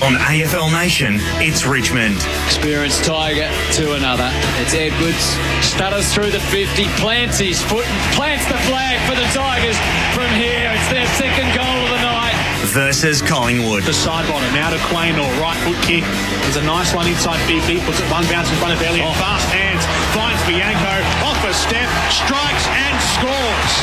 On AFL Nation, it's Richmond. Experienced Tiger to another. It's Edwards. Stutters through the 50. Plants his foot. Plants the flag for the Tigers from here. It's their second goal of the night. Versus Collingwood. The side bottom. Now to Quain or right foot kick. There's a nice one inside BB. Puts it one bounce in front of Elliott. Fast hands. Finds Bianco. Off a step. Strikes and scores.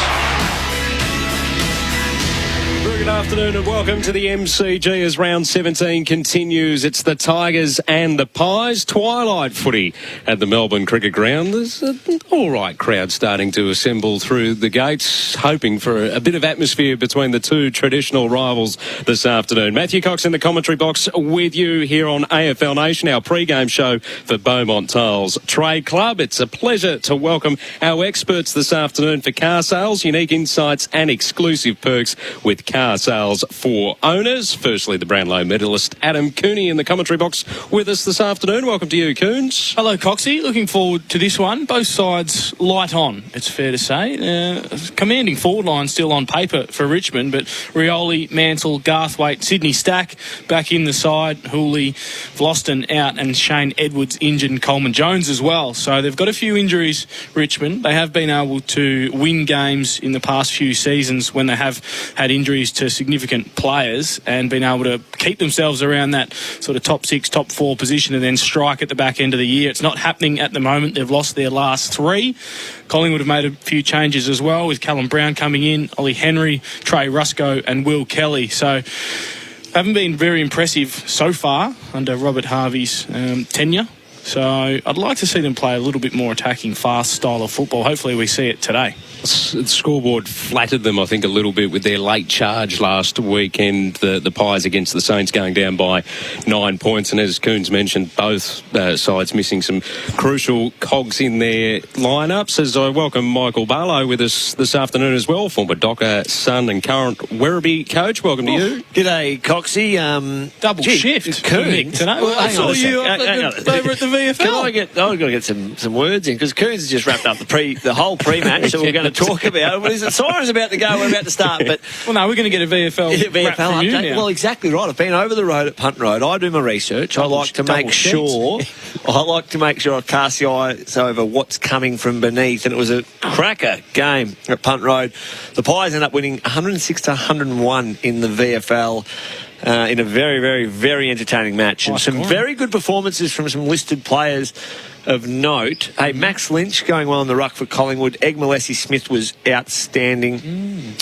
Good afternoon and welcome to the MCG as round 17 continues. It's the Tigers and the Pies twilight footy at the Melbourne Cricket Ground. There's an all-right crowd starting to assemble through the gates, hoping for a bit of atmosphere between the two traditional rivals this afternoon. Matthew Cox in the commentary box with you here on AFL Nation, our pre-game show for Beaumont Tiles Trade Club. It's a pleasure to welcome our experts this afternoon for car sales, unique insights and exclusive perks with car sales for owners. Firstly, the Brownlow medalist Adam Cooney in the commentary box with us this afternoon. Welcome to you, Coons. Hello, Coxie. Looking forward to this one. Both sides light on, it's fair to say. Commanding forward line still on paper for Richmond, but Rioli, Mansell, Garthwaite, Sydney Stack back in the side, Hooley, Vlosten out, and Shane Edwards injured, and Coleman Jones as well. So they've got a few injuries, Richmond. They have been able to win games in the past few seasons when they have had injuries to significant players and been able to keep themselves around that sort of top 6, top 4 position and then strike at the back end of the year. It's not happening at the moment. They've lost their last 3. Collingwood have made a few changes as well, with Callum Brown coming in, Ollie Henry, Trey Rusco and Will Kelly. So haven't been very impressive so far under Robert Harvey's tenure. So I'd like to see them play a little bit more attacking, fast style of football. Hopefully we see it today. The scoreboard flattered them, I think, a little bit with their late charge last weekend. The Pies against the Saints going down by 9 points. And as Coons mentioned, both sides missing some crucial cogs in their lineups. As I welcome Michael Barlow with us this afternoon as well, former Docker, son and current Werribee coach. Welcome to you. G'day, Coxie. Double shift Coons today. Well, I saw you over at the VFL. I've got to get some words in, because Coons has just wrapped up the whole pre-match, so we're going to talk about it. What is it? Siren's about to go. We're about to start. But well, no, we're going to get a VFL wrap from you now. Well, exactly right. I've been over the road at Punt Road. I do my research. I like to make sure I cast the eyes over what's coming from beneath. And it was a cracker game at Punt Road. The Pies end up winning 106 to 101 in the VFL. In a very, very, very entertaining match. And some very good performances from some listed players of note. Hey, Max Lynch going well in the ruck for Collingwood. Egg Molessi-Smith was outstanding.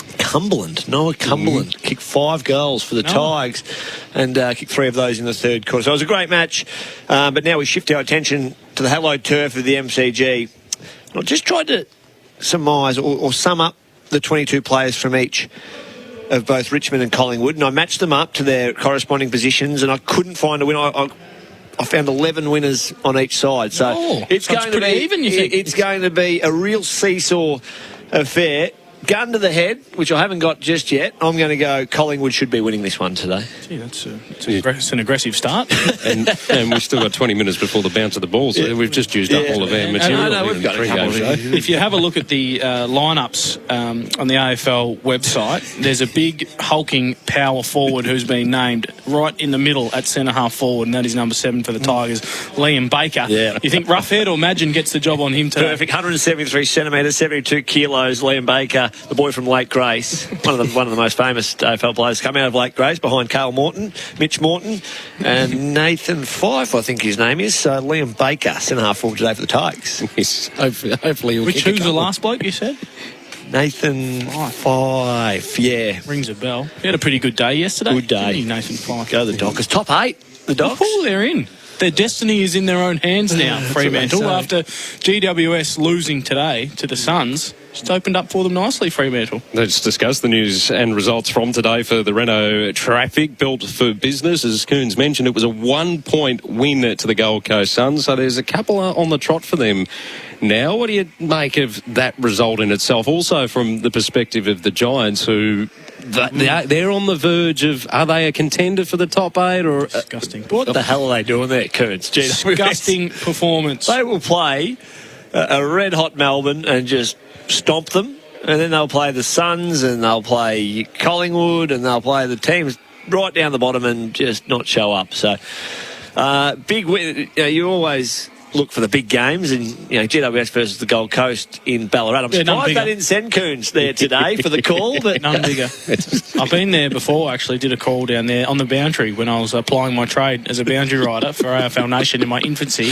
Noah Cumberland kicked 5 goals for the Tigers and kicked 3 of those in the third quarter. So it was a great match. But now we shift our attention to the hallowed turf of the MCG. I just tried to surmise or sum up the 22 players from each of both Richmond and Collingwood, and I matched them up to their corresponding positions, and I couldn't find a winner. I found 11 winners on each side, so it's going to be even. You think it's going to be a real seesaw affair. Gun to the head, which I haven't got just yet. I'm going to go Collingwood should be winning this one today. Gee, that's an aggressive start. and we've still got 20 minutes before the bounce of the ball, so we've just used up all of our material. No, we've got a couple. If you have a look at the lineups on the AFL website, there's a big hulking power forward who's been named right in the middle at centre half forward, and that is number 7 for the Tigers, Liam Baker. Yeah. You think Roughhead or Madgen gets the job on him today? Perfect. 173 centimetres, 72 kilos, Liam Baker. The boy from Lake Grace, one of the most famous AFL players, come out of Lake Grace behind Carl Morton, Mitch Morton, and Nathan Fife, I think his name is. So Liam Baker, centre half forward today for the Tigers. Yes, hopefully he'll Who's the last bloke you said? Nathan Fife, yeah. Rings a bell. He had a pretty good day yesterday. Good day. Didn't he, Nathan Fife? Go the Dockers. Top 8, the Docs. Oh, they're in. Their destiny is in their own hands now, Fremantle. After GWS losing today to the Suns, just opened up for them nicely, Fremantle. Let's discuss the news and results from today for the Renault Traffic, built for business. As Coons mentioned, it was a 1-point win to the Gold Coast Suns, so there's a couple on the trot for them now. What do you make of that result in itself? Also from the perspective of the Giants, who they're on the verge of, are they a contender for the top 8? Or disgusting. What the hell are they doing there, Coons? Disgusting performance. They will play a red-hot Melbourne and just stomp them, and then they'll play the Suns and they'll play Collingwood and they'll play the teams right down the bottom and just not show up. So, big win. You always look for the big games, and GWS versus the Gold Coast in Ballarat. I'm surprised they didn't send Coons there today for the call, but none bigger. I've been there before. Actually, did a call down there on the boundary when I was applying my trade as a boundary rider for AFL Nation in my infancy,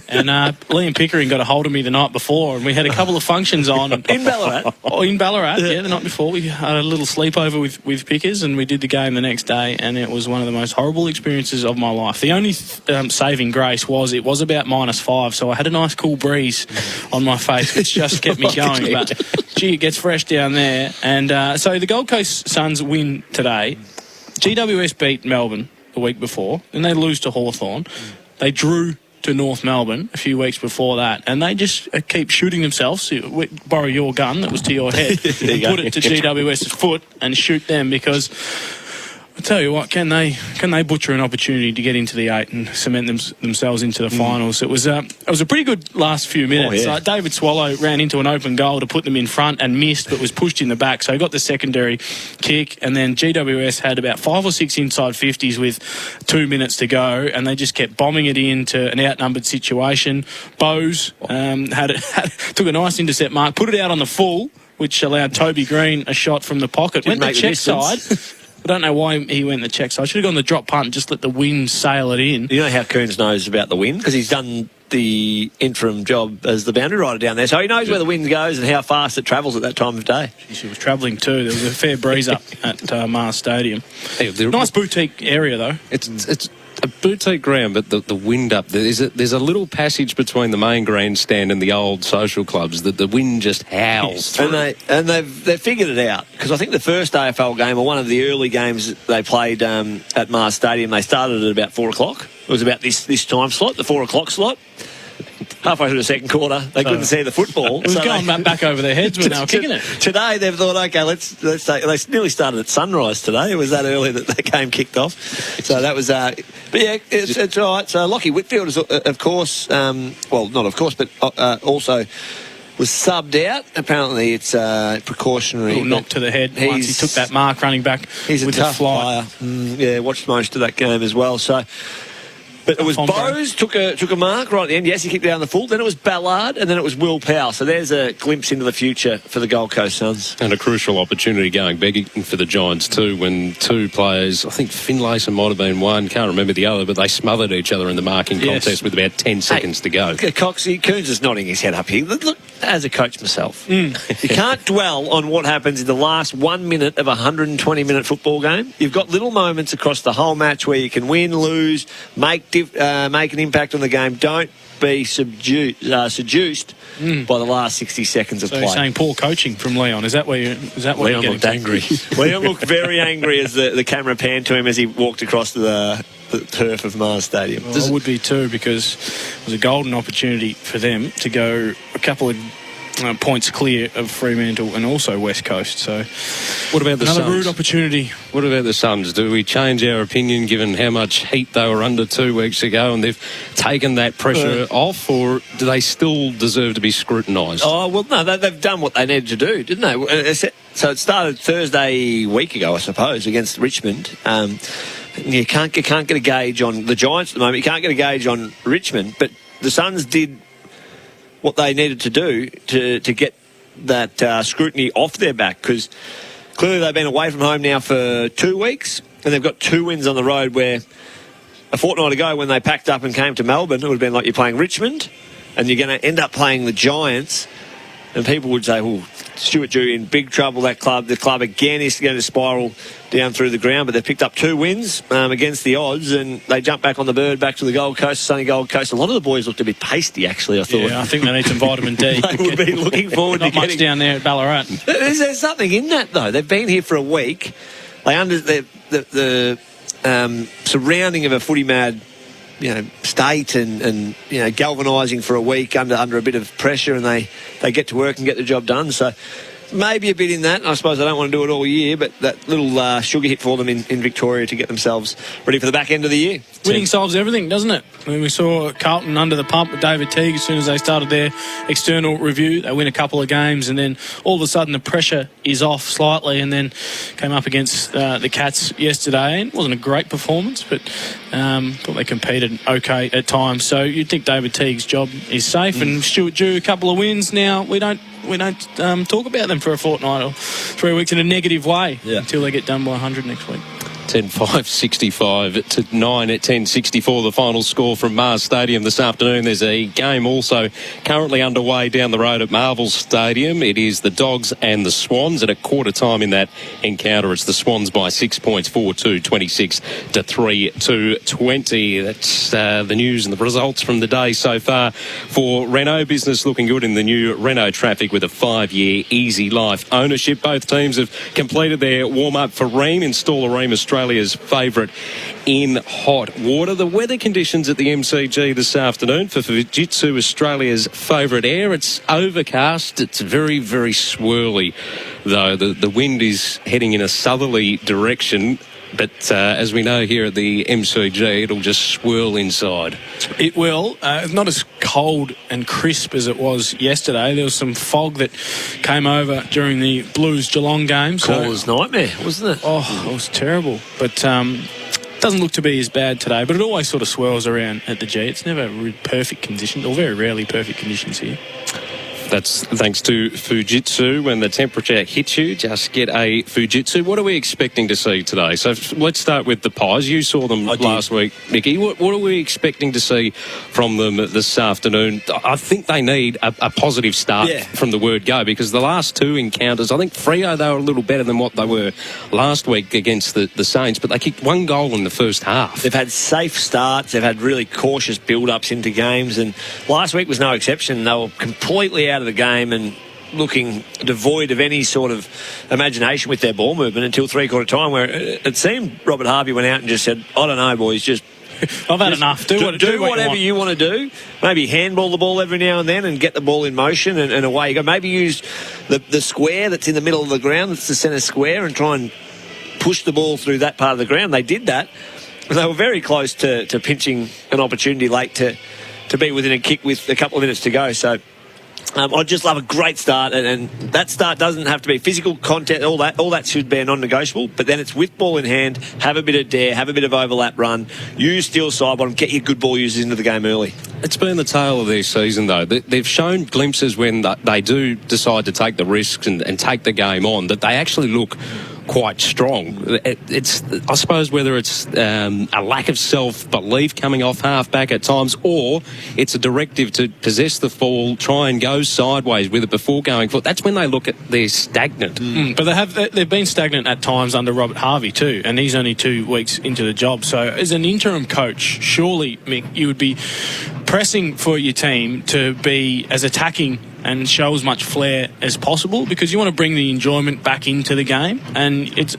and Liam Pickering got a hold of me the night before, and we had a couple of functions on in Ballarat. In Ballarat, yeah, the night before we had a little sleepover with Pickers, and we did the game the next day, and it was one of the most horrible experiences of my life. The only saving grace was it was about -5, so I had a nice cool breeze on my face, which just kept me going. But gee, it gets fresh down there. And so the Gold Coast Suns win today. GWS beat Melbourne the week before, and they lose to Hawthorn. They drew to North Melbourne a few weeks before that, and they just keep shooting themselves. Borrow your gun that was to your head and put it to GWS's foot and shoot them, because I tell you what, can they butcher an opportunity to get into the 8 and cement themselves into the finals? It was a pretty good last few minutes. David Swallow ran into an open goal to put them in front and missed, but was pushed in the back, so he got the secondary kick. And then GWS had about 5 or 6 inside 50s with 2 minutes to go, and they just kept bombing it into an outnumbered situation. Bowes took a nice intercept mark, put it out on the full, which allowed Toby Green a shot from the pocket. Went the check side. I don't know why he went the check side. Should have gone the drop punt and just let the wind sail it in. You know how Coons knows about the wind? Because he's done the interim job as the boundary rider down there. So he knows where the wind goes and how fast it travels at that time of day. She was travelling too. There was a fair breeze up at Mars Stadium. Nice boutique area, though. It's a boutique ground, but the wind up, there's a little passage between the main grandstand and the old social clubs that the wind just howls through. And they've figured it out, because I think the first AFL game, or one of the early games they played at Mars Stadium, they started at about 4 o'clock. It was about this time slot, the 4 o'clock slot. Halfway through the second quarter, they couldn't see the football. It was going back over their heads when they were kicking it. Today, they've thought, OK, let's take... They nearly started at sunrise today. It was that early that the game kicked off. So that was... but yeah, it's all right. So Lockie Whitfield is, of course... well, not of course, but also was subbed out. Apparently, it's precautionary. A little knock to the head once he took that mark running back. He's with a tough the fly. player. Watched most of that game as well. So... But it was Bowes took a mark right at the end. Yes, he kicked it down the full. Then it was Ballard, and then it was Will Powell. So there's a glimpse into the future for the Gold Coast Suns. And a crucial opportunity going begging for the Giants too, when 2 players, I think Finlayson might have been one, can't remember the other, but they smothered each other in the marking contest with about 10 seconds to go. Coxie, Coons is nodding his head up here. Look, as a coach myself, you can't dwell on what happens in the last 1 minute of a 120-minute football game. You've got little moments across the whole match where you can win, lose, make an impact on the game. Don't be seduced by the last 60 seconds of play. You're saying poor coaching from Leon. Is that what Leon looked angry? Leon looked very angry as the camera panned to him as he walked across the turf of Mars Stadium. Well, I would be too, because it was a golden opportunity for them to go a couple of points clear of Fremantle and also West Coast. So what about the Suns? Suns? Rude opportunity. What about the Suns? Do we change our opinion given how much heat they were under 2 weeks ago, and they've taken that pressure off, or do they still deserve to be scrutinised? Oh, well, no, they've done what they needed to do, didn't they? So it started Thursday week ago, I suppose, against Richmond. You can't get a gauge on the Giants at the moment. You can't get a gauge on Richmond, but the Suns did what they needed to do to get that scrutiny off their back, because clearly they've been away from home now for 2 weeks, and they've got 2 wins on the road, where a fortnight ago when they packed up and came to Melbourne, it would have been like you're playing Richmond and you're going to end up playing the Giants, and people would say, well, Stuart Dew in big trouble, the club again is going to spiral down through the ground. But they've picked up 2 wins against the odds, and they jump back on the bird back to the Gold Coast, sunny Gold Coast. A lot of the boys looked a bit pasty, actually, I thought. Yeah, I think they need some vitamin D. They would be looking forward to getting... much down there at Ballarat. There's something in that, though. They've been here for a week. The surrounding of a footy mad state and galvanising for a week under a bit of pressure, and they get to work and get the job done. So maybe a bit in that. I suppose I don't want to do it all year, but that little sugar hit for them in Victoria to get themselves ready for the back end of the year. Winning solves everything, doesn't it? I mean, we saw Carlton under the pump with David Teague as soon as they started their external review. They win a couple of games and then all of a sudden the pressure is off slightly, and then came up against the Cats yesterday. It wasn't a great performance, but thought they competed okay at times. So you'd think David Teague's job is safe, and Stuart Dew, a couple of wins now. We don't talk about them for a fortnight or 3 weeks in a negative way until they get done by 100 next week. 10-5, 65-9 at 10-64, the final score from Mars Stadium this afternoon. There's a game also currently underway down the road at Marvel Stadium. It is the Dogs and the Swans at a quarter time in that encounter. It's the Swans by 6 points, 4-2, 26-3 20. That's the news and the results from the day so far for Renault. Business looking good in the new Renault Traffic with a 5-year easy life ownership. Both teams have completed their warm-up for Ream. Install a Ream Australia's favourite in hot water. The weather conditions at the MCG this afternoon for Fujitsu, Australia's favourite air. It's overcast. It's very, very swirly, though. The wind is heading in a southerly direction. But as we know here at the MCG, it'll just swirl inside. It will. Not as cold and crisp as it was yesterday. There was some fog that came over during the Blues-Geelong game. Caller's nightmare, wasn't it? Oh, it was terrible. But doesn't look to be as bad today. But it always sort of swirls around at the G. It's never perfect conditions, or very rarely perfect conditions here. That's thanks to Fujitsu. When the temperature hits you, just get a Fujitsu. What are we expecting to see today? So let's start with the Pies. You saw them last week, Mickey. What are we expecting to see from them this afternoon? I think they need a positive start from the word go, because the last two encounters, I think Freo, they were a little better than what they were last week against the Saints, but they kicked one goal in the first half. They've had safe starts. They've had really cautious build-ups into games, and last week was no exception. They were completely out of the game and looking devoid of any sort of imagination with their ball movement until three-quarter time, where it seemed Robert Harvey went out and just said, I don't know, boys, just I've had enough. Do whatever you want to do. Maybe handball the ball every now and then and get the ball in motion and away you go. Maybe use the square that's in the middle of the ground, that's the centre square, and try and push the ball through that part of the ground. They did that. They were very close to pinching an opportunity late to be within a kick with a couple of minutes to go. So I'd just love a great start, and that start doesn't have to be physical content. All that should be a non-negotiable. But then it's with ball in hand, have a bit of dare, have a bit of overlap run, use steel side bottom, get your good ball users into the game early. It's been the tale of their season, though. They've shown glimpses when they do decide to take the risks and take the game on, that they actually look quite strong. It's I suppose whether it's a lack of self-belief coming off half-back at times, or it's a directive to possess the ball, try and go sideways with it before going forward. That's when they look at they're stagnant. But they've been stagnant at times under Robert Harvey too, and he's only 2 weeks into the job. So as an interim coach, surely, Mick, you would be pressing for your team to be as attacking and show as much flair as possible, because you want to bring the enjoyment back into the game. And it's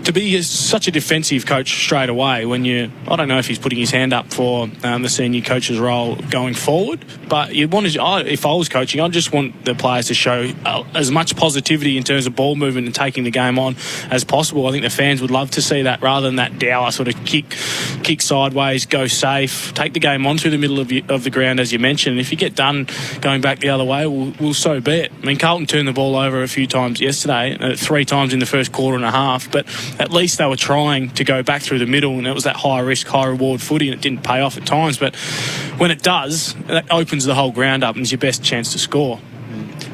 to be such a defensive coach straight away when I don't know if he's putting his hand up for the senior coach's role going forward, but you want to, if I was coaching, I'd just want the players to show as much positivity in terms of ball movement and taking the game on as possible. I think the fans would love to see that, rather than that dour sort of kick sideways, go safe, take the game on through the middle of the ground, as you mentioned. And if you get done going back the other way, well, so be it. I mean, Carlton turned the ball over a few times yesterday, 3 times in the first quarter and a half, but at least they were trying to go back through the middle, and it was that high-risk, high-reward footy, and it didn't pay off at times. But when it does, that opens the whole ground up and is your best chance to score.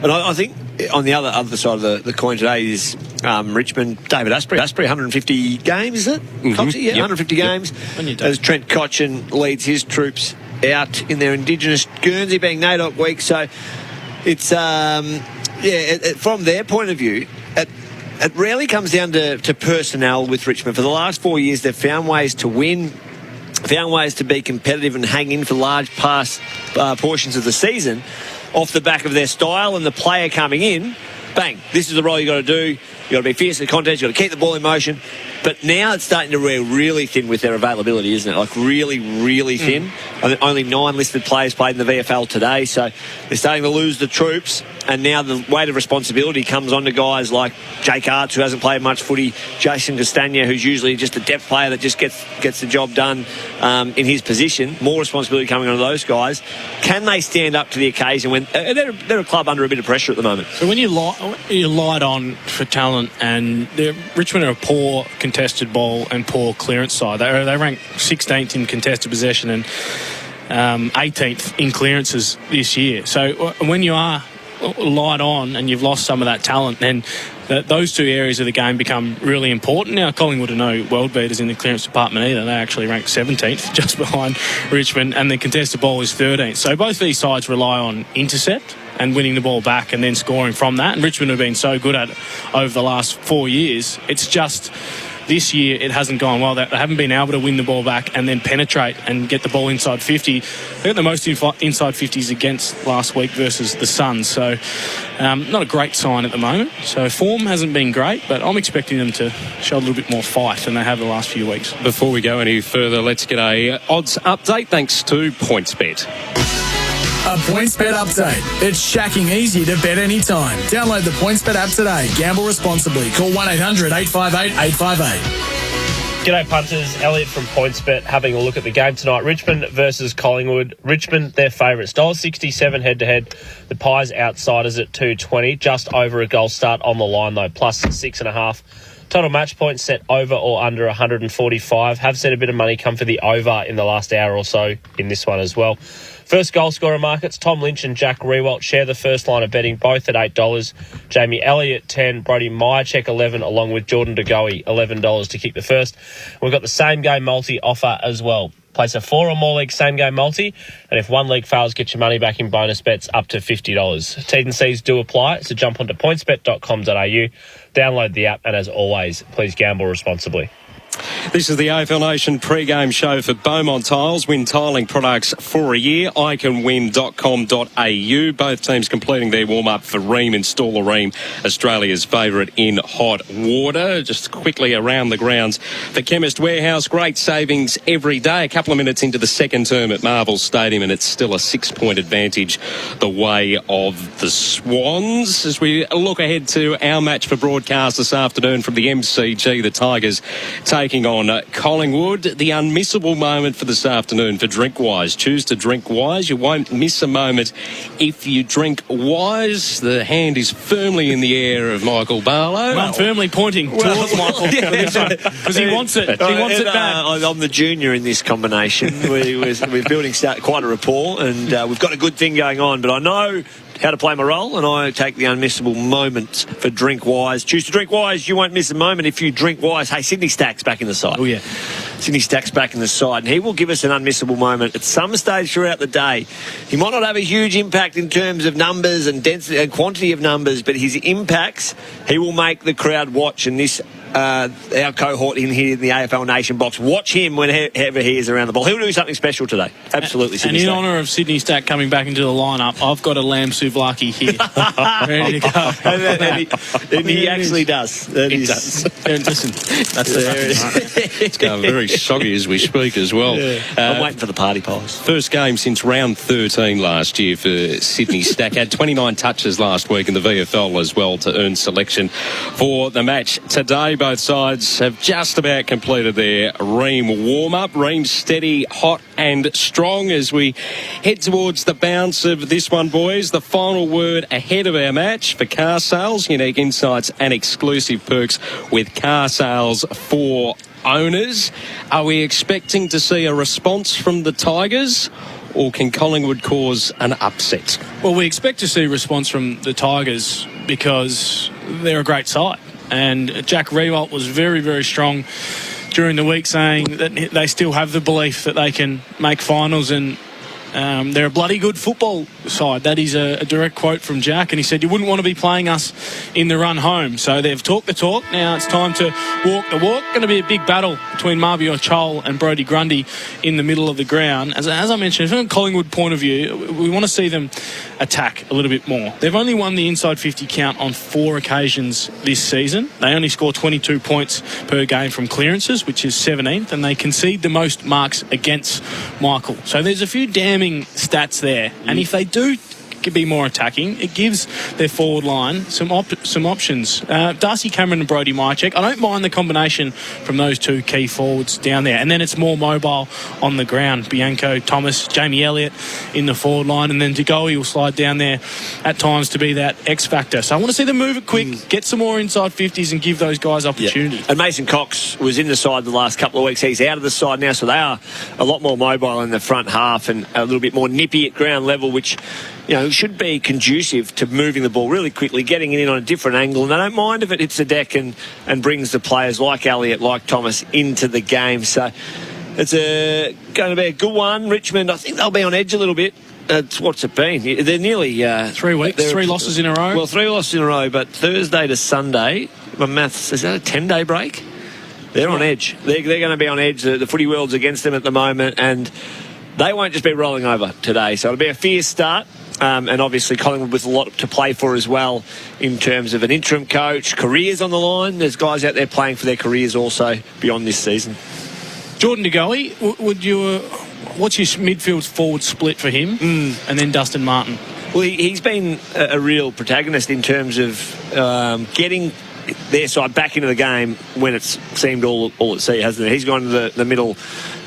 And I think on the other side of the coin today is Richmond. David Asprey, 150 games, is it? Coxie? Yeah, 150 games. As Trent Cotchin leads his troops out in their Indigenous Guernsey, being NAIDOC week. So it's, from their point of view, it rarely comes down to personnel with Richmond. For the last 4 years, they've found ways to win, found ways to be competitive and hang in for large portions of the season off the back of their style and the player coming in. Bang, this is the role you got to do. You got to be fierce in the contest. You got to keep the ball in motion. But now it's starting to wear really thin with their availability, isn't it? Like really, really thin. I think only 9 listed players played in the VFL today, so they're starting to lose the troops. And now the weight of responsibility comes on to guys like Jake Arts, who hasn't played much footy, Jason Castagna, who's usually just a depth player that just gets the job done in his position. More responsibility coming on those guys. Can they stand up to the occasion when they're a club under a bit of pressure at the moment? So when you light on for talent, and Richmond are a poor contested ball and poor clearance side. They rank 16th in contested possession and 18th in clearances this year. So when you are light on and you've lost some of that talent, then those two areas of the game become really important. Now, Collingwood are no world beaters in the clearance department either. They actually rank 17th, just behind Richmond, and the contested ball is 13th. So both these sides rely on intercept and winning the ball back and then scoring from that. And Richmond have been so good at it over the last 4 years. It's just this year it hasn't gone well. They haven't been able to win the ball back and then penetrate and get the ball inside 50. They got the most inside 50s against last week versus the Suns. So not a great sign at the moment. So form hasn't been great, but I'm expecting them to show a little bit more fight than they have the last few weeks. Before we go any further, let's get a odds update thanks to PointsBet. A PointsBet update. It's shacking easy to bet anytime. Download the PointsBet app today. Gamble responsibly. Call 1-800-858-858. G'day punters, Elliot from PointsBet having a look at the game tonight. Richmond versus Collingwood. Richmond, their favourites. $1.67 head-to-head. The Pies outsiders at $2.20. Just over a goal start on the line though, plus 6.5. Total match points set over or under 145. Have seen a bit of money come for the over in the last hour or so in this one as well. First goal scorer markets, Tom Lynch and Jack Riewoldt share the first line of betting, both at $8. Jamie Elliott, 10. Brody Myercheck, 11, along with Jordan De Goey, $11 to kick the first. We've got the same game multi offer as well. Place a 4 or more leg same game multi, and if one leg fails, get your money back in bonus bets up to $50. T's and C's do apply, so jump onto pointsbet.com.au, download the app, and as always, please gamble responsibly. This is the AFL Nation pre-game show for Beaumont Tiles. Win tiling products for a year. iCanWin.com.au. Both teams completing their warm-up for Ream. Install a Ream, Australia's favourite in hot water. Just quickly around the grounds for Chemist Warehouse. Great savings every day. A couple of minutes into the second term at Marvel Stadium, and it's still a 6-point advantage the way of the Swans. As we look ahead to our match for broadcast this afternoon from the MCG, the Tigers taking on Collingwood. The unmissable moment for this afternoon for Drink Wise. Choose to drink wise. You won't miss a moment if you drink wise. The hand is firmly in the air of Michael Barlow. I'm firmly pointing towards Michael because he wants it. He wants it bad. I'm the junior in this combination. We're building quite a rapport, and we've got a good thing going on, but I know how to play my role, and I take the unmissable moment for Drink Wise. Choose to drink wise. You won't miss a moment if you drink wise. Hey, Sydney Stack's back in the side. Oh, yeah. Sydney Stack's back in the side, and he will give us an unmissable moment at some stage throughout the day. He might not have a huge impact in terms of numbers and density and quantity of numbers, but his impacts, he will make the crowd watch, and this our cohort in here in the AFL Nation box, watch him whenever he is around the ball. He'll do something special today. Absolutely. And in honour of Sydney Stack coming back into the lineup, I've got a lamb souvlaki here. Ready to go. and he actually does. He does. Listen, that's It's going very soggy as we speak as well. Yeah. I'm waiting for the party pies. First game since round 13 last year for Sydney Stack. Had 29 touches last week in the VFL as well to earn selection for the match today. Both sides have just about completed their Ream warm-up. Ream steady, hot and strong as we head towards the bounce of this one, boys. The final word ahead of our match for car sales. Unique insights and exclusive perks with car sales for owners. Are we expecting to see a response from the Tigers, or can Collingwood cause an upset? Well, we expect to see a response from the Tigers because they're a great side. And Jack Riewoldt was very, very strong during the week, saying that they still have the belief that they can make finals, and they're a bloody good football side. That is a direct quote from Jack, and he said, you wouldn't want to be playing us in the run home. So they've talked the talk. Now it's time to walk the walk. Going to be a big battle between Marbior Chol and Brodie Grundy in the middle of the ground. As I mentioned, from a Collingwood point of view, we want to see them attack a little bit more. They've only won the inside 50 count on 4 occasions this season. They only score 22 points per game from clearances, which is 17th, and they concede the most marks against Michael. So there's a few damning stats there. And if they do be more attacking, it gives their forward line some options. Darcy Cameron and Brodie Myercheck, I don't mind the combination from those two key forwards down there, and then it's more mobile on the ground. Bianco, Thomas, Jamie Elliott in the forward line, and then De Goey will slide down there at times to be that X factor. So I want to see them move it quick, get some more inside 50s and give those guys opportunity. And Mason Cox was in the side the last couple of weeks. He's out of the side now, so they are a lot more mobile in the front half and a little bit more nippy at ground level, which should be conducive to moving the ball really quickly, getting it in on a different angle, and they don't mind if it hits the deck and brings the players like Elliott, like Thomas into the game. So it's going to be a good one. Richmond, I think they'll be on edge a little bit. What's it been? They're nearly 3 weeks, 3 losses in a row. Well, 3 losses in a row, but Thursday to Sunday, my maths, is that a 10-day break? They're on edge. They're going to be on edge. The footy world's against them at the moment, and they won't just be rolling over today. So it'll be a fierce start. And obviously Collingwood with a lot to play for as well in terms of an interim coach, careers on the line. There's guys out there playing for their careers also beyond this season. Jordan De Goey, what's your midfield forward split for him? And then Dustin Martin? Well, he's been a real protagonist in terms of getting their side back into the game when it's seemed all at sea, hasn't it? He's gone to the middle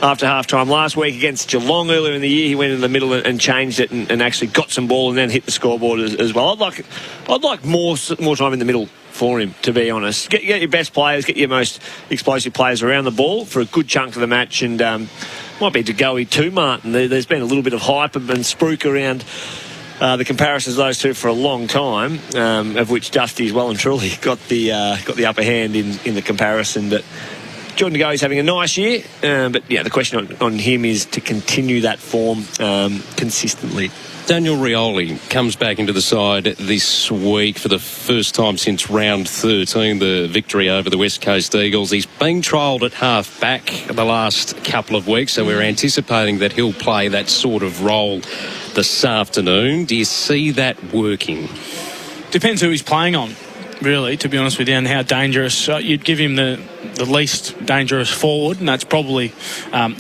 after half-time. Last week against Geelong earlier in the year, he went in the middle and changed it and actually got some ball and then hit the scoreboard as well. I'd like more time in the middle for him, to be honest. Get your best players, get your most explosive players around the ball for a good chunk of the match, and might be De Goey too, Martin. There's been a little bit of hype and spruik around the comparisons of those two for a long time, of which Dusty's well and truly got the upper hand in the comparison. But Jordan De Goey's having a nice year, but the question on him is to continue that form consistently. Daniel Rioli comes back into the side this week for the first time since round 13, the victory over the West Coast Eagles. He's been trialled at half back the last couple of weeks, so we're anticipating that he'll play that sort of role this afternoon. Do you see that working? Depends who he's playing on, really, to be honest with you, and how dangerous. You'd give him the least dangerous forward, and that's probably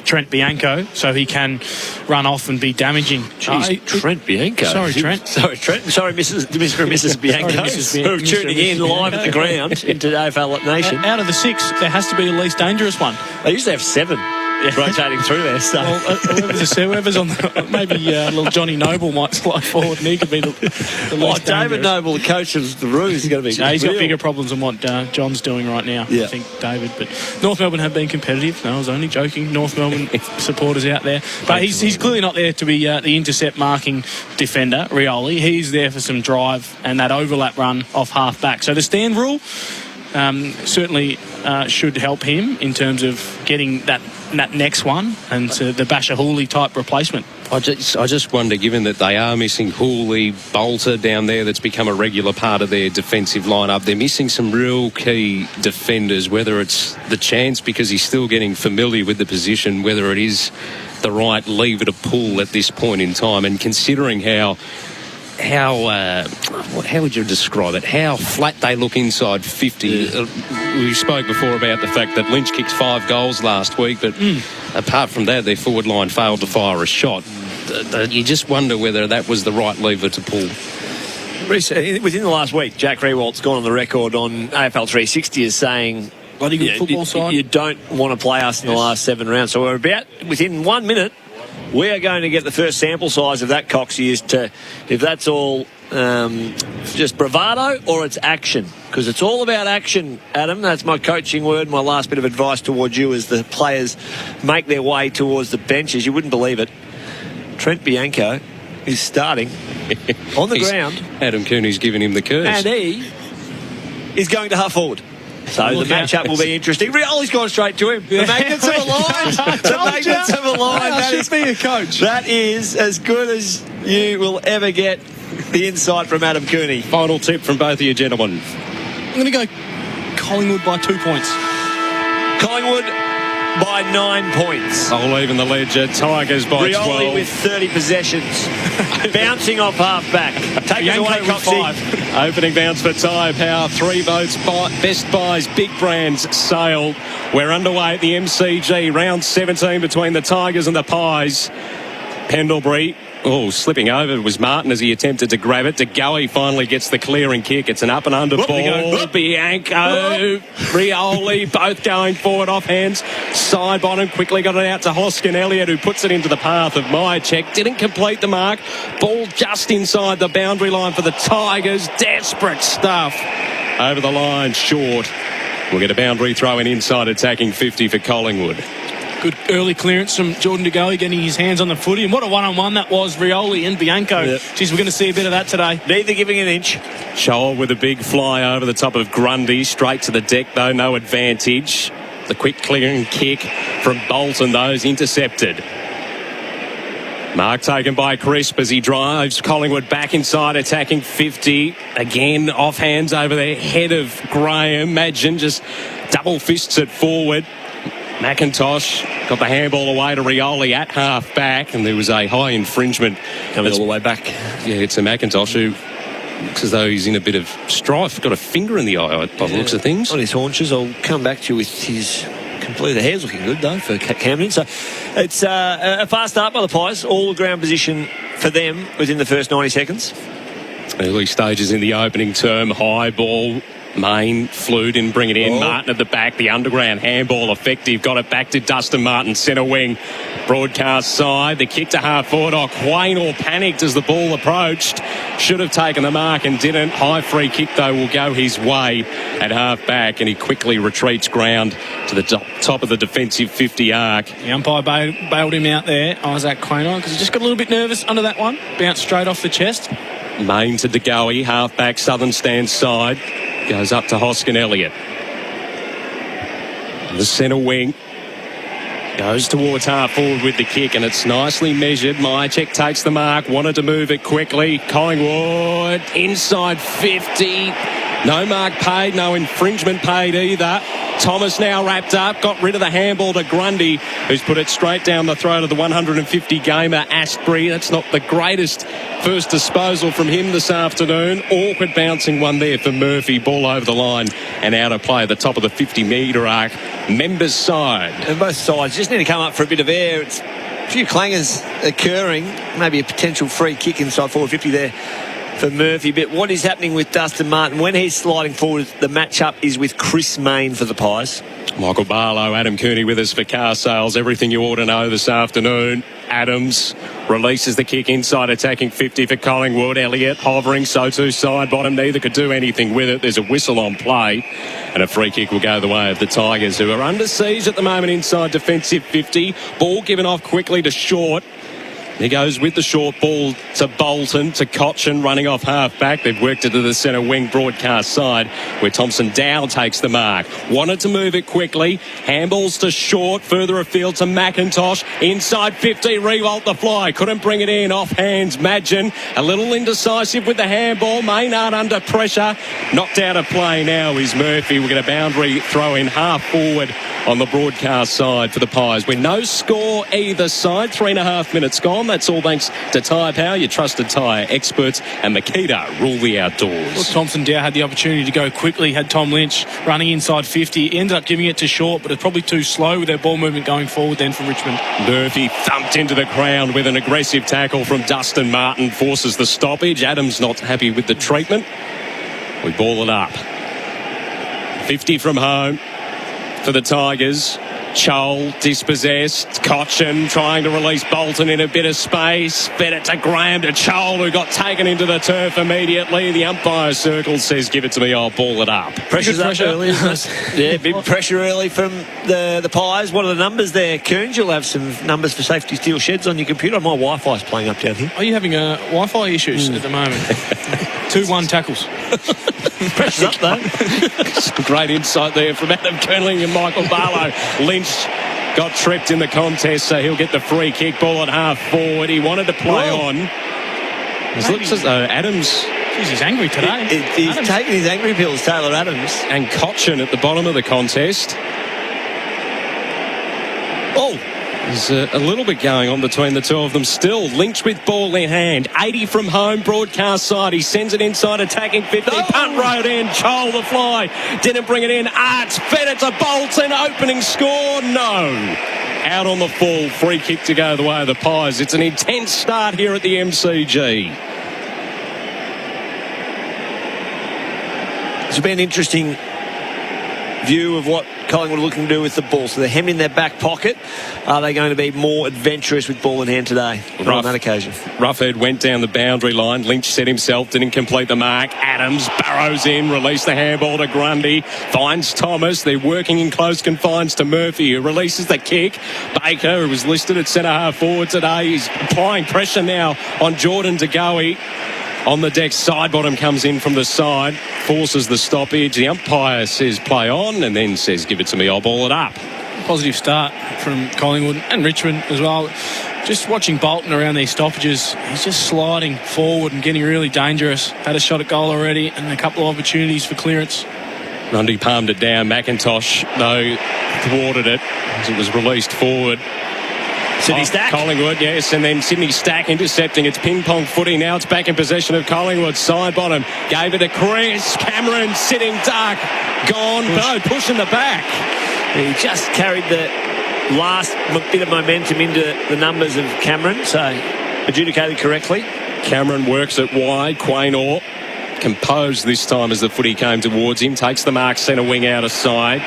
Trent Bianco, so he can run off and be damaging. Trent Bianco. Sorry, Trent. Sorry, Mr. and Mrs. Bianco. Sorry, Mrs. Bianco. Who are tuning in live at the ground into AFL Nation. Out of the 6, there has to be the least dangerous one. They used to have 7. Rotating through there. So. Well, whoever's on maybe little Johnny Noble might slide forward and he could be the least David Noble, the coach of the Roos, is going to be he's got bigger problems than what John's doing right now, I think, David. But North Melbourne have been competitive. No, I was only joking. North Melbourne supporters out there. But he's clearly not there to be the intercept marking defender, Rioli. He's there for some drive and that overlap run off half back. So the stand rule certainly should help him in terms of getting that next one and the Basher Hooley type replacement. I just wonder, given that they are missing Hooley, Bolter down there, that's become a regular part of their defensive lineup, they're missing some real key defenders, whether it's the chance because he's still getting familiar with the position, whether it is the right lever to pull at this point in time, and considering how would you describe it? How flat they look inside 50. We spoke before about the fact that Lynch kicked 5 goals last week, but apart from that, their forward line failed to fire a shot. You just wonder whether that was the right lever to pull. Within the last week, Jack Rewalt's gone on the record on AFL 360 as saying, bloody good football side. You don't want to play us in the last 7 rounds. So we're about within 1 minute. We are going to get the first sample size of that, Coxie, as to if that's all just bravado or it's action. Because it's all about action, Adam. That's my coaching word. My last bit of advice towards you as the players make their way towards the benches. You wouldn't believe it. Trent Bianco is starting on the ground. Adam Cooney's giving him the curse. And he is going to half forward. So the matchup will be interesting. Rioli's gone straight to him. The magnets have aligned. The magnets have aligned. That should be a coach. That is as good as you will ever get the insight from Adam Cooney. Final tip from both of you gentlemen. I'm going to go Collingwood by 2 points. Collingwood by 9 points. I'll leave in the ledger. Tigers by Rioli 12. with 30 possessions. Bouncing off half-back. Take us away, Yanko with Coxie. 5. Opening bounce for Tyre Power. 3 votes. Best buys, big brands, sale. We're underway at the MCG. Round 17 between the Tigers and the Pies. Pendlebury. Oh, slipping over was Martin as he attempted to grab it. DeGoey finally gets the clearing kick. It's an up and under ball. Bianco, Rioli, both going forward off hands. Side bottom, quickly got it out to Hoskin Elliott, who puts it into the path of Myercheck. Didn't complete the mark. Ball just inside the boundary line for the Tigers. Desperate stuff. Over the line, short. We'll get a boundary throw in inside attacking 50 for Collingwood. Good early clearance from Jordan DeGoey getting his hands on the footy. And what a one-on-one that was, Rioli and Bianco. Yep. Geez, we're going to see a bit of that today. Neither giving an inch. Shoal with a big fly over the top of Grundy. Straight to the deck, though. No advantage. The quick clearing kick from Bolton, though, is intercepted. Mark taken by Crisp as he drives Collingwood back inside, attacking 50. Again, off hands over the head of Graham. Imagine just double fists it forward. McIntosh got the handball away to Rioli at half back, and there was a high infringement Coming all the way back. Yeah, it's a McIntosh who looks as though he's in a bit of strife. Got a finger in the eye by the looks of things. On his haunches. I'll come back to you with his complete. The hair's looking good though for Camden. So it's a fast start by the Pies. All ground position for them within the first 90 seconds. Early stages in the opening term. High ball. Main flew, didn't bring it in. Martin at the back, the underground handball effective. Got it back to Dustin Martin, centre wing. Broadcast side, the kick to half forward. Quain all panicked as the ball approached. Should have taken the mark and didn't. High free kick though will go his way at half back, and he quickly retreats ground to the top of the defensive 50 arc. The umpire bailed him out there, Isaac Quain, because he just got a little bit nervous under that one. Bounced straight off the chest. Main to DeGoey, half back, southern stand side. Goes up to Hoskin Elliott. The centre wing goes towards half forward with the kick, and it's nicely measured. Myercheck takes the mark, wanted to move it quickly. Collingwood inside 50. No mark paid, no infringement paid either. Thomas now wrapped up, got rid of the handball to Grundy, who's put it straight down the throat of the 150 gamer Astbury. That's not the greatest first disposal from him this afternoon. Awkward bouncing one there for Murphy. Ball over the line and out of play at the top of the 50-metre arc. Members side. And both sides just need to come up for a bit of air. It's a few clangers occurring. Maybe a potential free kick inside forward 50 there for Murphy. But what is happening with Dustin Martin? When he's sliding forward, the matchup is with Chris Mayne for the Pies. Michael Barlow, Adam Cooney with us for car sales. Everything you ought to know this afternoon. Adams releases the kick inside, attacking 50 for Collingwood. Elliott hovering, so too side bottom. Neither could do anything with it. There's a whistle on play, and a free kick will go the way of the Tigers, who are under siege at the moment inside defensive 50. Ball given off quickly to Short. He goes with the short ball to Bolton, to Cochin, running off half-back. They've worked it to the centre wing broadcast side, where Thompson Dow takes the mark. Wanted to move it quickly. Handballs to Short, further afield to McIntosh. Inside 50, revolt the fly. Couldn't bring it in, off hands. Madgen, a little indecisive with the handball. Maynard under pressure. Knocked out of play now is Murphy. We'll get a boundary throw in half forward on the broadcast side for the Pies. With no score either side, 3.5 minutes gone. That's all thanks to Tyre Power, your trusted tyre experts, and Makita rule the outdoors. Well, Thompson Dow had the opportunity to go quickly, had Tom Lynch running inside 50. He ended up giving it to Short, but it's probably too slow with their ball movement going forward then for Richmond. Murphy thumped into the ground with an aggressive tackle from Dustin Martin, forces the stoppage. Adams not happy with the treatment. We ball it up. 50 from home for the Tigers. Chol dispossessed. Cochin trying to release Bolton in a bit of space. Fed it to Graham, to Chol, who got taken into the turf immediately. The umpire circle says, give it to me, I'll ball it up. Pressure's up early, isn't it? Yeah, big pressure early from the Pies. What are the numbers there, Coons? You'll have some numbers for safety steel sheds on your computer. My Wi-Fi's playing up down here. Are you having Wi-Fi issues at the moment? 2-1 tackles. Pressure's up, though. Some great insight there from Adam Cooney and Michael Barlow. Lynch got tripped in the contest, so he'll get the free kick. Ball at half forward. He wanted to play on. It looks as though Adams... Jeez, he's angry today. He's taking his angry pills, Taylor Adams. And Cochin at the bottom of the contest. Oh, There's a little bit going on between the two of them still. Lynch with ball in hand. 80 from home, broadcast side. He sends it inside, attacking 50. Punt road in. Chol the fly. Didn't bring it in. Arts fed it to Bolton. Opening score. No. Out on the full. Free kick to go the way of the Pies. It's an intense start here at the MCG. it's been an interesting view of what Collingwood are looking to do with the ball. So they're hemming their back pocket. Are they going to be more adventurous with ball in hand today on that occasion? Roughhead went down the boundary line. Lynch set himself, didn't complete the mark. Adams barrows in, released the handball to Grundy. Finds Thomas. They're working in close confines to Murphy, who releases the kick. Baker, who was listed at centre-half forward today, he's applying pressure now on Jordan De Goey. On the deck, side bottom comes in from the side, forces the stoppage. The umpire says play on and then says give it to me, I'll ball it up. Positive start from Collingwood and Richmond as well. Just watching Bolton around these stoppages, he's just sliding forward and getting really dangerous. Had a shot at goal already and a couple of opportunities for clearance. Grundy palmed it down. McIntosh, though, thwarted it as it was released forward. Sydney Stack. Collingwood, yes, and then Sydney Stack intercepting. It's ping-pong footy. Now it's back in possession of Collingwood. Side bottom. Gave it to Chris. Cameron sitting dark. Gone. No, pushing the back. He just carried the last bit of momentum into the numbers of Cameron, so adjudicated correctly. Cameron works it wide. Quaynor composed this time as the footy came towards him. Takes the mark, centre wing out of side.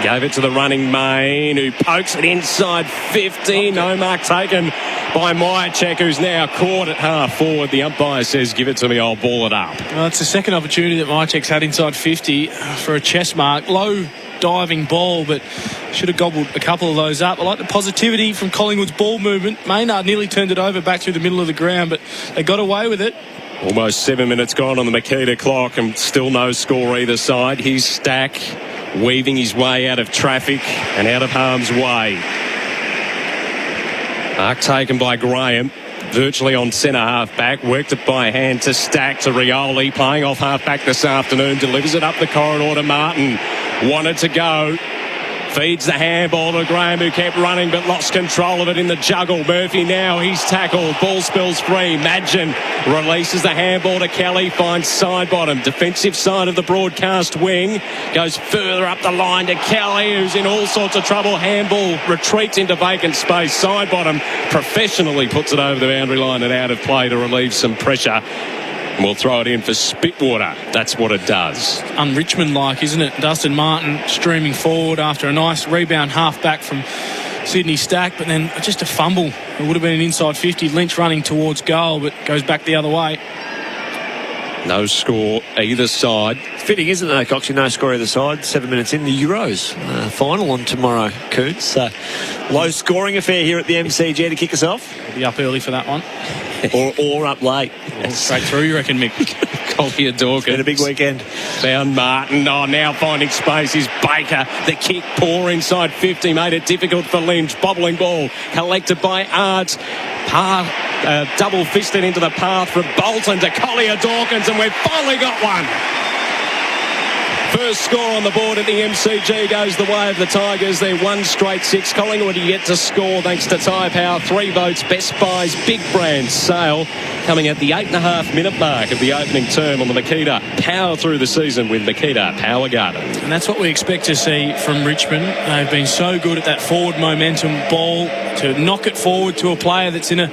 Gave it to the running Main, who pokes it inside 50. No mark taken by Myercheck, who's now caught at half forward. The umpire says, give it to me, I'll ball it up. Well, it's the second opportunity that Myercheck's had inside 50 for a chest mark. Low diving ball, but should have gobbled a couple of those up. I like the positivity from Collingwood's ball movement. Maynard nearly turned it over back through the middle of the ground, but they got away with it. Almost 7 minutes gone on the Makita clock and still no score either side. Here's Stack weaving his way out of traffic and out of harm's way. Mark taken by Graham, virtually on centre half back. Worked it by hand to Stack to Rioli, playing off half back this afternoon. Delivers it up the corridor to Martin. Wanted to go. Feeds the handball to Graham, who kept running but lost control of it in the juggle. Murphy now, he's tackled. Ball spills free. Madgen releases the handball to Kelly. Finds side bottom. Defensive side of the broadcast wing. Goes further up the line to Kelly, who's in all sorts of trouble. Handball retreats into vacant space. Side bottom professionally puts it over the boundary line and out of play to relieve some pressure. And we'll throw it in for Spitwater. That's what it does. Un-Richmond-like, isn't it? Dustin Martin streaming forward after a nice rebound half-back from Sydney Stack, but then just a fumble. It would have been an inside 50. Lynch running towards goal, but goes back the other way. No score either side. Fitting, isn't it, Coxie? No score either side. 7 minutes in, the Euros final on tomorrow, Coots. So, low scoring affair here at the MCG to kick us off. We'll be up early for that one. or up late. Straight through, you reckon, Mick? Collier Dawkins. Been a big weekend. Found Martin. Oh, now finding space is Baker. The kick poor inside 50 made it difficult for Lynch. Bobbling ball collected by Arts. Double fisted into the path from Bolton to Collier Dawkins, and we've finally got one. First score on the board at the MCG goes the way of the Tigers. They're 1 straight 6. Collingwood yet to score thanks to Tyre Power. 3 votes. Best Buys Big Brand sale coming at the 8.5 minute mark of the opening term on the Makita. Power through the season with Makita Power Garden. And that's what we expect to see from Richmond. They've been so good at that forward momentum ball to knock it forward to a player that's in a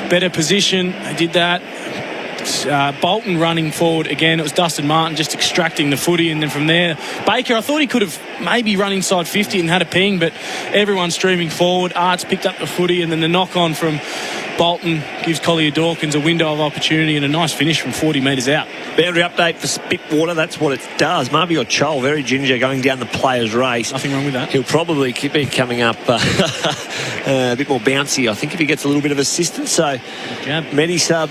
better position. They did that. Bolton running forward again. It was Dustin Martin just extracting the footy, and then from there Baker, I thought he could have maybe run inside 50 and had a ping, but everyone streaming forward. Arts picked up the footy, and then the knock on from Bolton gives Collier Dawkins a window of opportunity and a nice finish from 40 metres out. Boundary update for Spitwater. That's what it does. Marvy or Chol, very ginger, going down the players' race. Nothing wrong with that. He'll probably be coming up a bit more bouncy, I think, if he gets a little bit of assistance. So, Medisub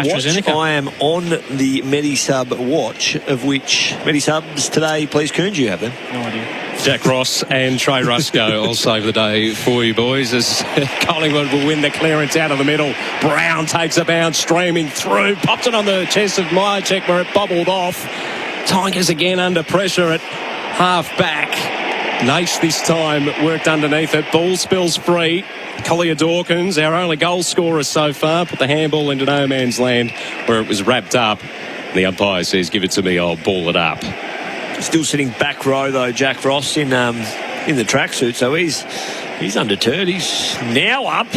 watch. I am on the Medisub watch, of which Medisubs today, please, Coons, you have them? No idea. Jack Ross and Trey Rusco. I'll save the day for you boys as Collingwood will win the clearance out of the middle. Brown takes a bounce, streaming through, pops it on the chest of Myercheck where it bobbled off. Tigers again under pressure at half back. Nash this time worked underneath it. Ball spills free. Collier Dawkins, our only goal scorer so far, put the handball into no man's land where it was wrapped up. The umpire says, give it to me, I'll ball it up. Still sitting back row, though, Jack Ross in the tracksuit, so he's undeterred. He's now up.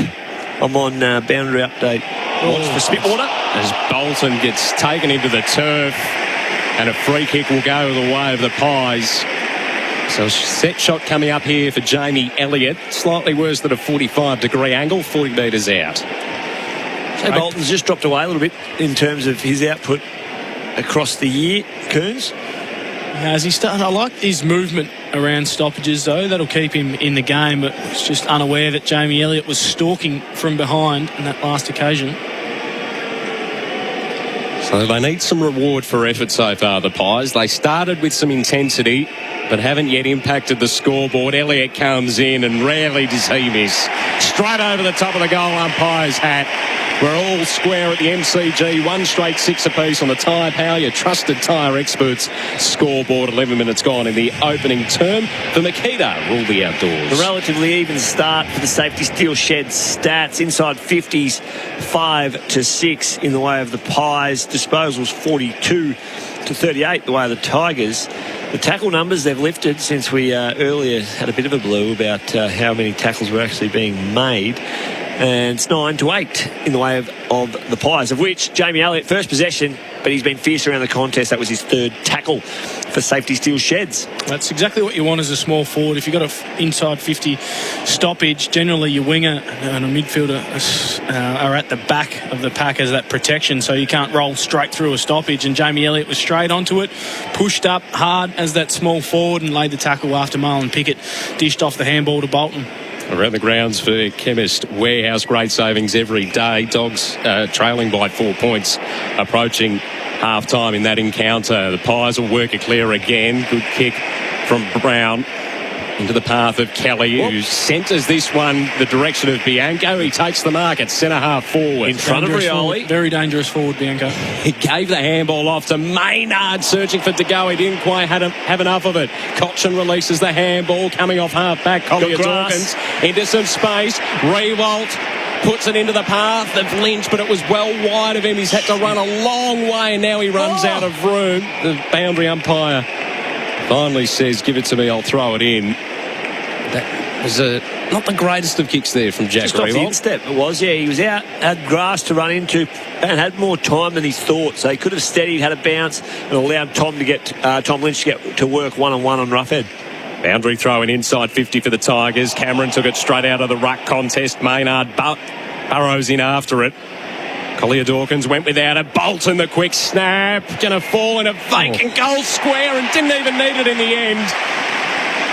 I'm on boundary update. Watch for Spitwater. As Bolton gets taken into the turf, and a free kick will go the way of the Pies. So a set shot coming up here for Jamie Elliott. Slightly worse than a 45-degree angle, 40 metres out. So Bolton's just dropped away a little bit in terms of his output across the year, Coons. As he's starting, I like his movement around stoppages, though. That'll keep him in the game, but was just unaware that Jamie Elliott was stalking from behind in that last occasion. So they need some reward for effort so far, the Pies. They started with some intensity, but haven't yet impacted the scoreboard. Elliott comes in, and rarely does he miss. Straight over the top of the goal umpire's hat. We're all square at the MCG. 1 straight 6 apiece on the Tyre Power, your trusted tyre experts. Scoreboard, 11 minutes gone in the opening term for Makita. Rule the Outdoors. A relatively even start for the Safety Steel Sheds stats. Inside 50s, 5-6 in the way of the Pies. Disposals 42-38 the way of the Tigers. The tackle numbers they've lifted since we earlier had a bit of a blue about how many tackles were actually being made. And it's 9-8 in the way of the Pies, of which Jamie Elliott, first possession, but he's been fierce around the contest. That was his 3rd tackle for Safety Steel Sheds. That's exactly what you want as a small forward. If you've got an inside 50 stoppage, generally your winger and a midfielder are at the back of the pack as that protection, so you can't roll straight through a stoppage. And Jamie Elliott was straight onto it, pushed up hard as that small forward and laid the tackle after Marlon Pickett dished off the handball to Bolton. Around the grounds for Chemist Warehouse, great savings every day. Dogs trailing by 4 points, approaching half-time in that encounter. The Pies will work it clear again. Good kick from Brown into the path of Kelly, who centres this one the direction of Bianco. He takes the mark at centre-half forward. In front of Rioli. Very dangerous forward, Bianco. He gave the handball off to Maynard, searching for to go. He didn't quite have enough of it. Cochin releases the handball, coming off half-back. Collier Dawkins into some space. Rewalt puts it into the path of Lynch, but it was well wide of him. He's had to run a long way, and now he runs out of room. The boundary umpire finally says, give it to me, I'll throw it in. That was not the greatest of kicks there from Jack Rewalt. Just off the instep, it was, yeah. He was out, had grass to run into, and had more time than he thought. So he could have steadied, had a bounce, and allowed Tom Lynch to get to work one-on-one on Roughhead. Boundary throwing inside 50 for the Tigers. Cameron took it straight out of the ruck contest. Maynard burrows in after it. Collier Dawkins went without it. Bolton, the quick snap. Going to fall in a vacant goal square and didn't even need it in the end.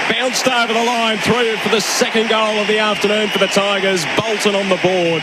Bounced over the line through for the second goal of the afternoon for the Tigers. Bolton on the board.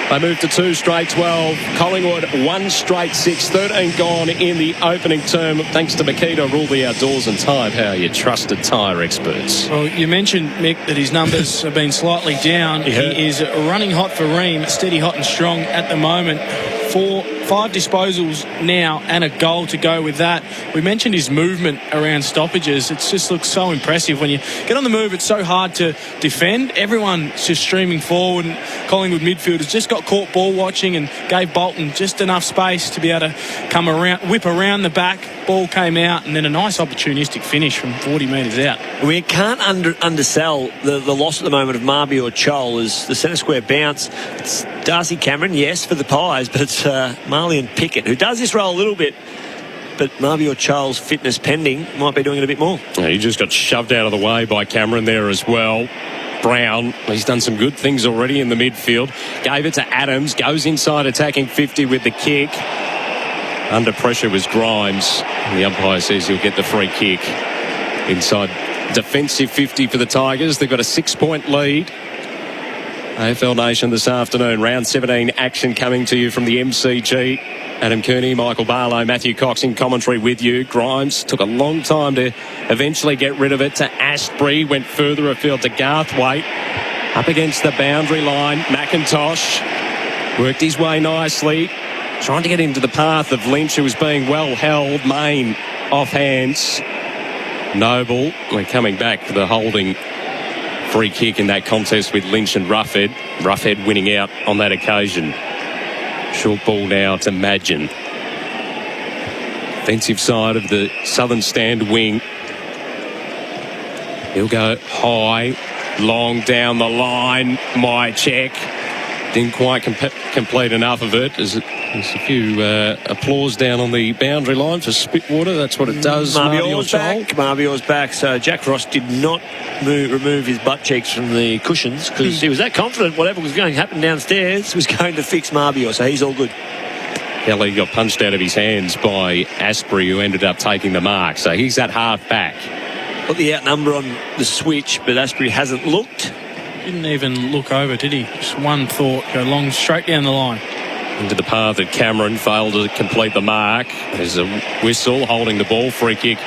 They moved to 2 straight 12. Collingwood 1 straight 6. 13 gone in the opening term. Thanks to Makita, Rule the Outdoors and Tyre Power, your trusted tyre experts. Well, you mentioned, Mick, that his numbers have been slightly down. He is running hot for Ream, steady, hot and strong at the moment. 5 disposals now and a goal to go with that. We mentioned his movement around stoppages. It just looks so impressive. When you get on the move, it's so hard to defend. Everyone's just streaming forward, and Collingwood midfielders just got caught ball watching and gave Bolton just enough space to be able to come around, whip around the back. Ball came out, and then a nice opportunistic finish from 40 metres out. We can't undersell the loss at the moment of Marby or Chol as the centre square bounce. It's Darcy Cameron, yes, for the Pies, but it's Marley and Pickett, who does this role a little bit, but Marby or Chol's fitness pending might be doing it a bit more. He just got shoved out of the way by Cameron there as well. Brown, he's done some good things already in the midfield. Gave it to Adams, goes inside attacking 50 with the kick. Under pressure was Grimes. And the umpire says he'll get the free kick. Inside defensive 50 for the Tigers. They've got a 6-point lead. AFL Nation this afternoon. Round 17 action coming to you from the MCG. Adam Kearney, Michael Barlow, Matthew Cox in commentary with you. Grimes took a long time to eventually get rid of it to Astbury. Went further afield to Garthwaite. Up against the boundary line. McIntosh worked his way nicely. Trying to get into the path of Lynch, who was being well held. Main off hands. Noble, we're coming back for the holding free kick in that contest with Lynch and Roughead. Roughead winning out on that occasion. Short ball now to Madgen. Offensive side of the southern stand wing. He'll go high, long down the line. My check. Didn't quite complete enough of it. There's a few applause down on the boundary line for Spitwater. That's what it does. Marbior's back. Marbior's back. So Jack Ross did not remove his butt cheeks from the cushions because he was that confident whatever was going to happen downstairs was going to fix Marbior. So he's all good. Kelly got punched out of his hands by Asprey, who ended up taking the mark. So he's at half back. Got the outnumber on the switch, but Asprey hasn't looked. Didn't even look over, did he? Just one thought, go long, straight down the line. Into the path that Cameron failed to complete the mark. There's a whistle holding the ball. Free kick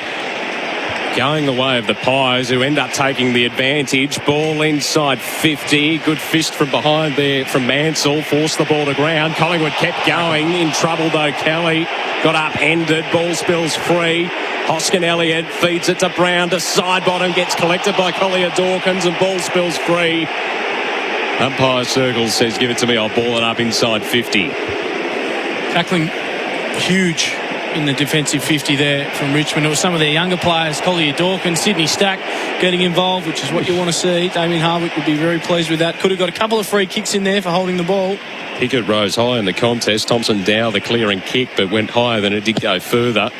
going the way of the Pies, who end up taking the advantage. Ball inside 50. Good fist from behind there from Mansell. Forced the ball to ground. Collingwood kept going. In trouble though, Kelly. Got upended. Ball spills free. Hoskin Elliott feeds it to Brown to side bottom. Gets collected by Collier Dawkins and ball spills free. Umpire Circles says, give it to me, I'll ball it up inside 50. Tackling huge in the defensive 50 there from Richmond. It was some of their younger players, Collier Dawkins, Sydney Stack getting involved, which is what you want to see. Damien Harwick would be very pleased with that. Could have got a couple of free kicks in there for holding the ball. Pickett rose high in the contest. Thompson Dow the clearing kick, but went higher than it did go further.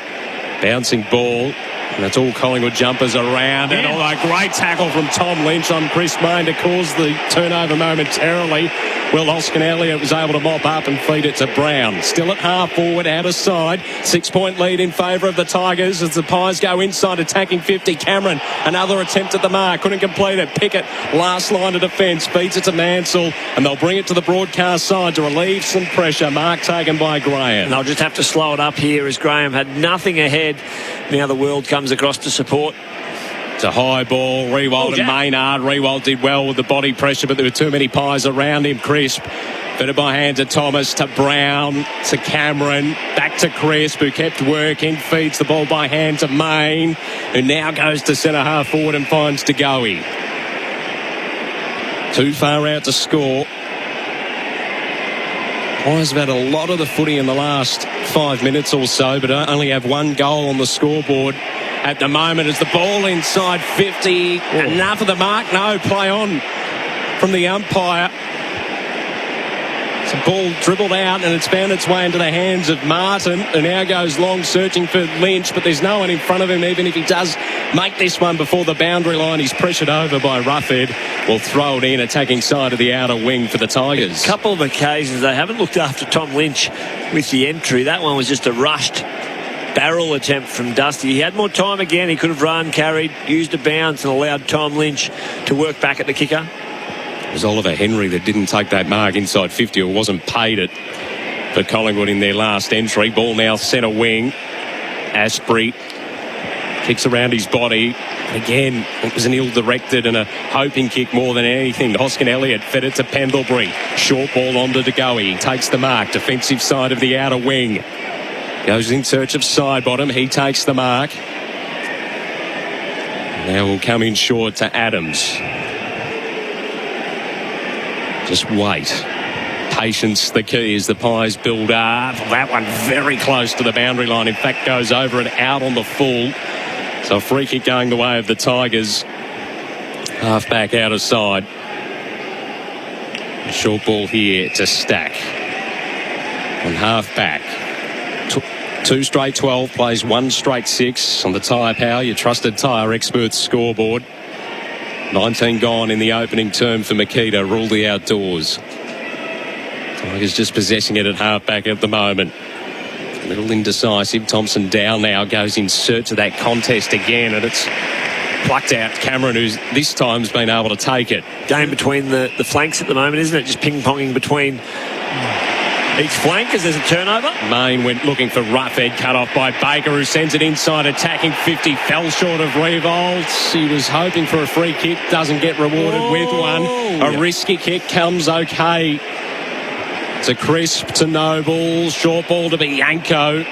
Bouncing ball. And that's all Collingwood jumpers around. And a great tackle from Tom Lynch on Chris Mayne to cause the turnover momentarily. Will Hoskin Elliott was able to mop up and feed it to Brown. Still at half forward, out of side. 6-point lead in favour of the Tigers as the Pies go inside, attacking 50. Cameron, another attempt at the mark. Couldn't complete it. Pickett, last line of defence, feeds it to Mansell. And they'll bring it to the broadcast side to relieve some pressure. Mark taken by Graham. And they'll just have to slow it up here as Graham had nothing ahead. Now the world comes across to support. It's a high ball. Rewald and Maynard. Rewald did well with the body pressure, but there were too many Pies around him. Crisp. Fitted by hand to Thomas, to Brown, to Cameron, back to Crisp, who kept working. Feeds the ball by hand to Mayne, who now goes to centre half forward and finds Degoe. Too far out to score. Pies have had a lot of the footy in the last 5 minutes or so, but only have one goal on the scoreboard at the moment. As the ball inside 50. Enough of the mark? No, play on from the umpire. It's a ball dribbled out and it's found its way into the hands of Martin, who now goes long searching for Lynch, but there's no one in front of him. Even if he does make this one before the boundary line, he's pressured over by Roughead. Will throw it in, attacking side of the outer wing for the Tigers. A couple of occasions they haven't looked after Tom Lynch with the entry. That one was just a rushed barrel attempt from Dusty. He had more time again. He could have run, carried, used a bounce and allowed Tom Lynch to work back at the kicker. It was Oliver Henry that didn't take that mark inside 50 or wasn't paid it for Collingwood in their last entry. Ball now centre wing. Asprey kicks around his body. Again, it was an ill-directed and a hoping kick more than anything. Hoskin Elliott fed it to Pendlebury. Short ball onto Degoe. Takes the mark. Defensive side of the outer wing. Goes in search of side bottom. He takes the mark. Now will come in short to Adams. Just wait. Patience the key as the Pies build up. That one very close to the boundary line. In fact, goes over and out on the full. So a free kick going the way of the Tigers. Half back out of side. Short ball here to Stack. On half back. Two straight 12, plays one straight 6 on the Tyre Power, your trusted tyre experts scoreboard. 19 gone in the opening term for Makita, ruled the outdoors. Tigers just possessing it at half-back at the moment. A little indecisive. Thompson Dow now goes in search of that contest again, and it's plucked out Cameron, who's this time's been able to take it. Game between the flanks at the moment, isn't it? Just ping-ponging between each flank as there's a turnover. Mayne went looking for Roughead, cut off by Baker, who sends it inside, attacking 50, fell short of Revolts. He was hoping for a free kick, doesn't get rewarded with one. A risky kick comes okay. To Crisp, to Noble, short ball to Bianco.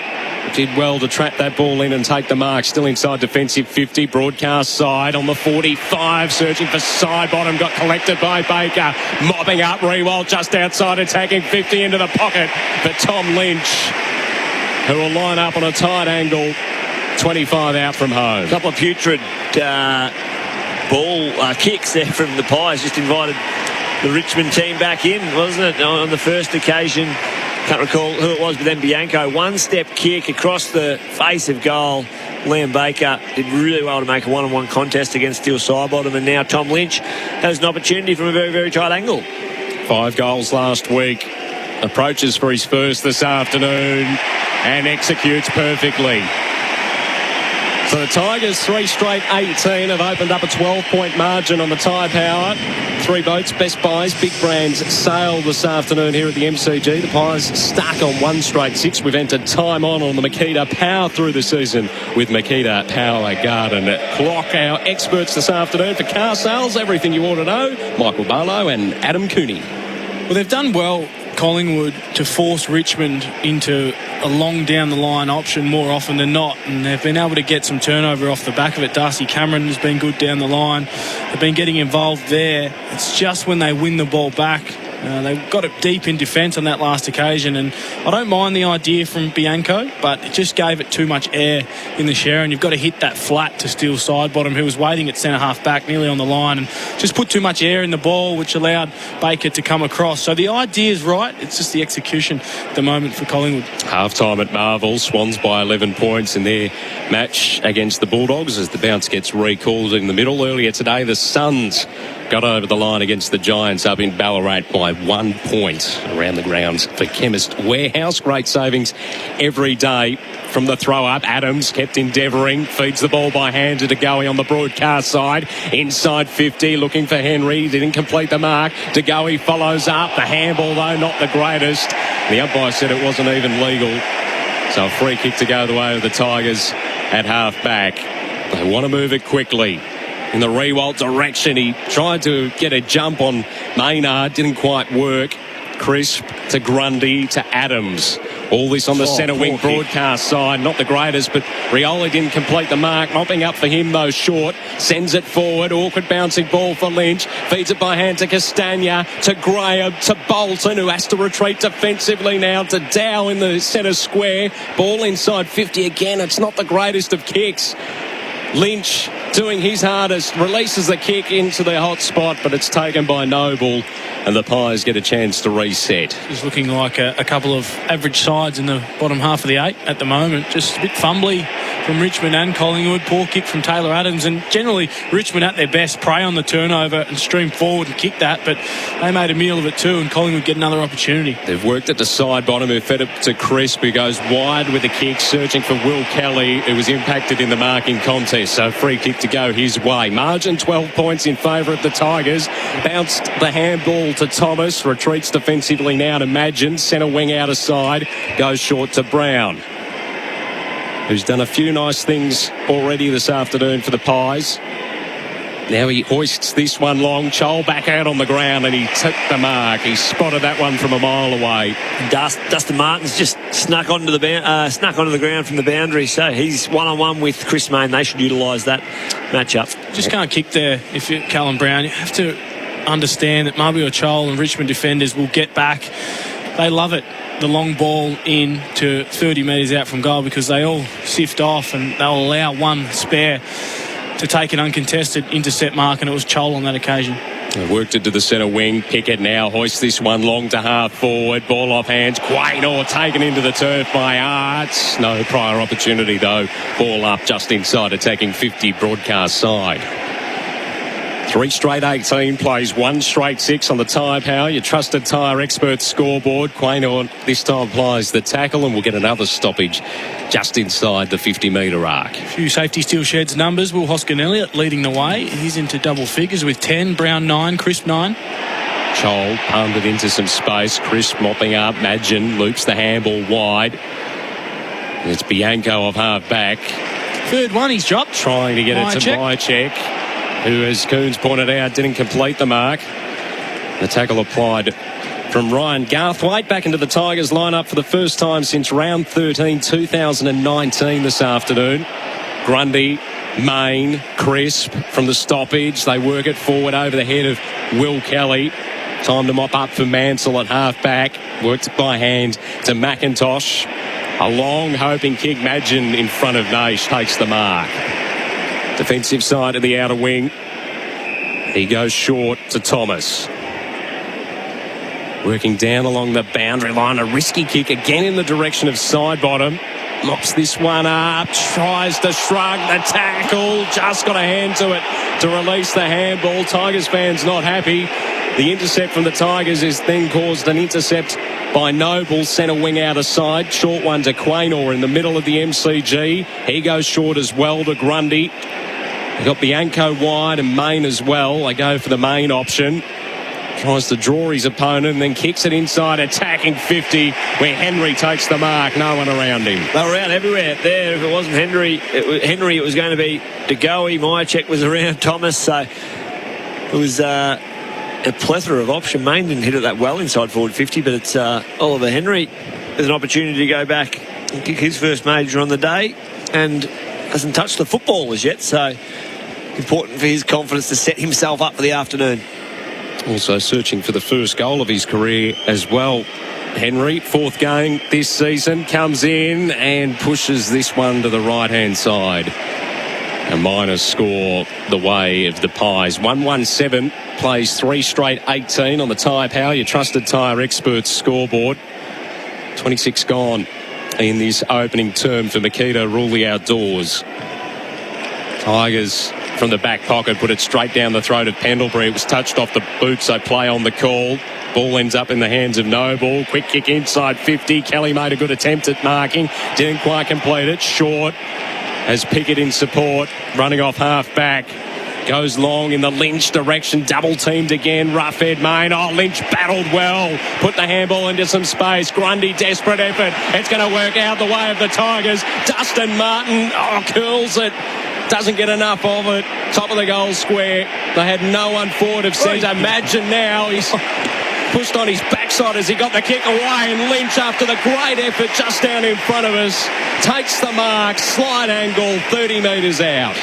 did well to trap that ball in and take the mark. Still inside defensive 50. Broadcast side on the 45. Searching for side bottom. Got collected by Baker. Mopping up Rewald just outside attacking 50 into the pocket for Tom Lynch, who will line up on a tight angle. 25 out from home. A couple of putrid ball kicks there from the Pies. Just invited the Richmond team back in, wasn't it, on the first occasion? Can't recall who it was, but then Bianco. One-step kick across the face of goal. Liam Baker did really well to make a one-on-one contest against Steele Sidebottom, and now Tom Lynch has an opportunity from a very, very tight angle. 5 goals last week. Approaches for his first this afternoon and executes perfectly. So the Tigers, 3 straight 18, have opened up a 12-point margin on the Tide Power. 3 boats, Best Buys, big brands sail this afternoon here at the MCG. The Pies stuck on 1 straight 6. We've entered time on the Makita Power through the season with Makita Power Garden Clock. Our experts this afternoon for car sales, everything you ought to know, Michael Barlow and Adam Cooney. Well, they've done well, Collingwood, to force Richmond into a long down the line option more often than not, and they've been able to get some turnover off the back of it. Darcy Cameron has been good down the line. They've been getting involved there. It's just when they win the ball back, they got it deep in defence on that last occasion, and I don't mind the idea from Bianco, but it just gave it too much air in the share, and you've got to hit that flat to Steele Sidebottom, who was waiting at centre half back nearly on the line, and just put too much air in the ball, which allowed Baker to come across. So the idea is right, it's just the execution at the moment for Collingwood. Half-time at Marvel, Swans by 11 points in their match against the Bulldogs as the bounce gets recalled in the middle. Earlier today, the Suns got over the line against the Giants up in Ballarat by 1 point around the grounds for Chemist Warehouse. Great savings every day from the throw-up. Adams kept endeavouring, feeds the ball by hand to DeGoey on the broadcast side. Inside 50, looking for Henry. Didn't complete the mark. DeGoey follows up. The handball, though, not the greatest. The umpire said it wasn't even legal. So a free kick to go the way of the Tigers at half-back. They want to move it quickly. In the Rewald direction, he tried to get a jump on Maynard, didn't quite work. Crisp to Grundy to Adams. All this on the centre wing broadcast side. Not the greatest, but Rioli didn't complete the mark. Mopping up for him, though, short. Sends it forward. Awkward bouncing ball for Lynch. Feeds it by hand to Castagna, to Graham, to Bolton, who has to retreat defensively now, to Dow in the centre square. Ball inside 50 again. It's not the greatest of kicks. Lynch doing his hardest, releases the kick into the hot spot, but it's taken by Noble, and the Pies get a chance to reset. It's looking like a couple of average sides in the bottom half of the 8 at the moment. Just a bit fumbly from Richmond and Collingwood. Poor kick from Taylor Adams, and generally Richmond at their best prey on the turnover and stream forward and kick that, but they made a meal of it too, and Collingwood get another opportunity. They've worked at the side bottom, who fed it to Crisp, who goes wide with the kick, searching for Will Kelly, who was impacted in the marking contest. So free kick to go his way. Margin 12 points in favour of the Tigers. Bounced the handball to Thomas. Retreats defensively now to Madgen. Centre wing out of side. Goes short to Brown, who's done a few nice things already this afternoon for the Pies. Now he hoists this one long. Chol back out on the ground, and he took the mark. He spotted that one from a mile away. Dustin Martin's just snuck onto the ground from the boundary, so he's one-on-one with Chris Mayne. They should utilise that matchup. Just can't kick there if you're Callum Brown. You have to understand that Mabior Chol and Richmond defenders will get back. They love it, the long ball in to 30 metres out from goal, because they all sift off and they'll allow one spare to take an uncontested intercept mark, and it was Chol on that occasion. They worked it to the centre wing. Pickett now hoists this one long to half forward. Ball off hands. Quaynor taken into the turf by Arts. No prior opportunity, though. Ball up just inside attacking 50 broadcast side. 3 straight 18 plays, 1 straight 6 on the tyre power. Your trusted tyre expert scoreboard. Quaynor this time applies the tackle, and we'll get another stoppage just inside the 50-metre arc. A few safety steel sheds numbers. Will Hoskin-Elliott leading the way. He's into double figures with 10, Brown 9, Crisp 9. Chol palmed it into some space. Crisp mopping up. Madgen loops the handball wide. And it's Bianco off half back. Third one he's dropped. Trying to get it to Myercheck, who, as Coons pointed out, didn't complete the mark. The tackle applied from Ryan Garthwaite back into the Tigers lineup for the first time since round 13, 2019 this afternoon. Grundy, Main, Crisp from the stoppage. They work it forward over the head of Will Kelly. Time to mop up for Mansell at half-back. Worked it by hand to McIntosh. A long hoping kick. Madgen in front of Naish takes the mark. Defensive side of the outer wing. He goes short to Thomas. Working down along the boundary line. A risky kick again in the direction of side bottom. Mops this one up. Tries to shrug the tackle. Just got a hand to it to release the handball. Tigers fans not happy. The intercept from the Tigers is then caused an intercept by Noble. Centre wing out of side. Short one to Quaynor in the middle of the MCG. He goes short as well to Grundy. They got Bianco wide and Main as well. They go for the Main option. Tries to draw his opponent and then kicks it inside, attacking 50, where Henry takes the mark. No one around him. They were around everywhere there. If it wasn't Henry, it was going to be DeGoey. Myercheck was around Thomas, so it was a plethora of options. Main didn't hit it that well inside forward 50, but it's Oliver Henry with an opportunity to go back and kick his first major on the day, and hasn't touched the football as yet, so important for his confidence to set himself up for the afternoon. Also searching for the first goal of his career as well. Henry, fourth game this season, comes in and pushes this one to the right-hand side. A minus score the way of the Pies. 117 plays 3 straight 18 on the Tyre Power, your trusted tyre experts scoreboard. 26 gone in this opening term for Makita Rule the Outdoors. Tigers from the back pocket put it straight down the throat of Pendlebury. It was touched off the boot, so play on the call. Ball ends up in the hands of Noble. Quick kick inside 50. Kelly made a good attempt at marking. Didn't quite complete it. Short as Pickett in support. Running off half back. Goes long in the Lynch direction. Double teamed again. Roughhead Main. Oh, Lynch battled well. Put the handball into some space. Grundy, desperate effort. It's going to work out the way of the Tigers. Dustin Martin, curls it. Doesn't get enough of it. Top of the goal square. They had no one forward of centre. Imagine now he's pushed on his backside as he got the kick away, and Lynch, after the great effort just down in front of us, takes the mark. Slide angle, 30 metres out.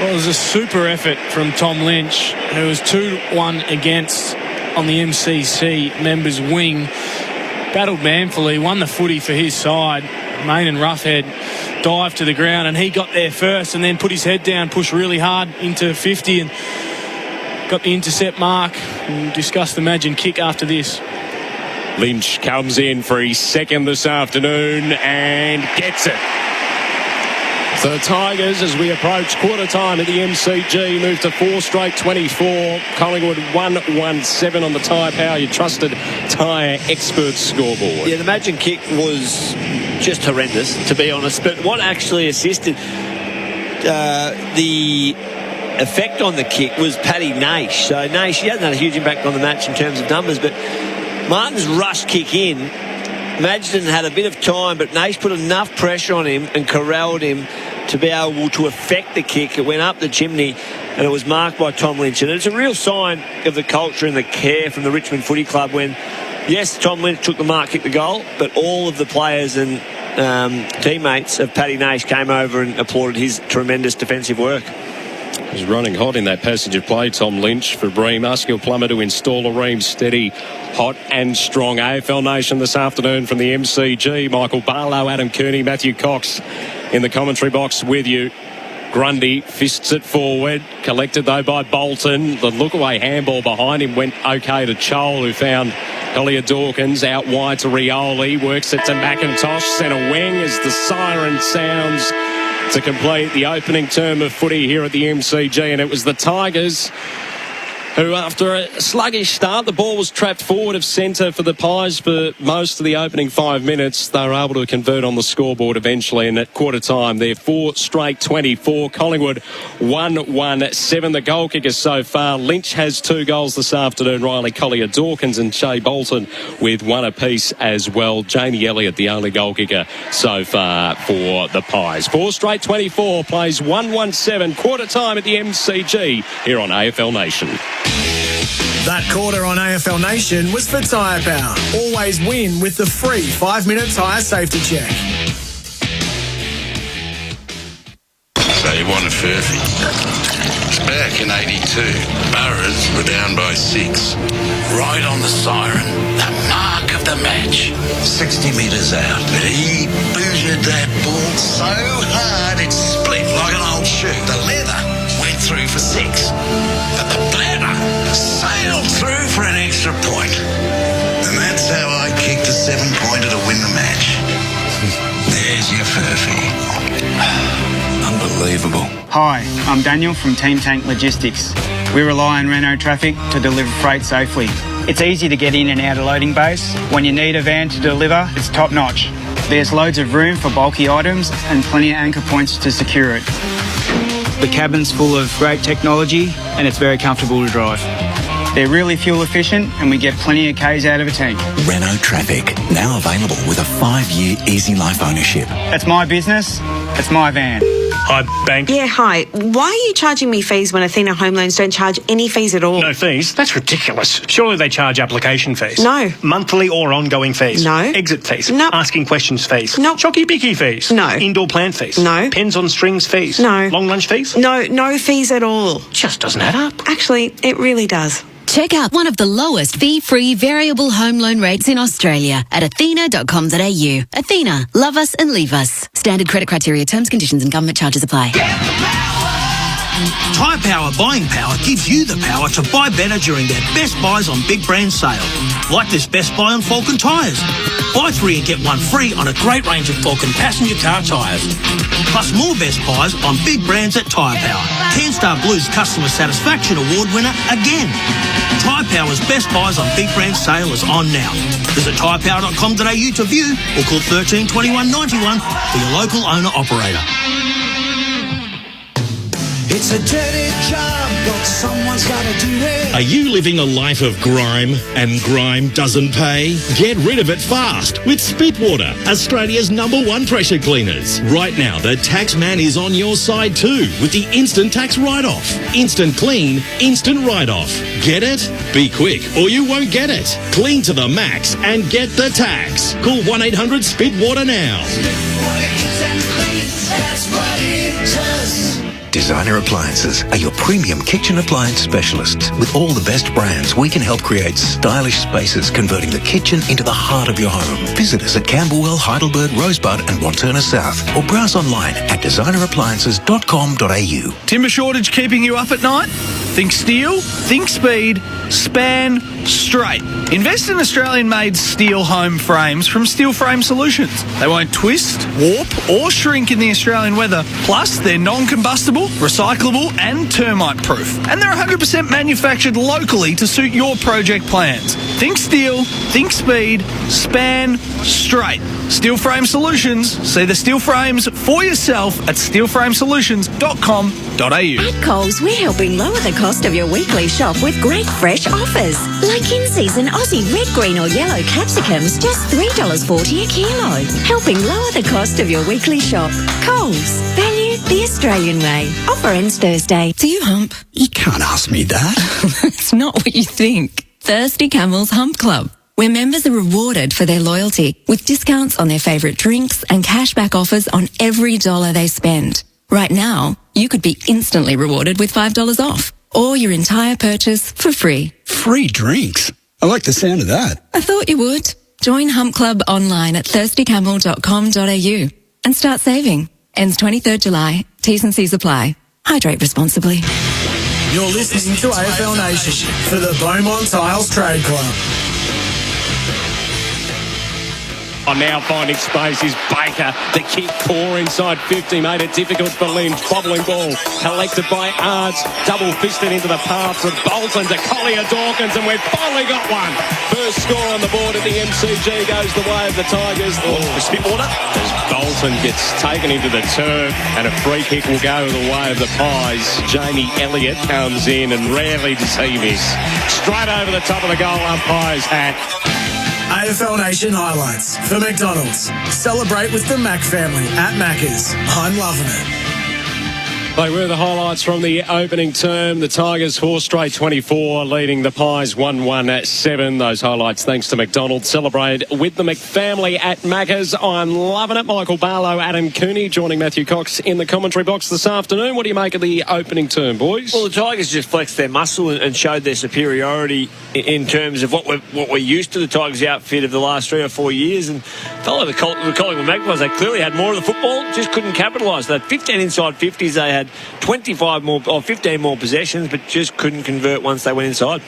Well, it was a super effort from Tom Lynch, who was 2-1 against on the MCC members' wing. Battled manfully, won the footy for his side. Main and Roughhead dived to the ground, and he got there first and then put his head down, pushed really hard into 50 and got the intercept mark. We'll discuss the Madgen kick after this. Lynch comes in for his second this afternoon and gets it. So the Tigers, as we approach quarter time at the MCG, move to 4 straight 24. Collingwood 117 on the Tyre Power, your trusted tyre expert scoreboard. Yeah, the Madgen kick was just horrendous, to be honest. But what actually assisted the effect on the kick was Paddy Naish. So Naish, he hasn't had a huge impact on the match in terms of numbers, but Martin's rush kick in, Madgen had a bit of time, but Naish put enough pressure on him and corralled him to be able to affect the kick. It went up the chimney and it was marked by Tom Lynch. And it's a real sign of the culture and the care from the Richmond Footy Club when, yes, Tom Lynch took the mark, kicked the goal, but all of the players and teammates of Paddy Naish came over and applauded his tremendous defensive work. He's running hot in that passage of play, Tom Lynch, for Bream. Asking Plummer to install a ream steady, hot and strong. AFL Nation this afternoon from the MCG. Michael Barlow, Adam Kearney, Matthew Cox in the commentary box with you. Grundy fists it forward, collected though by Bolton. The look-away handball behind him went okay to Chol, who found Elliot Dawkins out wide to Rioli. Works it to McIntosh, centre wing as the siren sounds to complete the opening term of footy here at the MCG. And it was the Tigers who, after a sluggish start, the ball was trapped forward of centre for the Pies for most of the opening 5 minutes. They were able to convert on the scoreboard eventually, and at quarter time, they're 4 straight 24. Collingwood 1-1-7. The goal kickers so far. Lynch has 2 goals this afternoon. Riley Collier Dawkins and Shea Bolton with 1 apiece as well. Jamie Elliott, the only goal kicker so far for the Pies. 4 straight 24 plays 1-1-7. Quarter time at the MCG here on AFL Nation. That quarter on AFL Nation was for Tyre Power. Always win with the free 5-minute tyre safety check. So you want a furphy. It's back in 82. Burrows were down by 6. Right on the siren. The mark of the match. 60 metres out. But he booted that ball so hard it split like an old shoe. The leather went through for 6. But the bladder sailed through for an extra point. And that's how I kicked a 7-pointer to win the match. There's your furphy. Unbelievable. Hi, I'm Daniel from Team Tank Logistics. We rely on Renault Traffic to deliver freight safely. It's easy to get in and out of loading bays. When you need a van to deliver, it's top notch. There's loads of room for bulky items and plenty of anchor points to secure it. The cabin's full of great technology and it's very comfortable to drive. They're really fuel efficient and we get plenty of Ks out of a tank. Renault Traffic, now available with a 5-year easy life ownership. It's my business, it's my van. Hi, bank. Yeah, hi. Why are you charging me fees when Athena Home Loans don't charge any fees at all? No fees? That's ridiculous. Surely they charge application fees. No. Monthly or ongoing fees. No. Exit fees. No. Asking questions fees. No. Chocky-bicky fees. No. Indoor plant fees. No. Pens on strings fees. No. Long lunch fees. No fees at all. Just doesn't add up. Actually, it really does. Check out one of the lowest fee-free variable home loan rates in Australia at athena.com.au. Athena, love us and leave us. Standard credit criteria, terms, conditions and government charges apply. Tyre Power buying power gives you the power to buy better during their best buys on big brand sale. Like this best buy on Falcon tyres. Buy 3 and get 1 free on a great range of Falcon passenger car tyres. Plus more best buys on big brands at Tyre Power. 10-Star Blues Customer Satisfaction Award winner again. Tyre Power's best buys on big brand sale is on now. Visit tyrepower.com.au to view or call 13 21 91 for your local owner operator. It's a dirty job, but someone's got to do it. Are you living a life of grime and grime doesn't pay? Get rid of it fast with Spitwater, Australia's #1 pressure cleaners. Right now, the tax man is on your side too with the instant tax write-off. Instant clean, instant write-off. Get it? Be quick or you won't get it. Clean to the max and get the tax. Call 1-800-SPITWATER now. That's what it does. Designer Appliances are your premium kitchen appliance specialists. With all the best brands, we can help create stylish spaces, converting the kitchen into the heart of your home. Visit us at Camberwell, Heidelberg, Rosebud and Wantirna South, or browse online at designerappliances.com.au. Timber shortage keeping you up at night? Think steel, think speed, span straight. Invest in Australian-made steel home frames from Steel Frame Solutions. They won't twist, warp or shrink in the Australian weather. Plus, they're non-combustible, recyclable and termite-proof. And they're 100% manufactured locally to suit your project plans. Think steel, think speed, span straight. Steel Frame Solutions. See the steel frames for yourself at steelframesolutions.com.au. At Coles, we're helping lower the cost of your weekly shop with great fresh offers. Like in-season Aussie red, green or yellow capsicums, just $3.40 a kilo. Helping lower the cost of your weekly shop. Coles. Value the Australian way. Offer ends Thursday. Do you hump? You can't ask me that. It's not what you think. Thirsty Camel's Hump Club, where members are rewarded for their loyalty with discounts on their favourite drinks and cashback offers on every dollar they spend. Right now, you could be instantly rewarded with $5 off or your entire purchase for free. Free drinks? I like the sound of that. I thought you would. Join Hump Club online at thirstycamel.com.au and start saving. Ends 23rd July. T's and C's apply. Hydrate responsibly. You're listening to AFL Nation for the Beaumont Tiles Trade Club. Now finding space is Baker. The kick poor inside 50 made it difficult for Lynch. Bobbling ball collected by Arts. Double fisted into the path from Bolton to Collier Dawkins, and we've finally got one. First score on the board at the MCG goes the way of the Tigers. Spitwater as Bolton gets taken into the turf, and a free kick will go the way of the Pies. Jamie Elliott comes in, and rarely does he miss. Straight over the top of the goal umpire's hat. AFL Nation highlights for McDonald's. Celebrate with the Mac family at Macca's. I'm loving it. They were the highlights from the opening term. The Tigers 4 straight 24, leading the Pies 1-1-7. Those highlights thanks to McDonald's. Celebrate with the McFamily at Macca's. I'm loving it. Michael Barlow, Adam Cooney joining Matthew Cox in the commentary box this afternoon. What do you make of the opening term, boys? Well, the Tigers just flexed their muscle and showed their superiority in terms of what we're used to the Tigers outfit of the last 3 or 4 years. And felt like the Collingwood Magpies, they clearly had more of the football, just couldn't capitalise. They had 15 inside 50s. They had 25 more or 15 more possessions, but just couldn't convert once they went inside.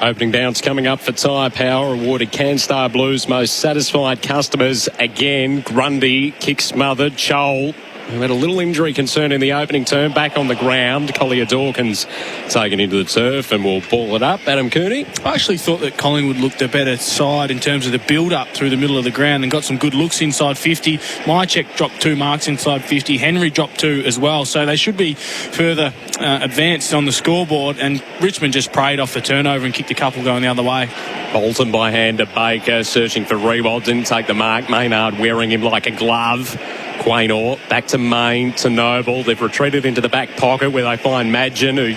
Opening bounce coming up for Tyre Power, awarded CanStar Blues most satisfied customers again. Grundy, kick smothered. Chol, who had a little injury concern in the opening term, back on the ground. Collier Dawkins taken into the turf and will ball it up. Adam Cooney? I actually thought that Collingwood looked a better side in terms of the build-up through the middle of the ground and got some good looks inside 50. Mycheck dropped 2 marks inside 50. Henry dropped 2 as well. So they should be further advanced on the scoreboard, and Richmond just preyed off the turnover and kicked a couple going the other way. Bolton by hand to Baker, searching for Rewald, didn't take the mark. Maynard wearing him like a glove. Quaynor back to Main, to Noble. They've retreated into the back pocket where they find Madgen, who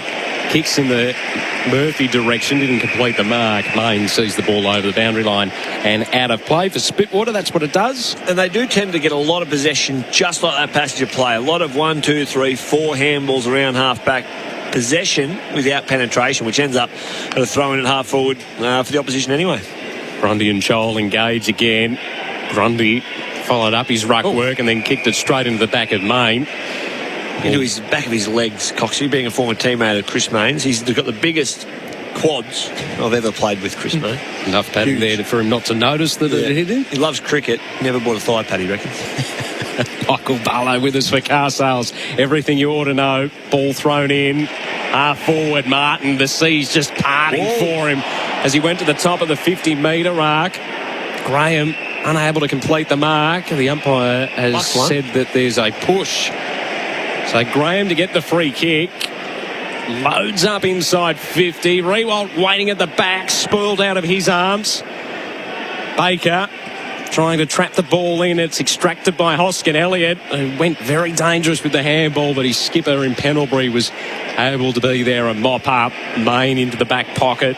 kicks in the Murphy direction, didn't complete the mark. Main sees the ball over the boundary line and out of play for Spitwater. That's what it does. And they do tend to get a lot of possession just like that passage of play. A lot of 1, 2, 3, 4 handballs around half-back possession without penetration, which ends up at a throw in at half forward for the opposition anyway. Grundy and Chol engage again. Grundy followed up his ruck work and then kicked it straight into the back of Main. Into his back of his legs. Coxie, being a former teammate of Chris Main's, he's got the biggest quads I've ever played with Chris Main. Enough padding there for him not to notice that it hit him. He loves cricket. Never bought a thigh pad, he reckons. Michael Barlow with us for car sales. Everything you ought to know. Ball thrown in. Half forward, Martin. The sea's just parting for him as he went to the top of the 50-metre arc. Graham unable to complete the mark. The umpire has said that there's a push. So Graham to get the free kick. Loads up inside 50. Rewalt waiting at the back. Spoiled out of his arms. Baker trying to trap the ball in. It's extracted by Hoskin Elliott, who went very dangerous with the handball, but his skipper in Pendlebury was able to be there and mop up. Main into the back pocket.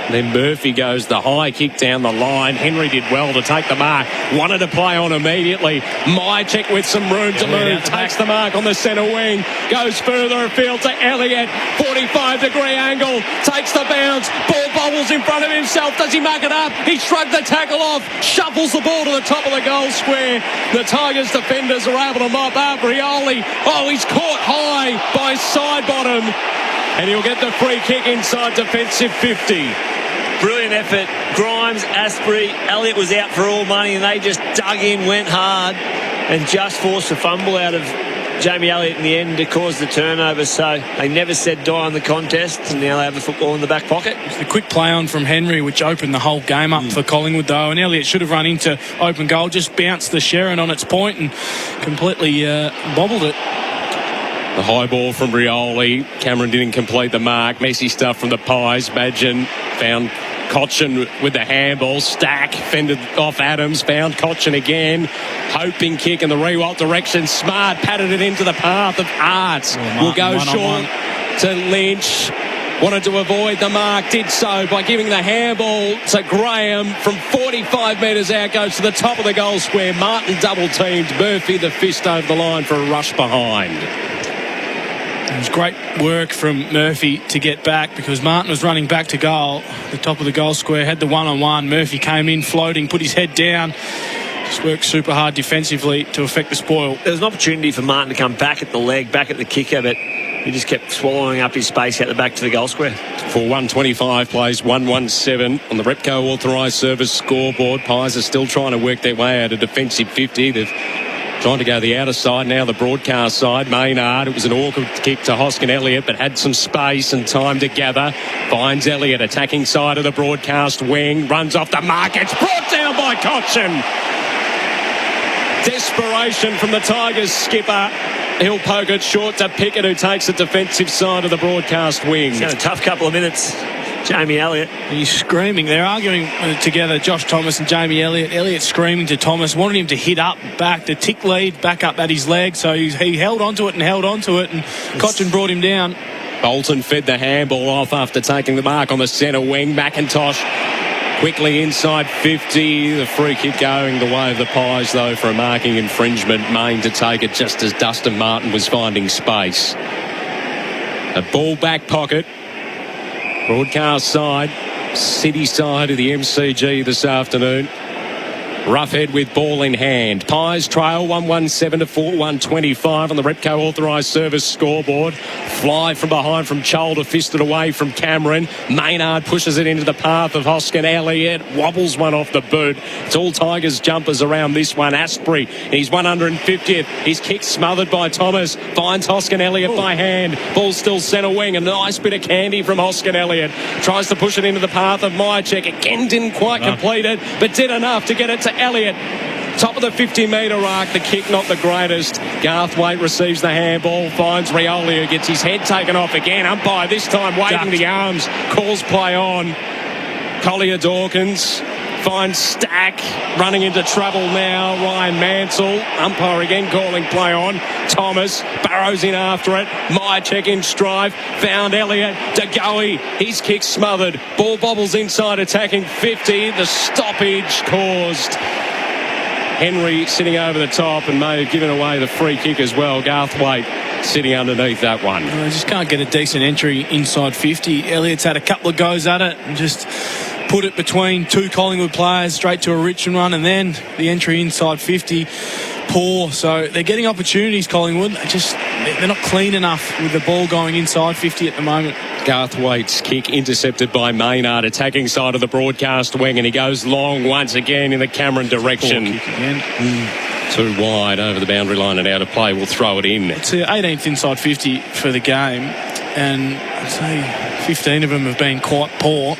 Then Murphy goes the high kick down the line. Henry did well to take the mark. Wanted to play on immediately. Mycheck with some room to move. Takes the mark on the centre wing. Goes further afield to Elliott. 45-degree angle. Takes the bounce. Ball bobbles in front of himself. Does he mark it up? He shrugged the tackle off. Shuffles the ball to the top of the goal square. The Tigers defenders are able to mop up. Rioli. Oh, he's caught high by side bottom. And he'll get the free kick inside defensive 50. Brilliant effort. Grimes, Asprey, Elliott was out for all money and they just dug in, went hard and just forced a fumble out of Jamie Elliott in the end to cause the turnover. So they never said die on the contest, and now they have the football in the back pocket. It's the quick play on from Henry, which opened the whole game up for Collingwood though, and Elliott should have run into open goal, just bounced the Sharon on its point and completely bobbled it. The high ball from Rioli. Cameron didn't complete the mark. Messy stuff from the Pies. Madgen found Cochin with the handball. Stack fended off Adams. Found Cochin again. Hoping kick in the Rewalt direction. Smart patted it into the path of Arts. Will go short to Lynch. Wanted to avoid the mark. Did so by giving the handball to Graham from 45 metres out. Goes to the top of the goal square. Martin double teamed. Murphy the fist over the line for a rush behind. It was great work from Murphy to get back because Martin was running back to goal. The top of the goal square had the one-on-one. Murphy came in floating, put his head down. Just worked super hard defensively to affect the spoil. There was an opportunity for Martin to come back at the leg, back at the kicker, but he just kept swallowing up his space out the back to the goal square. For 125 plays 117 on the Repco authorised service scoreboard. Pies are still trying to work their way out of defensive 50. They've trying to go the outer side, now the broadcast side. Maynard, it was an awkward kick to Hoskin Elliott, but had some space and time to gather. Finds Elliott attacking side of the broadcast wing. Runs off the mark. It's brought down by Cochin. Desperation from the Tigers skipper. He'll poke it short to Pickett, who takes the defensive side of the broadcast wing. It's been a tough couple of minutes Jamie Elliott. He's screaming. They're arguing together, Josh Thomas and Jamie Elliott. Elliott screaming to Thomas, wanted him to hit up back, the tick lead back up at his leg. So he held onto it, and Cochin brought him down. Bolton fed the handball off after taking the mark on the centre wing. McIntosh quickly inside 50. The free kick going the way of the Pies, though, for a marking infringement. Main to take it just as Dustin Martin was finding space. A ball back pocket. Broadcast side, city side of the MCG this afternoon. Roughhead with ball in hand. Pies trail 117 to 4-125 on the Repco authorised service scoreboard. Fly from behind from Cholder, fisted away from Cameron. Maynard pushes it into the path of Hoskin Elliott. Wobbles one off the boot. It's all Tigers jumpers around this one. Asprey, he's 150th. His kick smothered by Thomas. Finds Hoskin Elliott by hand. Ball still centre wing. A nice bit of candy from Hoskin Elliott. Tries to push it into the path of Myercheck. Again, didn't quite complete it, but did enough to get it to Elliott. Top of the 50-metre arc. The kick not the greatest. Garthwaite receives the handball. Finds Rioli, who gets his head taken off again. Umpire this time waving the arms. Calls play on. Collier Dawkins finds Stack. Running into trouble now. Ryan Mansell. Umpire again calling play on. Thomas burrows in after it. Myercheck in strive. Found Elliott. DeGoey. His kick smothered. Ball bobbles inside attacking 50. The stoppage caused Henry sitting over the top and may have given away the free kick as well. Garthwaite sitting underneath that one. I just can't get a decent entry inside 50. Elliott's had a couple of goes at it and just put it between two Collingwood players straight to a Richmond run, and then the entry inside 50 poor. So they're getting opportunities, Collingwood. They're not clean enough with the ball going inside 50 at the moment. Garthwaite's kick intercepted by Maynard, attacking side of the broadcast wing, and he goes long once again in the Cameron direction. Poor kick again. Too wide over the boundary line and out of play. We'll throw it in. It's 18th inside 50 for the game, and I'd say 15 of them have been quite poor.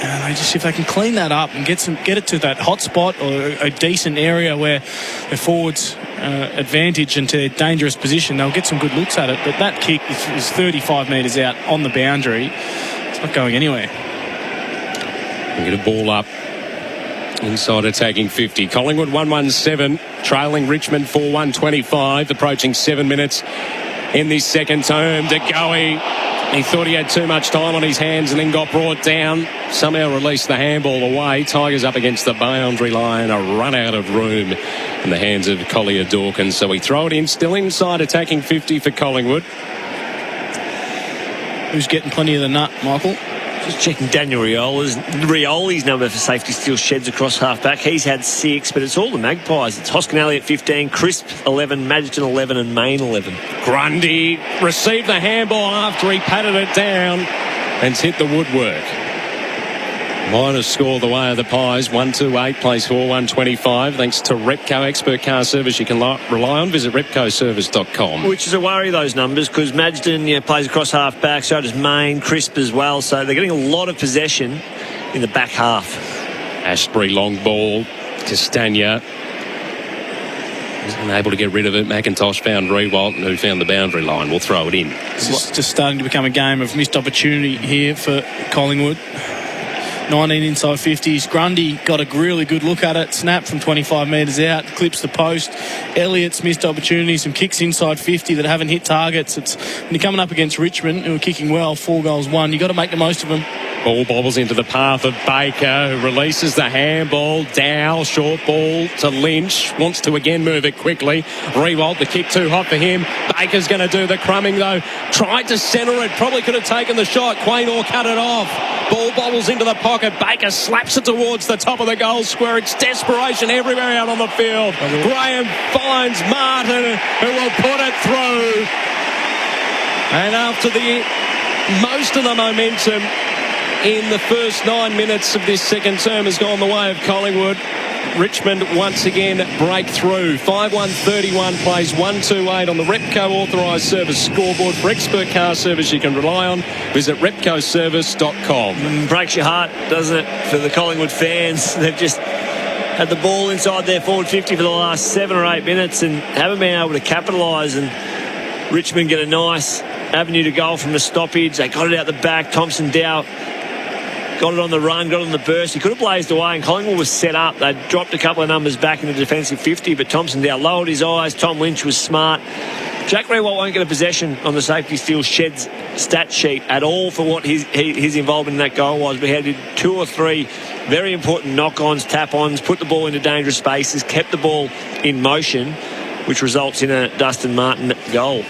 And if they can clean that up and get it to that hot spot or a decent area where their forwards advantage into their dangerous position, they'll get some good looks at it. But that kick is 35 metres out on the boundary. It's not going anywhere. Get a ball up inside attacking 50. Collingwood 117, trailing Richmond 4-125, approaching 7 minutes in this second term. DeGoey, he thought he had too much time on his hands and then got brought down. Somehow released the handball away. Tigers up against the boundary line. A run out of room in the hands of Collier Dawkins. So we throw it in, still inside attacking 50 for Collingwood. Who's getting plenty of the nut, Michael? Just checking Daniel Rioli's number for safety still sheds across half-back. He's had 6, but it's all the Magpies. It's Hoskin Elliott 15, Crisp 11, Madgerton 11 and Main 11. Grundy received the handball after he patted it down and hit the woodwork. Miners score the way of the Pies. 1-2-8 plays 4-1-25. Thanks to Repco Expert Car Service you can rely on. Visit repcoservice.com. Which is a worry, those numbers, because Madgerton plays across half-back, so does Main, Crisp as well. So they're getting a lot of possession in the back half. Asprey, long ball. Castagna wasn't able to get rid of it. McIntosh found Rewalt, who found the boundary line. We'll throw it in. It's just starting to become a game of missed opportunity here for Collingwood. 19 inside 50s. Grundy got a really good look at it. Snap from 25 metres out. Clips the post. Elliott's missed opportunities. Some kicks inside 50 that haven't hit targets. When you're coming up against Richmond, who are kicking well, 4 goals, 1. You've got to make the most of them. Ball bobbles into the path of Baker, who releases the handball. Dow, short ball to Lynch. Wants to again move it quickly. Rewalt, the kick too hot for him. Baker's going to do the crumbing though. Tried to centre it. Probably could have taken the shot. Quaynor cut it off. Ball bobbles into the pocket. Baker slaps it towards the top of the goal square. It's desperation everywhere out on the field. Graham finds Martin, who will put it through. And after most of the momentum in the first 9 minutes of this second term has gone the way of Collingwood, Richmond once again break through. 5-1-31 plays 1-2-8 on the Repco authorised service scoreboard. For expert car service you can rely on, visit repcoservice.com. Breaks your heart, doesn't it, for the Collingwood fans? They've just had the ball inside their forward 50 for the last 7 or 8 minutes and haven't been able to capitalise, and Richmond get a nice avenue to goal from the stoppage. They got it out the back. Thompson Dow got it on the run, got it on the burst. He could have blazed away, and Collingwood was set up. They dropped a couple of numbers back in the defensive 50, but Thompson down lowered his eyes. Tom Lynch was smart. Jack Rewalt won't get a possession on the safety steal sheds stat sheet at all for what his involvement in that goal was, but he had 2 or 3 very important knock-ons, tap-ons, put the ball into dangerous spaces, kept the ball in motion, which results in a Dustin Martin goal.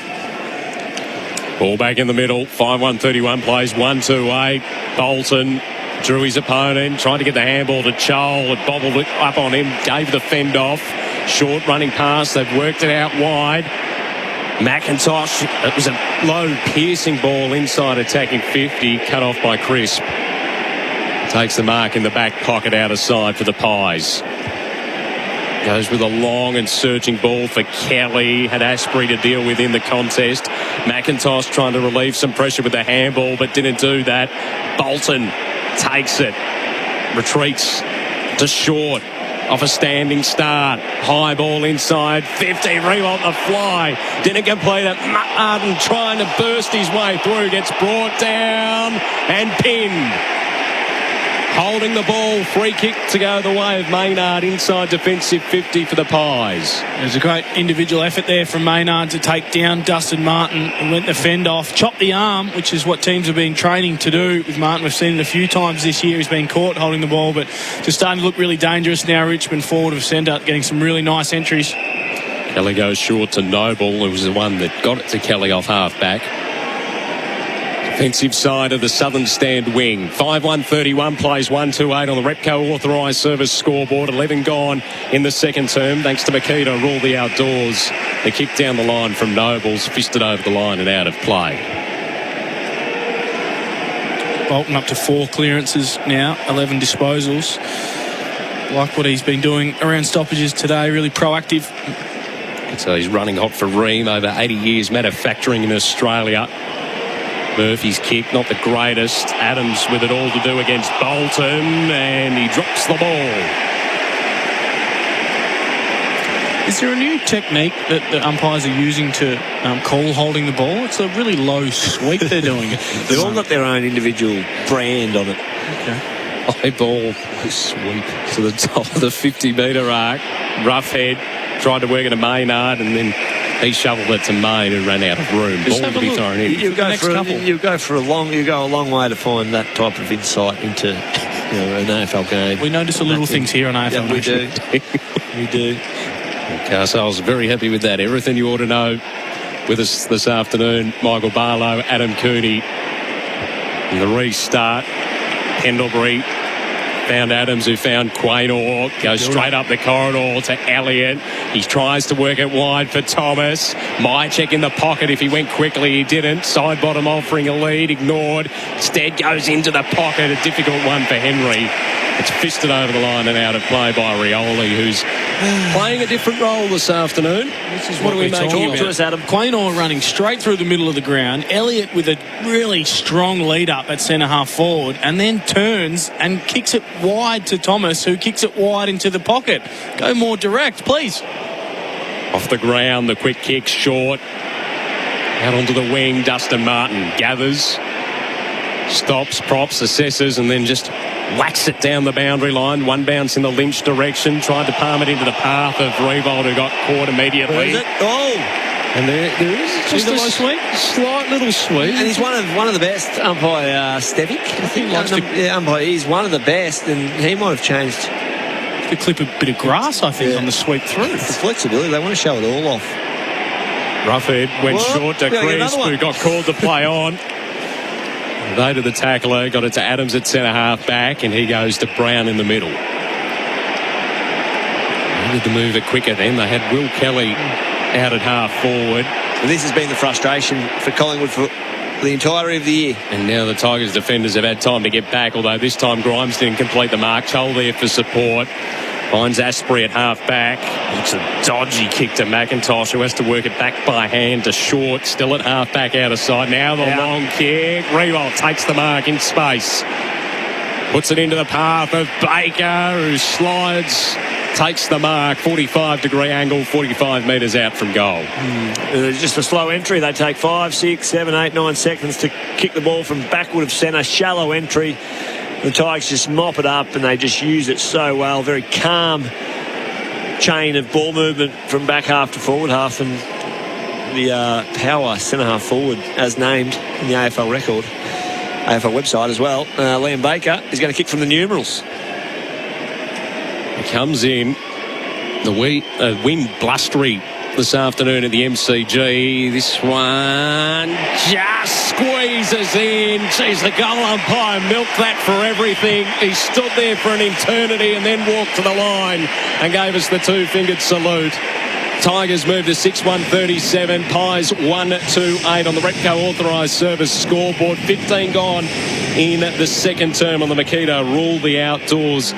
Ball back in the middle. 5-1-31 plays 1-2-8. Bolton drew his opponent, tried to get the handball to Chol. It bobbled it up on him, gave the fend off. Short running pass. They've worked it out wide. McIntosh, it was a low piercing ball inside attacking 50, cut off by Crisp. Takes the mark in the back pocket out of side for the Pies. Goes with a long and surging ball for Kelly. Had Asprey to deal with in the contest. McIntosh trying to relieve some pressure with the handball, but didn't do that. Bolton takes it. Retreats to Short. Off a standing start. High ball inside 50. Rewalt the fly. Didn't complete it. Martin trying to burst his way through. Gets brought down and pinned. Holding the ball. Free kick to go the way of Maynard inside defensive 50 for the Pies. There's a great individual effort there from Maynard to take down Dustin Martin and went the fend off. Chopped the arm, which is what teams have been training to do with Martin. We've seen it a few times this year. He's been caught holding the ball, but just starting to look really dangerous now. Richmond forward of centre, getting some really nice entries. Kelly goes short to Noble, who was the one that got it to Kelly off half-back. Defensive side of the southern stand wing. 5-1-31 plays 1-2-8 on the Repco authorised service scoreboard. 11 gone in the second term. Thanks to Makita, rule the outdoors. The kick down the line from Nobles, fisted over the line and out of play. Bolton up to 4 clearances now, 11 disposals. Like what he's been doing around stoppages today, really proactive. So he's running hot for Ream, over 80 years manufacturing in Australia. Murphy's kick, not the greatest. Adams with it all to do against Bolton, and he drops the ball. Is there a new technique that the umpires are using to call holding the ball? It's a really low sweep they're doing. They've all got their own individual brand on it. Okay. High ball sweep to the top of the 50-metre arc. Roughhead tried to work it to Maynard, and then he shoveled it to Main and ran out of room. Ball to be thrown in. You go a long way to find that type of insight into an AFL game. We notice the little things here on AFL. Yeah, we do. We do. Carsel's very happy with that. Everything you ought to know with us this afternoon. Michael Barlow, Adam Cooney. And the restart. Pendlebury found Adams, who found Quaynor. Goes straight up the corridor to Elliott. He tries to work it wide for Thomas. Mychek in the pocket. If he went quickly, he didn't. Side bottom offering a lead, ignored. Instead goes into the pocket. A difficult one for Henry. It's fisted over the line and out of play by Rioli, who's playing a different role this afternoon. This is what do we make talking of to us, Adam? Quaynor running straight through the middle of the ground. Elliott with a really strong lead up at centre half forward, and then turns and kicks it wide to Thomas, who kicks it wide into the pocket. Go more direct, please. Off the ground, the quick kick short. Out onto the wing, Dustin Martin gathers, stops, props, assesses, and then just whacks it down the boundary line. One bounce in the Lynch direction. Tried to palm it into the path of Rewalt, who got caught immediately. Where is it? Oh! And there is just a slight little sweep. And he's one of the best, umpire Stevic. I think umpire. He's one of the best, and he might have changed. Could clip a bit of grass, I think, on the sweep through. It's the flexibility. They want to show it all off. Roughhead went short to Crisp, who got called to play on. They to the tackler, got it to Adams at centre half back, and he goes to Brown in the middle. Needed to move it quicker then. They had Will Kelly out at half forward. And this has been the frustration for Collingwood for the entirety of the year. And now the Tigers defenders have had time to get back, although this time Grimes didn't complete the mark. Chol there for support. Finds Asprey at half back. It's a dodgy kick to McIntosh, who has to work it back by hand to Short. Still at half back out of sight. Now the long kick. Rewalt takes the mark in space. Puts it into the path of Baker, who slides, takes the mark. 45-degree angle, 45 metres out from goal. Just a slow entry. They take 5, 6, 7, 8, 9 seconds to kick the ball from backward of centre. Shallow entry. The Tigers just mop it up and they just use it so well. Very calm chain of ball movement from back half to forward half, and the power centre half forward as named in the AFL record, AFL website as well. Liam Baker is going to kick from the numerals. He comes in. The wind blustery this afternoon at the MCG. This one just squeezes in. Geez, the goal umpire milked that for everything. He stood there for an eternity and then walked to the line and gave us the two-fingered salute. Tigers move to 6-1-37. Pies 1-2-8 on the Repco authorised service scoreboard. 15 gone in the second term on the Makita Rule the Outdoors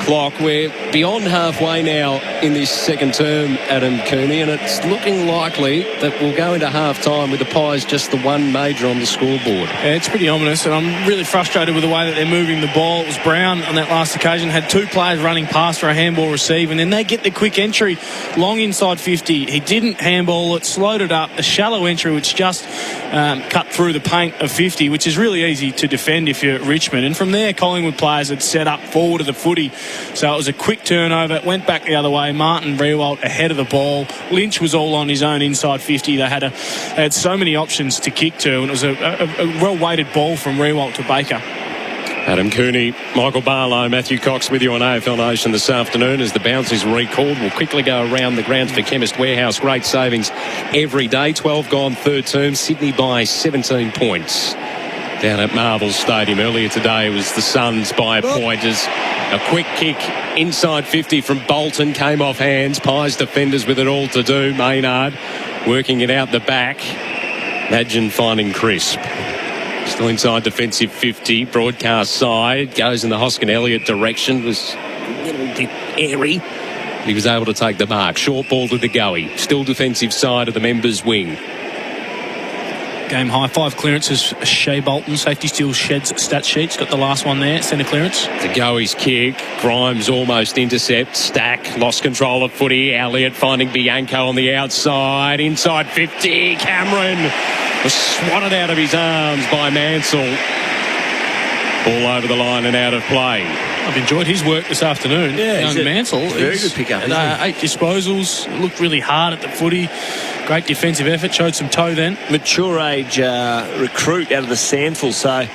clock. We're beyond halfway now in this second term, Adam Cooney, and it's looking likely that we'll go into half-time with the Pies just the one major on the scoreboard. Yeah, it's pretty ominous, and I'm really frustrated with the way that they're moving the ball. It was Brown on that last occasion, had two players running past for a handball receive, and then they get the quick entry long inside 50. He didn't handball it, slowed it up, a shallow entry which just cut through the paint of 50, which is really easy to defend if you're Richmond. And from there, Collingwood players had set up forward of the footy. So it was a quick turnover. It went back the other way. Martin Riewoldt ahead of the ball. Lynch was all on his own inside 50. They had so many options to kick to, and it was a well-weighted ball from Riewoldt to Baker. Adam Cooney, Michael Barlow, Matthew Cox with you on AFL Nation this afternoon as the bounce is recalled. We'll quickly go around the grounds for Chemist Warehouse. Great savings every day. 12 gone third term. Sydney by 17 points. Down at Marvel Stadium earlier today was the Suns by a point as a quick kick inside 50 from Bolton came off hands. Pies defenders with it all to do. Maynard working it out the back. Imagine finding Crisp. Still inside defensive 50. Broadcast side. Goes in the Hoskin-Elliott direction. Was a little bit airy. He was able to take the mark. Short ball to the goey. Still defensive side of the members' wing. Game high, 5 clearances. Shea Bolton, safety steal sheds stat sheets. Got the last one there, centre clearance. The goey's kick. Grimes almost intercept. Stack lost control of footy. Elliott finding Bianco on the outside. Inside 50. Cameron was swatted out of his arms by Mansell. All over the line and out of play. I've enjoyed his work this afternoon. Yeah, young Mansell. Very good pickup. 8 disposals. Looked really hard at the footy. Great defensive effort. Showed some toe then. Mature age recruit out of the Sandful. So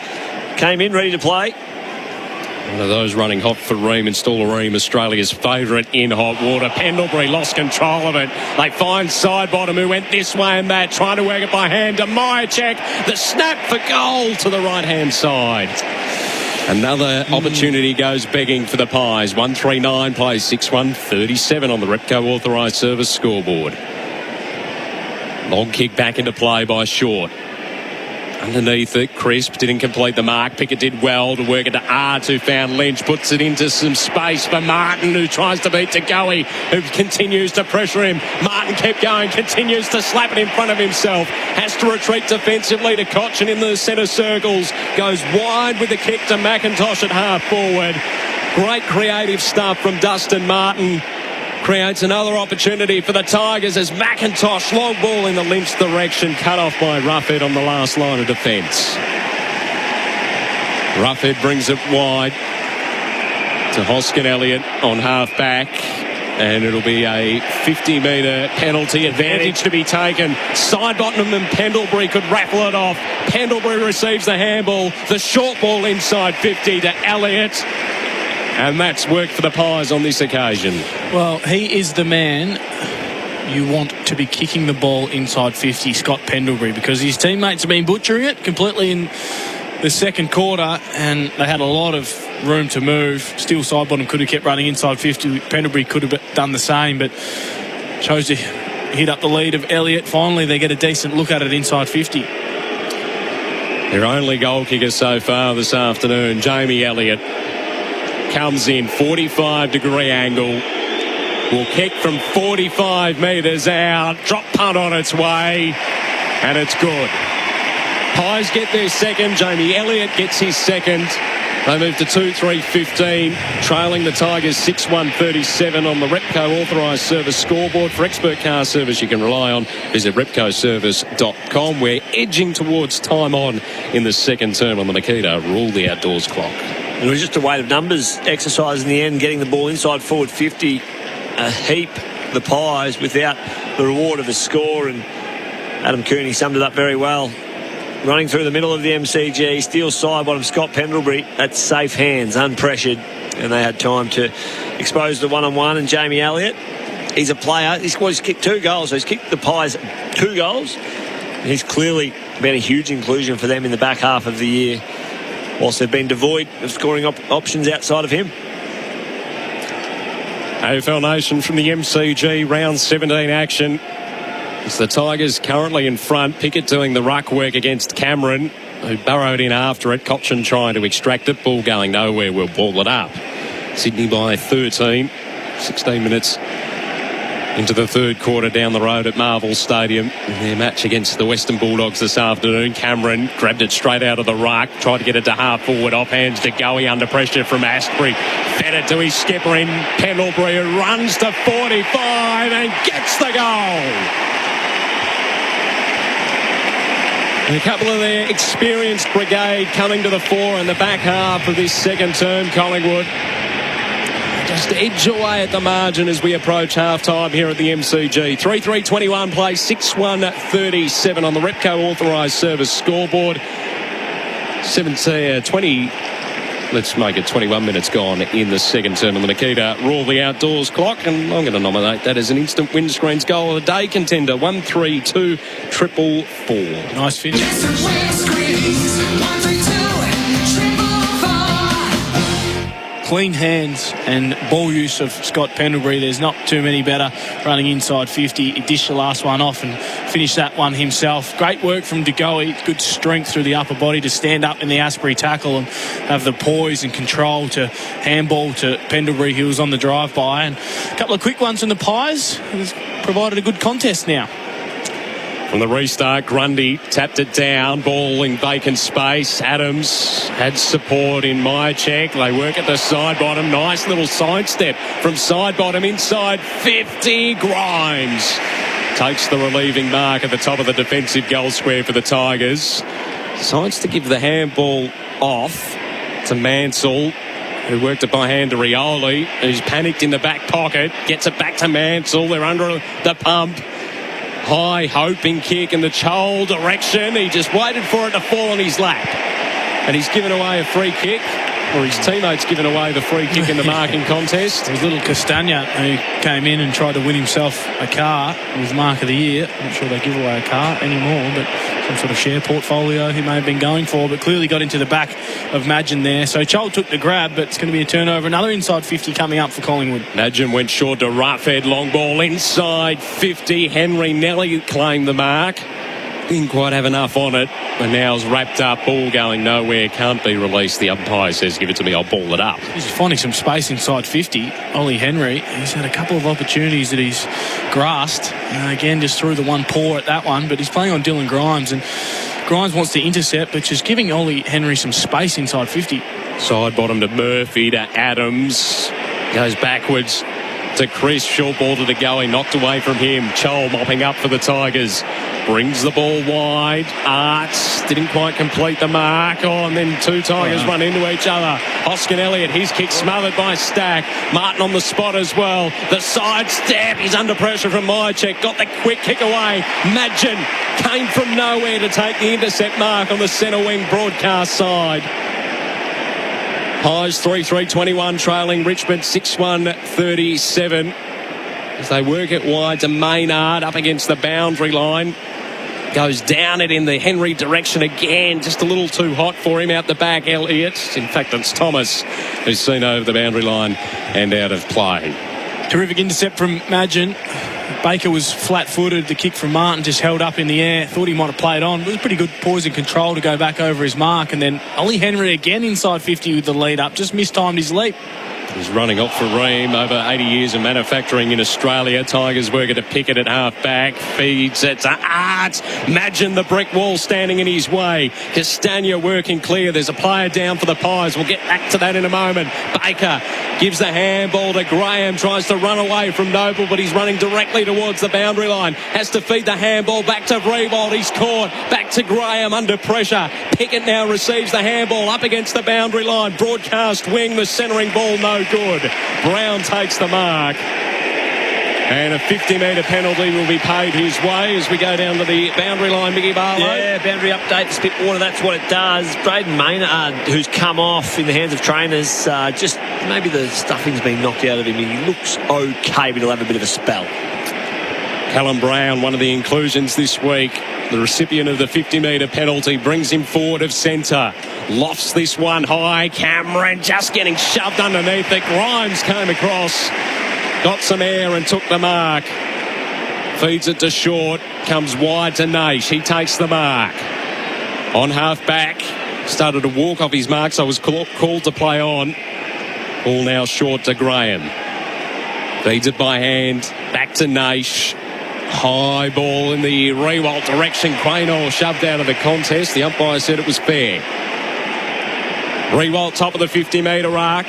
came in ready to play. One of those running hot for Ream and Stallareem, Australia's favourite in hot water. Pendlebury lost control of it. They find Sidebottom who went this way and that, trying to work it by hand to Myercheck. The snap for goal to the right-hand side. Another opportunity goes begging for the Pies. 139 plays 6-1-37 on the Repco authorised service scoreboard. Long kick back into play by Short. Underneath it, Crisp didn't complete the mark. Pickett did well to work it to Arts, who found Lynch, puts it into some space for Martin, who tries to beat Tagoe, who continues to pressure him. Martin kept going, continues to slap it in front of himself, has to retreat defensively to Cochin in the centre circles, goes wide with the kick to McIntosh at half forward. Great creative stuff from Dustin Martin. Creates another opportunity for the Tigers as McIntosh, long ball in the Lynch direction, cut off by Ruffhead on the last line of defence. Ruffhead brings it wide to Hoskin-Elliott on half-back, and it'll be a 50-metre penalty advantage to be taken. Sidebottom and Pendlebury could raffle it off. Pendlebury receives the handball, the short ball inside 50 to Elliott. And that's worked for the Pies on this occasion. Well, he is the man you want to be kicking the ball inside 50, Scott Pendlebury, because his teammates have been butchering it completely in the second quarter, and they had a lot of room to move. Still, Sidebottom could have kept running inside 50. Pendlebury could have done the same, but chose to hit up the lead of Elliott. Finally, they get a decent look at it inside 50. Their only goal kicker so far this afternoon, Jamie Elliott, comes in 45-degree angle, will kick from 45 metres out, drop punt on its way, and it's good. Pies get their second, Jamie Elliott gets his second. They move to 2-3-15, trailing the Tigers 6-1-37 on the Repco authorised service scoreboard. For expert car service you can rely on, visit repcoservice.com. We're edging towards time on in the second term on the Makita Rule the Outdoors clock. It was just a weight of numbers exercise in the end, getting the ball inside forward 50, a heap, the Pies, without the reward of a score. And Adam Cooney summed it up very well. Running through the middle of the MCG, steals side bottom Scott Pendlebury. That's safe hands, unpressured. And they had time to expose the one-on-one. And Jamie Elliott, he's a player. He's kicked 2 goals, so he's kicked the Pies 2 goals. He's clearly been a huge inclusion for them in the back half of the year, whilst they've been devoid of scoring options outside of him. AFL Nation from the MCG, round 17 action. It's the Tigers currently in front. Pickett doing the ruck work against Cameron, who burrowed in after it. Cochin trying to extract it. Ball going nowhere. We'll ball it up. Sydney by 13. 16 minutes into the third quarter down the road at Marvel Stadium. In their match against the Western Bulldogs this afternoon, Cameron grabbed it straight out of the ruck, tried to get it to half forward, off hands to Goey under pressure from Astbury. Fed it to his skipper in Pendlebury, who runs to 45 and gets the goal. And a couple of their experienced brigade coming to the fore in the back half of this second term, Collingwood. Just edge away at the margin as we approach half-time here at the MCG. 3-3-21 play, 6-1-37 on the Repco authorised service scoreboard. 20, let's make it 21 minutes gone in the second term on the Nikita Rule the Outdoors clock, and I'm going to nominate that as an instant windscreens goal of the day contender. 1-3-2-4-4. Nice finish. Clean hands and ball use of Scott Pendlebury. There's not too many better running inside 50. He dished the last one off and finished that one himself. Great work from De Goey. Good strength through the upper body to stand up in the Astbury tackle and have the poise and control to handball to Pendlebury, who was on the drive-by. And a couple of quick ones from the Pies. It's provided a good contest now. From the restart, Grundy tapped it down, ball in vacant space. Adams had support in Myercheck. They work at the side bottom. Nice little sidestep from side bottom inside 50. Grimes takes the relieving mark at the top of the defensive goal square for the Tigers. Decides to give the handball off to Mansell, who worked it by hand to Rioli, who's panicked in the back pocket. Gets it back to Mansell. They're under the pump. High hoping kick in the Chol direction. He just waited for it to fall on his lap. And he's given away a free kick, or his teammates given away the free kick in the marking contest. There's little Castagna, who came in and tried to win himself a car with Mark of the Year. I'm not sure they give away a car anymore, but some sort of share portfolio he may have been going for, but clearly got into the back of Madgen there. So Chol took the grab, but it's going to be a turnover. Another inside 50 coming up for Collingwood. Madgen went short to Roughhead. Long ball inside 50. Henry Nelly claimed the mark. Didn't quite have enough on it. And now it's wrapped up. Ball going nowhere. Can't be released. The umpire says, give it to me, I'll ball it up. He's finding some space inside 50. Ollie Henry, he's had a couple of opportunities that he's grasped. Again, just threw the one paw at that one. But he's playing on Dylan Grimes. And Grimes wants to intercept, but just giving Ollie Henry some space inside 50. Side bottom to Murphy, to Adams. Goes backwards to Chris. Short ball to the Goey. Knocked away from him. Chol mopping up for the Tigers. Brings the ball wide. Arts didn't quite complete the mark. Oh, and then two Tigers run into each other. Hoskin Elliott, his kick smothered by Stack. Martin on the spot as well. The side step. He's under pressure from Myercheck. Got the quick kick away. Madgen came from nowhere to take the intercept mark on the centre wing broadcast side. Pies 3-3-21 trailing Richmond 6-1-37. As they work it wide to Maynard up against the boundary line. Goes down it in the Henry direction again. Just a little too hot for him out the back, Elliott. In fact, it's Thomas who's seen over the boundary line and out of play. Terrific intercept from Madgen. Baker was flat-footed. The kick from Martin just held up in the air. Thought he might have played on. It was pretty good poise and control to go back over his mark. And then Ollie Henry again inside 50 with the lead up. Just mistimed his leap. He's running off for Ream. Over 80 years of manufacturing in Australia. Tigers worker to pick it at half-back. Feeds it to Arts. Imagine the brick wall standing in his way. Castagna working clear. There's a player down for the Pies. We'll get back to that in a moment. Baker gives the handball to Graham. Tries to run away from Noble, but he's running directly towards the boundary line. Has to feed the handball back to Riewoldt. He's caught. Back to Graham under pressure. Pickett now receives the handball up against the boundary line. Broadcast wing. The centering ball no good. Brown takes the mark. And a 50-metre penalty will be paid his way as we go down to the boundary line, Mickey Barlow. Yeah, boundary update, Spitwater, that's what it does. Braden Maynard, who's come off in the hands of trainers, just maybe the stuffing's been knocked out of him. He looks okay, but he'll have a bit of a spell. Callum Brown, one of the inclusions this week. The recipient of the 50-metre penalty brings him forward of centre. Lofts this one high. Cameron just getting shoved underneath it. Grimes came across. Got some air and took the mark. Feeds it to Short. Comes wide to Naish. He takes the mark. On half-back. Started to walk off his mark, so was called to play on. Ball now short to Graham. Feeds it by hand. Back to Naish. High ball in the Riewoldt direction. Quaynor shoved out of the contest. The umpire said it was fair. Riewoldt top of the 50-metre arc.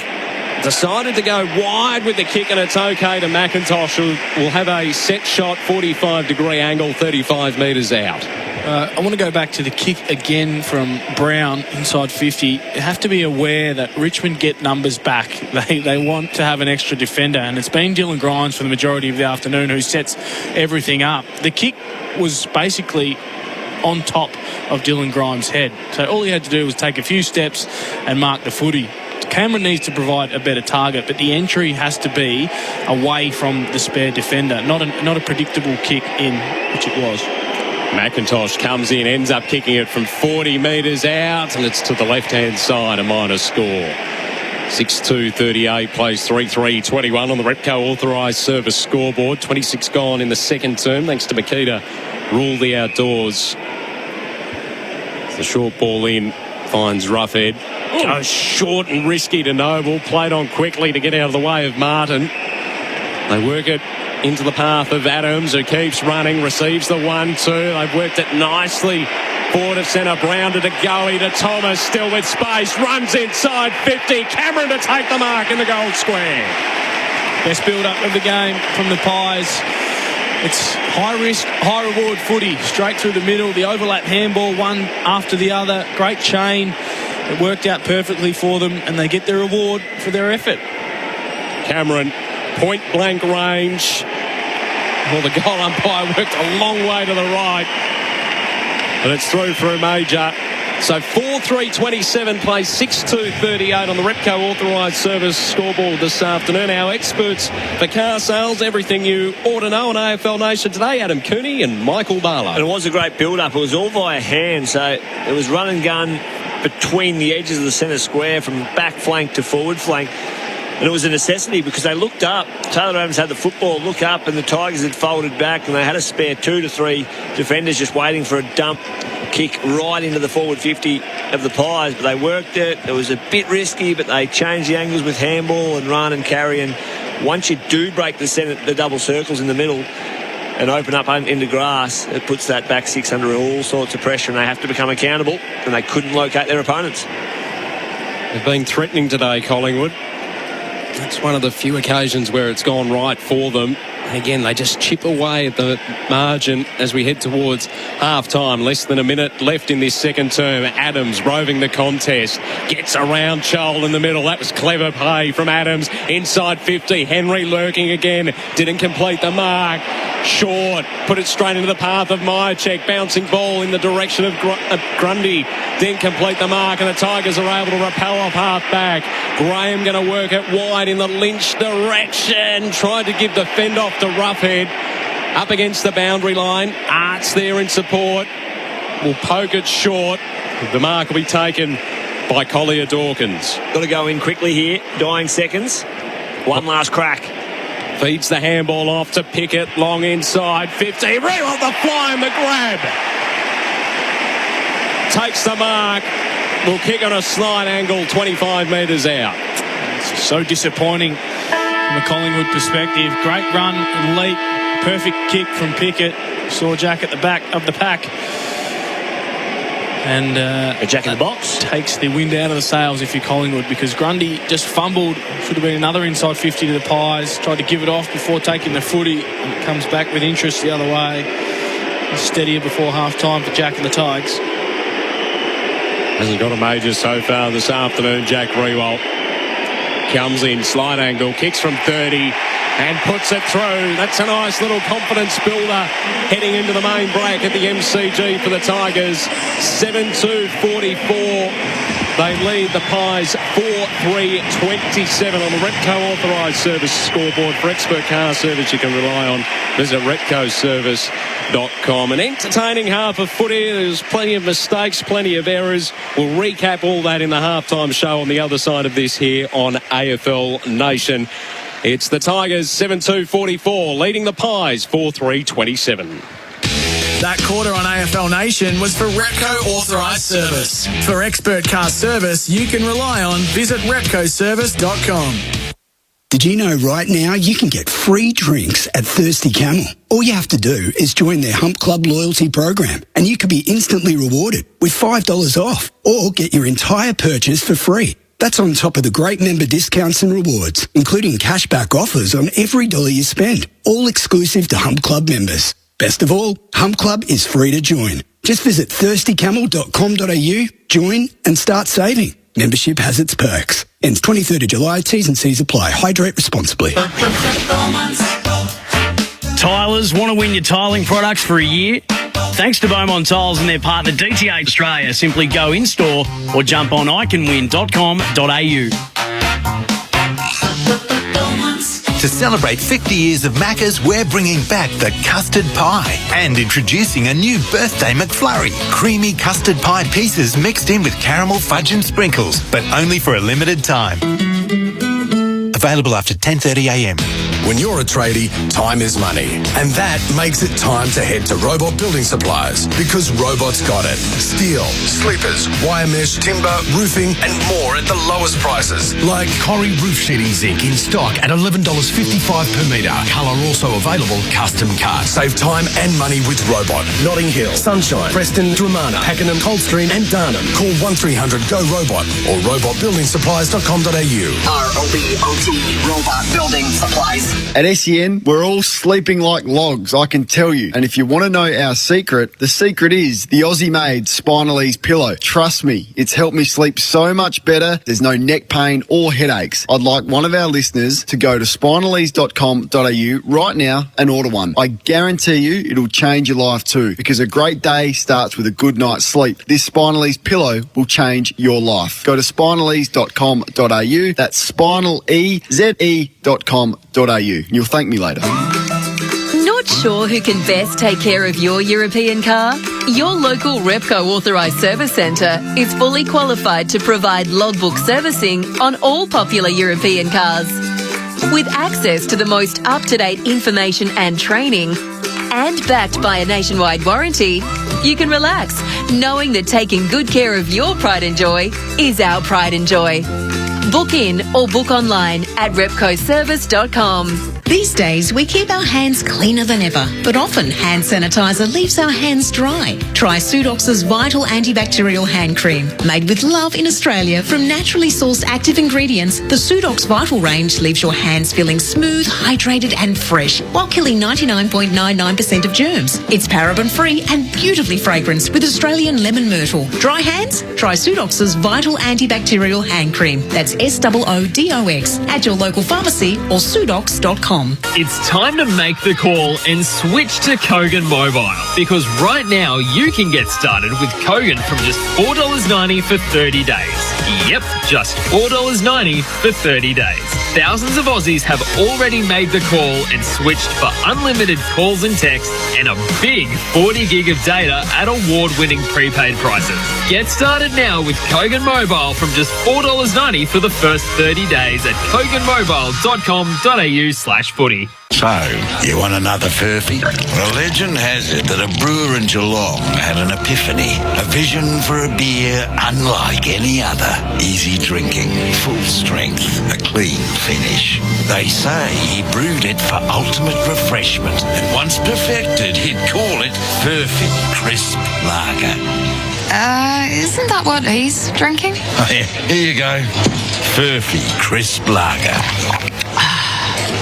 Decided to go wide with the kick, and it's okay to McIntosh, who will have a set shot, 45-degree angle, 35 metres out. I want to go back to the kick again from Brown inside 50. You have to be aware that Richmond get numbers back. They want to have an extra defender, and it's been Dylan Grimes for the majority of the afternoon who sets everything up. The kick was basically on top of Dylan Grimes' head. So all he had to do was take a few steps and mark the footy. Cameron needs to provide a better target, but the entry has to be away from the spare defender, not a predictable kick in, which it was. McIntosh comes in, ends up kicking it from 40 metres out, and it's to the left-hand side, a minor score. 6-2-38, plays 3-3-21 on the Repco authorised service scoreboard. 26 gone in the second term, thanks to Makita. Rule the outdoors. The short ball in, finds Roughhead. Goes short and risky to Noble. Played on quickly to get out of the way of Martin. They work it into the path of Adams, who keeps running, receives the 1-2. They've worked it nicely. Forward of centre, Brown to Goey to Thomas, still with space. Runs inside 50. Cameron to take the mark in the goal square. Best build-up of the game from the Pies. It's high risk, high reward footy. Straight through the middle. The overlap handball, one after the other. Great chain. It worked out perfectly for them, and they get their reward for their effort. Cameron, point-blank range. Well, the goal umpire worked a long way to the right. But it's through for a major. So 4-3-27 plays 6-2-38 on the Repco authorised service scoreboard this afternoon. Our experts for car sales, everything you ought to know on AFL Nation today, Adam Cooney and Michael Barlow. And it was a great build-up. It was all via hand, so it was run and gun between the edges of the centre square from back flank to forward flank. And it was a necessity because they looked up. Taylor Adams had the football, look up, and the Tigers had folded back, and they had a spare 2 to 3 defenders just waiting for a dump kick right into the forward 50 of the Pies. But they worked it. It was a bit risky, but they changed the angles with handball and run and carry. And once you do break the double circles in the middle and open up into grass, it puts that back six under all sorts of pressure, and they have to become accountable, and they couldn't locate their opponents. They've been threatening today, Collingwood. That's one of the few occasions where it's gone right for them. And again, they just chip away at the margin as we head towards half-time. Less than a minute left in this second term. Adams roving the contest. Gets around Chol in the middle. That was clever play from Adams. Inside 50. Henry lurking again. Didn't complete the mark. Short. Put it straight into the path of Myercheck. Bouncing ball in the direction of Grundy. Didn't complete the mark, and the Tigers are able to repel off half-back. Graham going to work it wide in the Lynch direction. Tried to give the fend off to Roughhead. Up against the boundary line. Arts there in support. Will poke it short. The mark will be taken by Collier Dawkins. Got to go in quickly here. Dying seconds. One last crack. Feeds the handball off to Pickett. Long inside 50. Riewoldt the fly and the grab. Takes the mark. Will kick on a slight angle 25 metres out. So disappointing from a Collingwood perspective. Great run and leap. Perfect kick from Pickett. Saw Jack at the back of the pack. And Jack in the box takes the wind out of the sails if you're Collingwood, because Grundy just fumbled. Should have been another inside 50 to the Pies. Tried to give it off before taking the footy. And it comes back with interest the other way. Steadier before half-time for Jack and the Tigers. Hasn't got a major so far this afternoon. Jack Riewoldt comes in, slide angle, kicks from 30 and puts it through. That's a nice little confidence builder heading into the main break at the MCG for the Tigers. 7-2-44. They lead the Pies 4-3-27 on the Repco authorised service scoreboard. For expert car service you can rely on, visit repcoservice.com. An entertaining half of footy. There's plenty of mistakes, plenty of errors. We'll recap all that in the halftime show on the other side of this here on AFL Nation. It's the Tigers 7-2-44 leading the Pies 4-3-27. That quarter on AFL Nation was for Repco Authorised Service. For expert car service you can rely on, visit repcoservice.com. Did you know right now you can get free drinks at Thirsty Camel? All you have to do is join their Hump Club loyalty program and you could be instantly rewarded with $5 off or get your entire purchase for free. That's on top of the great member discounts and rewards, including cashback offers on every dollar you spend, all exclusive to Hump Club members. Best of all, Hump Club is free to join. Just visit thirstycamel.com.au, join and start saving. Membership has its perks. Ends 23rd of July, T's and C's apply. Hydrate responsibly. Tilers, want to win your tiling products for a year? Thanks to Beaumont Tiles and their partner DTH Australia, simply go in-store or jump on iCanWin.com.au. To celebrate 50 years of Macca's, we're bringing back the custard pie and introducing a new birthday McFlurry. Creamy custard pie pieces mixed in with caramel fudge and sprinkles, but only for a limited time. Available after 10:30am. When you're a tradie, time is money. And that makes it time to head to Robot Building Supplies, because Robot's got it. Steel, sleepers, wire mesh, timber, roofing, and more at the lowest prices. Like Corrie Roof Sheeting Zinc in stock at $11.55 per metre. Colour also available, custom cut. Save time and money with Robot. Notting Hill, Sunshine, Preston, Dramana, Pakenham, Coldstream and Darnham. Call 1300-GO-ROBOT or robotbuildingsupplies.com.au. ROBOT Robot Building Supplies. At SEN, we're all sleeping like logs, I can tell you. And if you want to know our secret, the secret is the Aussie-made Spinalese pillow. Trust me, it's helped me sleep so much better. There's no neck pain or headaches. I'd like one of our listeners to go to spinalese.com.au right now and order one. I guarantee you it'll change your life too, because a great day starts with a good night's sleep. This Spinalese pillow will change your life. Go to spinalese.com.au. That's spinaleze.com.au. You'll thank me later. Not sure who can best take care of your European car? Your local Repco authorised service centre is fully qualified to provide logbook servicing on all popular European cars. With access to the most up-to-date information and training, and backed by a nationwide warranty, you can relax knowing that taking good care of your pride and joy is our pride and joy. Book in or book online at repcoservice.com. These days, we keep our hands cleaner than ever, but often hand sanitizer leaves our hands dry. Try Sudox's Vital Antibacterial Hand Cream. Made with love in Australia from naturally sourced active ingredients, the Sudox Vital range leaves your hands feeling smooth, hydrated and fresh, while killing 99.99% of germs. It's paraben-free and beautifully fragranced with Australian lemon myrtle. Dry hands? Try Sudox's Vital Antibacterial Hand Cream. That's SOODOX at your local pharmacy or sudox.com. It's time to make the call and switch to Kogan Mobile, because right now you can get started with Kogan from just $4.90 for 30 days. Yep, just $4.90 for 30 days. Thousands of Aussies have already made the call and switched for unlimited calls and texts and a big 40 gig of data at award-winning prepaid prices. Get started now with Kogan Mobile from just $4.90 for the first 30 days at koganmobile.com.au/footy. So, you want another furphy? Well, legend has it that a brewer in Geelong had an epiphany, a vision for a beer unlike any other. Easy drinking, full strength, a clean finish. They say he brewed it for ultimate refreshment, and once perfected, he'd call it Furphy Crisp Lager. Isn't that what he's drinking? Oh, yeah, here you go. Furphy Crisp Lager.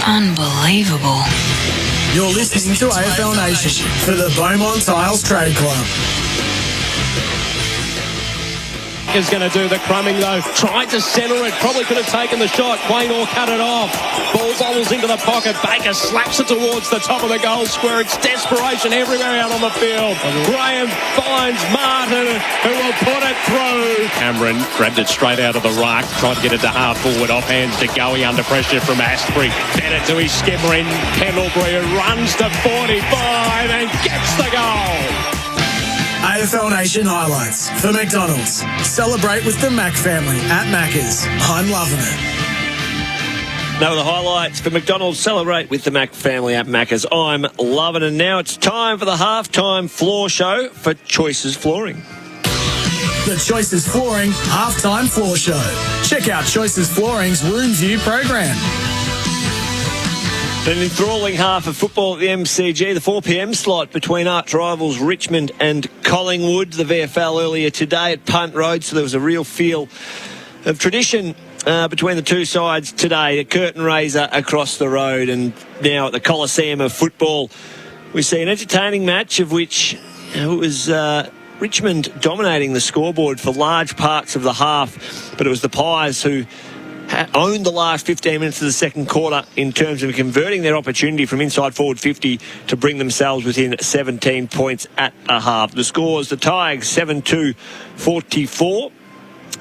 Unbelievable. You're listening to AFL Nation for the Beaumont Tiles Trade Club. Is going to do the crumbing though. Tried to centre it. Probably could have taken the shot. Quaynor cut it off. Ball bobbles into the pocket. Baker slaps it towards the top of the goal square. It's desperation everywhere out on the field. Graham finds Martin, who will put it through. Cameron grabbed it straight out of the ruck. Tried to get it to half forward. Off hands to Goey under pressure from Astbury. Fed it to his skipper in Pendlebury, who runs to 45 and gets the goal. AFL Nation highlights for McDonald's. Celebrate with the Mac family at Macca's. I'm loving it. Now the highlights for McDonald's. Celebrate with the Mac family at Macca's. I'm loving it. Now it's time for the halftime floor show for Choices Flooring. The Choices Flooring halftime floor show. Check out Choices Flooring's Room View program. An enthralling half of football at the MCG, the 4 p.m. slot between arch rivals Richmond and Collingwood. The VFL earlier today at Punt Road, so there was a real feel of tradition between the two sides today. A curtain raiser across the road, and now at the Coliseum of football, we see an entertaining match of which it was Richmond dominating the scoreboard for large parts of the half, but it was the Pies who owned the last 15 minutes of the second quarter in terms of converting their opportunity from inside forward 50 to bring themselves within 17 points at a half. The scores, the Tigers 7-2-44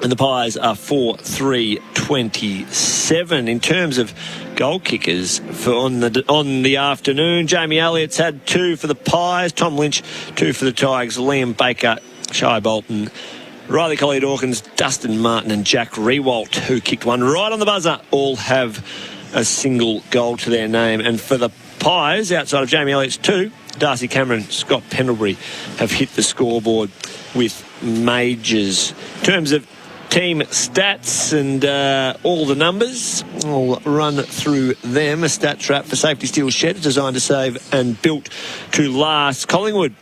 and the Pies are 4-3-27. In terms of goal kickers for on the afternoon, Jamie Elliott's had 2 for the Pies, Tom Lynch 2 for the Tigers, Liam Baker, Shai Bolton, Riley Collier-Dawkins, Dustin Martin and Jack Rewalt, who kicked one right on the buzzer, all have a single goal to their name. And for the Pies, outside of Jamie Elliott's 2, Darcy Cameron, Scott Pendlebury have hit the scoreboard with majors. In terms of team stats and all the numbers, I'll run through them. A stat trap for Safety Steel Shed, designed to save and built to last. Collingwood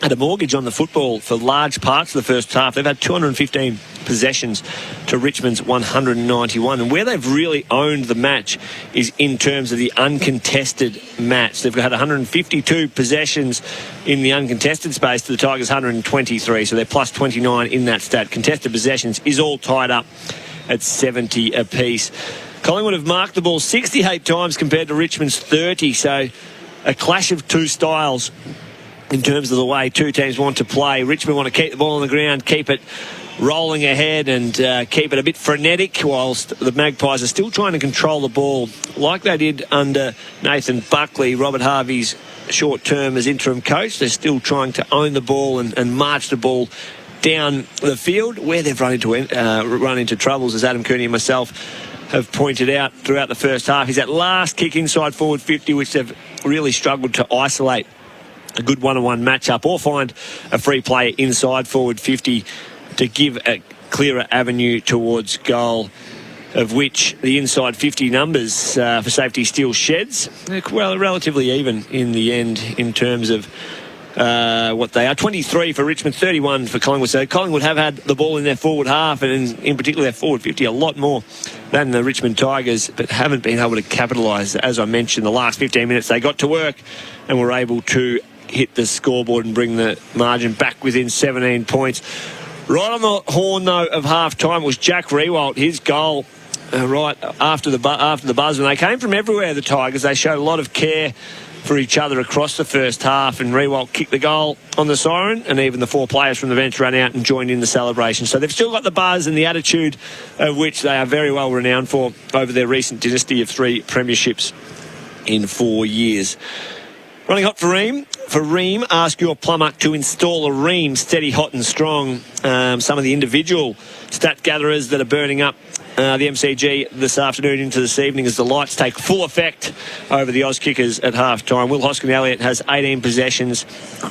had a mortgage on the football for large parts of the first half. They've had 215 possessions to Richmond's 191. And where they've really owned the match is in terms of the uncontested match. They've had 152 possessions in the uncontested space to the Tigers' 123. So they're plus 29 in that stat. Contested possessions is all tied up at 70 apiece. Collingwood have marked the ball 68 times compared to Richmond's 30. So a clash of two styles in terms of the way two teams want to play. Richmond want to keep the ball on the ground, keep it rolling ahead and keep it a bit frenetic, whilst the Magpies are still trying to control the ball like they did under Nathan Buckley, Robert Harvey's short term as interim coach. They're still trying to own the ball and march the ball down the field. Where they've run into troubles, as Adam Cooney and myself have pointed out throughout the first half, is that last kick inside forward 50, which they've really struggled to isolate a good one-on-one matchup or find a free player inside forward 50 to give a clearer avenue towards goal, of which the inside 50 numbers for Safety Steel Sheds, well, relatively even in the end in terms of what they are. 23 for Richmond, 31 for Collingwood. So Collingwood have had the ball in their forward half, and in particular their forward 50, a lot more than the Richmond Tigers, but haven't been able to capitalise. As I mentioned, the last 15 minutes they got to work and were able to hit the scoreboard and bring the margin back within 17 points. Right on the horn, though, of half-time was Jack Rewalt. His goal right after the buzz. When they came from everywhere, the Tigers, they showed a lot of care for each other across the first half, and Rewalt kicked the goal on the siren, and even the 4 players from the bench ran out and joined in the celebration. So they've still got the buzz and the attitude of which they are very well renowned for over their recent dynasty of 3 premierships in 4 years. Running hot for Ream. For Ream, ask your plumber to install a Ream steady, hot and strong. Some of the individual stat gatherers that are burning up the MCG this afternoon into this evening as the lights take full effect over the Auskickers at half-time. Will Hoskin-Elliott has 18 possessions.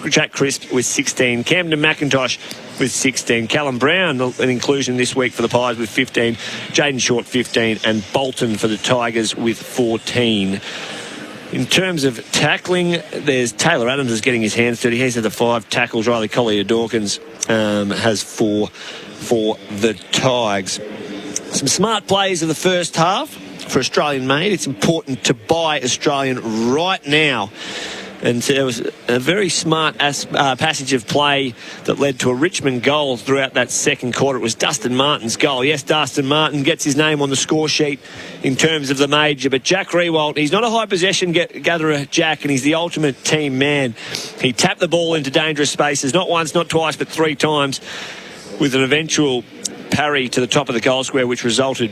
Jack Crisp with 16. Camden McIntosh with 16. Callum Brown, an inclusion this week for the Pies with 15. Jaden Short, 15. And Bolton for the Tigers with 14. In terms of tackling, there's Taylor Adams is getting his hands dirty. He's at the 5 tackles. Riley Collier-Dawkins has 4 for the Tigers. Some smart plays in the first half for Australian made. It's important to buy Australian right now. And there was a very smart passage of play that led to a Richmond goal throughout that second quarter. It was Dustin Martin's goal. Yes, Dustin Martin gets his name on the score sheet in terms of the major, but Jack Riewoldt, he's not a high possession gatherer, Jack, and he's the ultimate team man. He tapped the ball into dangerous spaces, not once, not twice, but 3 times, with an eventual parry to the top of the goal square, which resulted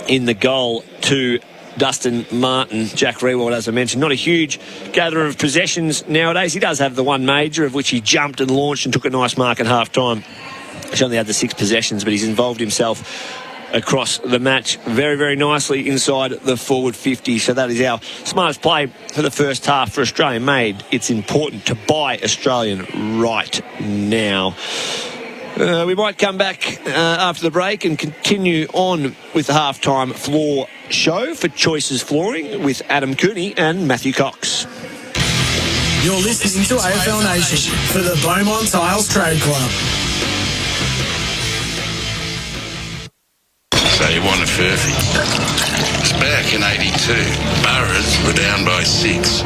in the goal to Dustin Martin. Jack Riewoldt, as I mentioned, not a huge gatherer of possessions nowadays. He does have the one major of which he jumped and launched and took a nice mark at half-time. He's only had the 6 possessions, but he's involved himself across the match very, very nicely inside the forward 50. So that is our smartest play for the first half for Australian made. It's important to buy Australian right now. We might come back after the break and continue on with the halftime floor show for Choices Flooring with Adam Cooney and Matthew Cox. You're listening to AFL Nation for the Beaumont Tiles Trade Club. So you want a furphy. It's back in 82. Burrows were down by 6.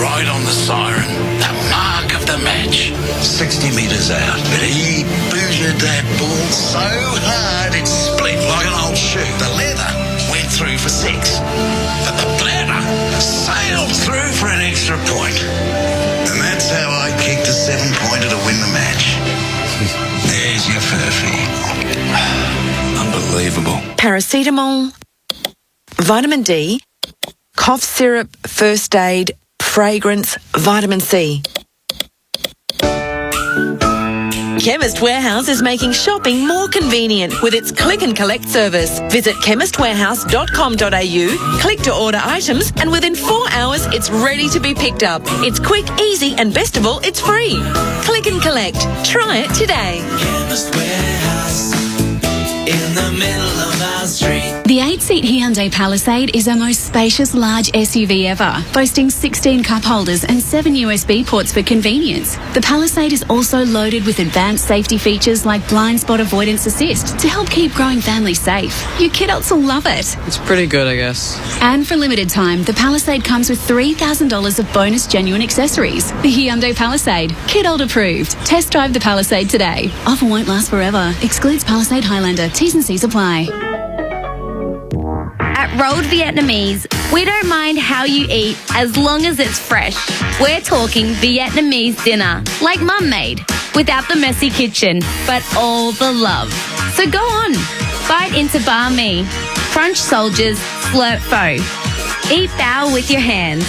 Right on the siren. The mark of the match. 60 metres out. But he booted that ball so hard it split like an old shoe. The leather went through for 6. But the bladder sailed through for an extra point. And that's how I kicked a 7-pointer to win the match. There's your furphy. Unbelievable. Paracetamol, vitamin D, cough syrup, first aid, fragrance, vitamin C. Chemist Warehouse is making shopping more convenient with its click and collect service. Visit chemistwarehouse.com.au, click to order items, and within 4 hours it's ready to be picked up. It's quick, easy, and best of all, it's free. Click and collect. Try it today. Chemist Warehouse in the middle of our street. The 8-seat Hyundai Palisade is our most spacious large SUV ever, boasting 16 cup holders and 7 USB ports for convenience. The Palisade is also loaded with advanced safety features like blind spot avoidance assist to help keep growing families safe. Your kidults will love it. It's pretty good, I guess. And for a limited time, the Palisade comes with $3,000 of bonus genuine accessories. The Hyundai Palisade, kidult approved. Test drive the Palisade today. Offer won't last forever. Excludes Palisade Highlander. T's and C's apply. At Rolled Vietnamese, we don't mind how you eat as long as it's fresh. We're talking Vietnamese dinner, like Mum made, without the messy kitchen, but all the love. So go on, bite into banh mi, crunch soldiers, slurp pho. Eat bao with your hands.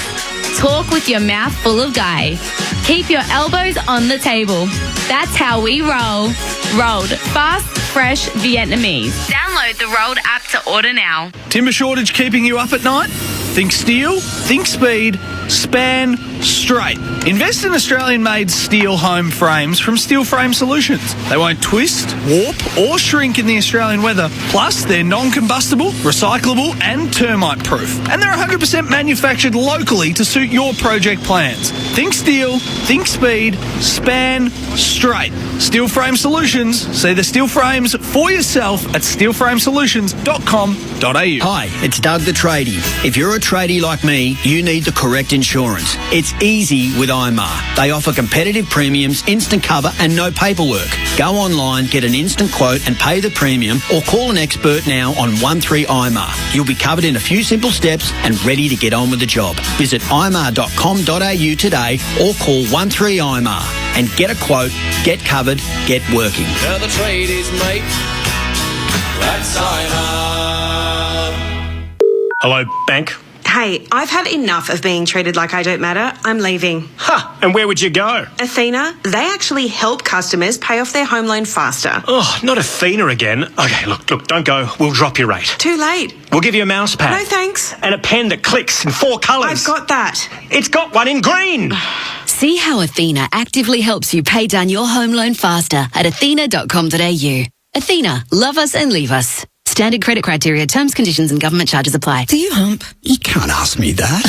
Talk with your mouth full of gai. Keep your elbows on the table. That's how we roll. Rolled, fast, fresh Vietnamese. Download the Rolled app to order now. Timber shortage keeping you up at night? Think steel, think speed, span straight. Invest in Australian-made steel home frames from Steel Frame Solutions. They won't twist, warp or shrink in the Australian weather. Plus, they're non-combustible, recyclable and termite-proof. And they're 100% manufactured locally to suit your project plans. Think steel, think speed, span straight. Steel Frame Solutions. See the steel frames for yourself at steelframesolutions.com.au. Hi, it's Doug the tradie. If you're a tradie like me, you need the correct insurance. It's easy with IMAR. They offer competitive premiums, instant cover and no paperwork. Go online, get an instant quote and pay the premium, or call an expert now on 13IMAR. You'll be covered in a few simple steps and ready to get on with the job. Visit imar.com.au today or call 13IMAR and get a quote, get covered, get working. Now the trade is mate. That's IMAR. Hello, bank. Hey, I've had enough of being treated like I don't matter. I'm leaving. Huh, and where would you go? Athena, they actually help customers pay off their home loan faster. Oh, not Athena again. Okay, look, don't go. We'll drop your rate. Too late. We'll give you a mouse pad. No thanks. And a pen that clicks in 4 colours. I've got that. It's got one in green. See how Athena actively helps you pay down your home loan faster at athena.com.au. Athena, love us and leave us. Standard credit criteria, terms, conditions and government charges apply. Do you hump? You can't ask me that.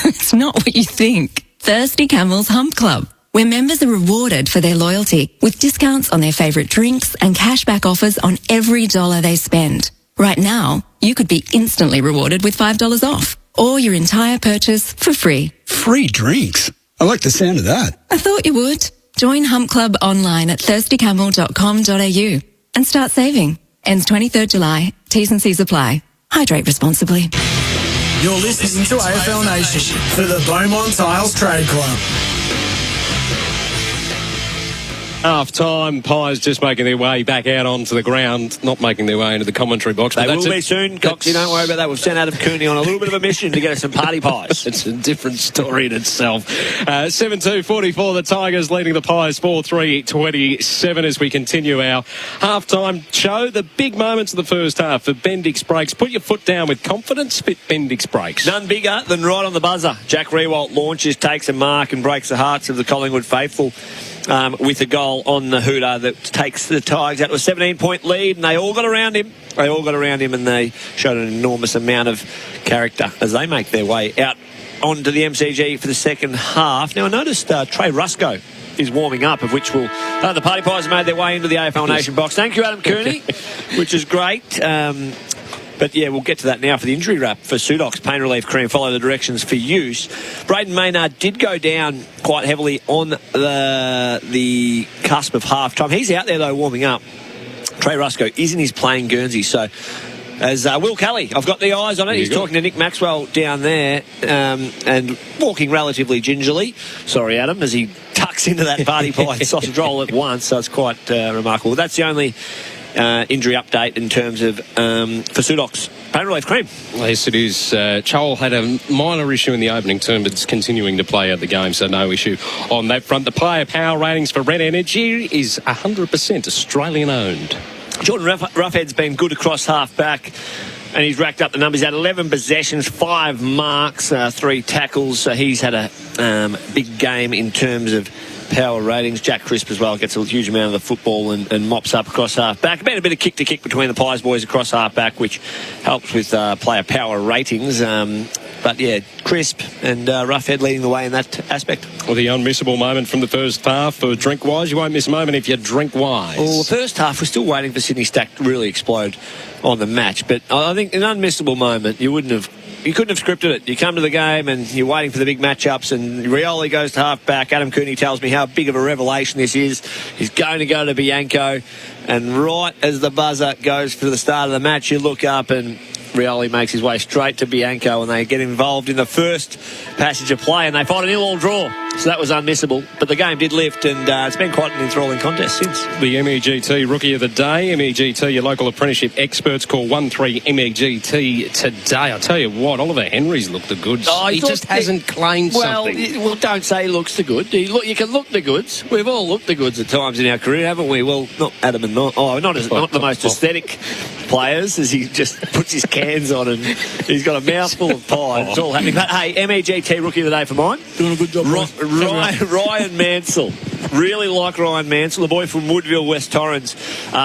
It's not what you think. Thirsty Camel's Hump Club, where members are rewarded for their loyalty with discounts on their favourite drinks and cashback offers on every dollar they spend. Right now, you could be instantly rewarded with $5 off or your entire purchase for free. Free drinks? I like the sound of that. I thought you would. Join Hump Club online at thirstycamel.com.au and start saving. Ends 23rd July. T's and C's apply. Hydrate responsibly. You're listening to AFL Nation for the Beaumont Tiles Trade Club. Half time, Pies just making their way back out onto the ground, not making their way into the commentary box. They will be soon, Coxie, don't worry about that. We've sent Adam Cooney on a little bit of a mission to get us some party pies. It's a different story in itself. 7-2-44, the Tigers leading the Pies 4-3-27 as we continue our half-time show. The big moments of the first half for Bendix Brakes. Put your foot down with confidence, fit Bendix Brakes. None bigger than right on the buzzer. Jack Rewalt launches, takes a mark and breaks the hearts of the Collingwood faithful. With a goal on the hooter that takes the Tigers out to a 17-point lead, and they all got around him. And they showed an enormous amount of character as they make their way out onto the MCG for the second half. Now, I noticed Trey Rusco is warming up, of which the Party Pies have made their way into the AFL Nation box. Thank you, Adam Cooney, which is great. But yeah, we'll get to that now for the injury wrap for Sudox Pain Relief Cream. Follow the directions for use. Braden Maynard did go down quite heavily on the cusp of half time. He's out there though warming up. Trey Rusco is in his playing Guernsey, so as Will Kelly, I've got the eyes on it. He's talking to Nick Maxwell down there and walking relatively gingerly. Sorry, Adam, as he tucks into that party pie sausage roll at once. So it's quite remarkable. That's the only injury update in terms of for Sudox Pain Relief Cream. Yes, it is. Chol had a minor issue in the opening term, but it's continuing to play out the game, so no issue on that front. The player power ratings for Red Energy is 100% Australian-owned. Jordan Roughhead's been good across half-back, and he's racked up the numbers. He's had 11 possessions, 5 marks, 3 tackles, so he's had a big game in terms of power ratings. Jack Crisp as well gets a huge amount of the football and mops up across half-back. Been a bit of kick-to-kick between the Pies boys across half-back, which helps with player power ratings. But yeah, Crisp and Roughhead leading the way in that aspect. Well, the unmissable moment from the first half for Drink-wise. You won't miss a moment if you're Drink-wise. Well, the first half, we're still waiting for Sydney Stack to really explode on the match. But I think an unmissable moment, you couldn't have scripted it. You come to the game and you're waiting for the big matchups, and Rioli goes to half-back. Adam Cooney tells me how big of a revelation this is. He's going to go to Bianco, and right as the buzzer goes for the start of the match, you look up and Rioli makes his way straight to Bianco, and they get involved in the first passage of play, and they find an 1-1 draw. So that was unmissable. But the game did lift, and it's been quite an enthralling contest since. The MEGT Rookie of the Day. MEGT, your local apprenticeship experts, call 13-MEGT today. I tell you what, Oliver Henry's looked the goods. He just hasn't claimed something. Well, don't say he looks the good. You can look the goods. We've all looked the goods at times in our career, haven't we? Well, not Adam and not the most aesthetic players, as he just puts his cans on and he's got a mouthful of pie. It's all happening. But hey, MEGT Rookie of the Day for mine. Doing a good job, Ryan Mansell. Really like Ryan Mansell, the boy from Woodville, West Torrens,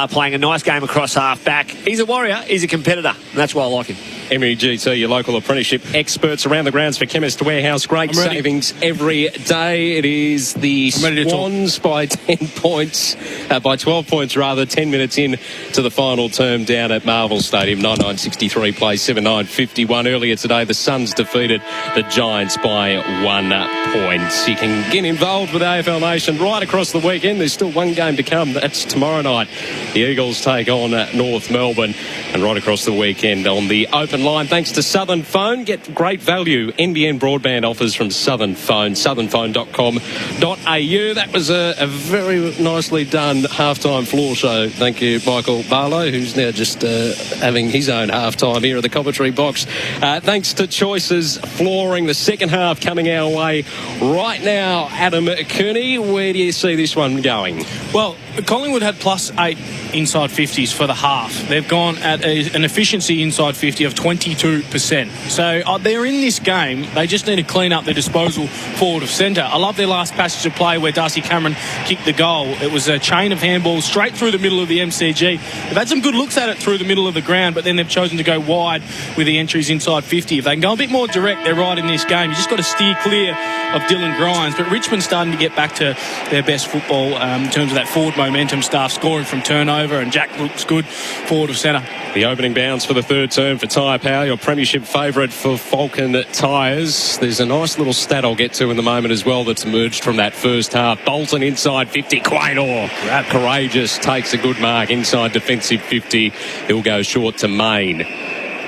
playing a nice game across half-back. He's a warrior. He's a competitor. And that's why I like him. MEGT, your local apprenticeship experts around the grounds for Chemist Warehouse. Great savings every day. It is the Swans by 10 points, by 12 points rather, 10 minutes in to the final term down at Marvel Stadium. 99-63 plays 7-9-51. Earlier today, the Suns defeated the Giants by 1 point. You can get involved with AFL Nation right across the weekend. There's still one game to come. That's tomorrow night. The Eagles take on North Melbourne, and right across the weekend on the Open open line thanks to Southern Phone. Get great value NBN broadband offers from Southern Phone, southernphone.com.au. That was a very nicely done halftime floor show. Thank you, Michael Barlow, who's now just having his own halftime here at the commentary box. Thanks to Choices Flooring, the second half coming our way right now. Adam Cooney, where do you see this one going? Well, Collingwood had +8 inside 50s for the half. They've gone at an efficiency inside 50 of 22%. So they're in this game. They just need to clean up their disposal forward of centre. I love their last passage of play where Darcy Cameron kicked the goal. It was a chain of handballs straight through the middle of the MCG. They've had some good looks at it through the middle of the ground, but then they've chosen to go wide with the entries inside 50. If they can go a bit more direct, they're right in this game. You just got to steer clear of Dylan Grimes. But Richmond's starting to get back to their best football in terms of that forward momentum stuff, scoring from turnover, and Jack looks good forward of centre. The opening bounce for the third term for Tyre Power, your premiership favourite for Falcon Tyres. There's a nice little stat I'll get to in the moment as well that's emerged from that first half. Bolton inside 50, Quaynor, courageous, takes a good mark inside defensive 50. He'll go short to Main.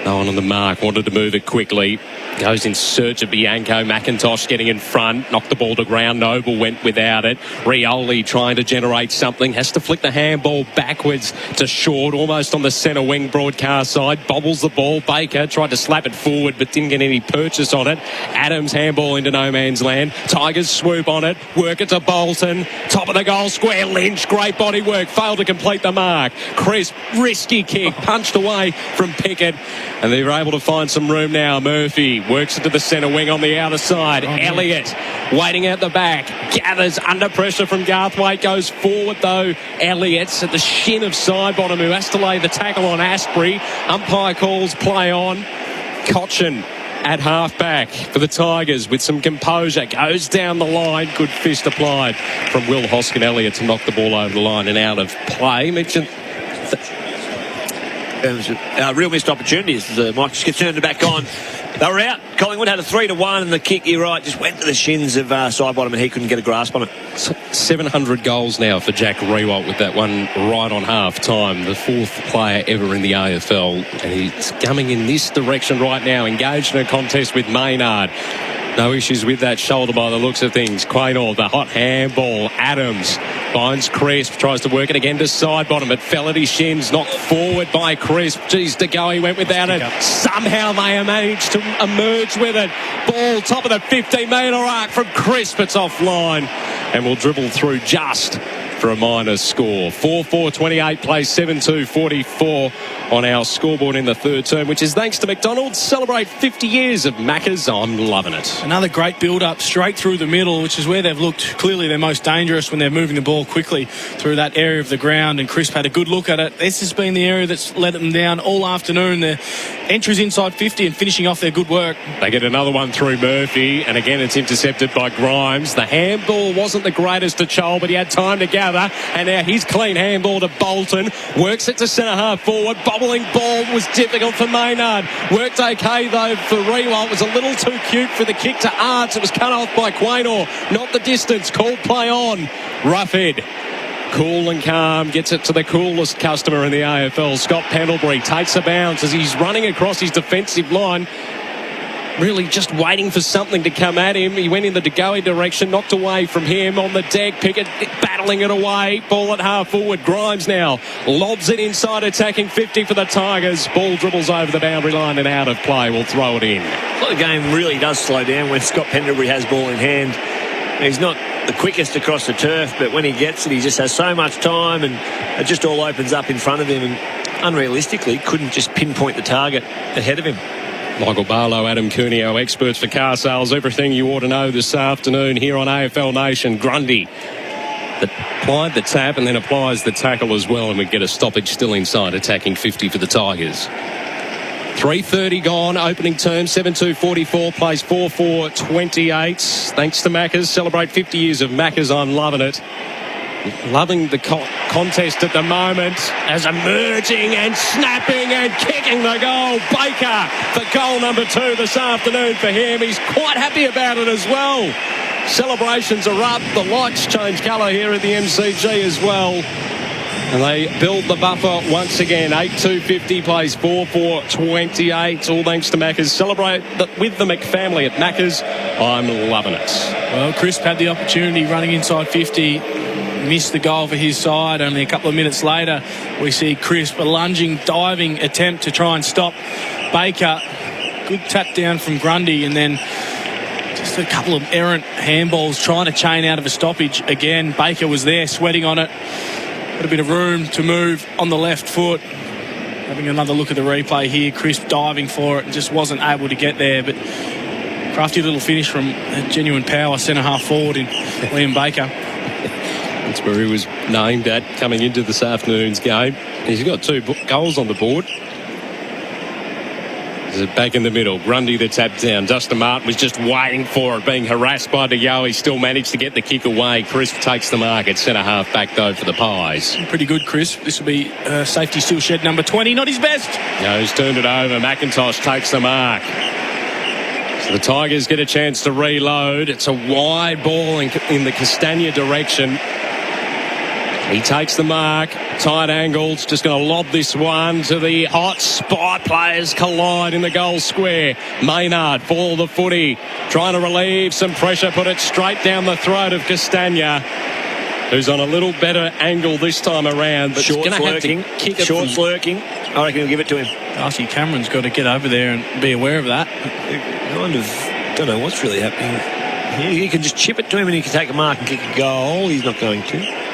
No one on the mark, wanted to move it quickly. Goes in search of Bianco. McIntosh getting in front. Knocked the ball to ground. Noble went without it. Rioli trying to generate something. Has to flick the handball backwards to short. Almost on the centre wing broadcast side. Bobbles the ball. Baker tried to slap it forward but didn't get any purchase on it. Adams handball into no man's land. Tigers swoop on it. Work it to Bolton. Top of the goal square. Lynch. Great body work. Failed to complete the mark. Crisp. Risky kick. Punched away from Pickett. And they're able to find some room now. Murphy works it to the centre wing on the outer side. Elliott waiting out the back. Gathers under pressure from Garthwaite. Goes forward though. Elliott's at the shin of Sidebottom, who has to lay the tackle on Asprey. Umpire calls play on. Cochin at half-back for the Tigers with some composure. Goes down the line. Good fist applied from Will Hoskin-Elliott to knock the ball over the line and out of play. Mentioned... real missed opportunities. Mike just gets turned back on. They were out. Collingwood had a 3-1 and the kick, you're right, just went to the shins of Sidebottom and he couldn't get a grasp on it. 700 goals now for Jack Riewoldt with that one right on half-time. The fourth player ever in the AFL. And he's coming in this direction right now, engaged in a contest with Maynard. No issues with that shoulder by the looks of things. Quaynor, the hot handball. Adams finds Crisp, tries to work it again to Sidebottom, but fell at his shins, knocked forward by Crisp. Geez, to go, he went without it. Somehow they managed to emerge with it. Ball top of the 15-metre arc from Crisp. It's offline and will dribble through just for a minor score. 4-4-28 plays 7-2-44 on our scoreboard in the third term, which is thanks to McDonald's. Celebrate 50 years of Macca's. I'm loving it. Another great build-up straight through the middle, which is where they've looked clearly their most dangerous when they're moving the ball quickly through that area of the ground, and Crisp had a good look at it. This has been the area that's let them down all afternoon. Their entries inside 50 and finishing off their good work. They get another one through Murphy, and again it's intercepted by Grimes. The handball wasn't the greatest to Chol, but he had time to gather, and now his clean handball to Bolton. Works it to centre half forward. Bobbling ball was difficult for Maynard. Worked okay though for Riewoldt. Was a little too cute for the kick to Arts. It was cut off by Quaynor. Not the distance. Called play on. Roughhead. Cool and calm, gets it to the coolest customer in the AFL. Scott Pendlebury takes a bounce as he's running across his defensive line. Really just waiting for something to come at him. He went in the Degoe direction, knocked away from him on the deck. Pickett battling it away. Ball at half forward. Grimes now lobs it inside, attacking 50 for the Tigers. Ball dribbles over the boundary line and out of play. We'll throw it in. Well, the game really does slow down when Scott Pendlebury has ball in hand. He's not the quickest across the turf, but when he gets it, he just has so much time and it just all opens up in front of him, and unrealistically couldn't just pinpoint the target ahead of him. Michael Barlow, Adam Cooney, our experts for car sales. Everything you ought to know this afternoon here on AFL Nation. Grundy applied the tap and then applies the tackle as well, and we get a stoppage still inside, attacking 50 for the Tigers. 3:30 gone, opening term, 7-2-44, plays 4-4-28. Thanks to Macca's. Celebrate 50 years of Macca's. I'm loving it. Loving the contest at the moment as emerging and snapping and kicking the goal. Baker for goal number 2 this afternoon for him. He's quite happy about it as well. Celebrations are up. The lights change colour here at the MCG as well. And they build the buffer once again. 8-2-50 plays 4-4-28. All thanks to Macca's. Celebrate with the McFamily at Macca's. I'm loving it. Well, Crisp had the opportunity running inside 50. Missed the goal for his side. Only a couple of minutes later, we see Crisp a lunging, diving attempt to try and stop Baker. Good tap down from Grundy, and then just a couple of errant handballs trying to chain out of a stoppage. Again, Baker was there sweating on it. Got a bit of room to move on the left foot. Having another look at the replay here, Crisp diving for it and just wasn't able to get there, but crafty little finish from a genuine power centre-half forward in Liam Baker. That's where he was named at coming into this afternoon's game. He's got 2 goals on the board. Back in the middle, Grundy the tap down. Dustin Martin was just waiting for it, being harassed by Diallo. He still managed to get the kick away. Crisp takes the mark at centre-half back, though, for the Pies. Pretty good, Crisp. This will be safety still shed number 20. Not his best. No, he's turned it over. McIntosh takes the mark. So the Tigers get a chance to reload. It's a wide ball in the Castagna direction. He takes the mark, tight angles, just going to lob this one to the hot spot. Players collide in the goal square. Maynard for the footy, trying to relieve some pressure, put it straight down the throat of Castagna, who's on a little better angle this time around. But Short's going to have to kick it. Short's lurking. I reckon he'll give it to him. Darcy Cameron's got to get over there and be aware of that. Kind of don't know what's really happening. You can just chip it to him and he can take a mark and kick a goal. He's not going to.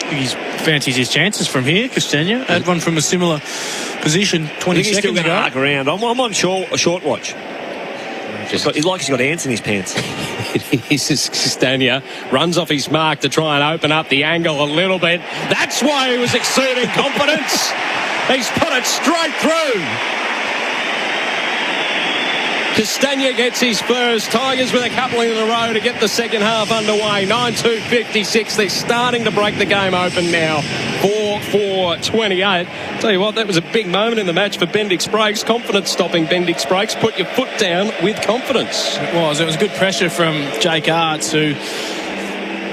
He fancies his chances from here, Castagna. Had one from a similar position 20 he's seconds still going to ago. arc around. I'm on a short watch. He's got ants in his pants. This is Castagna. Runs off his mark to try and open up the angle a little bit. That's why he was exuding confidence. He's put it straight through. Castagna gets his first. Tigers with a couple in a row to get the second half underway. 9-2-56. They're starting to break the game open now. 4-4-28. Tell you what, that was a big moment in the match for Bendix Breaks. Confidence stopping Bendix Breaks. Put your foot down with confidence. It was good pressure from Jake Arts, who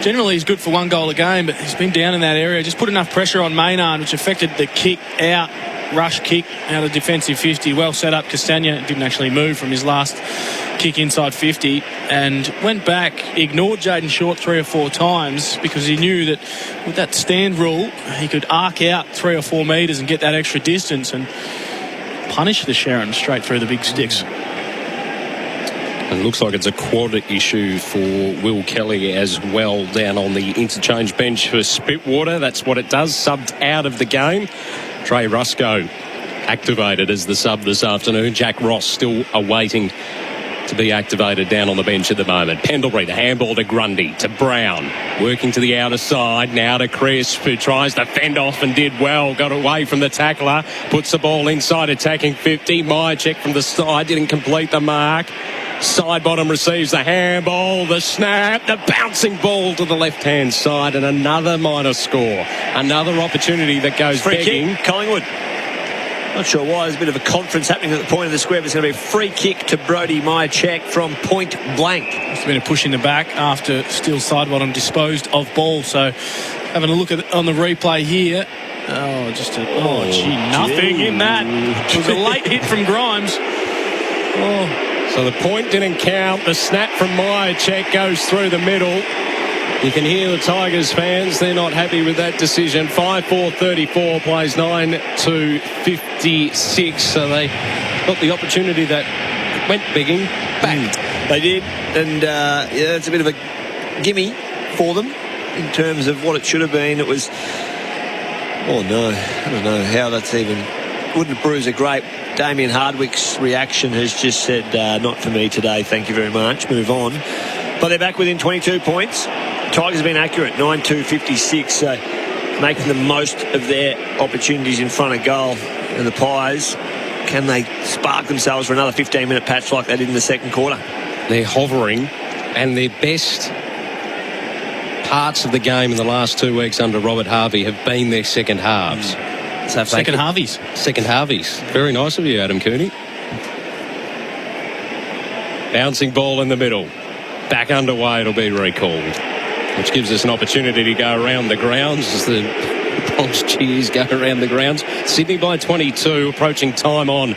generally is good for 1 goal a game, but he's been down in that area. Just put enough pressure on Maynard, which affected the kick out. Rush kick out of defensive 50. Well set up. Castagna didn't actually move from his last kick inside 50 and went back, ignored Jaden Short 3 or 4 times because he knew that with that stand rule he could arc out 3 or 4 metres and get that extra distance and punish the Sharon straight through the big sticks. And it looks like it's a quad issue for Will Kelly as well down on the interchange bench for Spitwater. That's what it does. Subbed out of the game. Trey Rusco activated as the sub this afternoon. Jack Ross still awaiting to be activated down on the bench at the moment. Pendlebury, the handball to Grundy, to Brown. Working to the outer side. Now to Crisp, who tries to fend off and did well. Got away from the tackler. Puts the ball inside, attacking 50. Myercheck from the side. Didn't complete the mark. Side bottom receives the handball, the snap, the bouncing ball to the left-hand side, and another minor score. Another opportunity that goes free begging. Kick, Collingwood. Not sure why. There's a bit of a conference happening at the point of the square. But it's going to be a free kick to Brody Myercheck from point blank. It's been a push in the back after Steele side bottom disposed of ball. So having a look at on the replay here. Nothing in that. It was a late hit from Grimes. So the point didn't count. The snap from Myercheck goes through the middle. You can hear the Tigers fans. They're not happy with that decision. 5-4-34 plays 9-2-56. So they got the opportunity that went begging back. They did. And it's a bit of a gimme for them in terms of what it should have been. It was... I don't know how that's even... Wouldn't bruise a grape. Damien Hardwick's reaction has just said, not for me today, thank you very much, move on. But they're back within 22 points. Tigers have been accurate, 9-2-56, so making the most of their opportunities in front of goal. And the Pies, can they spark themselves for another 15-minute patch like they did in the second quarter? They're hovering, and their best parts of the game in the last 2 weeks under Robert Harvey have been their second halves. So Second Harveys. Very nice of you, Adam Cooney. Bouncing ball in the middle. Back underway, it'll be recalled. Which gives us an opportunity to go around the grounds as the Pulse cheers go around the grounds. Sydney by 22, approaching time on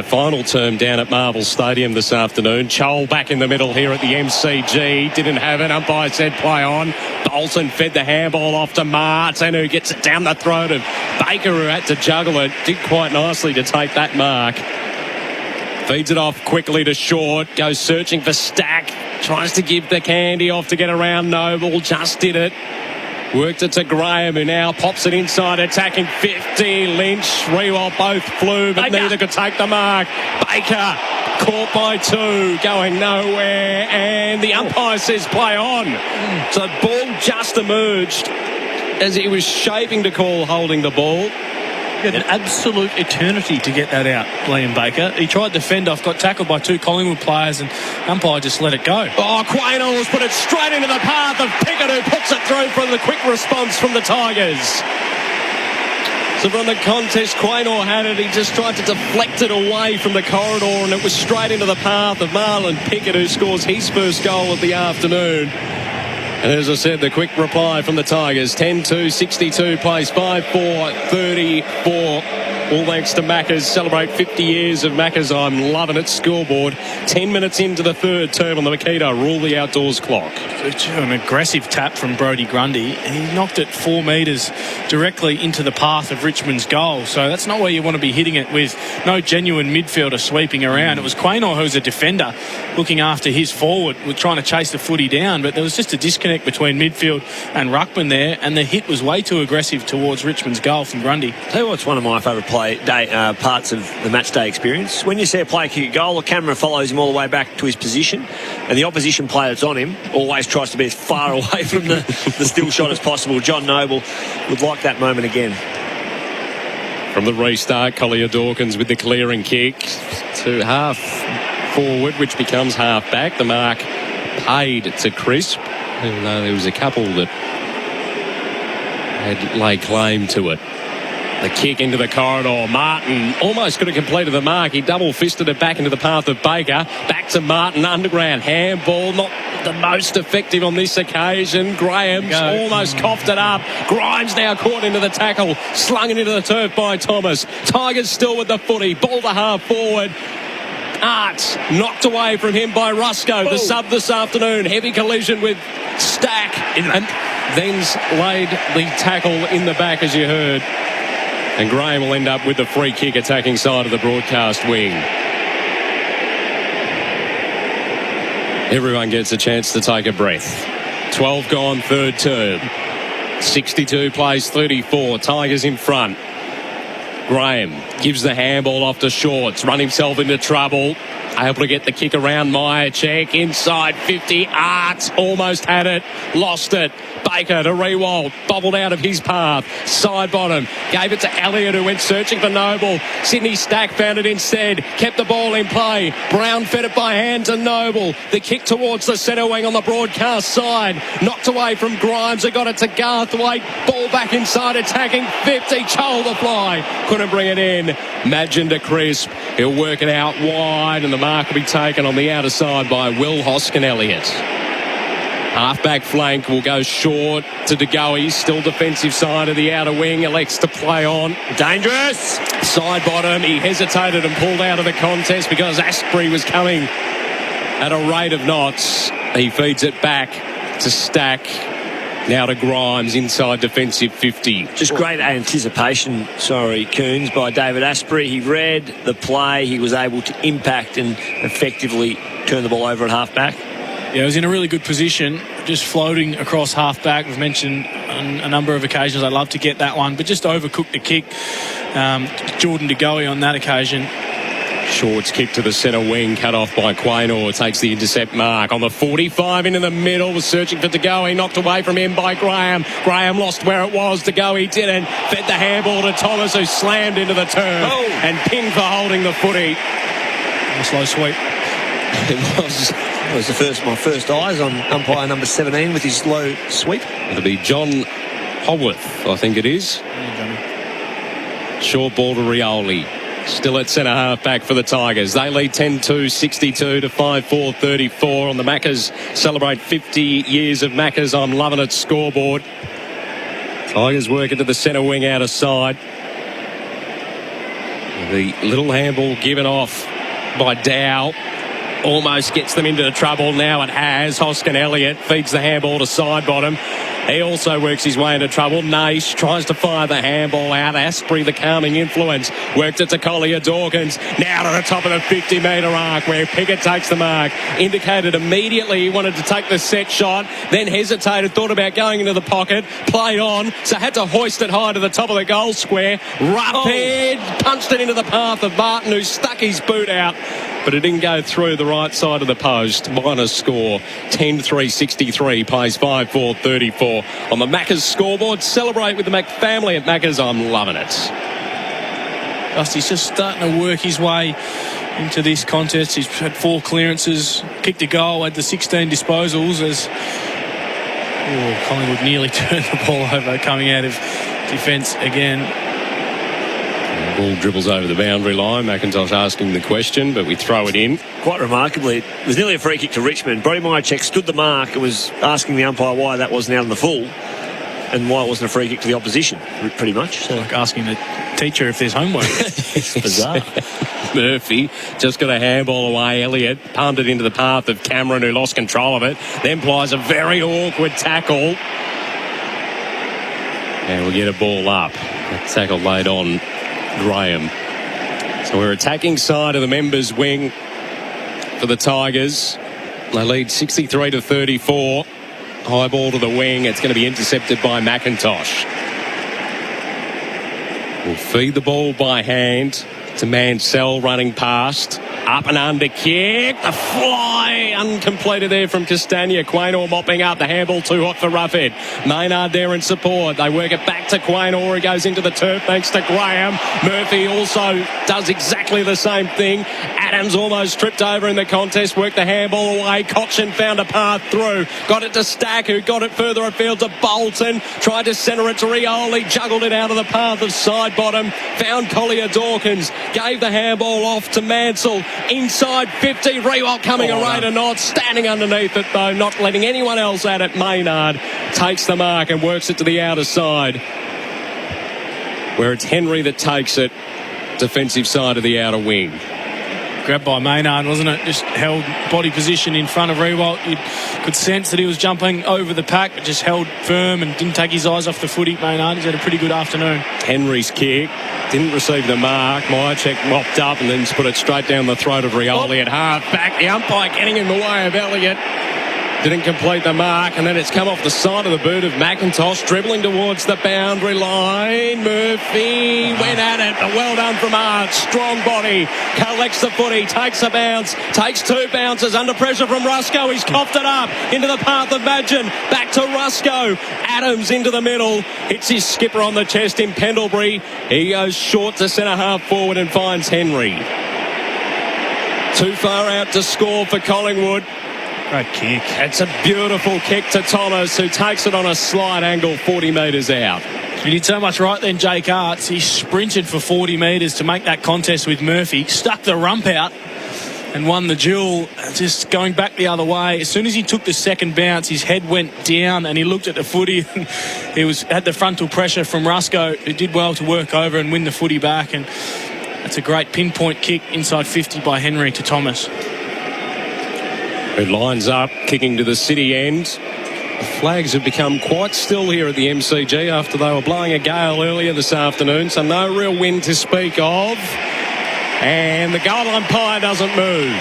final term down at Marvel Stadium this afternoon. Chol back in the middle here at the MCG. Didn't have it. Umpire said play on. Bolton fed the handball off to Martin, who gets it down the throat of Baker, who had to juggle it. Did quite nicely to take that mark. Feeds it off quickly to Short. Goes searching for Stack. Tries to give the candy off to get around Noble. Just did it. Worked it to Graham, who now pops it inside, attacking 50. Lynch, Rewalt both flew, but neither could take the mark. Baker caught by 2, going nowhere, and the umpire says play on. So the ball just emerged as he was shaping to call holding the ball. An absolute eternity to get that out, Liam Baker. He tried to fend off, got tackled by 2 Collingwood players, and umpire just let it go. Oh, Quaynor put it straight into the path of Pickett, who puts it through for the quick response from the Tigers. So from the contest, Quaynor had it. He just tried to deflect it away from the corridor, and it was straight into the path of Marlon Pickett, who scores his first goal of the afternoon. And as I said, the quick reply from the Tigers, 10-2, 62 plays 5-4, 34. All thanks to Macca's. Celebrate 50 years of Macca's. I'm loving it. Scoreboard. 10 minutes into the third term on the Makita. Rule the outdoors clock. An aggressive tap from Brodie Grundy. He knocked it 4 metres directly into the path of Richmond's goal. So that's not where you want to be hitting it, with no genuine midfielder sweeping around. It was Quaynor, who's a defender, looking after his forward, with trying to chase the footy down. But there was just a disconnect between midfield and ruckman there, and the hit was way too aggressive towards Richmond's goal from Grundy. Tell you what's one of my favourite parts of the match day experience. When you see a player kick a goal, the camera follows him all the way back to his position, and the opposition player that's on him always tries to be as far away from the still shot as possible. John Noble would like that moment again. From the restart, Collier Dawkins with the clearing kick to half forward, which becomes half back. The mark paid to Crisp, even though there was a couple that had laid claim to it. The kick into the corridor. Martin almost could have completed the mark. He double-fisted it back into the path of Baker. Back to Martin, underground. Handball, not the most effective on this occasion. Graham's almost coughed it up. Grimes now caught into the tackle. Slung it into the turf by Thomas. Tigers still with the footy. Ball to half forward. Arts knocked away from him by Rusco. The sub this afternoon. Heavy collision with Stack. And then's laid the tackle in the back, as you heard. And Graham will end up with the free kick attacking side of the broadcast wing. Everyone gets a chance to take a breath. 12 gone, third term. 62 plays 34. Tigers in front. Graham gives the handball off to Shorts. Run himself into trouble. Able to get the kick around Myercheck. Inside 50. Arts almost had it. Lost it. Baker to Rewalt. Bobbled out of his path. Side bottom. Gave it to Elliott, who went searching for Noble. Sydney Stack found it instead. Kept the ball in play. Brown fed it by hand to Noble. The kick towards the centre wing on the broadcast side. Knocked away from Grimes, who got it to Garthwaite. Ball back inside, attacking 50. Chol the fly. Couldn't bring it in. Madgen to Crisp. He'll work it out wide, and the mark will be taken on the outer side by Will Hoskin-Elliott. Half-back flank will go short to De Goey. Still defensive side of the outer wing. Elects to play on. Dangerous. Side bottom. He hesitated and pulled out of the contest because Asprey was coming at a rate of knots. He feeds it back to Stack. Now to Grimes, inside defensive 50. Just great anticipation, Coons, by David Asprey. He read the play. He was able to impact and effectively turn the ball over at half-back. Yeah, he was in a really good position, just floating across half-back. We've mentioned on a number of occasions I'd love to get that one, but just overcooked the kick. Jordan De Goey on that occasion. Shorts kick to the centre wing, cut off by Quaynor, takes the intercept mark on the 45 into the middle, was searching for De Goey, knocked away from him by Graham. Graham lost where it was, De Goey didn't, fed the handball to Thomas, who slammed into the turf and pinned for holding the footy. A slow sweep. It was my first eyes on umpire number 17 with his slow sweep. It'll be John Holworth, I think it is. Short ball to Rioli. Still at centre half back for the Tigers. They lead 10-2, 62 to 5-4, 34 on the Maccas. Celebrate 50 years of Maccas. I'm loving it. Scoreboard. Tigers work into the centre wing out of side. The little handball given off by Dow almost gets them into trouble. Now it has. Hoskin Elliott feeds the handball to side bottom. He also works his way into trouble. Naish tries to fire the handball out. Asprey, the calming influence, worked it to Collier Dawkins. Now to the top of the 50-metre arc where Pickett takes the mark. Indicated immediately he wanted to take the set shot, then hesitated, thought about going into the pocket, played on, so had to hoist it high to the top of the goal square. Rough head, punched it into the path of Martin, who stuck his boot out, but it didn't go through the right side of the post. Minor score, 10-3-63, plays 5-4-34. On the Macca's scoreboard, celebrate with the Mac family at Macca's. I'm loving it. Dusty's just starting to work his way into this contest. He's had 4 clearances, kicked a goal, had the 16 disposals as Collingwood nearly turned the ball over coming out of defence again. Ball dribbles over the boundary line. McIntosh asking the question, but we throw it in. Quite remarkably, it was nearly a free kick to Richmond. Brody Myercheck stood the mark and was asking the umpire why that wasn't out in the full and why it wasn't a free kick to the opposition, pretty much. So. Like asking the teacher if there's homework. It's bizarre. Murphy just got a handball away. Elliott palmed it into the path of Cameron, who lost control of it. Then plies a very awkward tackle. And we'll get a ball up. A tackle laid on Graham. So we're attacking side of the members' wing for the Tigers. They lead 63-34. High ball to the wing. It's going to be intercepted by McIntosh. We'll feed the ball by hand to Mansell running past. Up and under kick. The fly uncompleted there from Castagna. Quaynor mopping up. The handball too hot for Roughhead. Maynard there in support. They work it back to Quaynor. He goes into the turf thanks to Graham. Murphy also does exactly the same thing. Adams almost tripped over in the contest. Worked the handball away. Cochin found a path through. Got it to Stack, who got it further afield to Bolton. Tried to centre it to Rioli. Juggled it out of the path of side bottom. Found Collier Dawkins. Gave the handball off to Mansell. Inside 50, Rewalt coming away to Knott, standing underneath it though, not letting anyone else at it. Maynard takes the mark and works it to the outer side, where it's Henry that takes it, defensive side of the outer wing. Grabbed by Maynard, wasn't it? Just held body position in front of Rewalt. You could sense that he was jumping over the pack, but just held firm and didn't take his eyes off the footy. Maynard, he's had a pretty good afternoon. Henry's kick didn't receive the mark. Myercheck mopped up and then just put it straight down the throat of Rioli at half back. The umpire getting in the way of Elliott. Didn't complete the mark, and then it's come off the side of the boot of McIntosh, dribbling towards the boundary line. Murphy went at it, but well done from Arch. Strong body, collects the footy, takes a bounce, takes 2 bounces under pressure from Rusco. He's coughed it up into the path of Madgen. Back to Rusco. Adams into the middle, hits his skipper on the chest in Pendlebury. He goes short to centre half forward and finds Henry. Too far out to score for Collingwood. Great kick. It's a beautiful kick to Thomas, who takes it on a slight angle 40 metres out. He did so much right then, Jake Arts. He sprinted for 40 metres to make that contest with Murphy, stuck the rump out and won the duel, just going back the other way. As soon as he took the second bounce, his head went down and he looked at the footy and he had the frontal pressure from Rusco, who did well to work over and win the footy back. And that's a great pinpoint kick inside 50 by Henry to Thomas. Who lines up, kicking to the city end. The flags have become quite still here at the MCG after they were blowing a gale earlier this afternoon, so no real wind to speak of. And the goal umpire doesn't move.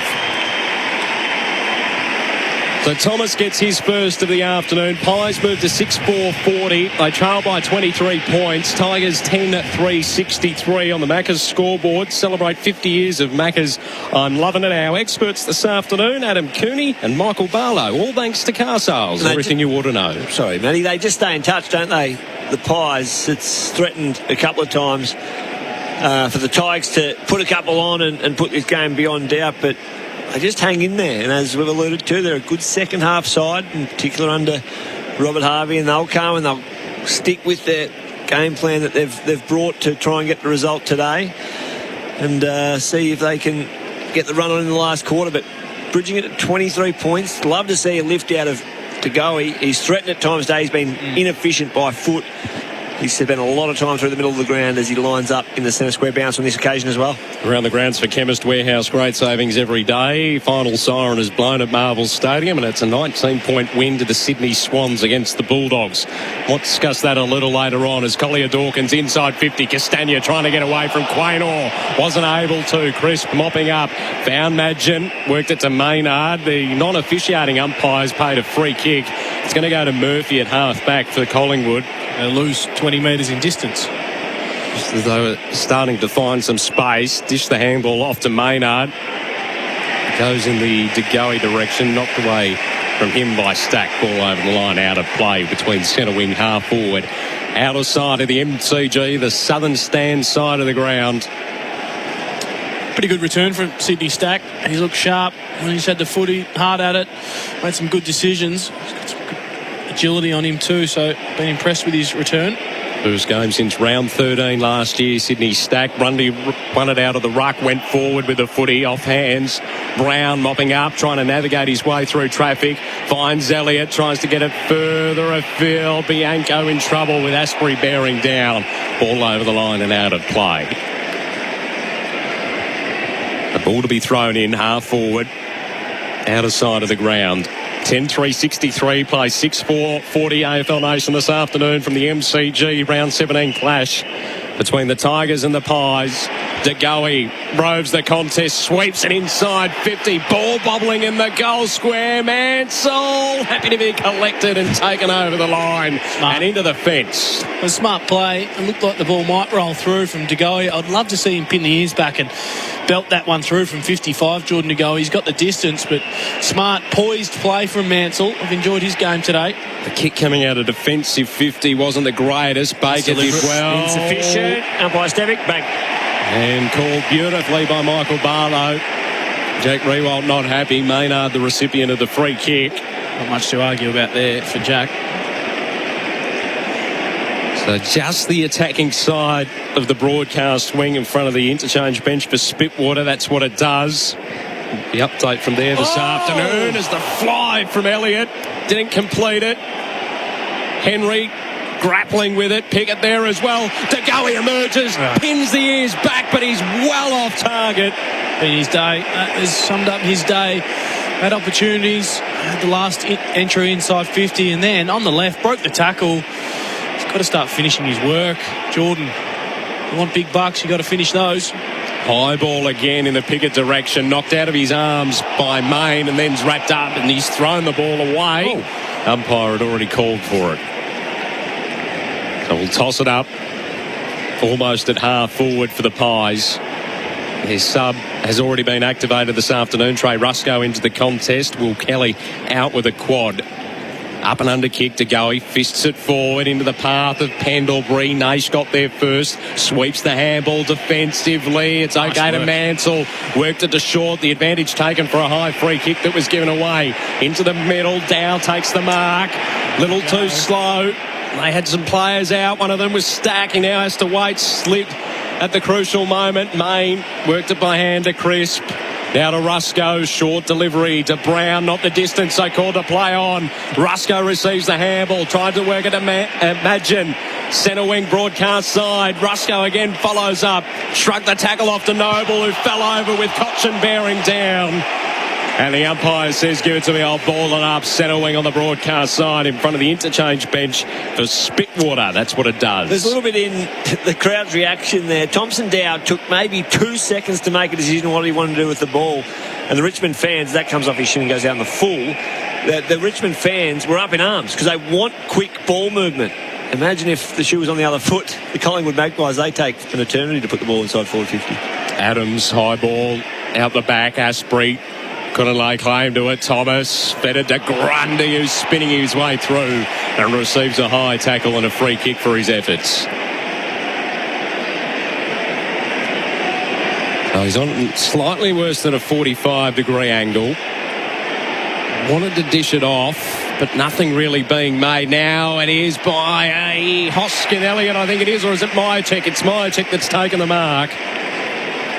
So Thomas gets his first of the afternoon. Pies move to 6-4-40. They trail by 23 points. Tigers 10-3-63 on the Macca's scoreboard. Celebrate 50 years of Macca's. I'm loving it. Our experts this afternoon, Adam Cooney and Michael Barlow. All thanks to car sales. Everything you ought to know. Sorry, Matty. They just stay in touch, don't they? The Pies. It's threatened a couple of times for the Tigers to put a couple on and put this game beyond doubt, but they just hang in there, and as we've alluded to, they're a good second half side, in particular under Robert Harvey, and they'll come and they'll stick with their game plan that they've brought to try and get the result today, and see if they can get the run on in the last quarter. But bridging it at 23 points, love to see a lift out of Tagoe. He's threatened at times today. He's been inefficient by foot, He spent a lot of time through the middle of the ground as he lines up in the centre square bounce on this occasion as well. Around the grounds for Chemist Warehouse, great savings every day. Final siren is blown at Marvel Stadium, and it's a 19-point win to the Sydney Swans against the Bulldogs. We'll discuss that a little later on as Collier Dawkins inside 50. Castagna trying to get away from Quaynor. Wasn't able to. Crisp mopping up. Found Madgen. Worked it to Maynard. The non-officiating umpires paid a free kick. It's going to go to Murphy at half-back for Collingwood. They lose 20 metres in distance. Just as they were starting to find some space. Dish the handball off to Maynard. Goes in the De Goey direction. Knocked away from him by Stack. Ball over the line, out of play between centre wing, half forward. Outer side of the MCG, the southern stand side of the ground. Pretty good return from Sydney Stack. He's looked sharp when he's had the footy, hard at it, made some good decisions. He's got some good agility on him too, so been impressed with his return. First game since round 13 last year. Sydney Stack. Grundy won it out of the ruck, went forward with the footy off hands. Brown mopping up, trying to navigate his way through traffic. Finds Elliott, tries to get it further afield. Bianco in trouble with Asprey bearing down. Ball over the line and out of play. The ball to be thrown in, half forward, outer side of the ground. 10-3-63, play 6-4-40 AFL Nation this afternoon from the MCG round 17 clash between the Tigers and the Pies. De Goey roves the contest, sweeps it inside 50, ball bobbling in the goal square. Mansell happy to be collected and taken over the line and into the fence. A smart play. It looked like the ball might roll through from De Goey. I'd love to see him pin the ears back and belt that one through from 55. Jordan De Goey, he's got the distance, but smart, poised play from Mansell. I've enjoyed his game today. The kick coming out of defensive 50 wasn't the greatest. Baker did well. Insufficient. Umpire Stevic, bang. And called beautifully by Michael Barlow. Jack Rewalt not happy. Maynard the recipient of the free kick. Not much to argue about there for Jack. So just the attacking side of the broadcast wing in front of the interchange bench for Spitwater. That's what it does. The update from there this afternoon is the fly from Elliott. Didn't complete it. Henry grappling with it. Pickett there as well. De Goey emerges, pins the ears back, but he's well off target. Been his day. Has summed up his day. Had opportunities. Had the last entry inside 50, and then on the left broke the tackle. He's got to start finishing his work. Jordan, you want big bucks, you got to finish those. High ball again in the Pickett direction, knocked out of his arms by Main, and then's wrapped up, and he's thrown the ball away. Umpire had already called for it. So we'll toss it up almost at half forward for the Pies. His sub has already been activated this afternoon. Trey Rusco into the contest. Will Kelly out with a quad. Up and under kick to Goey. Fists it forward into the path of Pendlebury. Naish got there first. Sweeps the handball defensively. It's okay to Mansell. Worked it to short. The advantage taken for a high free kick that was given away. Into the middle. Dow takes the mark. Little too slow. They had some players out. One of them was Stack. He now has to wait. Slipped at the crucial moment. Main worked it by hand to Crisp. Now to Rusco, short delivery to Brown, not the distance, so called to play on. Rusco receives the handball, tried to work it to Madgen. Centre wing broadcast side. Rusco again follows up. Shrugged the tackle off to Noble, who fell over with Cochin bearing down. And the umpire says, give it to me, I'll ball it up. Centre wing on the broadcast side in front of the interchange bench for Spitwater. That's what it does. There's a little bit in the crowd's reaction there. Thompson Dow took maybe 2 seconds to make a decision on what he wanted to do with the ball. And the Richmond fans, that comes off his shin and goes out in the full. The Richmond fans were up in arms because they want quick ball movement. Imagine if the shoe was on the other foot. The Collingwood Magpies, they take an eternity to put the ball inside forward 50. Adams, high ball, out the back, Asprey. Couldn't lay claim to it. Thomas fed it to Grundy, who's spinning his way through and receives a high tackle and a free kick for his efforts. So he's on slightly worse than a 45-degree angle. Wanted to dish it off, but nothing really being made. Now it is by a Hoskin Elliott, I think it is, or is it Myercheck? It's Myercheck that's taken the mark.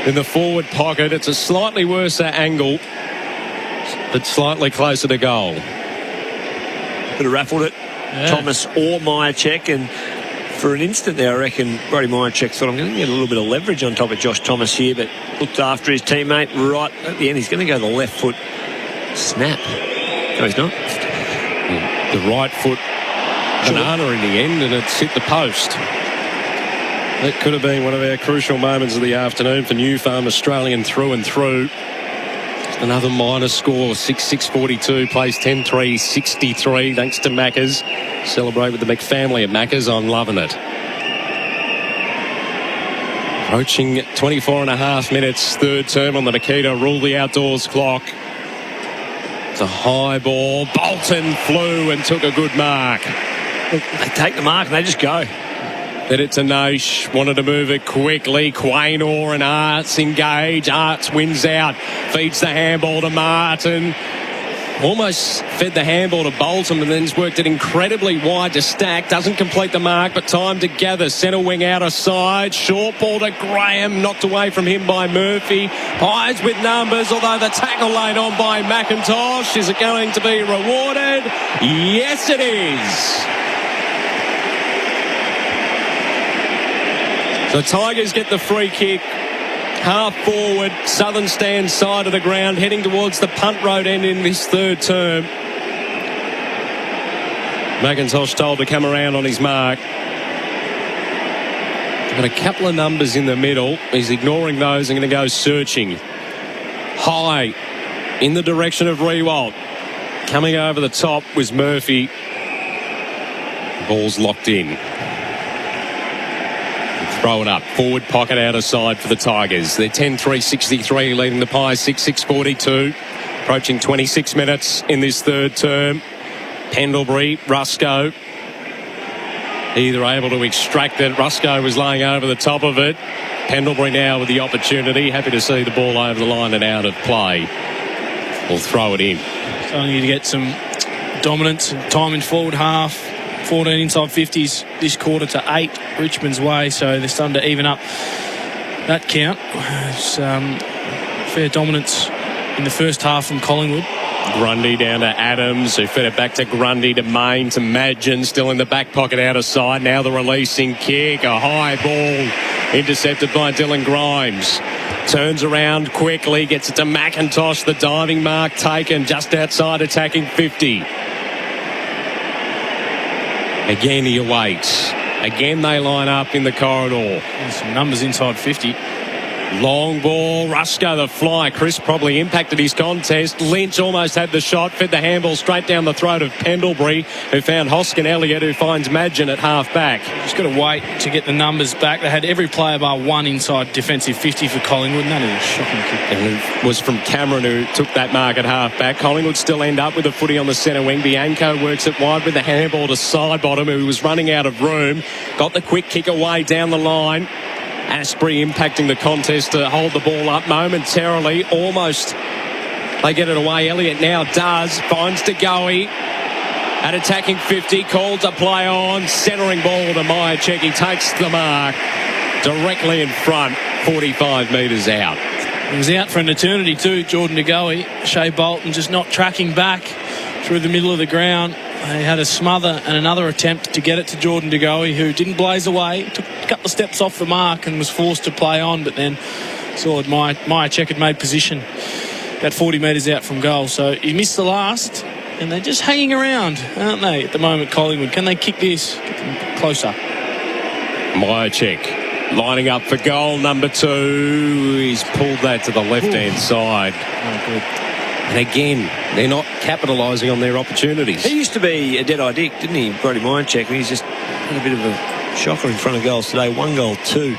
In the forward pocket, it's a slightly worse angle, but slightly closer to goal. Could have raffled it. Yeah. Thomas or Myercheck, and For an instant there, I reckon Brody Myercheck thought, I'm going to get a little bit of leverage on top of Josh Thomas here, but looked after his teammate right at the end. He's going to go the left foot snap. No, he's not. The right foot banana in the end, and it's hit the post. That could have been one of our crucial moments of the afternoon for New Farm Australian through and through. Another minor score, 6-6-42, plays 10-3-63, thanks to Maccas. Celebrate with the McFamily at Maccas. I'm loving it. Approaching 24 and a half minutes, third term on the Nikita. Rule the outdoors clock. It's a high ball. Bolton flew and took a good mark. They take the mark and they just go. Hit it to Naish. Wanted to move it quickly. Quaynor and Arts engage. Arts wins out. Feeds the handball to Martin. Almost fed the handball to Bolton, and then's worked it incredibly wide to Stack. Doesn't complete the mark, but time to gather. Centre wing out aside. Short ball to Graham. Knocked away from him by Murphy. Pies with numbers, although the tackle laid on by McIntosh. Is it going to be rewarded? Yes, it is. The Tigers get the free kick. Half forward, Southern stand side of the ground, heading towards the punt road end in this third term. McIntosh told to come around on his mark. Got a couple of numbers in the middle. He's ignoring those and going to go searching. High in the direction of Rewalt. Coming over the top was Murphy. Ball's locked in. Throw it up. Forward pocket out of side for the Tigers. They're 10-3-63, leading the Pies 6-6-42. Approaching 26 minutes in this third term. Pendlebury, Rusco. Either able to extract it. Rusco was laying over the top of it. Pendlebury now with the opportunity. Happy to see the ball over the line and out of play. We'll throw it in. So you to get some dominance and time in forward half. 14 inside 50s this quarter to 8 Richmond's way, so they're starting to even up that count. It's fair dominance in the first half from Collingwood. Grundy down to Adams, who fed it back to Grundy, to Main, to Madgen, still in the back pocket out of side. Now the releasing kick, a high ball intercepted by Dylan Grimes. Turns around quickly, gets it to McIntosh, the diving mark taken just outside attacking 50. Again he awaits. Again they line up in the corridor. And some numbers inside 50. Long ball, Rusco the fly. Chris probably impacted his contest. Lynch almost had the shot, fed the handball straight down the throat of Pendlebury, who found Hoskin Elliott, who finds Madgen at half back. Just got to wait to get the numbers back. They had every player bar one inside defensive 50 for Collingwood. None of the shocking kick. And it was from Cameron, who took that mark at half back. Collingwood still end up with a footy on the centre wing. Bianco works it wide with the handball to Sidebottom, who was running out of room. Got the quick kick away down the line. Asprey impacting the contest to hold the ball up momentarily. Almost they get it away. Elliott now does. Finds DeGoey at attacking 50. Calls a play on. Centering ball to Myercheck. He takes the mark directly in front. 45 metres out. He was out for an eternity too, Jordan DeGoey. Shea Bolton just not tracking back through the middle of the ground. They had a smother and another attempt to get it to Jordan DeGoey, who didn't blaze away. Took a couple of steps off the mark and was forced to play on, but then saw Myercheck had made position about 40 metres out from goal. So he missed the last, and they're just hanging around, aren't they, at the moment, Collingwood? Can they kick this? Get them closer. Myercheck lining up for goal number 2. He's pulled that to the left-hand side. Oh, good. And again, they're not capitalising on their opportunities. He used to be a dead-eye dick, didn't he, Brody Myercheck? He's just had a bit of a shocker in front of goals today. 1 goal, 2.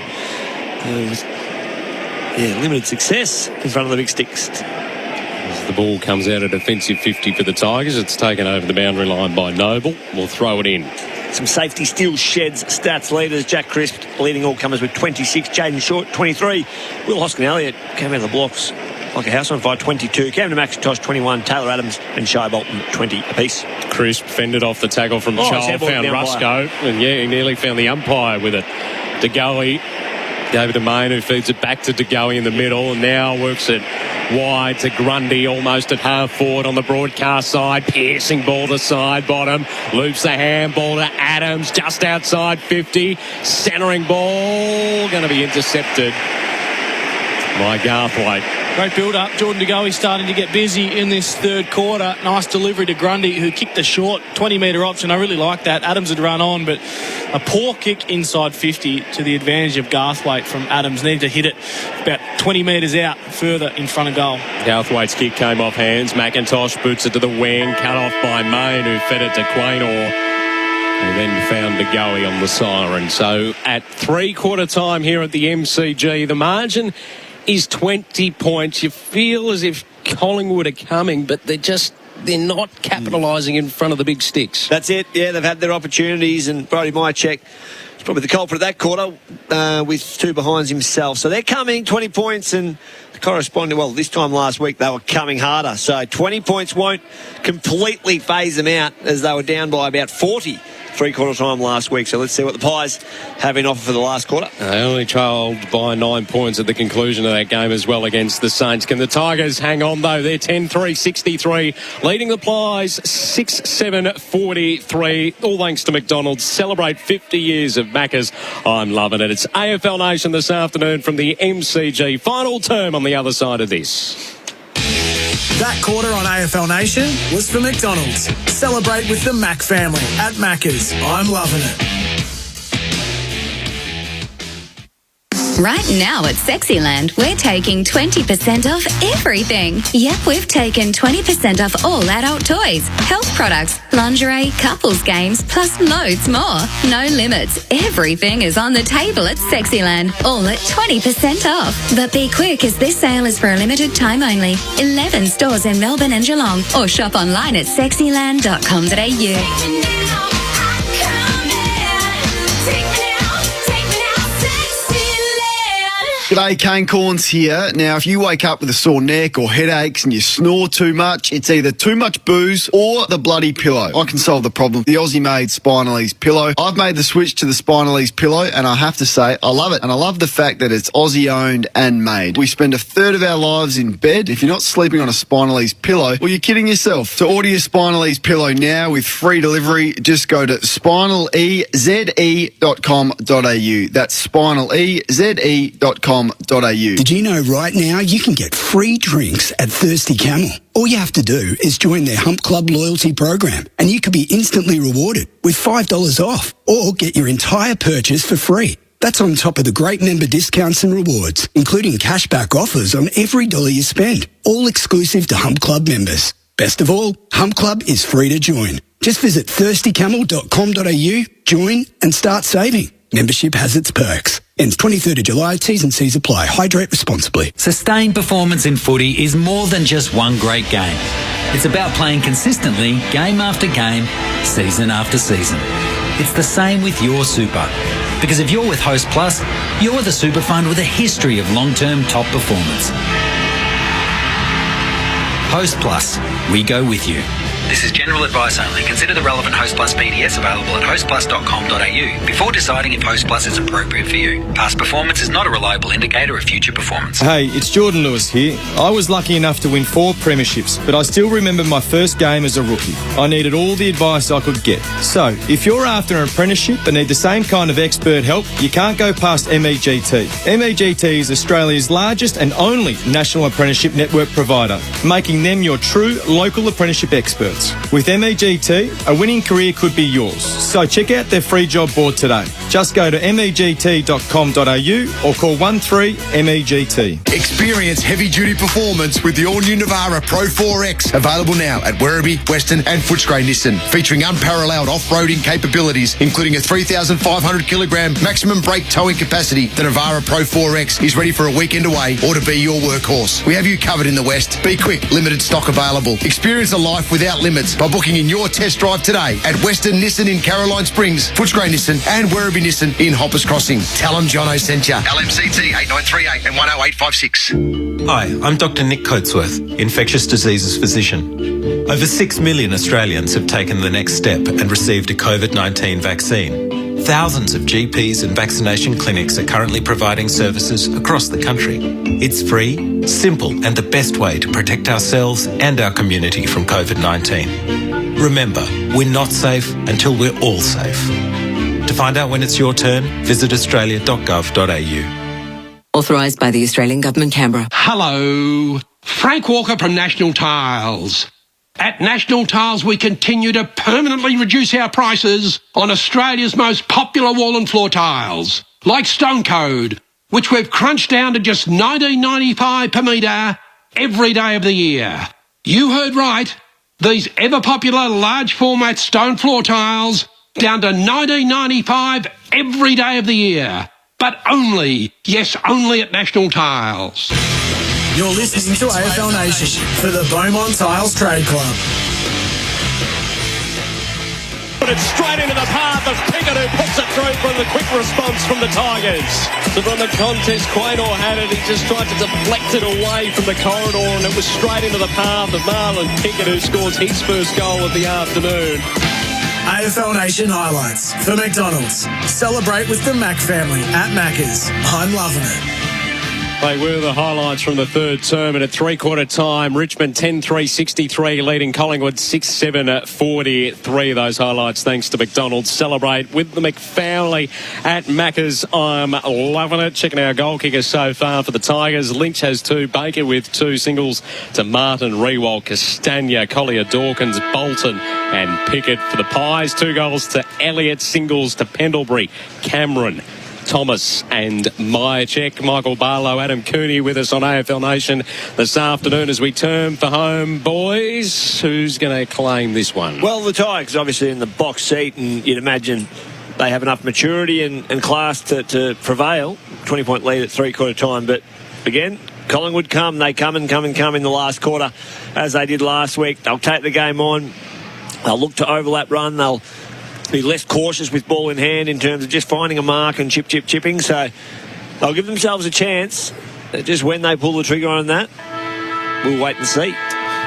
Limited success in front of the big sticks. As the ball comes out of defensive 50 for the Tigers, it's taken over the boundary line by Noble. We'll throw it in. Some safety steal sheds stats leaders. Jack Crisp leading all comers with 26. Jaden Short, 23. Will Hoskin Elliott came out of the blocks like a house on fire, 22. Camden McIntosh, 21. Taylor Adams and Shai Bolton, 20 apiece. Crisp fended off the tackle from Charles, found Rusco, and he nearly found the umpire with it. DeGoey gave it to Main, who feeds it back to DeGoey in the middle, and now works it Wide to Grundy, almost at half forward on the broadcast side. Piercing ball to side bottom. Loops the handball to Adams, just outside 50. Centering ball, going to be intercepted by Garthwaite. Great build-up. Jordan De Goey starting to get busy in this third quarter. Nice delivery to Grundy, who kicked the short 20-metre option. I really like that. Adams had run on, but a poor kick inside 50 to the advantage of Garthwaite from Adams. Needed to hit it about 20 metres out further in front of goal. Garthwaite's kick came off hands. McIntosh boots it to the wing. Cut off by Main, who fed it to Quaynor, who then found De Goey on the siren. So at three-quarter time here at the MCG, the margin is 20 points. You feel as if Collingwood are coming, but they're not capitalising in front of the big sticks. That's it. Yeah, they've had their opportunities, and Brody Mychek is probably the culprit of that quarter with two behinds himself. So they're coming, 20 points, and corresponding, well, this time last week they were coming harder. So 20 points won't completely phase them out, as they were down by about 40 three-quarter time last week. So let's see what the Pies have in offer for the last quarter. They only trailed by 9 points at the conclusion of that game as well against the Saints. Can the Tigers hang on, though? They're 10-3-63, leading the Pies 6-7-43. All thanks to McDonald's. Celebrate 50 years of Macca's. I'm loving it. It's AFL Nation this afternoon from the MCG. Final term on the other side of this. That quarter on AFL Nation was for McDonald's. Celebrate with the Mac family at Macca's. I'm loving it. Right now at Sexyland, we're taking 20% off everything. Yep, we've taken 20% off all adult toys, health products, lingerie, couples games, plus loads more. No limits. Everything is on the table at Sexyland, all at 20% off. But be quick, as this sale is for a limited time only. 11 stores in Melbourne and Geelong, or shop online at sexyland.com.au. G'day, Kane Corns here. Now, if you wake up with a sore neck or headaches and you snore too much, it's either too much booze or the bloody pillow. I can solve the problem. The Aussie-made Spinalese pillow. I've made the switch to the Spinalese pillow, and I have to say, I love it. And I love the fact that it's Aussie-owned and made. We spend a third of our lives in bed. If you're not sleeping on a Spinalese pillow, well, you're kidding yourself. To order your Spinalese pillow now with free delivery, just go to spinaleze.com.au. That's spinaleze.com.au. Did you know right now you can get free drinks at Thirsty Camel? All you have to do is join their Hump Club loyalty program, and you could be instantly rewarded with $5 off, or get your entire purchase for free. That's on top of the great member discounts and rewards, including cashback offers on every dollar you spend, all exclusive to Hump Club members. Best of all, Hump Club is free to join. Just visit thirstycamel.com.au, join and start saving. Membership has its perks. Ends 23rd of July. T's and C's apply. Hydrate responsibly. Sustained performance in footy is more than just one great game. It's about playing consistently, game after game, season after season. It's the same with your super. Because if you're with Host Plus, you're the super fund with a history of long-term top performance. Host Plus, we go with you. This is general advice only. Consider the relevant Host Plus PDS available at hostplus.com.au before deciding if Host Plus is appropriate for you. Past performance is not a reliable indicator of future performance. Hey, it's Jordan Lewis here. I was lucky enough to win 4 premierships, but I still remember my first game as a rookie. I needed all the advice I could get. So, if you're after an apprenticeship but need the same kind of expert help, you can't go past MEGT. MEGT is Australia's largest and only national apprenticeship network provider, making them your true local apprenticeship experts. With MEGT, a winning career could be yours. So check out their free job board today. Just go to MEGT.com.au or call 13MEGT. Experience heavy-duty performance with the all-new Navara Pro 4X, available now at Werribee, Western and Footscray Nissan, featuring unparalleled off-roading capabilities, including a 3,500-kilogram maximum brake towing capacity. The Navara Pro 4X is ready for a weekend away or to be your workhorse. We have you covered in the West. Be quick, limited stock available. Experience a life without limits by booking in your test drive today at Western Nissan in Caroline Springs, Footscray Nissan and Werribee Nissan in Hoppers Crossing. Tell them Jono sent you. LMCT 8938 and 10856. Hi, I'm Dr. Nick Coatsworth, infectious diseases physician. Over 6 million Australians have taken the next step and received a COVID-19 vaccine. Thousands of GPs and vaccination clinics are currently providing services across the country. It's free, simple, and the best way to protect ourselves and our community from COVID-19. Remember, we're not safe until we're all safe. To find out when it's your turn, visit australia.gov.au. Authorised by the Australian Government, Canberra. Hello. Frank Walker from National Tiles. At National Tiles, we continue to permanently reduce our prices on Australia's most popular wall and floor tiles, like Stone Code, which we've crunched down to just $19.95 per metre every day of the year. You heard right. These ever-popular large format stone floor tiles down to $19.95 every day of the year. But only, yes, only at National Tiles. You're listening to AFL Nation for the Beaumont Tiles Trade Club. But it's straight into the path of Pickett, who puts it through from the quick response from the Tigers. So from the contest, Quaynor had it. He just tried to deflect it away from the corridor, and it was straight into the path of Marlon Pickett, who scores his first goal of the afternoon. AFL Nation highlights for McDonald's. Celebrate with the Mac family at Macca's. I'm loving it. They were the highlights from the third term, and at three-quarter time, Richmond 10-3-63, leading Collingwood 6-7-40. Three of those highlights thanks to McDonald's. Celebrate with the McFarlane at Macca's. I'm loving it. Checking our goal kickers so far for the Tigers. Lynch has two. Baker with two singles to Martin, Rewald, Castagna, Collier, Dawkins, Bolton and Pickett. For the Pies, 2 goals to Elliott, singles to Pendlebury, Cameron, Thomas and Myercheck. Michael Barlow, Adam Cooney with us on AFL Nation this afternoon as we turn for home. Boys, who's going to claim this one? Well, the Tigers obviously in the box seat, and you'd imagine they have enough maturity and class to prevail. 20-point lead at three-quarter time. But again, Collingwood they come in the last quarter as they did last week. They'll take the game on. They'll look to overlap run. They'll be less cautious with ball in hand in terms of just finding a mark and chipping. So they'll give themselves a chance. Just when they pull the trigger on that, we'll wait and see.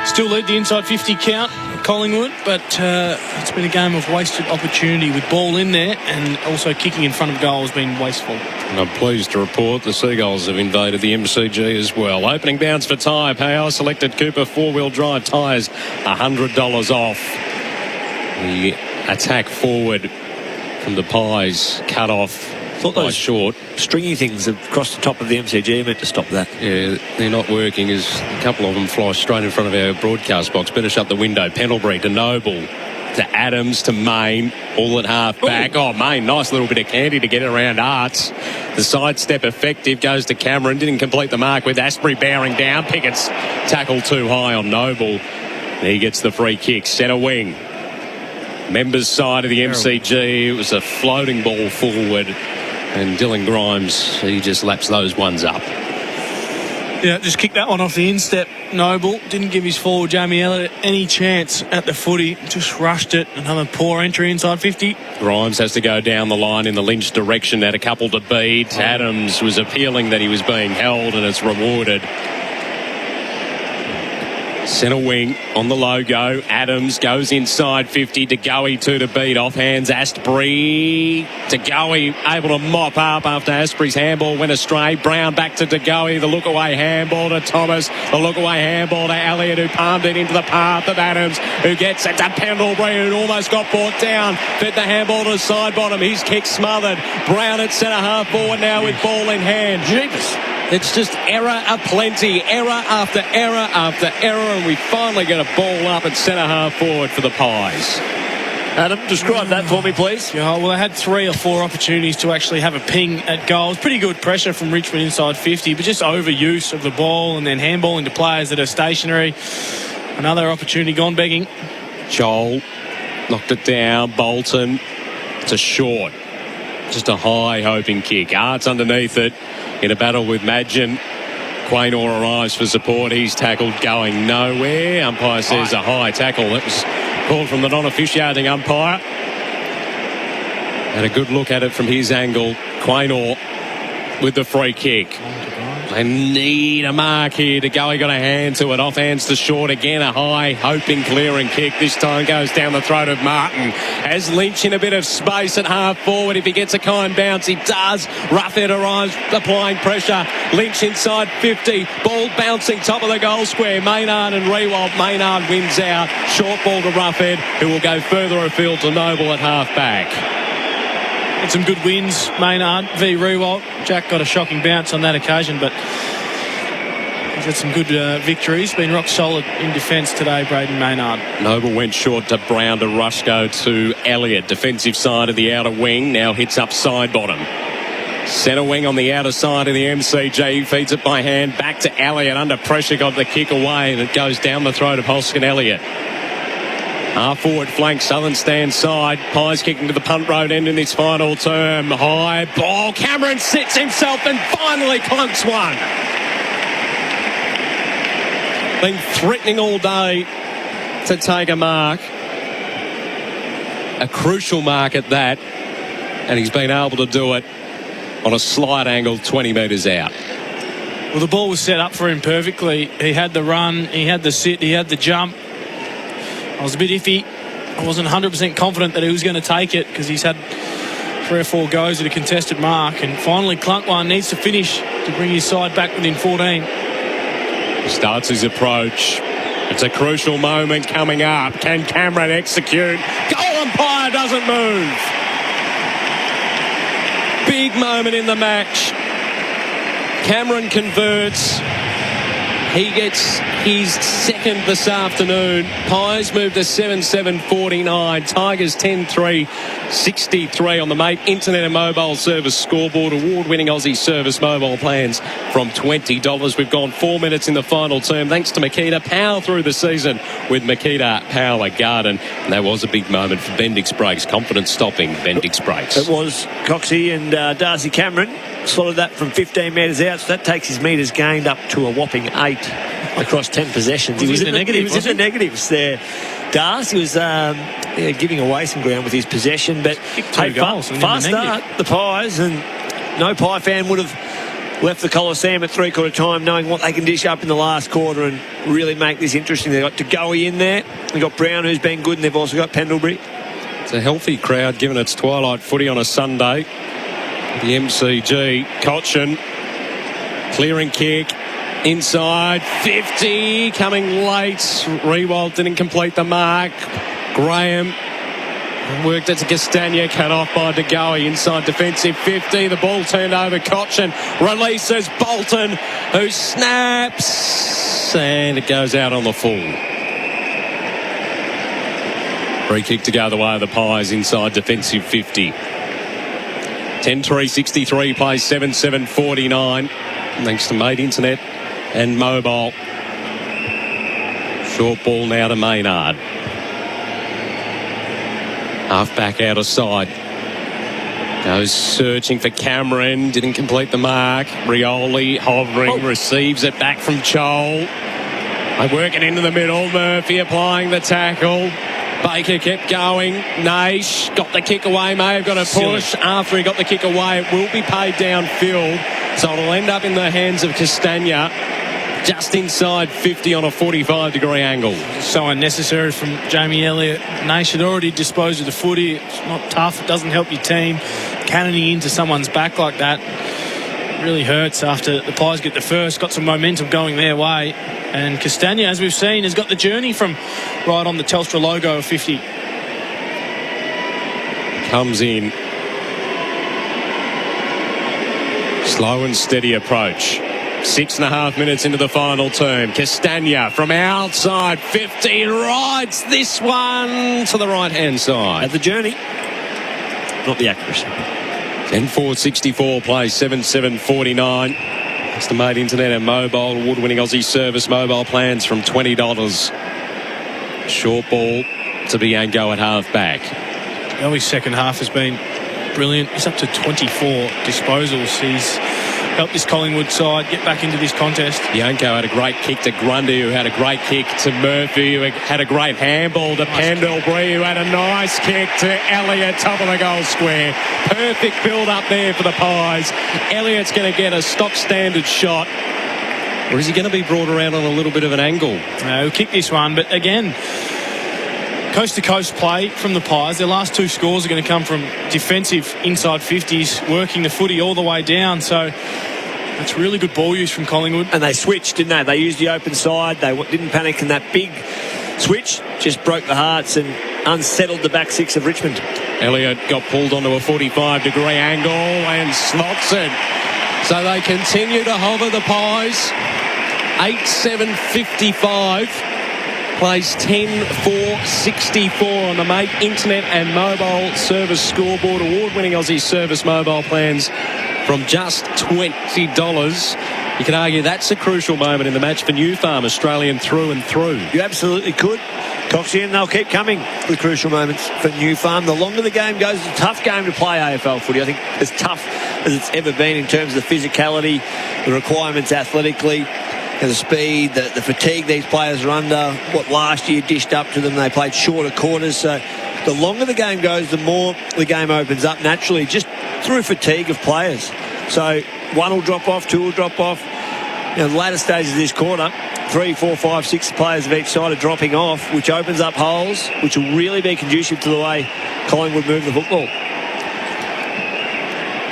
Still lead the inside 50 count, Collingwood, but it's been a game of wasted opportunity with ball in there, and also kicking in front of goal has been wasteful. And I'm pleased to report the Seagulls have invaded the MCG as well. Opening bounce for tyre power. Selected Cooper four-wheel drive tyres, $100 off. The attack forward from the Pies cut off. Thought those short stringy things across the top of the MCG meant to stop that. Yeah, they're not working as a couple of them fly straight in front of our broadcast box. Better shut the window. Pendlebury to Noble to Adams to Main, all at half back. Oh, Main, nice little bit of candy to get around Arts. The sidestep effective, goes to Cameron, didn't complete the mark with Asprey bearing down. Pickett's tackle too high on Noble. He gets the free kick, centre wing. Members' side of the MCG, it was a floating ball forward, and Dylan Grimes, he just laps those ones up. Yeah, just kicked that one off the instep. Noble didn't give his forward Jamie Elliott any chance at the footy, just rushed it. Another poor entry inside 50. Grimes has to go down the line in the Lynch direction, had a couple to beat. Adams was appealing that he was being held, and it's rewarded. Centre wing on the logo. Adams goes inside 50. De Goey 2 to beat. Off hands Asprey. De Goey able to mop up after Asprey's handball went astray. Brown back to De Goey. The look away handball to Thomas. The look away handball to Elliott, who palmed it into the path of Adams, who gets it to Pendlebury, who almost got brought down. Fed the handball to the side bottom. His kick smothered. Brown at centre half forward now with ball in hand. Jeepers. It's just error aplenty, error after error after error, and we finally get a ball up at centre half forward for the Pies. Adam, describe that for me, please. Yeah, well, they had 3 or 4 opportunities to actually have a ping at goals. Pretty good pressure from Richmond inside 50, but just overuse of the ball and then handballing to players that are stationary. Another opportunity gone begging. Joel knocked it down. Bolton to short. Just a high hoping kick. Arts underneath it. In a battle with Madgen. Quaynor arrives for support. He's tackled going nowhere. Umpire says a high tackle. That was called from the non-officiating umpire. Had a good look at it from his angle. Quaynor with the free kick. They need a mark here to go. He got a hand to it. Off hands to short again. A high, hoping clearing kick. This time goes down the throat of Martin. Has Lynch in a bit of space at half forward. If he gets a kind bounce, he does. Roughhead arrives, applying pressure. Lynch inside 50. Ball bouncing top of the goal square. Maynard and Rewalt. Maynard wins out. Short ball to Roughhead, who will go further afield to Noble at half back. Had some good wins, Maynard v Rewalt. Jack got a shocking bounce on that occasion, but he's had some good victories. Been rock solid in defence today, Braden Maynard. Noble went short to Brown to Rushko to Elliott. Defensive side of the outer wing. Now hits up side bottom. Centre wing on the outer side of the MCG. Feeds it by hand. Back to Elliott. Under pressure. Got the kick away. And it goes down the throat of Hoskin Elliott. Half forward flank, Southern stand side. Pies kicking to the punt road end in this final term. High ball. Cameron sits himself and finally clunks one. Been threatening all day to take a mark. A crucial mark at that. And he's been able to do it on a slight angle 20 metres out. Well, the ball was set up for him perfectly. He had the run, he had the sit, he had the jump. I was a bit iffy. I wasn't 100% confident that he was going to take it because he's had 3 or 4 goes at a contested mark, and finally Clunk one needs to finish to bring his side back within 14. Starts his approach. It's a crucial moment coming up. Can Cameron execute? Goal umpire doesn't move. Big moment in the match. Cameron converts. He gets his second this afternoon. Pies move to 7-7-49. Tigers 10-3-63 on the Mate Internet and Mobile Service scoreboard. Award-winning Aussie service mobile plans from $20. We've gone 4 minutes in the final term. Thanks to Makita. Power through the season with Makita Power Garden. And that was a big moment for Bendix Brakes. Confidence stopping Bendix Brakes. It was Coxie and Darcy Cameron. Slotted that from 15 metres out, so that takes his metres gained up to a whopping 8 across 10 possessions. He was in the negatives there. Darcy was giving away some ground with his possession, but fast start, the Pies, and no Pie fan would have left the Coliseum at three-quarter time knowing what they can dish up in the last quarter and really make this interesting. They've got Tagoe in there, they've got Brown, who's been good, and they've also got Pendlebury. It's a healthy crowd given it's twilight footy on a Sunday. The MCG. Cochin clearing kick inside 50, coming late. Rewalt didn't complete the mark. Graham worked it to Castagna, cut off by DeGoey inside defensive 50. The ball turned over. Cochin releases Bolton, who snaps, and it goes out on the full. Free kick to go the way of the Pies inside defensive 50. 10-3-63 plays 7-7-49. Thanks to Mate Internet and Mobile. Short ball now to Maynard. Half back out of side. Goes searching for Cameron. Didn't complete the mark. Rioli hovering. Receives it back from Chol. They work it into the middle. Murphy applying the tackle. Baker kept going. Naish got the kick away. May have got a push. After he got the kick away, it will be paid downfield. So it'll end up in the hands of Castagna. Just inside 50 on a 45-degree angle. So unnecessary from Jamie Elliott. Naish had already disposed of the footy. It's not tough. It doesn't help your team. Cannoning into someone's back like that really hurts after the Pies get the first. Got some momentum going their way. And Castagna, as we've seen, has got the journey from right on the Telstra logo of 50. Comes in. Slow and steady approach. 6.5 minutes into the final term. Castagna from outside 50 rides this one to the right-hand side. At the journey, not the accuracy. 10-4-64 plays 7-7-49. It's the Mate Internet and Mobile award-winning Aussie service mobile plans from $20. Short ball to Bianco at half-back. His second half has been brilliant. He's up to 24 disposals. He's help this Collingwood side get back into this contest. Bianco had a great kick to Grundy, who had a great kick to Murphy, who had a great handball to Pendlebury, who had a nice kick to Elliott, top of the goal square. Perfect build-up there for the Pies. Elliott's going to get a stock-standard shot. Or is he going to be brought around on a little bit of an angle? No, he'll kick this one, but again, coast-to-coast play from the Pies. Their last two scores are going to come from defensive inside 50s, working the footy all the way down. So that's really good ball use from Collingwood. And they switched, didn't they? They used the open side. They didn't panic in that big switch. Just broke the hearts and unsettled the back six of Richmond. Elliott got pulled onto a 45-degree angle and slots it. So they continue to hover the Pies. 8-7-55. Plays 10-4-64 on the Mate Internet and Mobile Service Scoreboard. Award-winning Aussie service mobile plans from just $20. You could argue that's a crucial moment in the match for New Farm, Australian through and through. You absolutely could, Coxie, and they'll keep coming, the crucial moments for New Farm. The longer the game goes, it's a tough game to play AFL footy. I think as tough as it's ever been in terms of the physicality, the requirements athletically, the speed, the fatigue these players are under. What last year dished up to them, they played shorter quarters. So the longer the game goes, the more the game opens up naturally, just through fatigue of players. So one will drop off, two will drop off. The later stages of this quarter, 3, 4, 5, 6 players of each side are dropping off, which opens up holes, which will really be conducive to the way Collingwood move the football.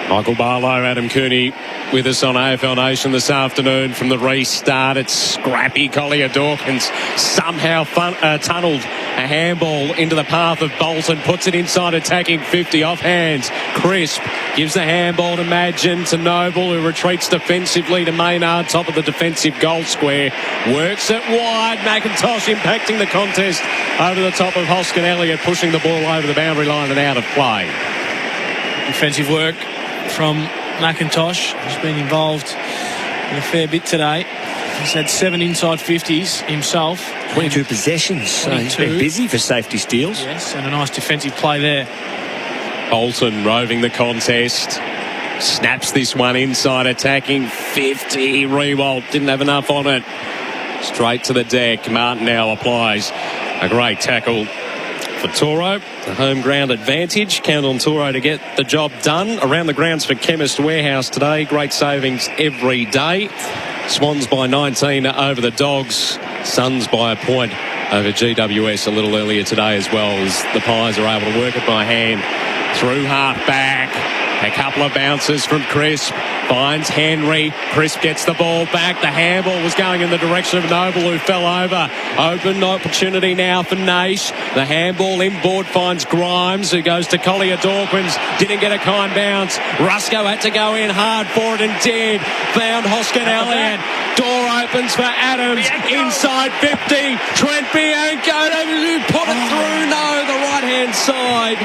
Michael Barlow, Adam Cooney with us on AFL Nation this afternoon from the restart. It's scrappy. Collier Dawkins somehow tunnelled a handball into the path of Bolton, puts it inside attacking 50, off hands. Crisp gives the handball to Madgen, to Noble, who retreats defensively to Maynard, top of the defensive goal square. Works it wide. McIntosh impacting the contest over the top of Hoskin. Elliott pushing the ball over the boundary line and out of play. Defensive work from McIntosh. He's been involved in a fair bit today. He's had 7 inside 50s himself. 22 possessions. So he's been busy for safety steals. Yes, and a nice defensive play there. Bolton roving the contest. Snaps this one inside attacking 50. Rewalt didn't have enough on it. Straight to the deck. Martin now applies a great tackle for Toro. The home ground advantage. Count on Toro to get the job done. Around the grounds for Chemist Warehouse today. Great savings every day. Swans by 19 over the Dogs. Suns by a point over GWS a little earlier today as well, as the Pies are able to work it by hand through half back. A couple of bounces from Crisp. Finds Henry. Crisp gets the ball back. The handball was going in the direction of Noble, who fell over. Open opportunity now for Naish. The handball inboard finds Grimes, who goes to Collier Dawkins. Didn't get a kind bounce. Rusco had to go in hard for it and did. Found Hoskin Elliott. Door opens for Adams. Inside 50. Trent Bianco to put it through. No, the right-hand side.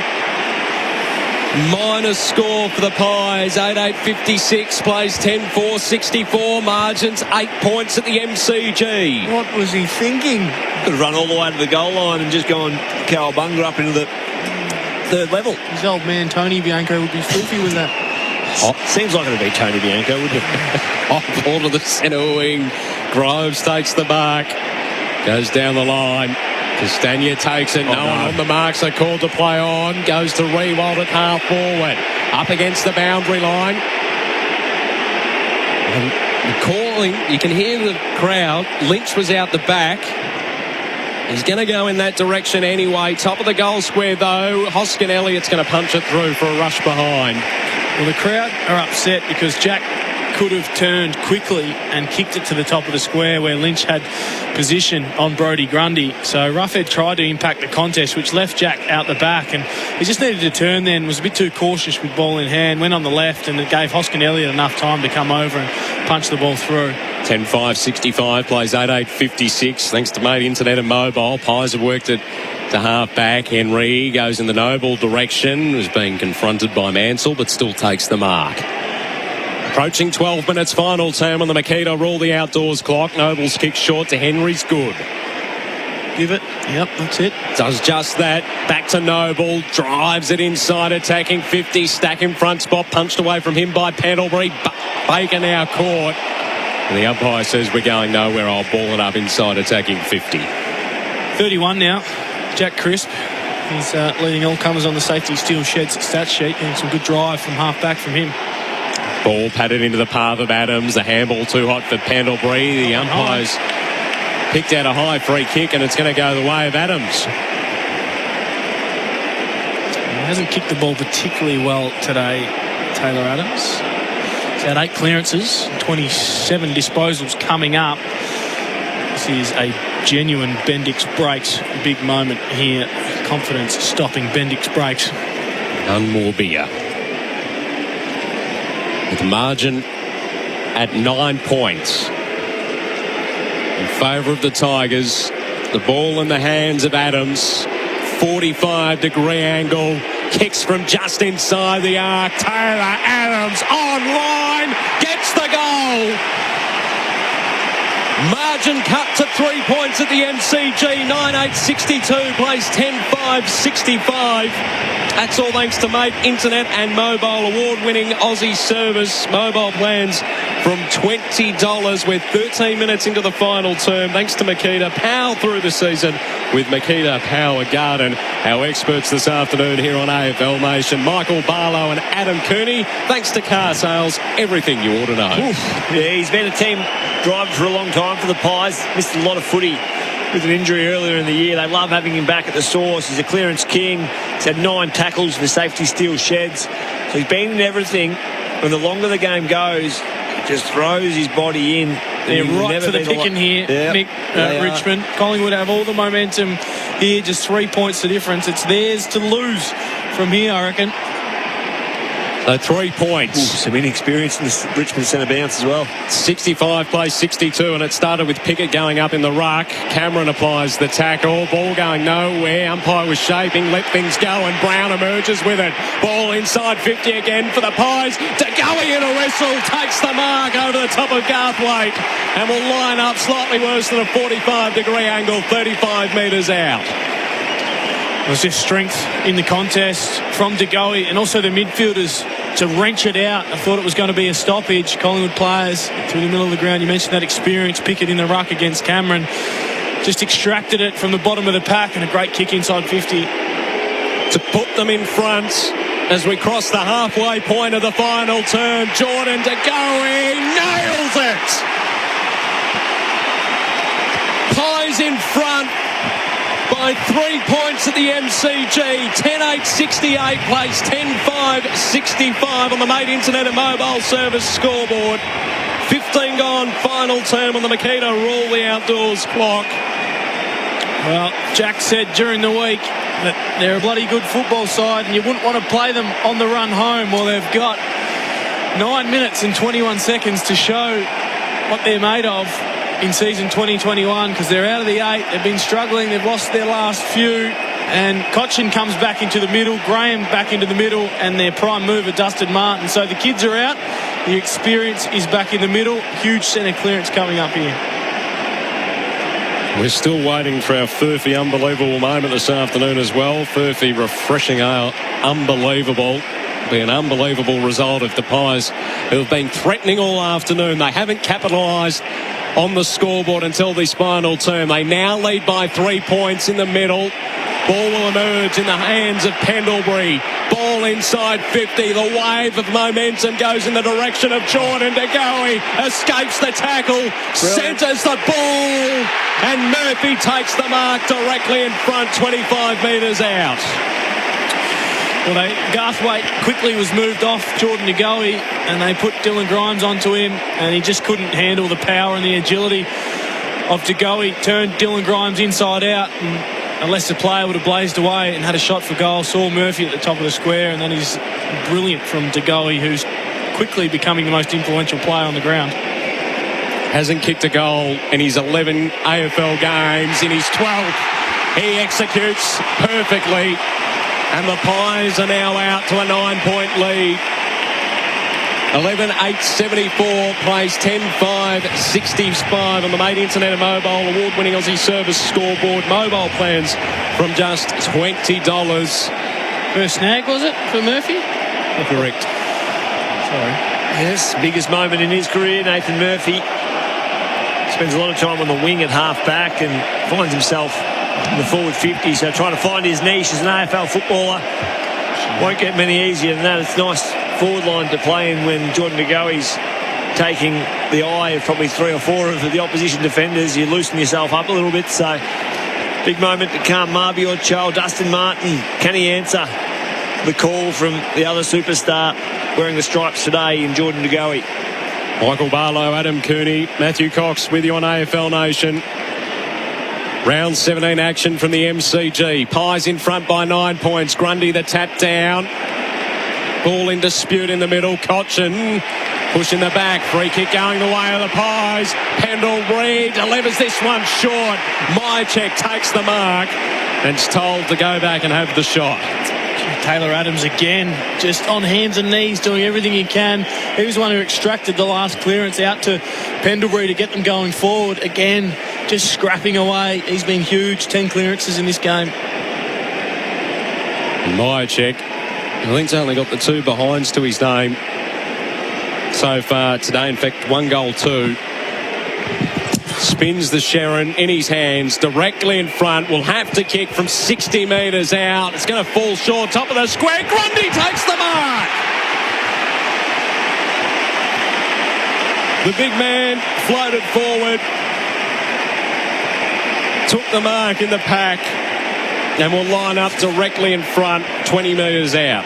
Minus score for the Pies. 8-8-56, plays 10-4-64, margins 8 points at the MCG. What was he thinking? Could run all the way to the goal line and just go and cowabunga up into the third level. His old man Tony Bianco would be filthy with that. Seems like it would be Tony Bianco, wouldn't it? Off ball to the centre wing. Groves takes the mark. Goes down the line. Castagna takes it. No one on the mark, so called to play on. Goes to Rewald at half forward. Up against the boundary line. And the calling, you can hear the crowd. Lynch was out the back. He's going to go in that direction anyway. Top of the goal square, though. Hoskin Elliott's going to punch it through for a rush behind. Well, the crowd are upset because Jack could have turned quickly and kicked it to the top of the square where Lynch had position on Brodie Grundy. So Roughhead tried to impact the contest, which left Jack out the back, and he just needed to turn then, was a bit too cautious with ball in hand, went on the left, and it gave Hoskin Elliott enough time to come over and punch the ball through. 10-5-65, plays 8-8-56, thanks to Mate Internet and Mobile. Pies have worked it to half back. Henry goes in the Noble direction, was being confronted by Mansell, but still takes the mark. Approaching 12 minutes, final term on the Makita rule, the outdoors clock. Noble's kick short to Henry's good. Give it. Yep, that's it. Does just that. Back to Noble. Drives it inside, attacking 50. Stacking front spot. Punched away from him by Pendlebury. Baker now caught. And the umpire says we're going nowhere. I'll ball it up inside, attacking 50. 31 now. Jack Crisp. He's leading all comers on the safety steel sheds stat sheet. And some good drive from half back from him. Ball padded into the path of Adams. The handball too hot for Pendlebury. The umpires picked out a high free kick, and it's going to go the way of Adams. He hasn't kicked the ball particularly well today, Taylor Adams. He's had 8 clearances, 27 disposals coming up. This is a genuine Bendix Breaks big moment here. Confidence stopping Bendix Breaks. None more beer. With margin at 9 points in favour of the Tigers. The ball in the hands of Adams. 45-degree angle. Kicks from just inside the arc. Taylor Adams online. Gets the goal. Margin cut to 3 points at the MCG. 9-8-62. Plays 10-5-65. That's all thanks to Mate Internet and Mobile, award-winning Aussie service. Mobile plans from $20. We're 13 minutes into the final term. Thanks to Makita. Power through the season with Makita Power Garden. Our experts this afternoon here on AFL Nation, Michael Barlow and Adam Cooney. Thanks to Car Sales, everything you ought to know. Yeah, he's been a team driver for a long time for the Pies. Missed a lot of footy with an injury earlier in the year. They love having him back at the source. He's a clearance king. He's had 9 tackles for safety steel sheds. So he's been in everything. And the longer the game goes, he just throws his body in. They're right for the picking here, yep, Mick, Richmond. Collingwood have all the momentum here, just 3 points the difference. It's theirs to lose from here, I reckon. So 3 points. Some inexperience in the Richmond centre bounce as well. 65 plays 62, and it started with Pickett going up in the ruck. Cameron applies the tackle. Ball going nowhere. Umpire was shaping, let things go, and Brown emerges with it. Ball inside 50 again for the Pies. DeGoey in a whistle takes the mark over the top of Garthwaite and will line up slightly worse than a 45-degree angle, 35 metres out. It was just strength in the contest from DeGoey and also the midfielders to wrench it out. I thought it was going to be a stoppage. Collingwood players through the middle of the ground. You mentioned that experience. Pickett in the ruck against Cameron. Just extracted it from the bottom of the pack, and a great kick inside 50. To put them in front as we cross the halfway point of the final term. Jordan DeGoey nails it. Pies in front by 3 points at the MCG. 10-8-68 plays 10-5-65 on the Mate Internet and Mobile Service scoreboard. 15 gone, final term on the Makita Rule the Outdoors clock. Well, Jack said during the week that they're a bloody good football side and you wouldn't want to play them on the run home. Well, they've got 9 minutes and 21 seconds to show what they're made of in season 2021, because they're out of the 8. They've been struggling. They've lost their last few. And Cochin comes back into the middle. Graham back into the middle. And their prime mover, Dustin Martin. So the kids are out. The experience is back in the middle. Huge centre clearance coming up here. We're still waiting for our Furphy unbelievable moment this afternoon as well. Furphy refreshing our unbelievable. Be an unbelievable result if the Pies, who have been threatening all afternoon, they haven't capitalised on the scoreboard until this final term. They now lead by 3 points in the middle. Ball will emerge in the hands of Pendlebury. Ball inside 50. The wave of momentum goes in the direction of Jordan DeGoey. Escapes the tackle. Centres the ball. And Murphy takes the mark directly in front, 25 metres out. Well, Garthwaite quickly was moved off Jordan DeGoey, and they put Dylan Grimes onto him, and he just couldn't handle the power and the agility of DeGoey. Turned Dylan Grimes inside out, and unless the player would have blazed away and had a shot for goal, saw Murphy at the top of the square, and that is brilliant from DeGoey, who's quickly becoming the most influential player on the ground. Hasn't kicked a goal in his 11 AFL games. In his 12th, he executes perfectly. And the Pies are now out to a 9-point lead. 11,874 plays 10,565 on the Made Internet and Mobile award-winning Aussie service scoreboard. Mobile plans from just $20. First snag, was it, for Murphy? Correct. Sorry. Yes, biggest moment in his career, Nathan Murphy. Spends a lot of time on the wing at half-back and finds himself in the forward 50, so trying to find his niche as an AFL footballer won't get many easier than that. It's a nice forward line to play in when Jordan De Goey's taking the eye of probably 3 or 4 of the opposition defenders. You loosen yourself up a little bit, so big moment to come. Marby or Chow, Dustin Martin, can he answer the call from the other superstar wearing the stripes today in Jordan De Goey? Michael Barlow, Adam Cooney, Matthew Cox with you on AFL Nation. Round 17 action from the MCG. Pies in front by 9 points. Grundy the tap down. Ball in dispute in the middle. Cochin pushing the back. Free kick going the way of the Pies. Pendlebury delivers this one short. Mychek takes the mark and is told to go back and have the shot. Taylor Adams again, just on hands and knees, doing everything he can. He was the one who extracted the last clearance out to Pendlebury to get them going forward. Again, just scrapping away. He's been huge. 10 clearances in this game. Mychek, I think he's only got the 2 behinds to his name so far today. In fact, 1 goal, 2. Spins the Sharon in his hands, directly in front. Will have to kick from 60 metres out. It's going to fall short. Top of the square. Grundy takes the mark. The big man floated forward, took the mark in the pack, and will line up directly in front, 20 metres out.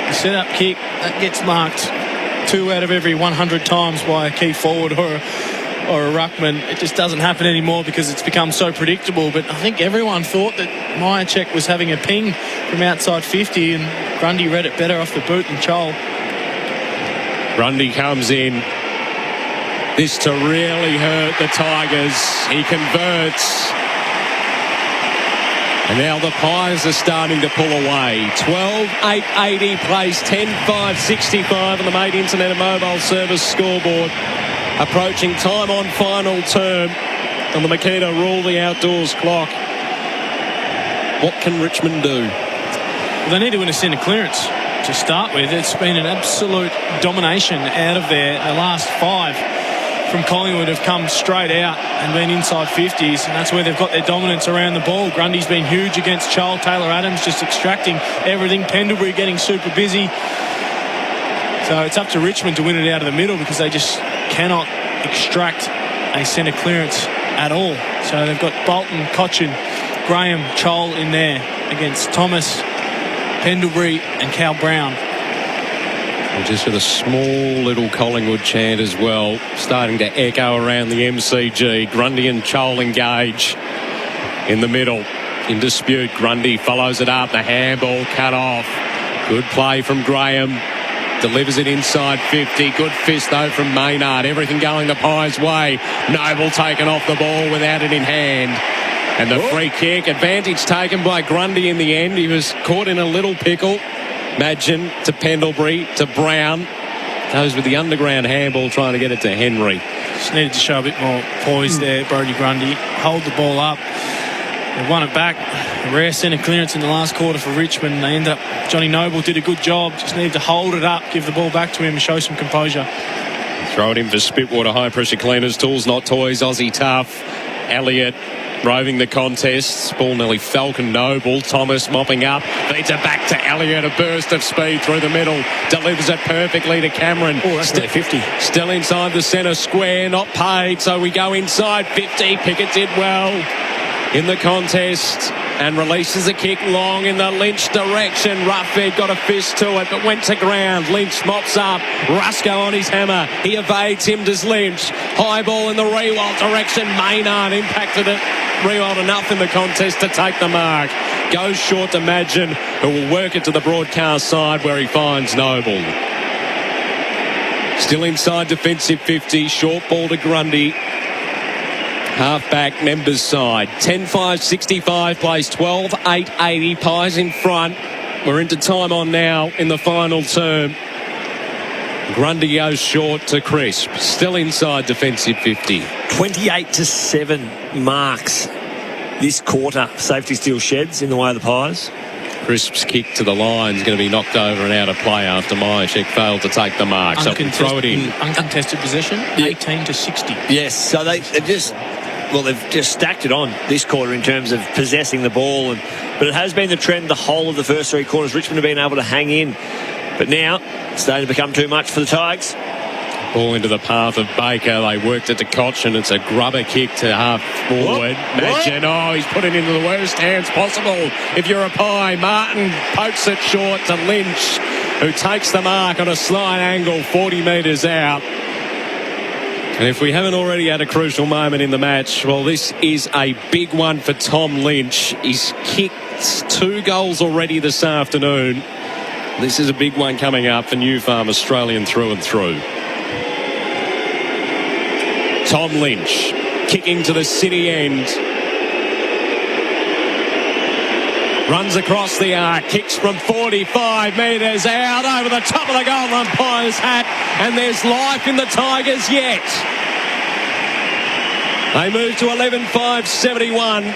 The set-up kick, that gets marked 2 out of every 100 times by a key forward or a ruckman. It just doesn't happen anymore because it's become so predictable. But I think everyone thought that Mychek was having a ping from outside 50, and Grundy read it better off the boot than Chol. Grundy comes in. This to really hurt the Tigers. He converts. And now the Pies are starting to pull away. 12,880 plays 10,565 on the Made Internet and Mobile Service scoreboard. Approaching time on final term on the Makita Rule the Outdoors clock. What can Richmond do? Well, they need to win a centre clearance to start with. It's been an absolute domination out of there. The last 5 from Collingwood have come straight out and been inside 50s, and that's where they've got their dominance around the ball. Grundy's been huge against Chol. Taylor Adams just extracting everything. Pendlebury getting super busy. So it's up to Richmond to win it out of the middle because they just cannot extract a centre clearance at all. So they've got Bolton, Cochin, Graham, Chol in there against Thomas, Pendlebury and Cal Brown. And just with a small little Collingwood chant as well, starting to echo around the MCG. Grundy and Chol engage in the middle. In dispute, Grundy follows it up. The handball cut off. Good play from Graham. Delivers it inside 50. Good fist, though, from Maynard. Everything going the Pies' way. Noble taken off the ball without it in hand. And the free kick. Advantage taken by Grundy in the end. He was caught in a little pickle. Madgen to Pendlebury to Brown. Goes with the underground handball trying to get it to Henry. Just needed to show a bit more poise there, Brodie Grundy. Hold the ball up. They won it back. A rare centre clearance in the last quarter for Richmond. They end up, Johnny Noble did a good job. Just needed to hold it up, give the ball back to him and show some composure. Throw it in for Spitwater High Pressure Cleaners. Tools not toys. Aussie tough. Elliott roving the contest. Ball nearly Falcon Noble. Thomas mopping up. Feeds it back to Elliott. A burst of speed through the middle. Delivers it perfectly to Cameron. Oh, that's 50. Still inside the centre square. Not paid. So we go inside 50. Pickett did well in the contest and releases a kick long in the Lynch direction. Ruffhead got a fist to it but went to ground. Lynch mops up. Rusco on his hammer. He evades him, does Lynch. High ball in the Rewalt direction. Maynard impacted it. Rewalt enough in the contest to take the mark. Goes short to Madgen, who will work it to the broadcast side where he finds Noble. Still inside defensive 50. Short ball to Grundy. Half-back members side. 10-5-65 plays 12-8-80. Pies in front. We're into time on now in the final term. Grundy goes short to Crisp. Still inside defensive 50. 28-7 marks this quarter. Safety still sheds in the way of the Pies. Crisp's kick to the line is going to be knocked over and out of play after Myashek failed to take the mark. So throw it in. Uncontested possession, 18-60. Yes, so they've just stacked it on this quarter in terms of possessing the ball. But it has been the trend the whole of the first three quarters. Richmond have been able to hang in. But now it's starting to become too much for the Tigers. Ball into the path of Baker. They worked it to Koch, and it's a grubber kick to half forward. Imagine, he's put it into the worst hands possible. If you're a Pie, Martin pokes it short to Lynch, who takes the mark on a slight angle 40 metres out. And if we haven't already had a crucial moment in the match, well, this is a big one for Tom Lynch. He's kicked 2 goals already this afternoon. This is a big one coming up for New Farm, Australian through and through. Tom Lynch kicking to the city end. Runs across the arc, kicks from 45 metres out over the top of the goal umpire's hat, and there's life in the Tigers yet. They move to 11-5-71.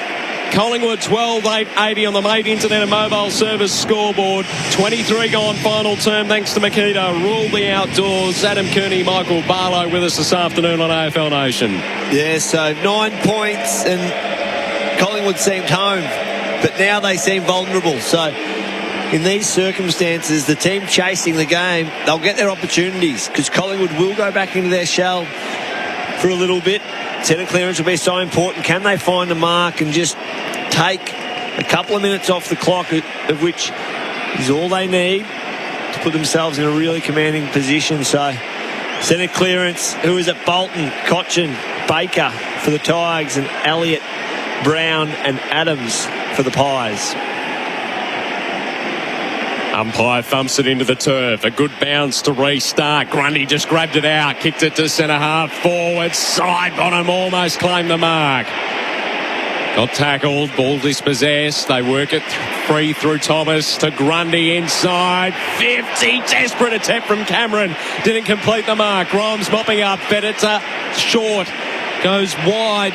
Collingwood 12-8-80 on the Mate Internet and Mobile Service scoreboard. 23 gone final term thanks to Makita. Rule the outdoors. Adam Kearney, Michael Barlow with us this afternoon on AFL Nation. Yeah, so 9 points and Collingwood seemed home, but now they seem vulnerable. So in these circumstances, the team chasing the game, they'll get their opportunities because Collingwood will go back into their shell for a little bit. Centre clearance will be so important. Can they find the mark and just take a couple of minutes off the clock, of which is all they need to put themselves in a really commanding position? So centre clearance, who is it? Bolton, Cochin, Baker for the Tigers, and Elliott, Brown and Adams for the Pies. Umpire thumps it into the turf. A good bounce to restart. Grundy just grabbed it out, kicked it to centre half forward. Side bottom almost claimed the mark. Got tackled, ball dispossessed. They work it free through Thomas to Grundy inside. 50, desperate attempt from Cameron. Didn't complete the mark. Grimes mopping up, fed it to short. Goes wide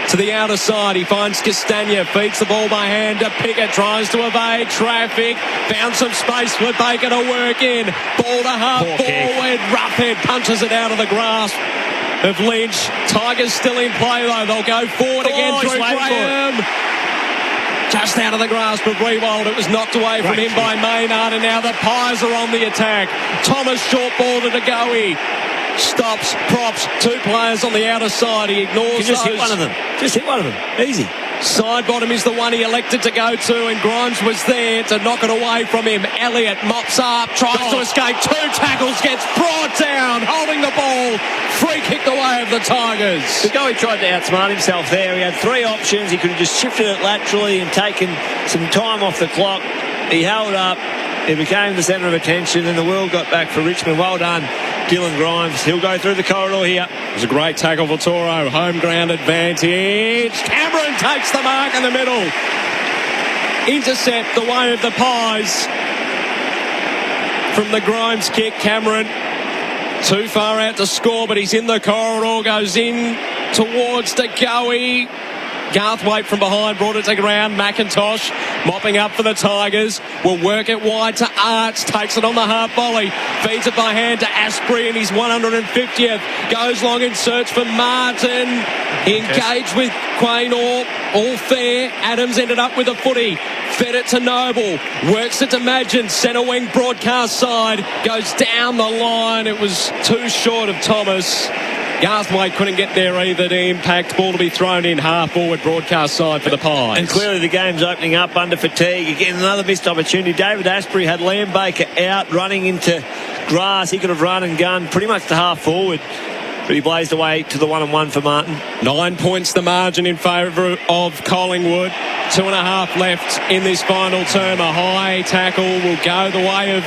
to the outer side. He finds Castagna, feeds the ball by hand to Pickett, tries to evade traffic, found some space for Baker to work in. Ball to half forward, Roughhead punches it out of the grasp of Lynch. Tigers still in play though. They'll go forward again through Graham. Just out of the grasp of Rewald. It was knocked away from him by Maynard, and now the Pies are on the attack. Thomas short ball to Goey. Stops, props, 2 players on the outer side. He ignores Just hit one of them. Just hit one of them. Easy. Side bottom is the one he elected to go to, and Grimes was there to knock it away from him. Elliott mops up, tries to escape. 2 tackles, gets brought down, holding the ball. Free kick the way of the Tigers. Goey tried to outsmart himself there. He had 3 options. He could have just shifted it laterally and taken some time off the clock. He held up. It became the centre of attention, and the world got back for Richmond. Well done, Dylan Grimes. He'll go through the corridor here. It was a great tackle for Toro. Home ground advantage. Cameron takes the mark in the middle. Intercept the way of the Pies. From the Grimes kick, Cameron too far out to score, but he's in the corridor, goes in towards Goey. Garthwaite from behind brought it to ground. McIntosh mopping up for the Tigers. Will work it wide to Arts. Takes it on the half volley. Feeds it by hand to Asprey in his 150th. Goes long in search for Martin. Engaged with Quain Orr. All fair. Adams ended up with a footy. Fed it to Noble. Works it to Madgen. Centre wing broadcast side. Goes down the line. It was too short of Thomas. Garthwaite couldn't get there either to impact. Ball to be thrown in half forward broadcast side for the Pies. And clearly the game's opening up under fatigue. Again, another missed opportunity. David Asprey had Liam Baker out running into grass. He could have run and gunned pretty much to half forward, but he blazed away to the 1-on-1 for Martin. 9 points the margin in favour of Collingwood. 2.5 left in this final term. A high tackle will go the way of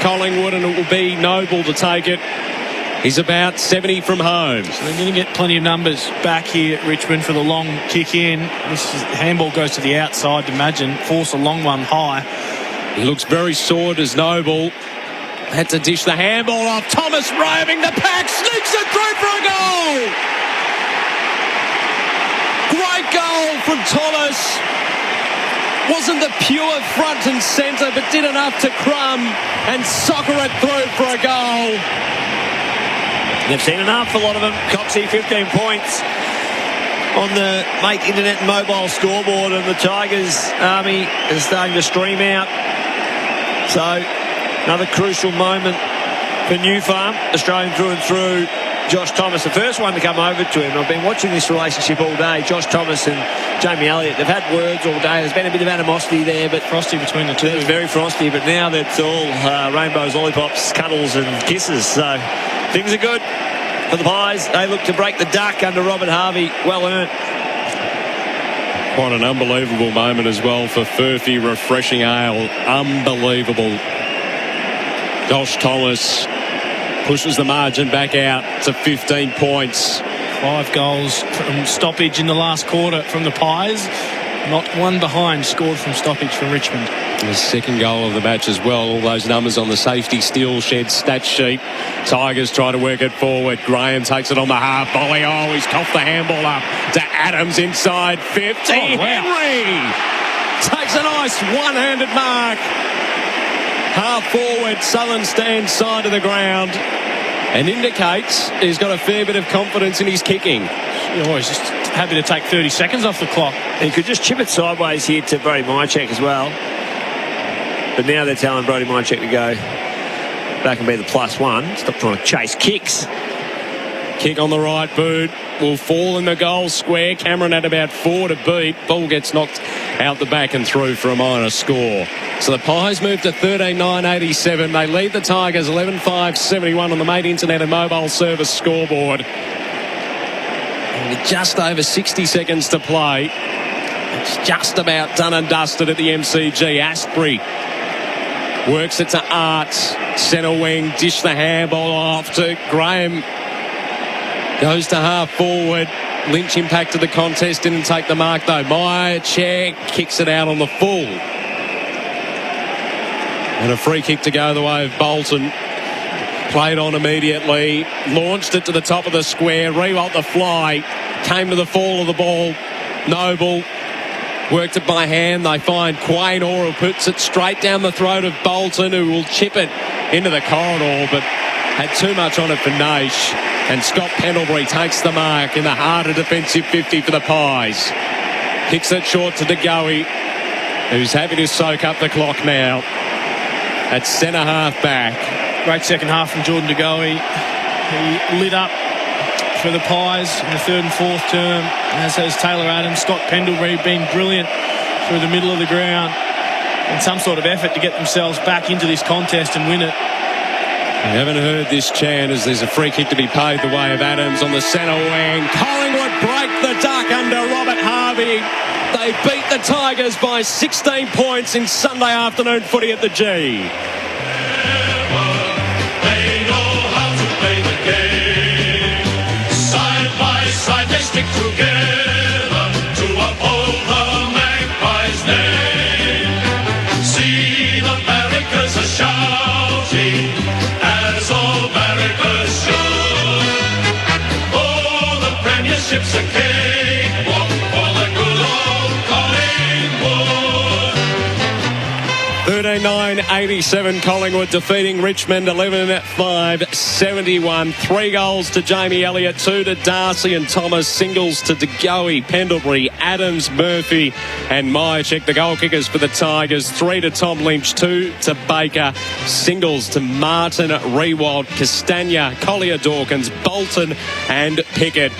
Collingwood, and it will be Noble to take it. He's about 70 from home. So they're going to get plenty of numbers back here at Richmond for the long kick in. Handball goes to the outside to Madgen. Force a long one high. He looks very sore as Noble. Had to dish the handball off. Thomas roving the pack, sneaks it through for a goal. Great goal from Thomas. Wasn't the pure front and centre, but did enough to crumb and soccer it through for a goal. They've seen enough, a lot of them. Coxie, 15 points on the Make Internet and Mobile scoreboard, and the Tigers Army is starting to stream out. So, another crucial moment for New Farm, Australian through and through. Josh Thomas, the first one to come over to him. I've been watching this relationship all day. Josh Thomas and Jamie Elliott, they've had words all day. There's been a bit of animosity there, but frosty between the two. It's very frosty, but now that's all rainbows, lollipops, cuddles and kisses. So things are good for the Pies. They look to break the duck under Robert Harvey. Well earned. Quite an unbelievable moment as well for Furphy, refreshing ale. Unbelievable. Josh Thomas pushes the margin back out to 15 points. 5 goals from stoppage in the last quarter from the Pies. Not one behind scored from stoppage from Richmond. The second goal of the match as well. All those numbers on the safety steel shed stat sheet. Tigers try to work it forward. Graham takes it on the half volley. Oh, he's coughed the handball up to Adams inside 50. Henry takes a nice one-handed mark. Half forward, Southern stand side of the ground, and indicates he's got a fair bit of confidence in his kicking. He's just happy to take 30 seconds off the clock. He could just chip it sideways here to Brody Mychek as well. But now they're telling Brody Mychek to go back and be the +1. Stop trying to chase kicks. Kick on the right boot will fall in the goal square. Cameron had about 4 to beat. Ball gets knocked out the back and through for a minor score. So the Pies move to 13-9-87. They lead the Tigers 11-5-71 on the Made Internet and Mobile Service scoreboard. And with just over 60 seconds to play, it's just about done and dusted at the MCG. Asprey works it to Arts. Centre wing, dish the handball off to Graham. Goes to half forward. Lynch impacted the contest, didn't take the mark though. Mychek kicks it out on the full. And a free kick to go the way of Bolton. Played on immediately. Launched it to the top of the square. Rewalt the fly. Came to the fall of the ball. Noble worked it by hand. They find Quain Orr, who puts it straight down the throat of Bolton, who will chip it into the corridor, but had too much on it for Naish. And Scott Pendlebury takes the mark in the harder defensive 50 for the Pies. Kicks it short to DeGoey, who's happy to soak up the clock now. At centre half back. Great second half from Jordan DeGoey. He lit up for the Pies in the third and fourth term, as has Taylor Adams. Scott Pendlebury been brilliant through the middle of the ground and some sort of effort to get themselves back into this contest and win it. I haven't heard this chant as there's a free kick to be paid the way of Adams on the centre wing. Collingwood break the duck under Robert Harvey. They beat the Tigers by 16 points in Sunday afternoon footy at the G. They know how to play the game. Side by side they stick together to uphold the Magpies' name. See the barricades are shouting as all barricades should. Oh, the premiership's a cakewalk for the good old Collingwood. 13-9-87 Collingwood defeating Richmond 11-5-71. 3 goals to Jamie Elliott, 2 to Darcy and Thomas, singles to DeGoey, Pendlebury, Adams, Murphy and Mychek. The goal kickers for the Tigers, 3 to Tom Lynch, 2 to Baker, singles to Martin, Rewald, Castagna, Collier Dawkins, Bolton and Pickett.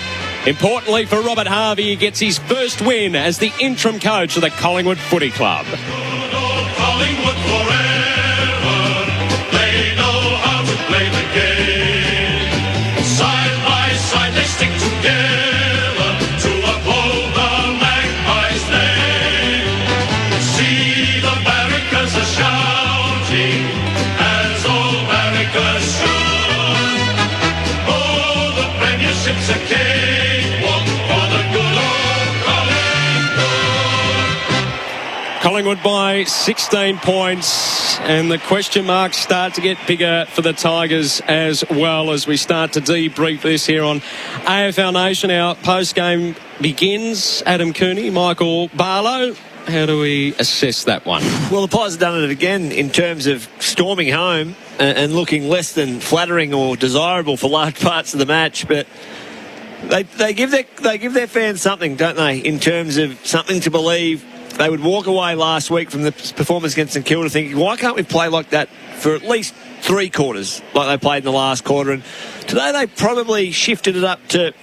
Importantly for Robert Harvey, he gets his first win as the interim coach of the Collingwood Footy Club. Collingwood forever. They know how to play the game. Side by side they stick together to uphold the Magpies' name. See the barricades are shouting as all barricades should. Oh, the premiership's a cakewalk for the good old Collingwood. Collingwood by 16 points, and the question marks start to get bigger for the Tigers as well as we start to debrief this here on AFL Nation. Our post-game begins. Adam Cooney, Michael Barlow. How do we assess that one? Well, the Pies have done it again in terms of storming home and looking less than flattering or desirable for large parts of the match, but they give their fans something, don't they, in terms of something to believe. They would walk away last week from the performance against St Kilda thinking, why can't we play like that for at least 3 quarters, like they played in the last quarter? And today they probably shifted it up to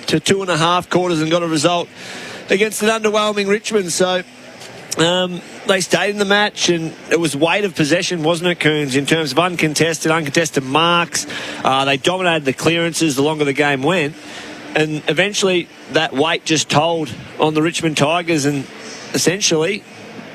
2.5 quarters and got a result against an underwhelming Richmond. So they stayed in the match, and it was weight of possession, wasn't it, Coons, in terms of uncontested marks. They dominated the clearances the longer the game went, and eventually that weight just told on the Richmond Tigers, and essentially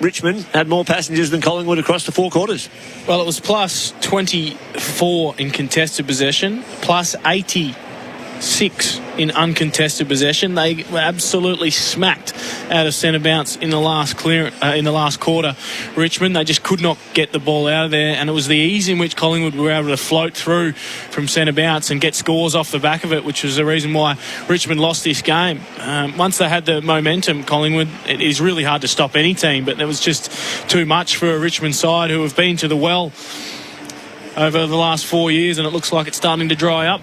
Richmond had more passengers than Collingwood across the 4 quarters. Well, it was plus 24 in contested possession, plus 86 in uncontested possession. They were absolutely smacked out of centre bounce in the last quarter. Richmond, they just could not get the ball out of there, and it was the ease in which Collingwood were able to float through from centre bounce and get scores off the back of it, which was the reason why Richmond lost this game. Once they had the momentum, Collingwood, it is really hard to stop any team, but there was just too much for a Richmond side who have been to the well over the last 4 years, and it looks like it's starting to dry up.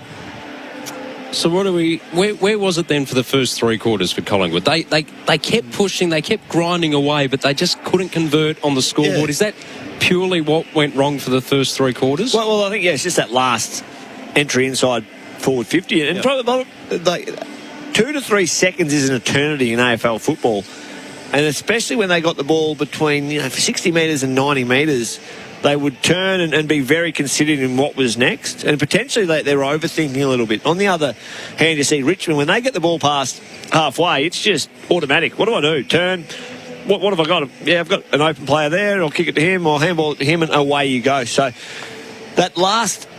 So where was it then for the first 3 quarters for Collingwood? They kept pushing, they kept grinding away, but they just couldn't convert on the scoreboard. Yeah. Is that purely what went wrong for the first 3 quarters? Well, I think, it's just that last entry inside forward 50. And probably like 2 to 3 seconds is an eternity in AFL football. And especially when they got the ball between 60 metres and 90 metres, they would turn and be very considered in what was next, and potentially they're overthinking a little bit. On the other hand, you see Richmond, when they get the ball past halfway, it's just automatic. What do? Turn. What have I got? Yeah, I've got an open player there. I'll kick it to him, or handball it to him, and away you go. So that last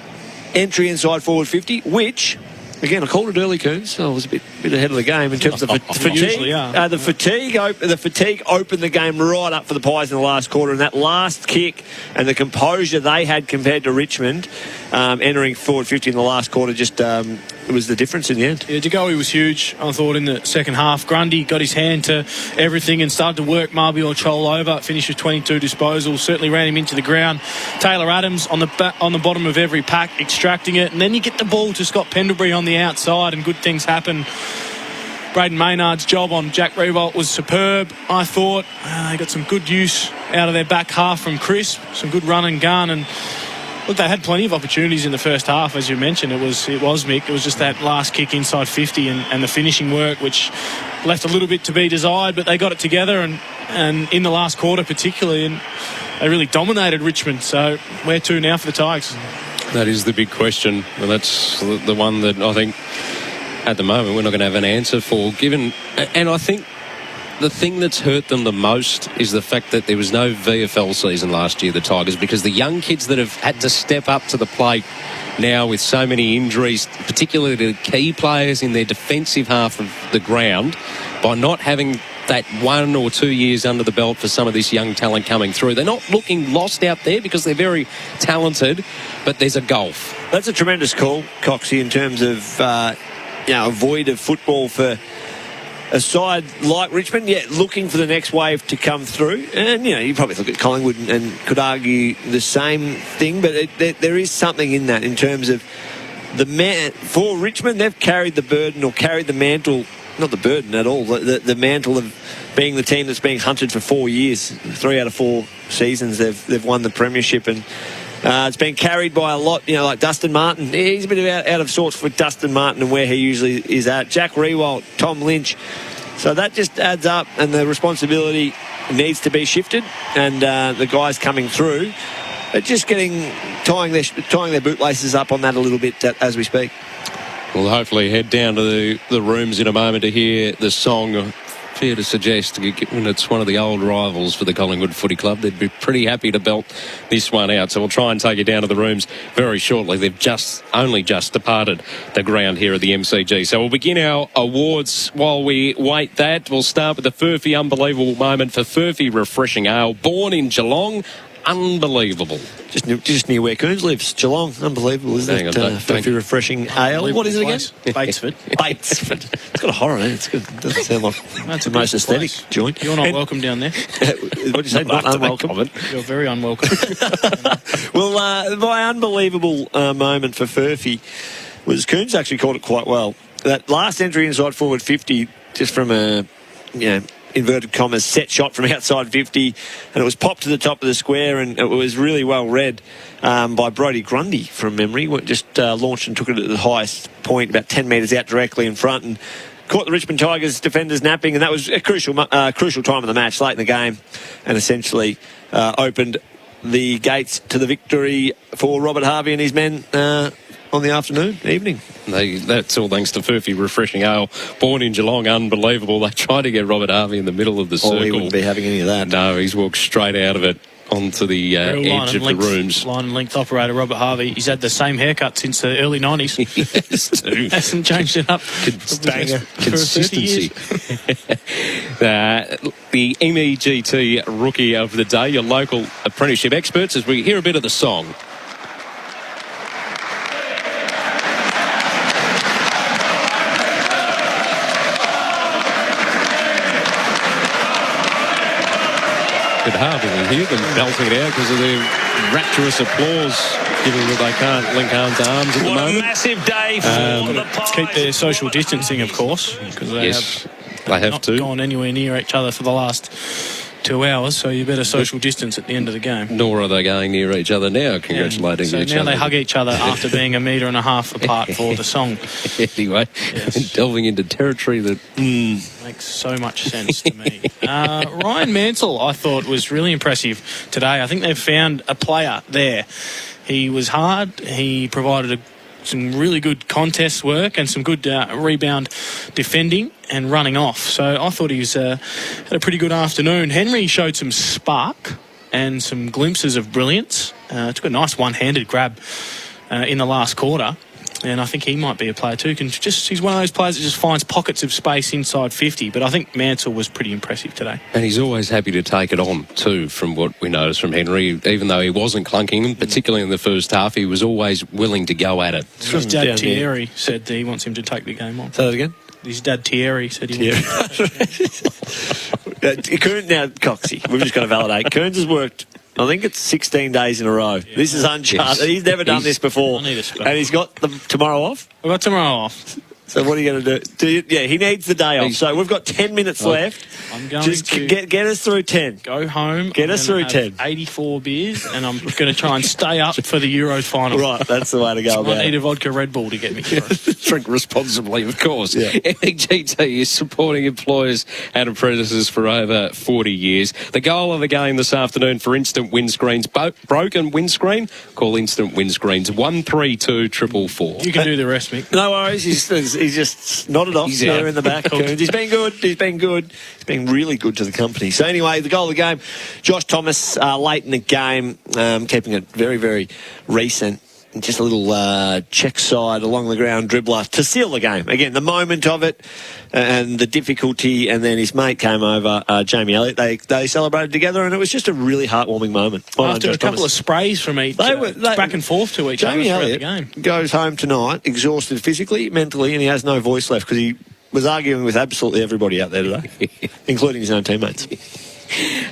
entry inside forward 50, which, again, I called it early, Coons, so I was a bit ahead of the game in terms of fatigue. The fatigue opened the game right up for the Pies in the last quarter, and that last kick and the composure they had compared to Richmond entering forward 50 in the last quarter just it was the difference in the end. Yeah, Jagowi was huge, I thought, in the second half. Grundy got his hand to everything and started to work Marby or Chol over. Finished with 22 disposals, certainly ran him into the ground. Taylor Adams on the bottom of every pack, extracting it, and then you get the ball to Scott Pendlebury on the outside and good things happen. Braden Maynard's job on Jack Riewoldt was superb, I thought. They got some good use out of their back half from Chris, some good run and gun, and look, they had plenty of opportunities in the first half, as you mentioned. It was Mick. It was just that last kick inside 50 and the finishing work, which left a little bit to be desired, but they got it together, and in the last quarter particularly, and they really dominated Richmond. So where to now for the Tigers? That is the big question, and that's the one that I think at the moment we're not going to have an answer for. And I think the thing that's hurt them the most is the fact that there was no VFL season last year, the Tigers, because the young kids that have had to step up to the plate now with so many injuries, particularly the key players in their defensive half of the ground, by not having that 1 or 2 years under the belt for some of this young talent coming through. They're not looking lost out there because they're very talented, but there's a gulf. That's a tremendous call, Coxie, in terms of a void of football for a side like Richmond, looking for the next wave to come through. And, you probably look at Collingwood and could argue the same thing, but there is something in that in terms of for Richmond, they've carried the burden or carried the mantle, not the burden at all, the mantle of being the team that's being hunted for 4 years. 3 out of 4 seasons they've won the premiership, and it's been carried by a lot, like Dustin Martin. He's a bit out of sorts with Dustin Martin and where he usually is at. Jack Riewoldt, Tom Lynch. So that just adds up, and the responsibility needs to be shifted, and the guys coming through are just tying their bootlaces up on that a little bit as we speak. We'll hopefully head down to the rooms in a moment to hear the song fair to suggest, given it's one of the old rivals for the Collingwood Footy Club, they'd be pretty happy to belt this one out. So we'll try and take you down to the rooms very shortly. They've only just departed the ground here at the MCG. So we'll begin our awards while we wait that. We'll start with the Furphy Unbelievable Moment for Furphy Refreshing Ale, born in Geelong. Unbelievable. Just near where Coons lives. Geelong. Unbelievable, isn't it? Furphy Refreshing Ale. What is it again? Batesford. Batesford. It's got a horror in it. It's good. It doesn't sound like the most aesthetic joint. You're not welcome down there. What did you say? Not unwelcome? You're very unwelcome. Well, my unbelievable moment for Furphy was Coons actually called it quite well. That last entry inside forward 50, just from a, inverted commas, set shot from outside 50, and it was popped to the top of the square, and it was really well read by Brodie Grundy from memory. Just launched and took it at the highest point, about 10 metres out directly in front, and caught the Richmond Tigers defenders napping, and that was a crucial time of the match, late in the game, and essentially opened the gates to the victory for Robert Harvey and his men on the evening. That's all thanks to Furphy Refreshing Ale, born in Geelong. Unbelievable. They tried to get Robert Harvey in the middle of the circle. He wouldn't be having any of that. No, he's walked straight out of it onto the edge of the rooms. Line and length operator Robert Harvey. He's had the same haircut since the early 90s. Yes, too. Hasn't changed it up. Consistency. The MEGT Rookie of the Day, your local apprenticeship experts, as we hear a bit of the song. Could hardly hear them belting it out because of their rapturous applause, given that they can't link arms to arms at the moment. What a massive day for the Pies. Keep their social distancing, of course, because they have not gone anywhere near each other for the last 2 hours, so you better social distance at the end of the game. Nor are they going near each other now, congratulating each other. So now they hug each other after being 1.5 metres apart for the song. Anyway, delving into territory that makes so much sense to me. Ryan Mansell, I thought, was really impressive today. I think they've found a player there. He was hard. He provided some really good contest work and some good rebound defending and running off. So I thought he was had a pretty good afternoon. Henry showed some spark and some glimpses of brilliance. Took a nice one-handed grab in the last quarter. And I think he might be a player too. He's one of those players that just finds pockets of space inside 50. But I think Mansell was pretty impressive today. And he's always happy to take it on too, from what we noticed from Henry. Even though he wasn't clunking, particularly in the first half, he was always willing to go at it. His dad Thierry said that he wants him to take the game on. Say that again? His dad Thierry said he wants Now, Coxie, we've just got to validate. Coons has worked, I think it's 16 days in a row. Yeah. This is uncharted. Yes. He's never done this before. And he's got tomorrow off? We've got tomorrow off. So what are you going to do? He needs the day off. So we've got 10 minutes left. I'm going just to get us through 10. Go home. Get us through 10. 84 beers, and I'm going to try and stay up for the Euros final. Right, that's the way to go about it. I need a vodka Red Bull to get me through. Drink responsibly, of course. Yeah. MEGT is supporting employers and apprentices for over 40 years. The goal of the game this afternoon for Instant Windscreens. Broken windscreen? Call Instant Windscreens 132 444. You can do the rest, Mick. No worries. He's just nodded off there in the back. He's been good. He's been really good to the company. So anyway, the goal of the game, Josh Thomas late in the game, keeping it very, very recent. Just a little check side along the ground dribbler to seal the game. Again, the moment of it and the difficulty, and then his mate came over, Jamie Elliott. They celebrated together, and it was just a really heartwarming moment. After a couple of sprays from each, they were back and forth to each other throughout the game. Goes home tonight, exhausted physically, mentally, and he has no voice left because he was arguing with absolutely everybody out there today, including his own teammates.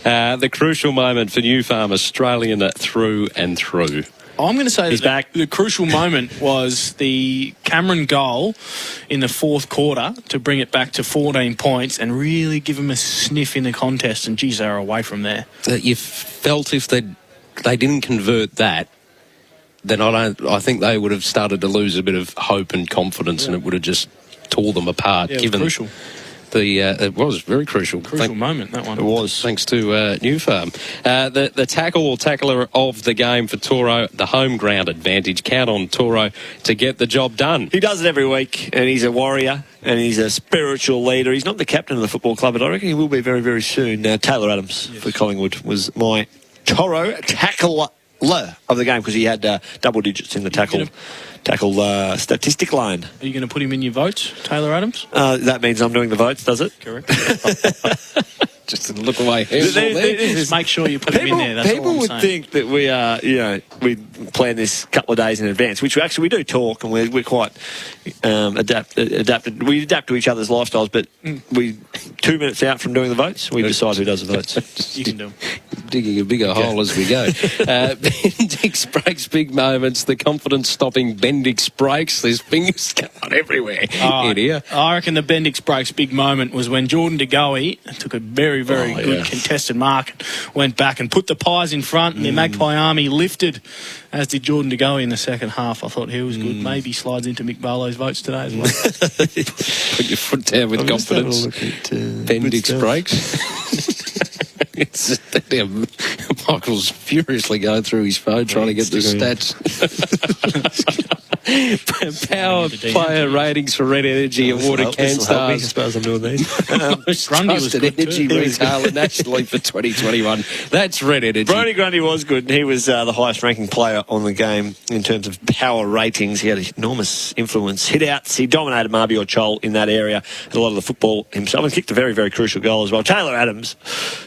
The crucial moment for New Farm Australian through and through. I'm going to say that the crucial moment was the Cameron goal in the fourth quarter to bring it back to 14 points and really give them a sniff in the contest. And geez, they were away from there. You felt if they didn't convert that, then I think they would have started to lose a bit of hope and confidence, and it would have just tore them apart. Yeah, given crucial. It was very crucial. Crucial moment, that one. It was. Thanks to New Farm. The tackle or tackler of the game for Toro, the home ground advantage. Count on Toro to get the job done. He does it every week, and he's a warrior, and he's a spiritual leader. He's not the captain of the football club, but I reckon he will be very, very soon. Taylor Adams for Collingwood was my Toro tackler of the game because he had double digits in the tackle statistic line. Are you going to put him in your votes, Taylor Adams? That means I'm doing the votes, does it? Correct. Just to look away. Just make sure you put him in there. That's people all I'm would saying. think that we are, we plan this a couple of days in advance, which we do talk, and we're quite adapted. We adapt to each other's lifestyles, but we 2 minutes out from doing the votes, we decide who does the votes. You can do them. Digging a bigger hole as we go. Bendix breaks big moments. The confidence-stopping Bendix breaks. There's fingers going everywhere in here. I reckon the Bendix breaks big moment was when Jordan De Goey took a very, very good contested mark, went back and put the Pies in front, and the Magpie Army lifted, as did Jordan De Goey in the second half. I thought he was good. Maybe slides into Mick Barlow's votes today as well. Put your foot down with confidence. Bendix breaks. Michael's furiously going through his phone trying to get the stats. Power player ratings for Red Energy awarded CanStars. I suppose I'm doing these. Grundy was good energy retailer nationally for 2021. That's Red Energy. Brodie Grundy was good. He was the highest ranking player on the game in terms of power ratings. He had enormous influence. Hit outs. He dominated Marby or Chol in that area. Had a lot of the football himself and kicked a very, very crucial goal as well. Taylor Adams,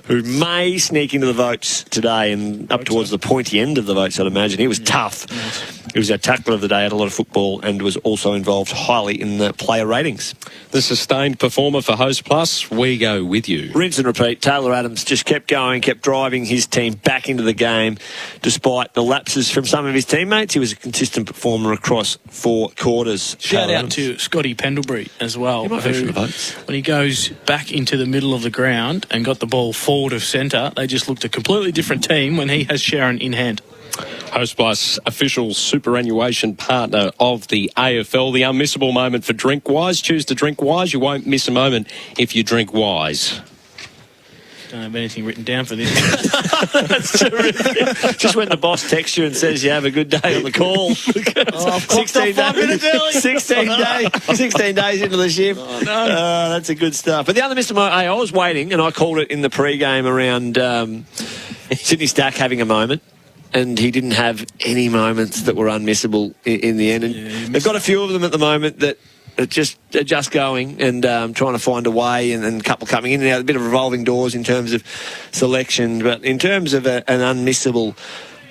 who may sneak into the votes today and up towards the pointy end of the votes, I'd imagine. He was tough. He was our tackler of the day, had a lot of football, and was also involved highly in the player ratings. The sustained performer for Host Plus, we go with you. Rinse and repeat. Taylor Adams just kept going, kept driving his team back into the game despite the lapses from some of his teammates. He was a consistent performer across 4 quarters. Shout out to Scotty Pendlebury as well, who, when he goes back into the middle of the ground and got the ball forward of centre, they just looked a completely different team when he has Sharon in hand. Host Plus, official superannuation partner of the AFL. The unmissable moment for Drink Wise. Choose to drink wise. You won't miss a moment if you drink wise. Don't have anything written down for this. That's terrific. Just when the boss texts you and says you have a good day on the call. 16 days into the shift. Oh, no. That's a good stuff. But the other Mr. I was waiting, and I called it in the pre-game around Sydney Stack having a moment. And he didn't have any moments that were unmissable in the end. And they've got a few of them at the moment that are just going and trying to find a way, and a couple coming in and out, a bit of revolving doors in terms of selection. But in terms of an unmissable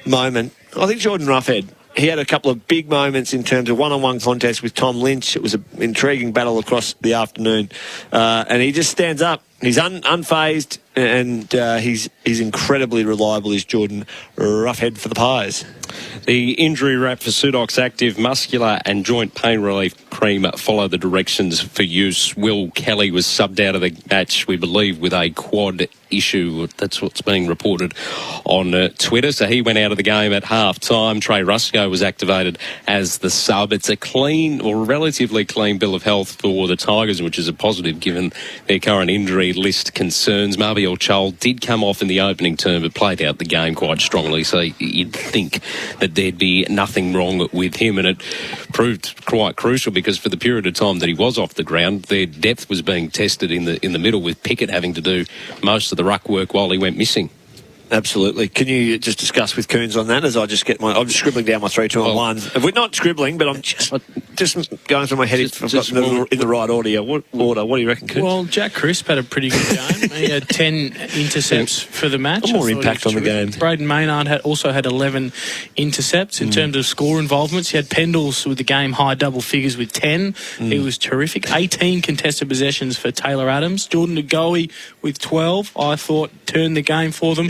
moment, I think Jordan Roughhead, he had a couple of big moments in terms of one-on-one contests with Tom Lynch. It was an intriguing battle across the afternoon. And he just stands up. He's unfazed, and he's incredibly reliable, is Jordan Roughhead for the Pies. The injury wrap for Sudox Active Muscular and Joint Pain Relief Cream follow the directions for use. Will Kelly was subbed out of the match, we believe, with a quad issue. That's what's being reported on Twitter. So he went out of the game at half-time. Trey Rusco was activated as the sub. It's a clean or relatively clean bill of health for the Tigers, which is a positive given their current injury list concerns. Marby Chol did come off in the opening term but played out the game quite strongly, so you'd think that there'd be nothing wrong with him, and it proved quite crucial because for the period of time that he was off the ground, their depth was being tested in the middle, with Pickett having to do most of the ruck work while he went missing. Absolutely. Can you just discuss with Coons on that as I just get I'm just scribbling down my 3, 2 and 1. We're not scribbling, but I'm just going through my head if I've got in the right order. What do you reckon, Coons? Well, Jack Crisp had a pretty good game. He had 10 intercepts for the match. More impact on the game. Braden Maynard also had 11 intercepts. In terms of score involvements, he had Pendles with the game high double figures with 10. He was terrific. 18 contested possessions for Taylor Adams. Jordan De Goey with 12, I thought, turned the game for them.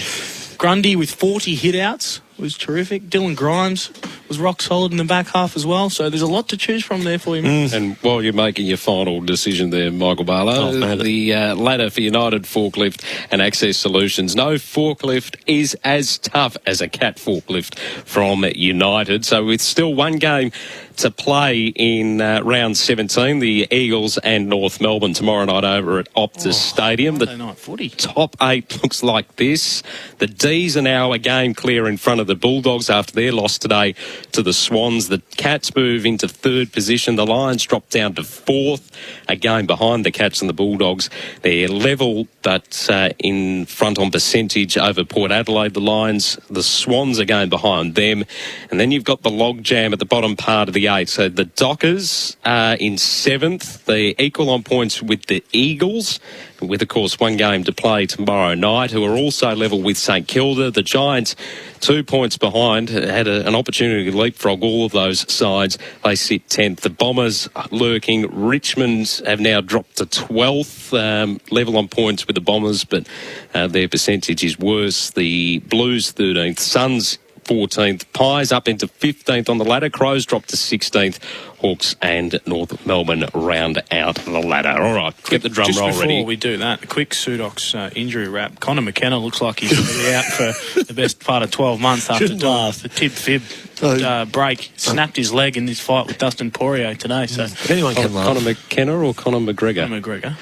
Grundy with 40 hit-outs was terrific. Dylan Grimes was rock solid in the back half as well. So there's a lot to choose from there for you. And while you're making your final decision there, Michael Barlow, the ladder for United Forklift and Access Solutions. No forklift is as tough as a cat forklift from United. So with still one game to play in round 17, the Eagles and North Melbourne tomorrow night over at Optus Stadium. The night footy. Top 8 looks like this. The D's are now a game clear in front of the Bulldogs after their loss today to the Swans. The Cats move into 3rd position. The Lions drop down to 4th, a game behind the Cats and the Bulldogs. They're level, but in front on percentage over Port Adelaide. The Lions, the Swans are going behind them. And then you've got the logjam at the bottom part of the 8. So the Dockers are in 7th. They're equal on points with the Eagles, with, of course, one game to play tomorrow night, who are also level with St Kilda. The Giants, 2 points behind, had an opportunity to leapfrog all of those sides. They sit 10th. The Bombers lurking. Richmond have now dropped to 12th, level on points with the Bombers, but their percentage is worse. The Blues, 13th. Suns, 14th. Pies up into 15th on the ladder. Crows dropped to 16th. Hawks and North Melbourne round out the ladder. All right, get the drum roll ready. Before we do that, a quick Sudox injury wrap. Connor McKenna looks like he's going to be out for the best part of 12 months after doing the tib-fib break. Snapped his leg in this fight with Dustin Poirier today. So anyone can laugh. Conor McKenna or Conor McGregor? Conor McGregor.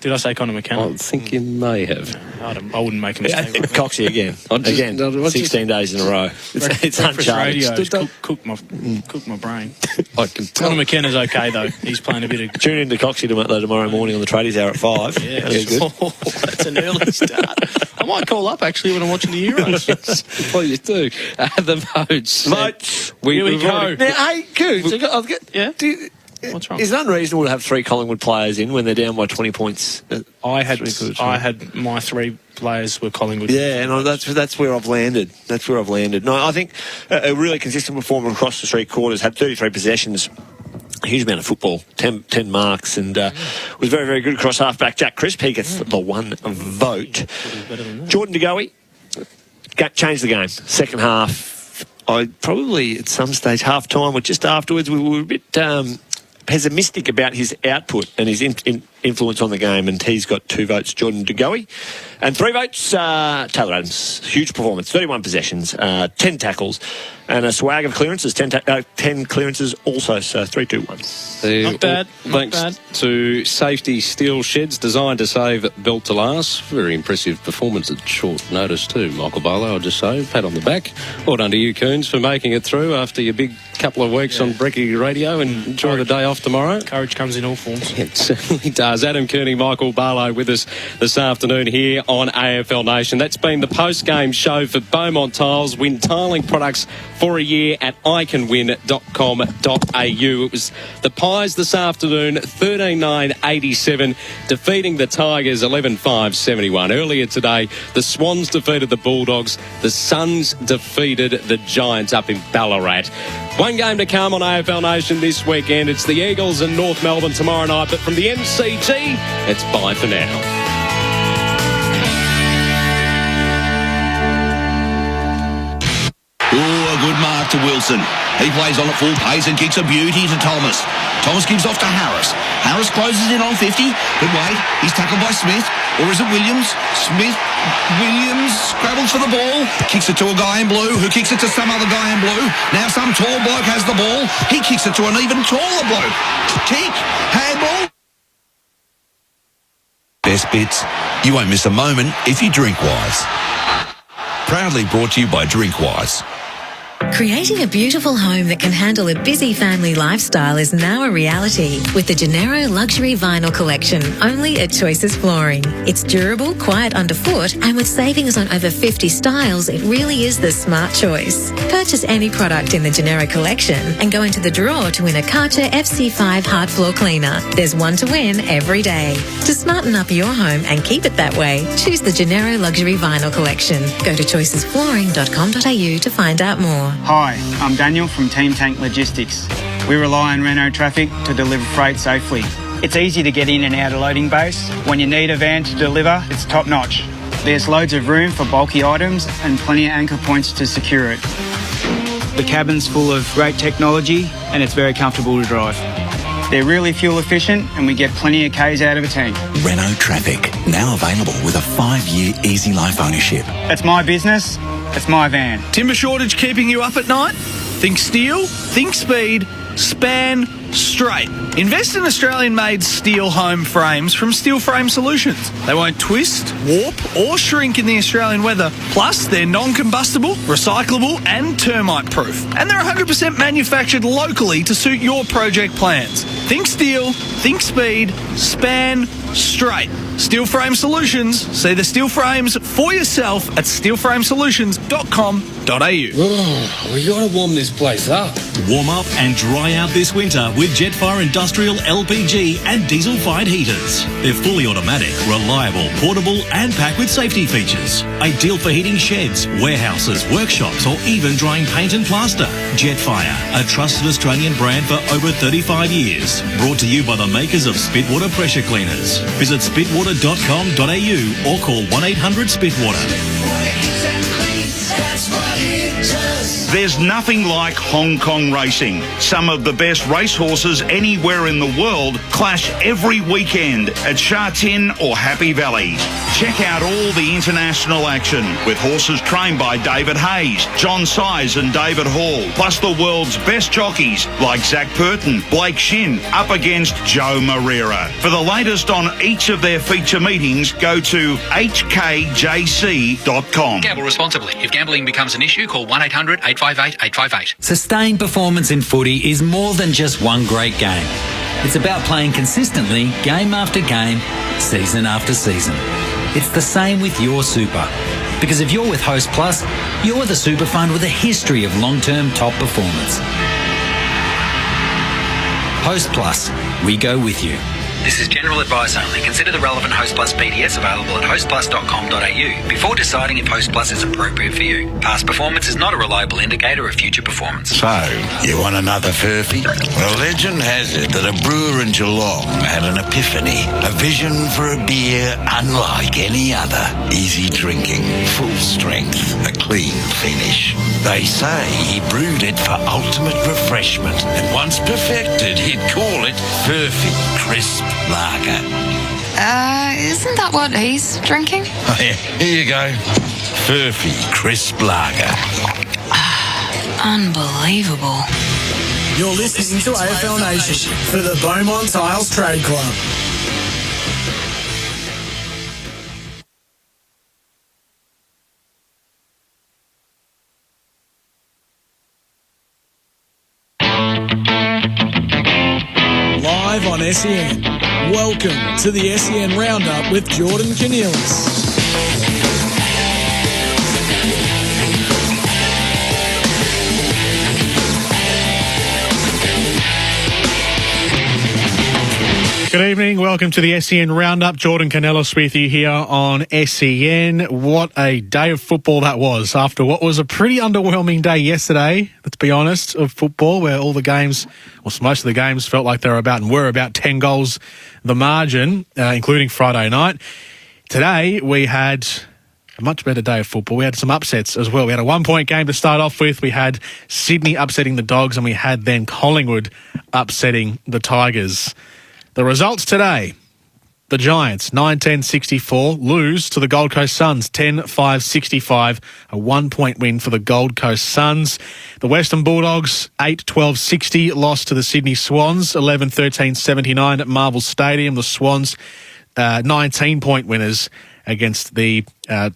Did I say Conor McKenna? I think you may have. I wouldn't make a mistake. Coxie again. 16 days in a row. It's unchanged. Cook my brain. Conor McKenna's okay, though. He's playing a bit of... Tune in to Coxie tomorrow morning on the Tradies Hour at 5. Yeah, that's good. That's an early start. I might call up, actually, when I'm watching the Euros. Yes, please do. The votes. Here we go. Now, hey, Coots, yeah? What's wrong? Is it unreasonable to have 3 Collingwood players in when they're down by 20 points? I had my 3 players were Collingwood. Yeah, and that's where I've landed. No, I think a really consistent performance across the 3 quarters. Had 33 possessions. A huge amount of football, 10 marks, and was very, very good across half-back. Jack Crisp, he gets the 1 vote. Jordan De Goey changed the game. Second half, I probably at some stage, half-time or just afterwards, we were a bit... pessimistic about his output and his influence on the game, and he's got 2 votes, Jordan De Goey. And 3 votes, Taylor Adams. Huge performance, 31 possessions, 10 tackles, and a swag of clearances, 10 clearances also, so 3-2-1. Not bad. Thanks to Safety Steel Sheds, designed to save, built to last. Very impressive performance at short notice too, Michael Barlow, I'll just say. Pat on the back. Well done to you, Coons, for making it through after your big couple of weeks on Brecky Radio, and enjoy the day off tomorrow. Courage comes in all forms. It certainly does. Adam Kearney, Michael Barlow with us this afternoon here on AFL Nation. That's been the post-game show for Beaumont Tiles. Win tiling products for a year at iCanWin.com.au. It was the Pies this afternoon, 13-9-87, defeating the Tigers 11-5-71. Earlier today, the Swans defeated the Bulldogs. The Suns defeated the Giants up in Ballarat. One game to come on AFL Nation this weekend. It's the Eagles and North Melbourne tomorrow night. But from the MCG, it's bye for now. Oh, a good mark to Wilson. He plays on at full pace and kicks a beauty to Thomas. Thomas gives off to Harris. Harris closes in on 50. But wait, he's tackled by Smith. Or is it Williams? Williams scrabbles for the ball. Kicks it to a guy in blue, who kicks it to some other guy in blue. Now some tall bloke has the ball. He kicks it to an even taller bloke. Kick. Handball. Best bits. You won't miss a moment if you drink Wise. Proudly brought to you by Drinkwise. Creating a beautiful home that can handle a busy family lifestyle is now a reality with the Gennaro Luxury Vinyl Collection, only at Choices Flooring. It's durable, quiet underfoot, and with savings on over 50 styles, it really is the smart choice. Purchase any product in the Gennaro Collection and go into the draw to win a Karcher FC5 hard floor cleaner. There's one to win every day. To smarten up your home and keep it that way, choose the Gennaro Luxury Vinyl Collection. Go to choicesflooring.com.au to find out more. Hi, I'm Daniel from Team Tank Logistics. We rely on Renault Traffic to deliver freight safely. It's easy to get in and out of loading base. When you need a van to deliver, it's top notch. There's loads of room for bulky items and plenty of anchor points to secure it. The cabin's full of great technology and it's very comfortable to drive. They're really fuel efficient and we get plenty of Ks out of a tank. Renault Traffic, now available with a 5-year easy life ownership. It's my business, it's my van. Timber shortage keeping you up at night? Think steel, think speed, span straight. Invest in Australian-made steel home frames from Steel Frame Solutions. They won't twist, warp or shrink in the Australian weather. Plus, they're non-combustible, recyclable and termite-proof. And they're 100% manufactured locally to suit your project plans. Think steel, think speed, span straight. Steel Frame Solutions. See the steel frames for yourself at steelframesolutions.com.au. Oh, we gotta warm this place up. Warm up and dry out this winter with Jetfire Industrial LPG and diesel-fired heaters. They're fully automatic, reliable, portable and packed with safety features. Ideal for heating sheds, warehouses, workshops or even drying paint and plaster. Jetfire, a trusted Australian brand for over 35 years. Brought to you by the makers of Spitwater Pressure Cleaners. Visit spitwater.com.au or call 1-800-SPITWATER. There's nothing like Hong Kong racing. Some of the best racehorses anywhere in the world clash every weekend at Sha Tin or Happy Valley. Check out all the international action with horses trained by David Hayes, John Size and David Hall, plus the world's best jockeys like Zach Purton, Blake Shin, up against Joe Moreira. For the latest on each of their feature meetings, go to hkjc.com. Gamble responsibly. If gambling becomes an issue, call 1-800-858-858. Sustained performance in footy is more than just one great game. It's about playing consistently, game after game, season after season. It's the same with your super. Because if you're with Host Plus, you're the super fund with a history of long-term top performance. Host Plus, we go with you. This is general advice only. Consider the relevant Host Plus PDS available at hostplus.com.au before deciding if Host Plus is appropriate for you. Past performance is not a reliable indicator of future performance. So, you want another furphy? Well, legend has it that a brewer in Geelong had an epiphany, a vision for a beer unlike any other. Easy drinking, full strength, a clean finish. They say he brewed it for ultimate refreshment, and once perfected, he'd call it Furphy Crisp Lager. Isn't that what he's drinking? Oh, yeah. Here you go. Furphy Crisp Lager. Unbelievable. You're listening to AFL Nation for the Beaumont Tiles Trade Club. Live on SEN. Welcome to the SEN Roundup with Jordan Cornelis. Good evening. Welcome to the SEN Roundup. Jordan Cornelis with you here on SEN. What a day of football that was after what was a pretty underwhelming day yesterday, let's be honest, of football, where all the games, well, most of the games felt like they were about 10 goals the margin, including Friday night. Today, we had a much better day of football. We had some upsets as well. We had a 1-point game to start off with. We had Sydney upsetting the Dogs, and we had then Collingwood upsetting the Tigers. The results today: the Giants 9-10-64 lose to the Gold Coast Suns 10-5-65, a 1-point win for the Gold Coast Suns. The Western Bulldogs 8-12-60 lost to the Sydney Swans 11-13-79 at Marvel Stadium. The Swans 19-point winners against the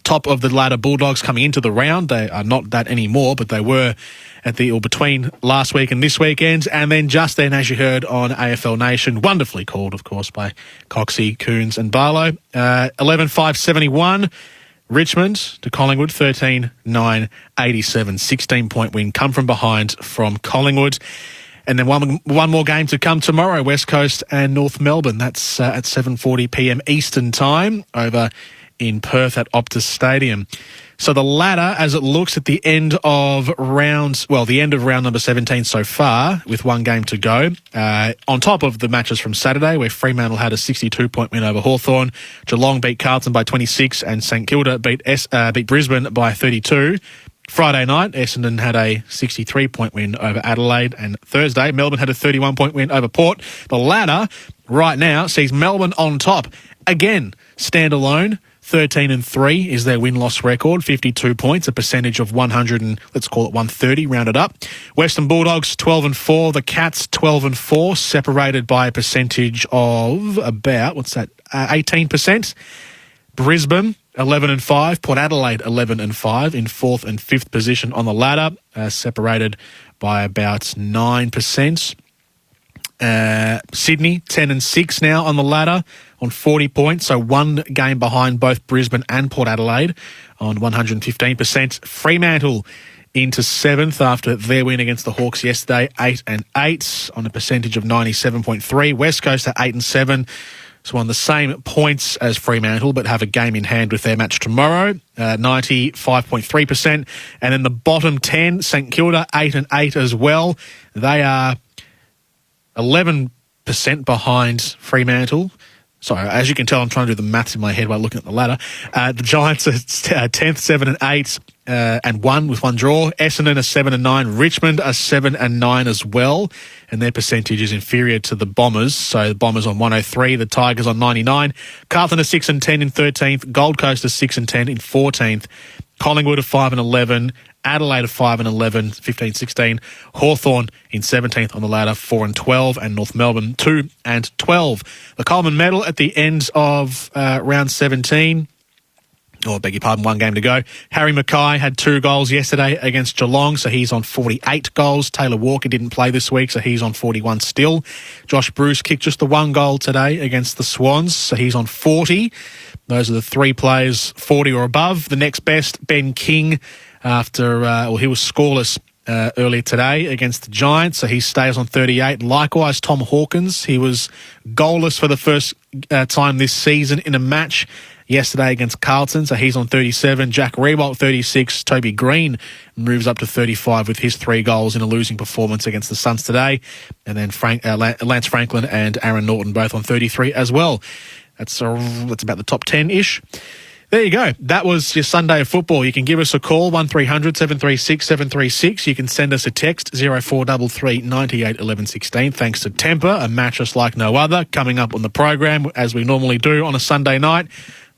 top of the ladder Bulldogs coming into the round. They are not that anymore, but they were between last week and this weekend. And then just then, as you heard on AFL Nation, wonderfully called, of course, by Coxie, Coons and Barlow, 11-5-71, Richmond to Collingwood, 13-9-87, 16-point win, come from behind from Collingwood. And then one more game to come tomorrow, West Coast and North Melbourne. That's at 7:40 p.m. Eastern Time over in Perth at Optus Stadium. So the ladder, as it looks at the end of round number 17 so far, with one game to go, on top of the matches from Saturday, where Fremantle had a 62-point win over Hawthorn, Geelong beat Carlton by 26, and St Kilda beat Brisbane by 32. Friday night, Essendon had a 63-point win over Adelaide, and Thursday, Melbourne had a 31-point win over Port. The ladder right now sees Melbourne on top. Again, standalone, 13-3 is their win-loss record, 52 points, a percentage of 100 and let's call it 130, rounded up. Western Bulldogs 12-4, the Cats 12-4, separated by a percentage of about 18%. Brisbane 11-5, Port Adelaide 11-5 in 4th and 5th position on the ladder, separated by about 9%. Sydney 10-6 now on the ladder on 40 points, so one game behind both Brisbane and Port Adelaide on 115%. Fremantle into 7th after their win against the Hawks yesterday, 8-8 on a percentage of 97.3. West Coast at 8-7, so on the same points as Fremantle, but have a game in hand with their match tomorrow, 95.3%. And then the bottom 10, St Kilda 8-8 as well. They are 11% behind Fremantle. Sorry, as you can tell, I'm trying to do the maths in my head while looking at the ladder. The Giants are 10th, 7-8, and 1 with one draw. Essendon are 7-9. Richmond are 7-9 as well, and their percentage is inferior to the Bombers. So the Bombers on 103, the Tigers on 99. Carlton are 6-10 in 13th. Gold Coast are 6-10 in 14th. Collingwood are 5-11. Adelaide are 5-11, 15-16. Hawthorn in 17th on the ladder, 4-12, and North Melbourne 2-12. The Coleman Medal at the end of round 17. Oh, beg your pardon, one game to go. Harry Mackay had 2 goals yesterday against Geelong, so he's on 48 goals. Taylor Walker didn't play this week, so he's on 41 still. Josh Bruce kicked just the 1 goal today against the Swans, so he's on 40. Those are the 3 players 40 or above. The next best, Ben King, after he was scoreless earlier today against the Giants, so he stays on 38. Likewise, Tom Hawkins, he was goalless for the first time this season in a match yesterday against Carlton, so he's on 37. Jack Riewoldt, 36. Toby Green moves up to 35 with his 3 goals in a losing performance against the Suns today. And then Lance Franklin and Aaron Norton both on 33 as well. That's about the top 10-ish. There you go. That was your Sunday of football. You can give us a call, 1300 736 736. You can send us a text, 0433 98 11 16. Thanks to Temper, a mattress like no other. Coming up on the program, as we normally do on a Sunday night,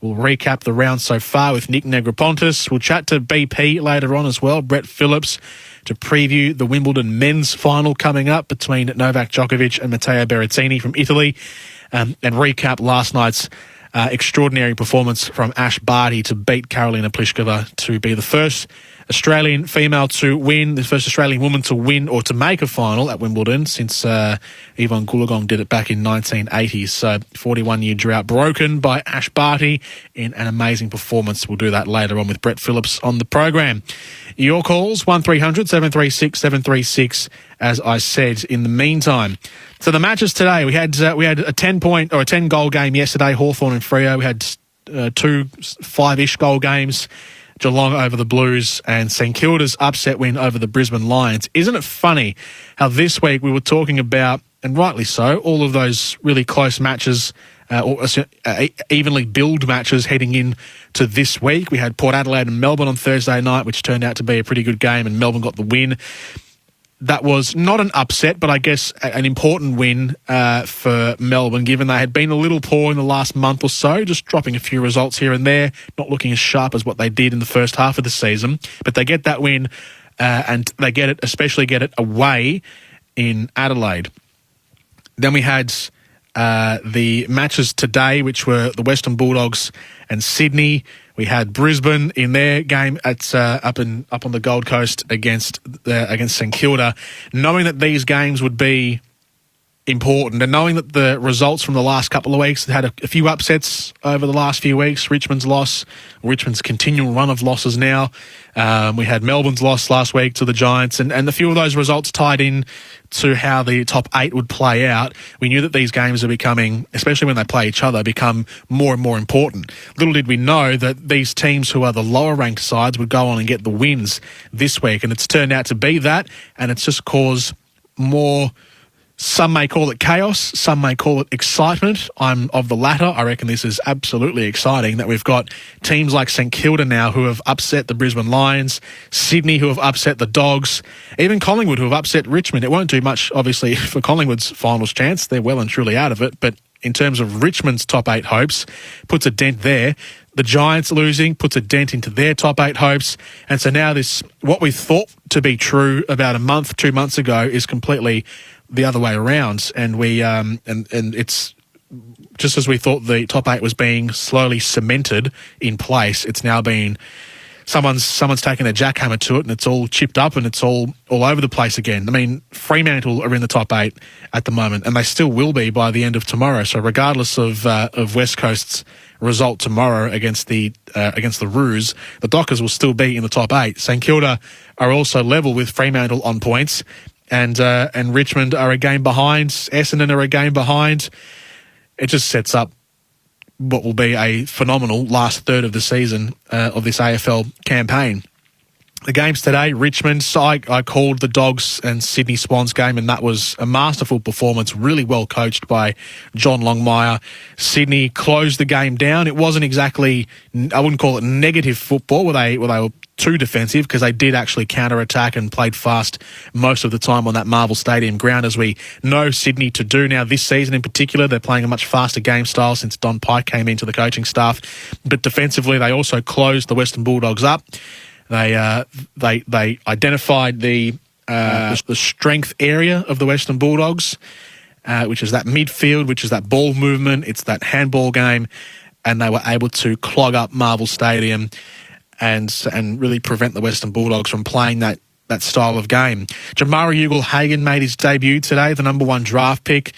we'll recap the round so far with Nick Negropontis. We'll chat to BP later on as well, Brett Phillips, to preview the Wimbledon men's final coming up between Novak Djokovic and Matteo Berrettini from Italy, and recap last night's extraordinary performance from Ash Barty to beat Karolina Pliskova to be the first Australian female to win, the first Australian woman to win or to make a final at Wimbledon since Yvonne Goolagong did it back in 1980. So 41-year drought broken by Ash Barty in an amazing performance. We'll do that later on with Brett Phillips on the program. Your calls, 1300 736 736, as I said. In the meantime, so the matches today, we had a 10-point or a 10-goal game yesterday, Hawthorn and Freo. We had 2 5-ish goal games. Geelong over the Blues, and St Kilda's upset win over the Brisbane Lions. Isn't it funny how this week we were talking about, and rightly so, all of those really close matches, or evenly billed matches heading in to this week. We had Port Adelaide and Melbourne on Thursday night, which turned out to be a pretty good game, and Melbourne got the win. That was not an upset, but I guess an important win for Melbourne, given they had been a little poor in the last month or so, just dropping a few results here and there, not looking as sharp as what they did in the first half of the season. But they get that win, and they especially get it away in Adelaide. Then we had the matches today, which were the Western Bulldogs and Sydney. We had Brisbane in their game at up on the Gold Coast against St Kilda. Knowing that these games would be important. And knowing that the results from the last couple of weeks had a few upsets over the last few weeks, Richmond's continual run of losses now. We had Melbourne's loss last week to the Giants, and a few of those results tied in to how the top 8 would play out. We knew that these games are becoming, especially when they play each other, become more and more important. Little did we know that these teams who are the lower ranked sides would go on and get the wins this week, and it's turned out to be that, and it's just caused more. Some may call it chaos, some may call it excitement. I'm of the latter. I reckon this is absolutely exciting that we've got teams like St Kilda now who have upset the Brisbane Lions, Sydney who have upset the Dogs, even Collingwood who have upset Richmond. It won't do much, obviously, for Collingwood's finals chance. They're well and truly out of it, but in terms of Richmond's top 8 hopes, puts a dent there. The Giants losing puts a dent into their top 8 hopes. And so now this, what we thought to be true about a month, 2 months ago, is completely the other way around. And we and it's just as we thought the top 8 was being slowly cemented in place, it's now been someone's taken a jackhammer to it, and it's all chipped up and it's all over the place again. I mean, Fremantle are in the top 8 at the moment, and they still will be by the end of tomorrow. So regardless of West Coast's result tomorrow against the Roos, the Dockers will still be in the top 8. St Kilda are also level with Fremantle on points, and Richmond are a game behind. Essendon are a game behind. It just sets up what will be a phenomenal last third of the season of this AFL campaign. The games today, Richmond, I called the Dogs and Sydney Swans game, and that was a masterful performance, really well coached by John Longmire. Sydney closed the game down. It wasn't exactly, I wouldn't call it negative football, where they were too defensive, because they did actually counter-attack and played fast most of the time on that Marvel Stadium ground, as we know Sydney to do now this season in particular. They're playing a much faster game style since Don Pike came into the coaching staff. But defensively, they also closed the Western Bulldogs up. They identified the strength area of the Western Bulldogs, which is that midfield, which is that ball movement, it's that handball game, and they were able to clog up Marvel Stadium and really prevent the Western Bulldogs from playing that style of game. Jamara Ugle-Hagan made his debut today, the number 1 draft pick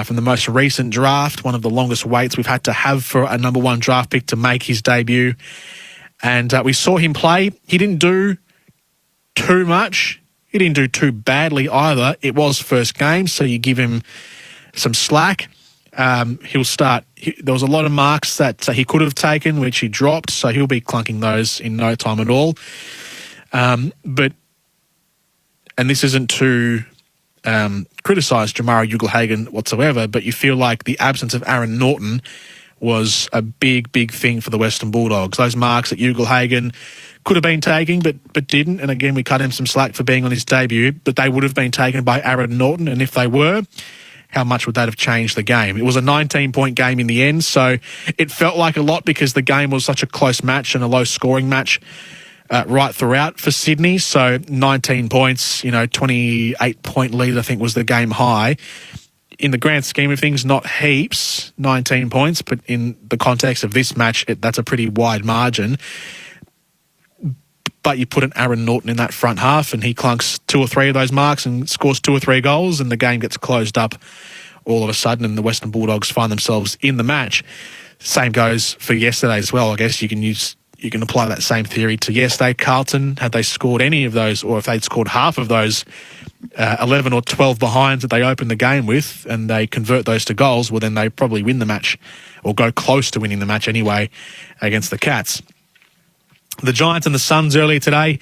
from the most recent draft, one of the longest waits we've had to have for a number 1 draft pick to make his debut. And we saw him play. He didn't do too much. He didn't do too badly either. It was first game, so you give him some slack. He'll start. There was a lot of marks that he could have taken, which he dropped, so he'll be clunking those in no time at all. And this isn't to criticise Jamara Ugle-Hagan whatsoever, but you feel like the absence of Aaron Norton was a big, big thing for the Western Bulldogs. Those marks that Ugle-Hagan could have been taking, but didn't. And again, we cut him some slack for being on his debut, but they would have been taken by Aaron Norton. And if they were, how much would that have changed the game? It was a 19-point game in the end, so it felt like a lot because the game was such a close match and a low-scoring match right throughout for Sydney. So 19 points, 28-point lead, I think, was the game high. In the grand scheme of things, not heaps, 19 points, but in the context of this match, that's a pretty wide margin. But you put an Aaron Norton in that front half and he clunks 2 or 3 of those marks and scores 2 or 3 goals, and the game gets closed up all of a sudden and the Western Bulldogs find themselves in the match. Same goes for yesterday as well. I guess you can apply that same theory to yesterday. Carlton, had they scored any of those, or if they'd scored half of those 11 or 12 behinds that they opened the game with, and they convert those to goals, well, then they probably win the match, or go close to winning the match anyway, against the Cats. The Giants and the Suns earlier today.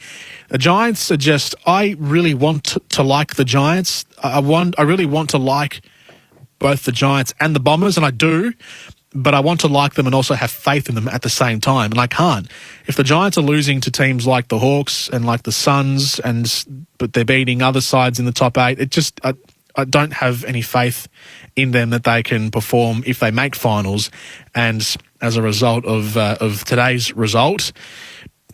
The Giants are just, I really want to like the Giants. I really want to like both the Giants and the Bombers, and I do, but I want to like them and also have faith in them at the same time, and I can't. If the Giants are losing to teams like the Hawks and like the Suns, but they're beating other sides in the top 8, it just, I don't have any faith in them that they can perform if they make finals. And as a result of today's result,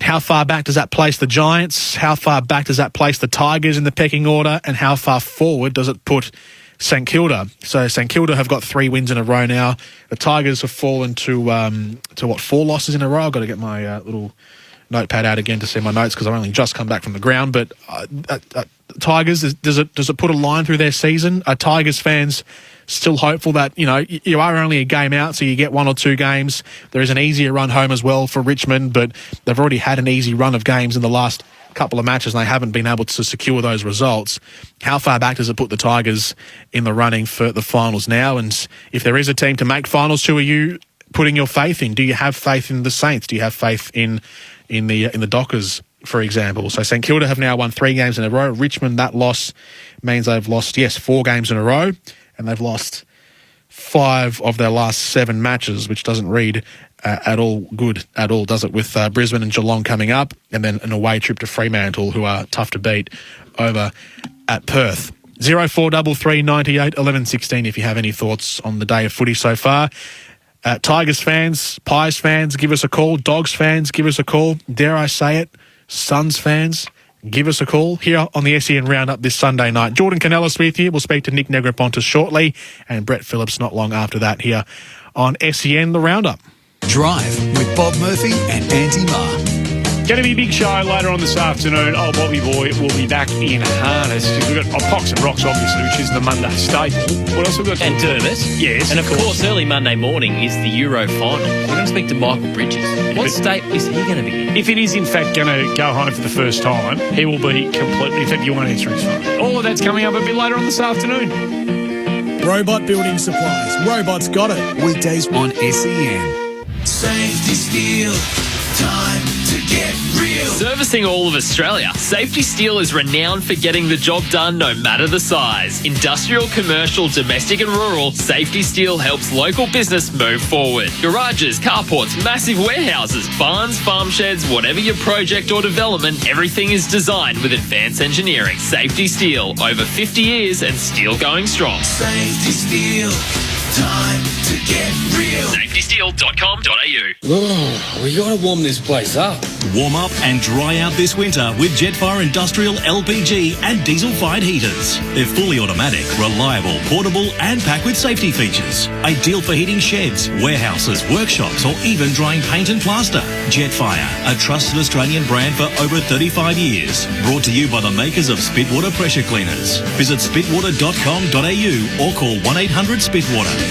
how far back does that place the Giants? How far back does that place the Tigers in the pecking order? And how far forward does it put St Kilda? So St Kilda have got 3 wins in a row now. The Tigers have fallen to 4 losses in a row? I've got to get my little notepad out again to see my notes because I've only just come back from the ground. But Tigers, does it put a line through their season? Are Tigers fans still hopeful that, you are only a game out, so you get 1 or 2 games? There is an easier run home as well for Richmond, but they've already had an easy run of games in the last couple of matches and they haven't been able to secure those results. How far back does it put the Tigers in the running for the finals now? And if there is a team to make finals, who are you putting your faith in? Do you have faith in the Saints? Do you have faith in the Dockers, for example? So St Kilda have now won 3 games in a row. Richmond, that loss means they've lost, 4 games in a row, and they've lost 5 of their last 7 matches, which doesn't read at all good at all, does it? With Brisbane and Geelong coming up, and then an away trip to Fremantle, who are tough to beat over at Perth. 0433 98 11 16 if you have any thoughts on the day of footy so far. Tigers fans, Pies fans, give us a call. Dogs fans, give us a call. Dare I say it, Suns fans, give us a call here on the SEN Roundup this Sunday night. Jordan Canellis with you. We'll speak to Nick Negroponte shortly and Brett Phillips not long after that here on SEN The Roundup. Drive with Bob Murphy and Andy Marr. Going to be a big show later on this afternoon. Old Bobby Boy will be back in harness. We've got Pox and Rocks, obviously, which is the Monday staple. What else have we got? And Dermot. Yes, and of course, early Monday morning is the Euro final. We're going to speak to Michael Bridges. What state is he going to be in? If it is, in fact, going to go home for the first time, he will be completely... In fact, you won't answer his phone. All of that's coming up a bit later on this afternoon. Robot Building Supplies. Robots got it. Weekdays on SEN. Safety Steel, time to get real. Servicing all of Australia, Safety Steel is renowned for getting the job done no matter the size. Industrial, commercial, domestic and rural, Safety Steel helps local business move forward. Garages, carports, massive warehouses, barns, farm sheds, whatever your project or development, everything is designed with advanced engineering. Safety Steel, over 50 years and still going strong. Safety Steel, time to get real. SafetySteel.com.au. Oh, we got to warm this place up. Warm up and dry out this winter with Jetfire Industrial LPG and diesel-fired heaters. They're fully automatic, reliable, portable and packed with safety features. Ideal for heating sheds, warehouses, workshops or even drying paint and plaster. Jetfire, a trusted Australian brand for over 35 years. Brought to you by the makers of Spitwater Pressure Cleaners. Visit spitwater.com.au or call 1-800-SPITWATER.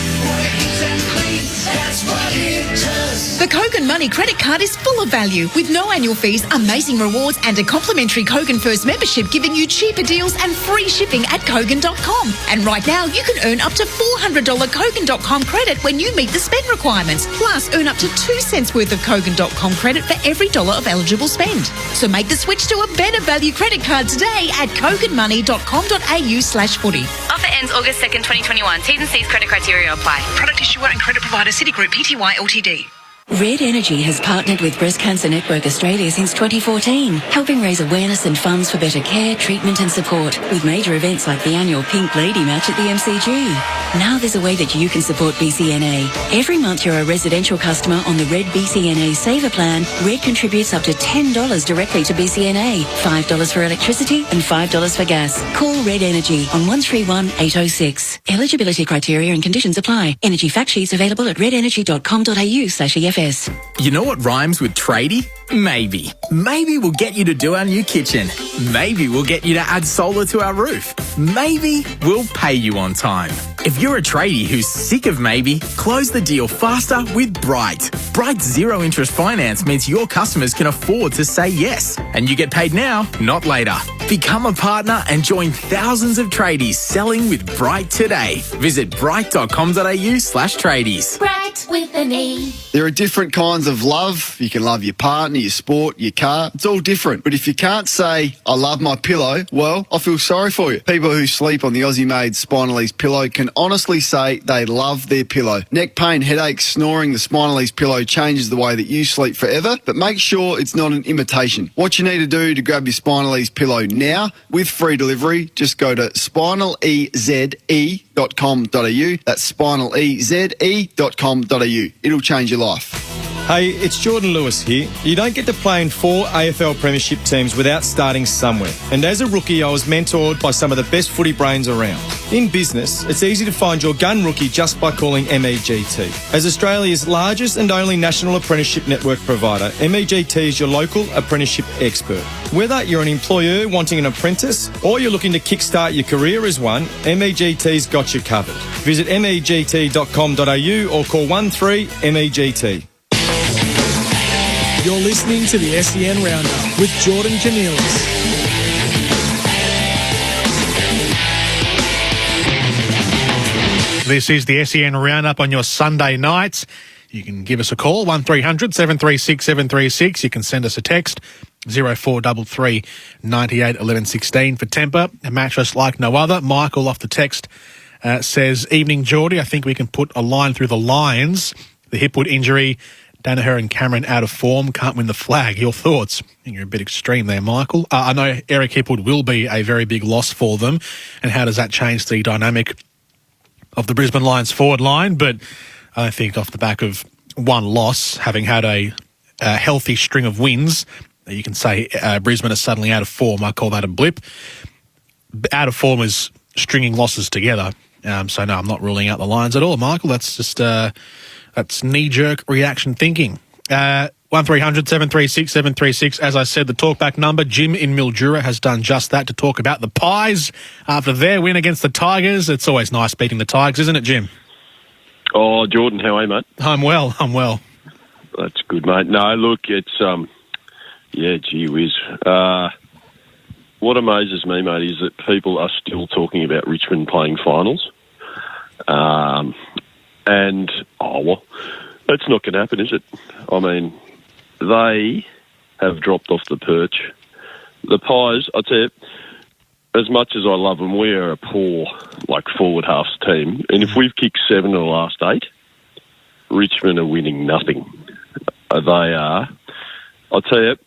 The Kogan Money credit card is full of value with no annual fees, amazing rewards and a complimentary Kogan First membership giving you cheaper deals and free shipping at Kogan.com. And right now you can earn up to $400 Kogan.com credit when you meet the spend requirements. Plus earn up to 2 cents worth of Kogan.com credit for every $1 of eligible spend. So make the switch to a better value credit card today at koganmoney.com.au/footy. Offer ends August 2nd, 2021. T's and C's credit criteria apply. Product issuer and credit provider Citigroup Pty Ltd. Red Energy has partnered with Breast Cancer Network Australia since 2014, helping raise awareness and funds for better care, treatment and support, with major events like the annual Pink Lady match at the MCG. Now there's a way that you can support BCNA. Every month you're a residential customer on the Red BCNA Saver Plan, Red contributes up to $10 directly to BCNA, $5 for electricity and $5 for gas. Call Red Energy on 131 806. Eligibility criteria and conditions apply. Energy fact sheets available at redenergy.com.au/EFS. You know what rhymes with tradie? Maybe. Maybe we'll get you to do our new kitchen. Maybe we'll get you to add solar to our roof. Maybe we'll pay you on time. If you're a tradie who's sick of maybe, close the deal faster with Bright. Bright's zero interest finance means your customers can afford to say yes. And you get paid now, not later. Become a partner and join thousands of tradies selling with Bright today. Visit bright.com.au/tradies. Bright with an E. There are different kinds of love. You can love your partner, your sport, your car. It's all different. But if you can't say, I love my pillow, well, I feel sorry for you. People who sleep on the Aussie-made Spinalese pillow can honestly say they love their pillow. Neck pain, headaches, snoring, the Spinalese pillow changes the way that you sleep forever, but make sure it's not an imitation. What you need to do to grab your Spinalese pillow now with free delivery, just go to spinaleze.com.au. That's spinaleze.com.au. It'll change your life. Hey, it's Jordan Lewis here. You don't get to play in 4 AFL Premiership teams without starting somewhere. And as a rookie, I was mentored by some of the best footy brains around. In business, it's easy to find your gun rookie just by calling MEGT. As Australia's largest and only national apprenticeship network provider, MEGT is your local apprenticeship expert. Whether you're an employer wanting an apprentice or you're looking to kickstart your career as one, MEGT's got you covered. Visit MEGT.com.au or call 13MEGT. You're listening to the SEN Roundup with Jordan Cornelius. This is the SEN Roundup on your Sunday nights. You can give us a call, 1300 736 736. You can send us a text, 0433 98 11 16 for temper. A mattress like no other. Michael off the text says, evening, Geordie. I think we can put a line through the Lions. The hip-wood injury, Danaher and Cameron out of form, can't win the flag. Your thoughts? I think you're a bit extreme there, Michael. I know Eric Hipwood will be a very big loss for them. And how does that change the dynamic of the Brisbane Lions forward line? But I think off the back of one loss, having had a healthy string of wins, you can say Brisbane is suddenly out of form. I call that a blip. Out of form is stringing losses together. So, no, I'm not ruling out the Lions at all, Michael. That's just... That's knee-jerk reaction thinking. 1300 736 736. As I said, the talkback number. Jim in Mildura has done just that to talk about the Pies after their win against the Tigers. It's always nice beating the Tigers, isn't it, Jim? Oh, Jordan, how are you, mate? I'm well. That's good, mate. No, look, it's, yeah, gee whiz. What amazes me, mate, is that people are still talking about Richmond playing finals. And, that's not going to happen, is it? I mean, they have dropped off the perch. The Pies, I tell you, as much as I love them, we are a poor, forward halves team. And if we've kicked 7 of the last 8, Richmond are winning nothing. They are. I'll tell you,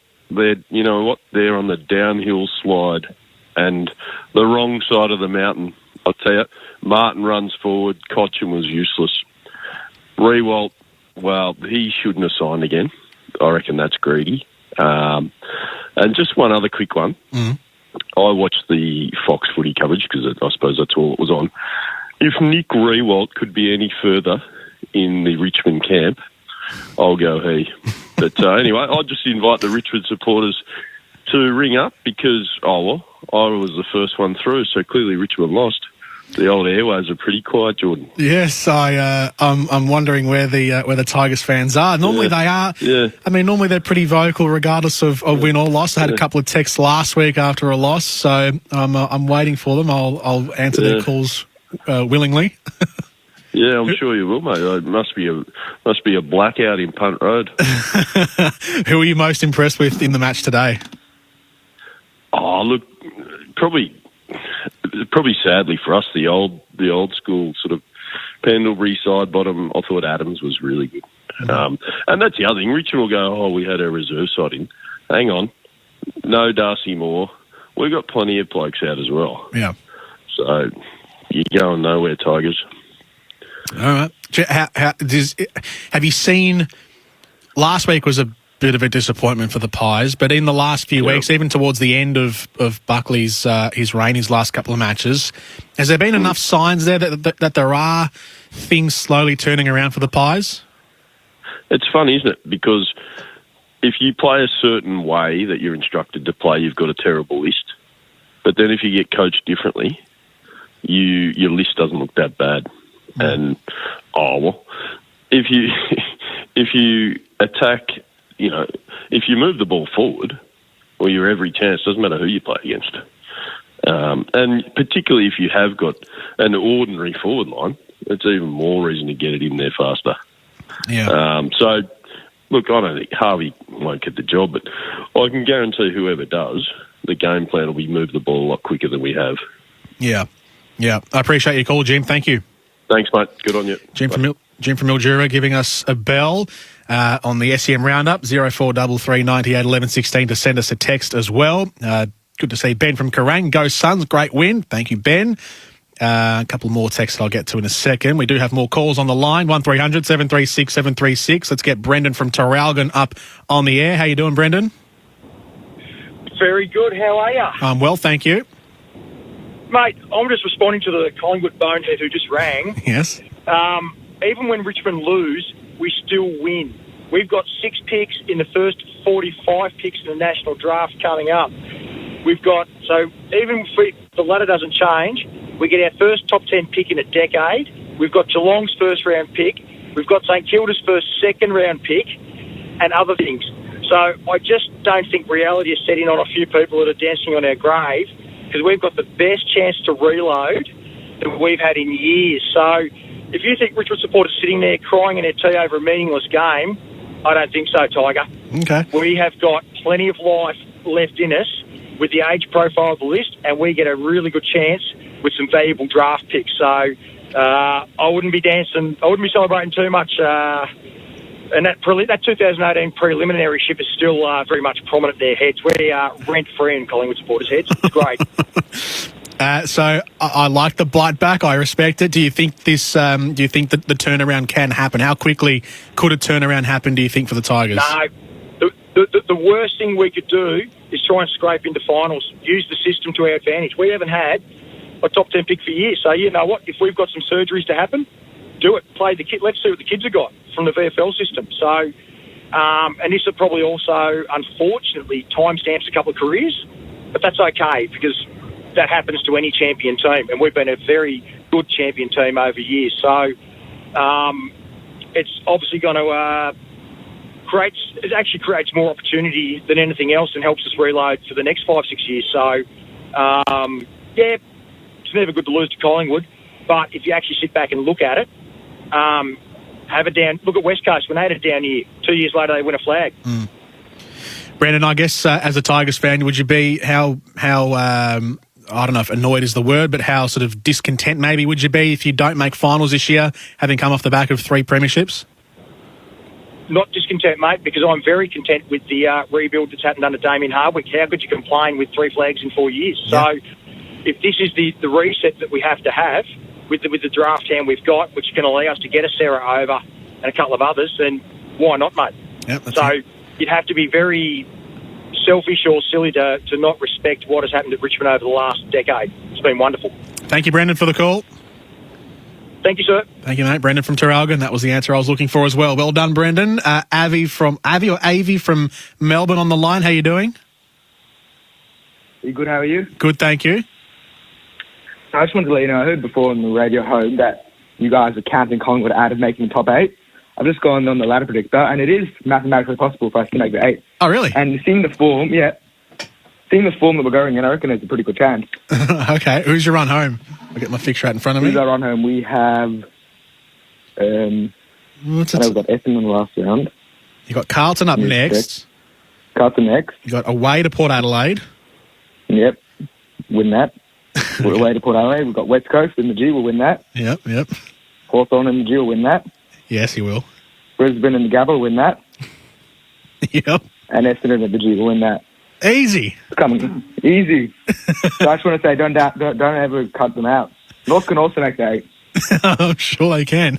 you know what? They're on the downhill slide and the wrong side of the mountain. I'll tell you, Martin runs forward. Cotchin was useless. Rewalt, well, he shouldn't have signed again. I reckon that's greedy. And just one other quick one. I watched the Fox footy coverage because I suppose that's all it was on. If Nick Rewalt could be any further in the Richmond camp, I'll go he. But anyway, I'll just invite the Richmond supporters to ring up because, I was the first one through, so clearly Richmond lost. The old airways are pretty quiet, Jordan. Yes, I'm wondering where the Tigers fans are. Normally they are. Yeah. I mean, normally they're pretty vocal regardless of win or loss. I had a couple of texts last week after a loss, so I'm waiting for them. I'll answer their calls willingly. Yeah, I'm sure you will, mate. It must be a blackout in Punt Road. Who were you most impressed with in the match today? Oh, look, probably sadly for us, the old school sort of Pendlebury side bottom. I thought Adams was really good, and that's the other thing. Richmond will go, we had our reserve side in. Hang on, no Darcy Moore. We've got plenty of blokes out as well. Yeah. So you're going nowhere, Tigers. All right. Have you seen? Last week was a bit of a disappointment for the Pies, but in the last few weeks, even towards the end of Buckley's his reign, his last couple of matches, has there been enough signs there that there are things slowly turning around for the Pies? It's funny, isn't it? Because if you play a certain way that you're instructed to play, you've got a terrible list. But then if you get coached differently, your list doesn't look that bad. And if you attack, if you move the ball forward, well, you're every chance. Doesn't matter who you play against. And particularly if you have got an ordinary forward line, it's even more reason to get it in there faster. Yeah. So, look, I don't think Harvey won't get the job, but I can guarantee whoever does, the game plan will be move the ball a lot quicker than we have. Yeah. I appreciate your call, Jim. Thank you. Thanks, mate. Good on you. Jim from Mildura giving us a bell on the SEM Roundup, 0433 98 11 16 to send us a text as well. Good to see Ben from Kerrang. Go Suns, great win. Thank you, Ben. A couple more texts I'll get to in a second. We do have more calls on the line. 1300 736 736. Let's get Brendan from Traralgon up on the air. How you doing, Brendan? Very good. How are you? I'm well, thank you. Mate, I'm just responding to the Collingwood bonehead who just rang. Yes. Even when Richmond lose, we still win. We've got 6 picks in the first 45 picks in the national draft coming up. We've got, so even if the ladder doesn't change, we get our first top 10 pick in a decade. We've got Geelong's first round pick. We've got St Kilda's first second round pick and other things. So I just don't think reality is setting on a few people that are dancing on our grave, because we've got the best chance to reload that we've had in years. So if you think Richmond supporters sitting there crying in their tea over a meaningless game, I don't think so, Tiger. Okay. We have got plenty of life left in us with the age profile of the list, and we get a really good chance with some valuable draft picks. So I wouldn't be dancing, I wouldn't be celebrating too much. And that 2018 preliminary ship is still very much prominent in their heads. We are rent-free in Collingwood supporters' heads. It's great. So I like the bite back. I respect it. Do you think this? Do you think that the turnaround can happen? How quickly could a turnaround happen, do you think, for the Tigers? No. The worst thing we could do is try and scrape into finals. Use the system to our advantage. We haven't had a top 10 pick for years. So you know what? If we've got some surgeries to happen, do it. Play the kid. Let's see what the kids have got from the VFL system. So, and this will probably also, unfortunately, timestamps a couple of careers, but that's okay because that happens to any champion team, and we've been a very good champion team over years. So, it's obviously going to it actually creates more opportunity than anything else and helps us reload for the next 5-6 years. So, yeah, it's never good to lose to Collingwood, but if you actually sit back and look at it, look at West Coast when they had a down year. 2 years later, they win a flag. Brandon, I guess as a Tigers fan, would you be how I don't know if annoyed is the word, but how sort of discontent maybe would you be if you don't make finals this year, having come off the back of 3 premierships? Not discontent, mate, because I'm very content with the rebuild that's happened under Damien Hardwick. How could you complain with 3 flags in 4 years? Yeah. So if this is the reset that we have to have with the draft hand we've got, which can allow us to get a Sarah over and a couple of others, then why not, mate? Yep, so you'd have to be very selfish or silly to not respect what has happened at Richmond over the last decade. It's been wonderful. Thank you, Brendan, for the call. Thank you, sir. Thank you, mate. Brendan from Traralgon. That was the answer I was looking for as well. Well done, Brendan. Avi from Melbourne on the line. How you doing? You good? How are you? Good, thank you. I just wanted to let you know, I heard before on the radio home that you guys are counting Collingwood out of making the top 8. I've just gone on the ladder predictor, and it is mathematically possible for us to make the 8. Oh, really? And seeing the form that we're going in, I reckon there's a pretty good chance. Okay. Who's your run home? I'll get my fixture out in front of me. Who's our run home? We have... we've got Essendon last round. You got Carlton up next. Carlton next. You got away to Port Adelaide. Yep. Win that. We're away to Port Adelaide. We've got West Coast in the G. We'll win that. Yep. Hawthorn in the G. Will win that. Yes, he will. Brisbane in the Gabba will win that. Yep. And Essendon at the G will win that. Easy. It's coming. Easy. So I just want to say, don't ever cut them out. North can also make the 8. I'm sure they can.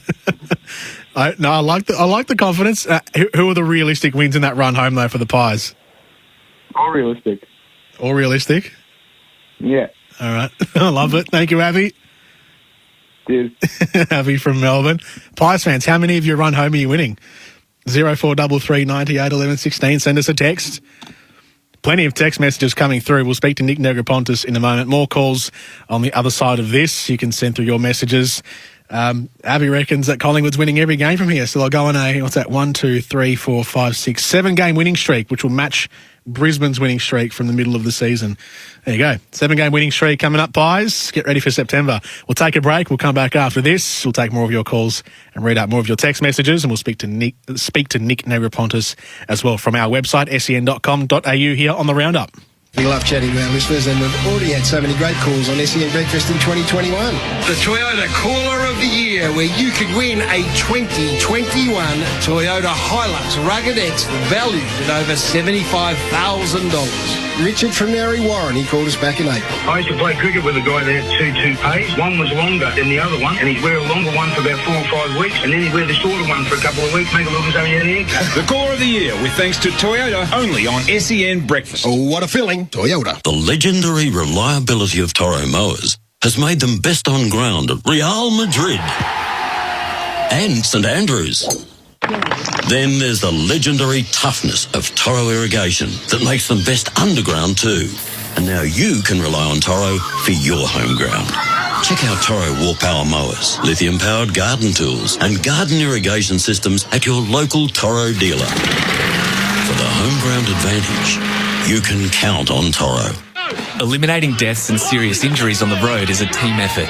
I like the confidence. Who are the realistic wins in that run home though for the Pies? All realistic. All realistic? Yeah. All right. I love it. Thank you, Avi. Cheers. Avi from Melbourne. Pies fans, how many of your run home are you winning? 0433 98 11 16. Send us a text. Plenty of text messages coming through. We'll speak to Nick Negropontis in a moment. More calls on the other side of this. You can send through your messages. Avi reckons that Collingwood's winning every game from here. So they'll go on a, 7-game winning streak, which will match Brisbane's winning streak from the middle of the season. There you go. 7-game winning streak coming up, Pies. Get ready for September. We'll take a break. We'll come back after this. We'll take more of your calls and read out more of your text messages, and we'll speak to Nick Negropontis as well from our website, sen.com.au here on The Roundup. We love chatting to our listeners, and we've already had so many great calls on SEN Breakfast in 2021. The Toyota Caller of the Year, where you could win a 2021 Toyota Hilux Rugged X valued at over $75,000. Richard from Mary Warren. He called us back in April. I used to play cricket with a guy that had two toupees. One was longer than the other one, and he'd wear a longer one for about 4 or 5 weeks, and then he'd wear the shorter one for a couple of weeks, make it look as though he had a haircut. The caller of the year with thanks to Toyota, only on SEN Breakfast. Oh, what a filling, Toyota. The legendary reliability of Toro mowers has made them best on ground at Real Madrid and St Andrews. Then there's the legendary toughness of Toro irrigation that makes them best underground too. And now you can rely on Toro for your home ground. Check out Toro War Power mowers, lithium-powered garden tools and garden irrigation systems at your local Toro dealer. For the home ground advantage, you can count on Toro. Eliminating deaths and serious injuries on the road is a team effort.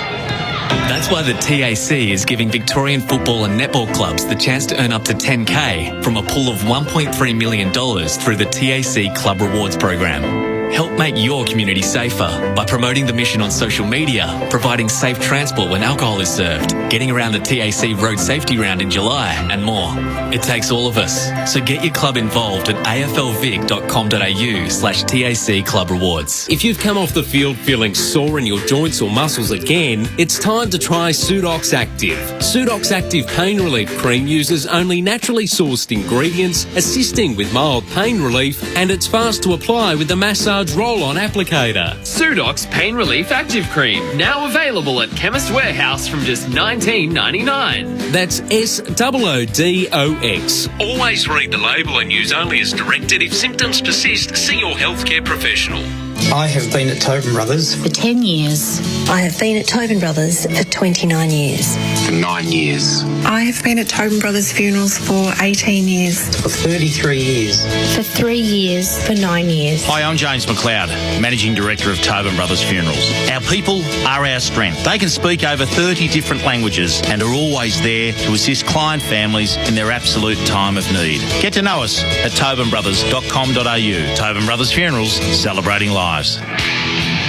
That's why the TAC is giving Victorian football and netball clubs the chance to earn up to $10,000 from a pool of $1.3 million through the TAC Club Rewards program. Help make your community safer by promoting the mission on social media, providing safe transport when alcohol is served, getting around the TAC Road Safety Round in July, and more. It takes all of us. So get your club involved at aflvic.com.au/TAC Club Rewards. If you've come off the field feeling sore in your joints or muscles again, it's time to try Sudox Active. Sudox Active Pain Relief Cream uses only naturally sourced ingredients, assisting with mild pain relief, and it's fast to apply with the massage roll-on applicator. Sudox Pain Relief Active Cream, now available at Chemist Warehouse from just $19.99. That's SOODOX. Always read the label and use only as directed. If symptoms persist, see your healthcare professional. I have been at Tobin Brothers for 10 years. I have been at Tobin Brothers for 29 years. For 9 years. I have been at Tobin Brothers Funerals for 18 years. For 33 years. For 3 years. For 9 years. Hi, I'm James McLeod, Managing Director of Tobin Brothers Funerals. Our people are our strength. They can speak over 30 different languages and are always there to assist client families in their absolute time of need. Get to know us at tobinbrothers.com.au. Tobin Brothers Funerals, celebrating lives.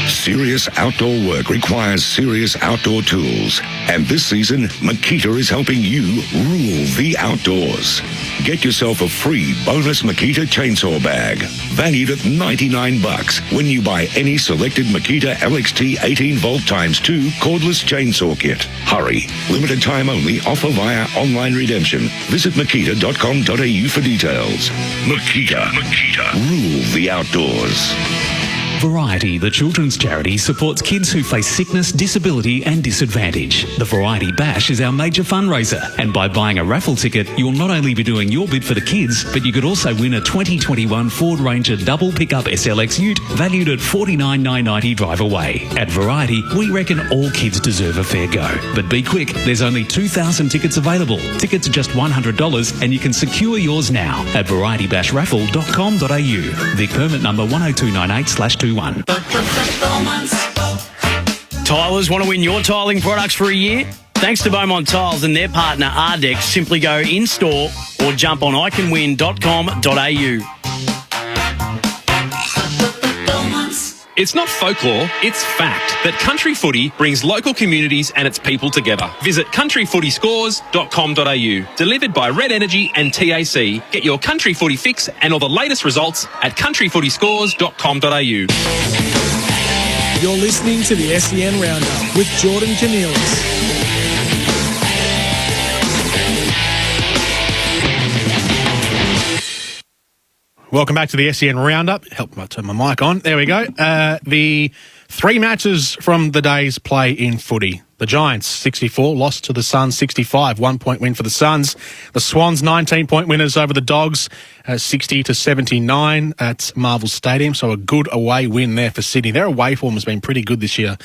Serious outdoor work requires serious outdoor tools. And this season, Makita is helping you rule the outdoors. Get yourself a free bonus Makita chainsaw bag, valued at $99 when you buy any selected Makita LXT 18-volt ×2 cordless chainsaw kit. Hurry. Limited time only. Offer via online redemption. Visit makita.com.au for details. Makita. Rule the outdoors. Variety, the children's charity, supports kids who face sickness, disability and disadvantage. The Variety Bash is our major fundraiser, and by buying a raffle ticket, you'll not only be doing your bit for the kids, but you could also win a 2021 Ford Ranger double pickup SLX ute valued at $49,990 drive away. At Variety, we reckon all kids deserve a fair go. But be quick, there's only 2,000 tickets available. Tickets are just $100 and you can secure yours now at varietybashraffle.com.au. Vic permit number 10298/21. Tilers want to win your tiling products for a year? Thanks to Beaumont Tiles and their partner Ardex, simply go in-store or jump on iCanWin.com.au. It's not folklore, it's fact that country footy brings local communities and its people together. Visit countryfootyscores.com.au. Delivered by Red Energy and TAC. Get your country footy fix and all the latest results at countryfootyscores.com.au. You're listening to the SEN Roundup with Jordan Cornelis. Welcome back to the SEN Roundup. Help me turn my mic on. There we go. The three matches from the day's play in footy. The Giants, 64, lost to the Suns, 65. 1 point win for the Suns. The Swans, 19-point winners over the Dogs, 60-79 at Marvel Stadium. So a good away win there for Sydney. Their away form has been pretty good this year,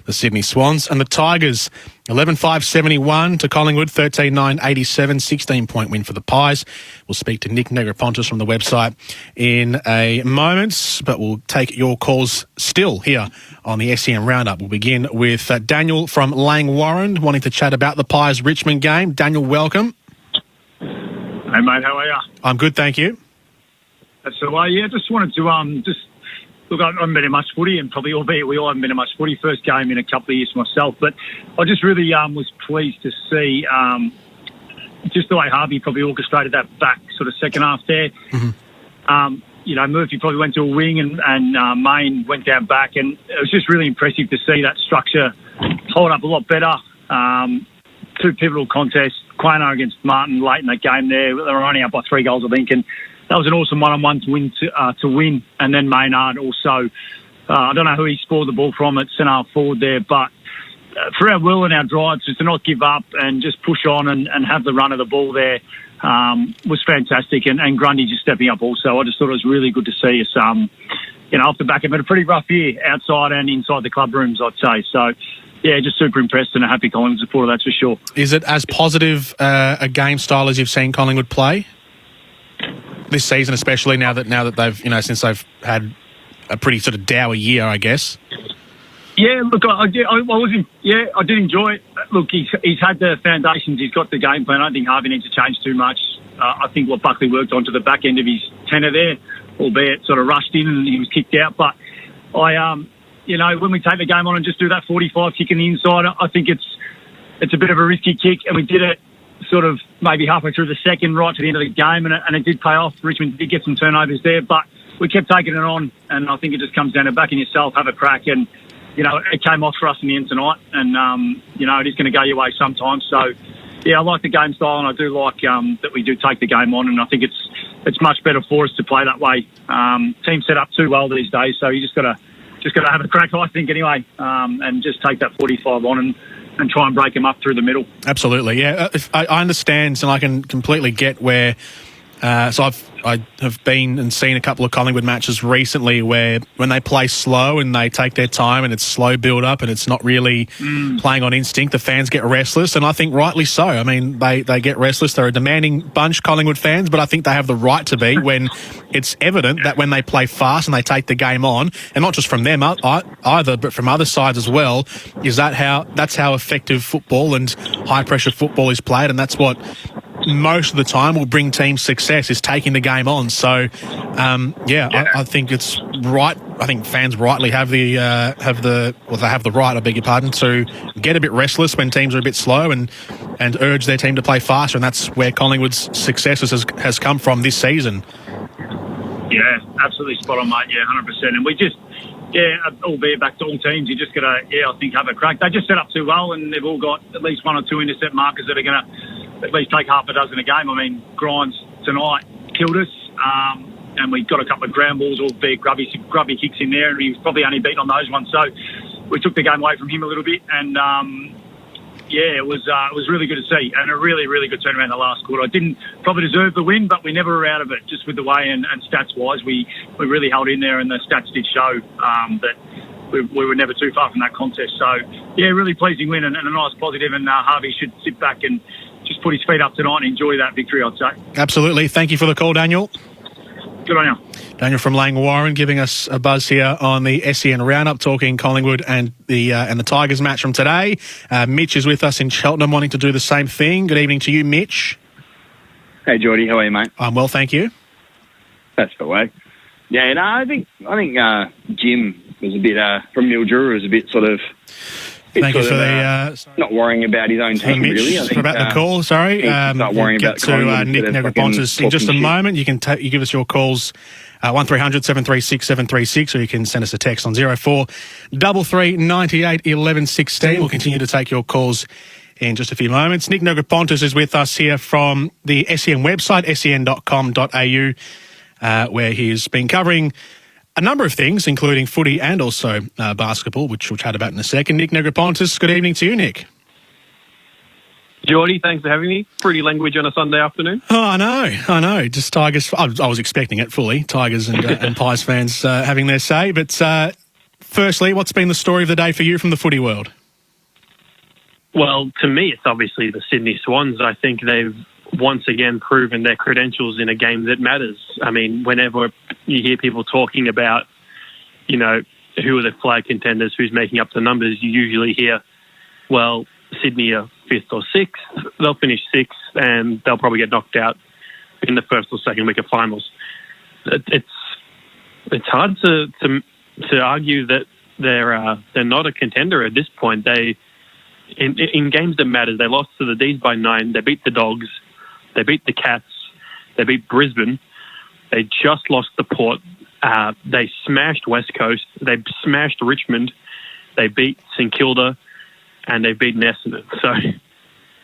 the Sydney Swans. And the Tigers, 11-5-71 to Collingwood, 13-9-87, 16-point win for the Pies. We'll speak to Nick Negropontis from the website in a moment, but we'll take your calls still here on the SEN Roundup. We'll begin with Daniel from Lang Warren wanting to chat about the Pies Richmond game. Daniel, welcome. Hey mate, how are you? I'm good, thank you. That's the way. Yeah, just wanted to look. I haven't been in much footy, and probably albeit we all haven't been in much footy. First game in a couple of years myself, but I just really was pleased to see just the way Harvey probably orchestrated that back sort of second half there. Mm-hmm. Murphy probably went to a wing and Main went down back, and it was just really impressive to see that structure hold up a lot better. Two pivotal contests, Quano against Martin late in that game there. They were only up by 3 goals, I think, and that was an awesome one-on-one to win. And then Maynard also, I don't know who he scored the ball from at centre forward there, but for our will and our drives, just to not give up and just push on and have the run of the ball there was fantastic. And Grundy just stepping up also. I just thought it was really good to see us, off the back of it, a pretty rough year outside and inside the club rooms, I'd say. So, yeah, just super impressed and a happy Collingwood supporter, that's for sure. Is it as positive a game style as you've seen Collingwood play this season, especially now that they've, since they've had a pretty sort of dour year, I guess? Yeah, look, I did enjoy it. Look, he's had the foundations, he's got the game plan. I don't think Harvey needs to change too much. I think what Buckley worked on to the back end of his tenure there, albeit sort of rushed in and he was kicked out. But when we take the game on and just do that 45 kick in the inside, I think it's a bit of a risky kick, and we did it sort of maybe halfway through the second, right to the end of the game, and it did pay off. Richmond did get some turnovers there, but we kept taking it on, and I think it just comes down to backing yourself, have a crack, and it came off for us in the end tonight, and it is going to go your way sometimes. So yeah, I like the game style, and I do like that we do take the game on, and I think it's much better for us to play that way. Team set up too well these days, so you just got to have a crack, I think, anyway, and just take that 45 on and try and break them up through the middle. Absolutely, yeah. I understand, and I can completely get where. So I have been and seen a couple of Collingwood matches recently where when they play slow and they take their time and it's slow build up and it's not really playing on instinct, the fans get restless, and I think rightly so. I mean, they get restless. They're a demanding bunch, Collingwood fans, but I think they have the right to be when it's evident that when they play fast and they take the game on, and not just from them either, but from other sides as well, that's how effective football and high pressure football is played, and that's what most of the time will bring teams success, is taking the game on. So, I think it's right. I think fans rightly have the right, I beg your pardon, to get a bit restless when teams are a bit slow and urge their team to play faster, and that's where Collingwood's successes has come from this season. Yeah, absolutely spot on, mate. Yeah, 100%. And we just, albeit back to all teams, you just got to, I think, have a crack. They just set up too well, and they've all got at least 1 or 2 intercept markers that are going to at least take half a dozen a game. I mean, Grimes tonight killed us, and we got a couple of ground balls, albeit grubby kicks in there, and he was probably only beaten on those ones. So we took the game away from him a little bit, and it was really good to see, and a really, really good turnaround in the last quarter. I didn't probably deserve the win, but we never were out of it, just with the way and stats-wise. We really held in there, and the stats did show that we were never too far from that contest. So, really pleasing win and a nice positive, and Harvey should sit back and just put his feet up tonight and enjoy that victory, I'd say. Absolutely. Thank you for the call, Daniel. Good on you. Daniel from Lang Warren giving us a buzz here on the SEN Roundup, talking Collingwood and the Tigers match from today. Mitch is with us in Cheltenham, wanting to do the same thing. Good evening to you, Mitch. Hey, Geordie. How are you, mate? I'm well, thank you. That's the way. Yeah, no, I think Jim was a bit from Mildura was a bit sort of. Thank you for the... not worrying about his own team, really. I think, about the call, sorry. Not worrying we'll about to Nick Negropontis in just a moment. You can you give us your calls, 1300 736 736, or you can send us a text on 04 33 98 11 16. We'll continue to take your calls in just a few moments. Nick Negropontis is with us here from the SEN website, sen.com.au, where he's been covering a number of things, including footy and also basketball, which we'll chat about in a second. Nick Negropontis, good evening to you, Nick. Geordie, thanks for having me. Pretty language on a Sunday afternoon. Oh, I know. Just Tigers. I was expecting it fully. Tigers and Pies fans having their say. But firstly, what's been the story of the day for you from the footy world? Well, to me, it's obviously the Sydney Swans. I think they've once again proven their credentials in a game that matters. I mean, whenever you hear people talking about, who are the flag contenders, who's making up the numbers, you usually hear, well, Sydney are 5th or 6th. They'll finish 6th, and they'll probably get knocked out in the first or second week of finals. It's hard to argue that they're not a contender at this point. They in games that matter, they lost to the D's by 9. They beat the Dogs. They beat the Cats. They beat Brisbane. They just lost the Port. They smashed West Coast. They smashed Richmond. They beat St Kilda, and they beat Essendon. So,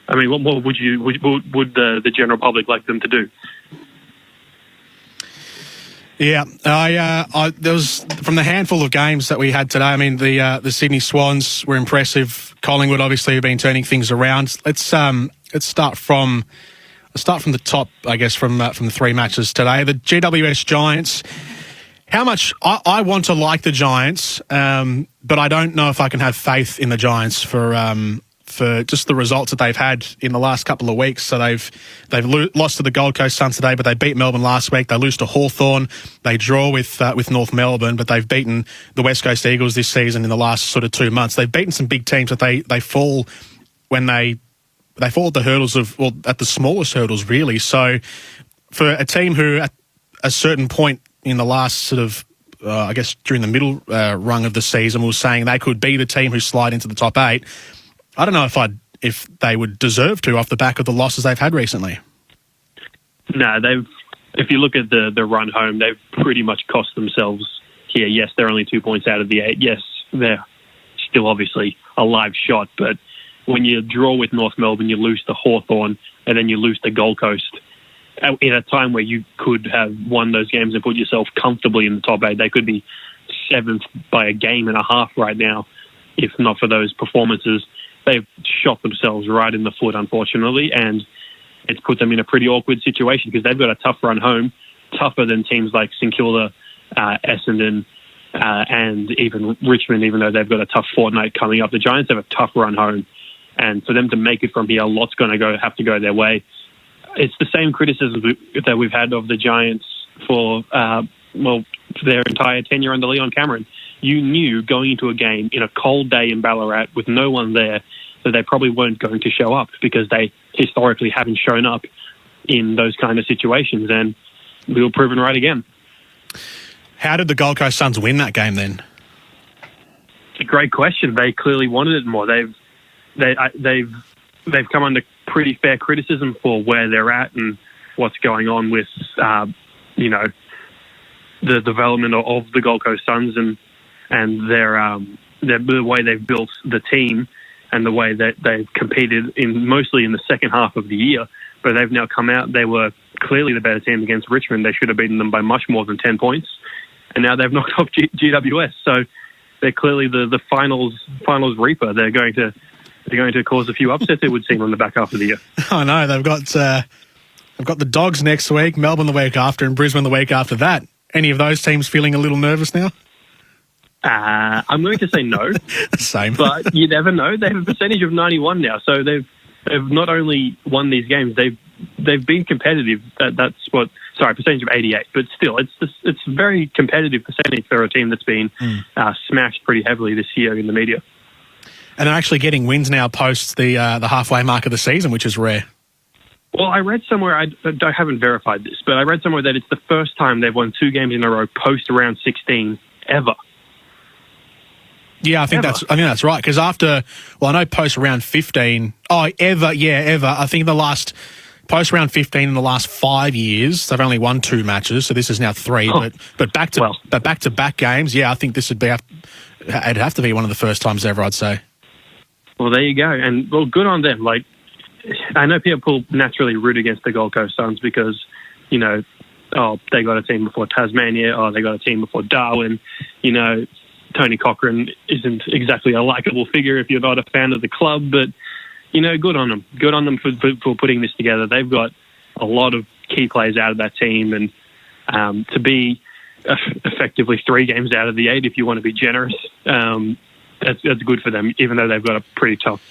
I mean, what would the general public like them to do? Yeah, there was from the handful of games that we had today. I mean, the Sydney Swans were impressive. Collingwood obviously have been turning things around. Let's start from the top, I guess, from the three matches today. The GWS Giants. How much I want to like the Giants, but I don't know if I can have faith in the Giants for just the results that they've had in the last couple of weeks. So they've lost to the Gold Coast Suns today, but they beat Melbourne last week. They lose to Hawthorn. They draw with North Melbourne, but they've beaten the West Coast Eagles this season in the last sort of 2 months. They've beaten some big teams, but they fall when they fall at the hurdles at the smallest hurdles, really. So for a team who at a certain point in the last sort of, I guess during the middle rung of the season, was saying they could be the team who slide into the top 8. I don't know if they would deserve to off the back of the losses they've had recently. No, if you look at the run home, they've pretty much cost themselves here. Yes, they're only 2 points out of the 8. Yes, they're still obviously a live shot, but when you draw with North Melbourne, you lose to Hawthorn, and then you lose to Gold Coast. In a time where you could have won those games and put yourself comfortably in the top 8, they could be 7th by a game and a half right now, if not for those performances. They've shot themselves right in the foot, unfortunately, and it's put them in a pretty awkward situation because they've got a tough run home, tougher than teams like St Kilda, Essendon, and even Richmond, even though they've got a tough fortnight coming up. The Giants have a tough run home, and for them to make it from here, a lot's going to have to go their way. It's the same criticism that we've had of the Giants for their entire tenure under Leon Cameron. You knew going into a game in a cold day in Ballarat with no one there that they probably weren't going to show up because they historically haven't shown up in those kind of situations, and we were proven right again. How did the Gold Coast Suns win that game then? It's a great question. They clearly wanted it more. They've come under pretty fair criticism for where they're at and what's going on with the development of the Gold Coast Suns and the way they've built the team and the way that they've competed mostly in the second half of the year. But they've now come out. They were clearly the better team against Richmond. They should have beaten them by much more than 10 points. And now they've knocked off GWS. So they're clearly the finals reaper. They're going to cause a few upsets, it would seem, on the back half of the year. I know. They've got the Dogs next week, Melbourne the week after, and Brisbane the week after that. Any of those teams feeling a little nervous now? I'm going to say no. Same. But you never know. They have a percentage of 91 now. So they've not only won these games, they've been competitive. Percentage of 88. But still, it's a very competitive percentage for a team that's been smashed pretty heavily this year in the media. And they're actually getting wins now post the halfway mark of the season, which is rare. Well, I read somewhere, I haven't verified this, but I read somewhere that it's the first time they've won 2 games in a row post round 16 ever. Yeah, I think that's right. Because I know post round 15. Oh, ever. I think the last post round 15 in the last 5 years, they've only won 2 matches. So this is now 3. Oh. But back to back games. Yeah, I think this it'd have to be one of the first times ever, I'd say. Well, there you go. And well, good on them. Like, I know people naturally root against the Gold Coast Suns because, they got a team before Tasmania, they got a team before Darwin. Tony Cochrane isn't exactly a likeable figure if you're not a fan of the club, but, good on them. Good on them for putting this together. They've got a lot of key players out of that team, and to be effectively 3 games out of the 8, if you want to be generous, that's good for them, even though they've got a pretty tough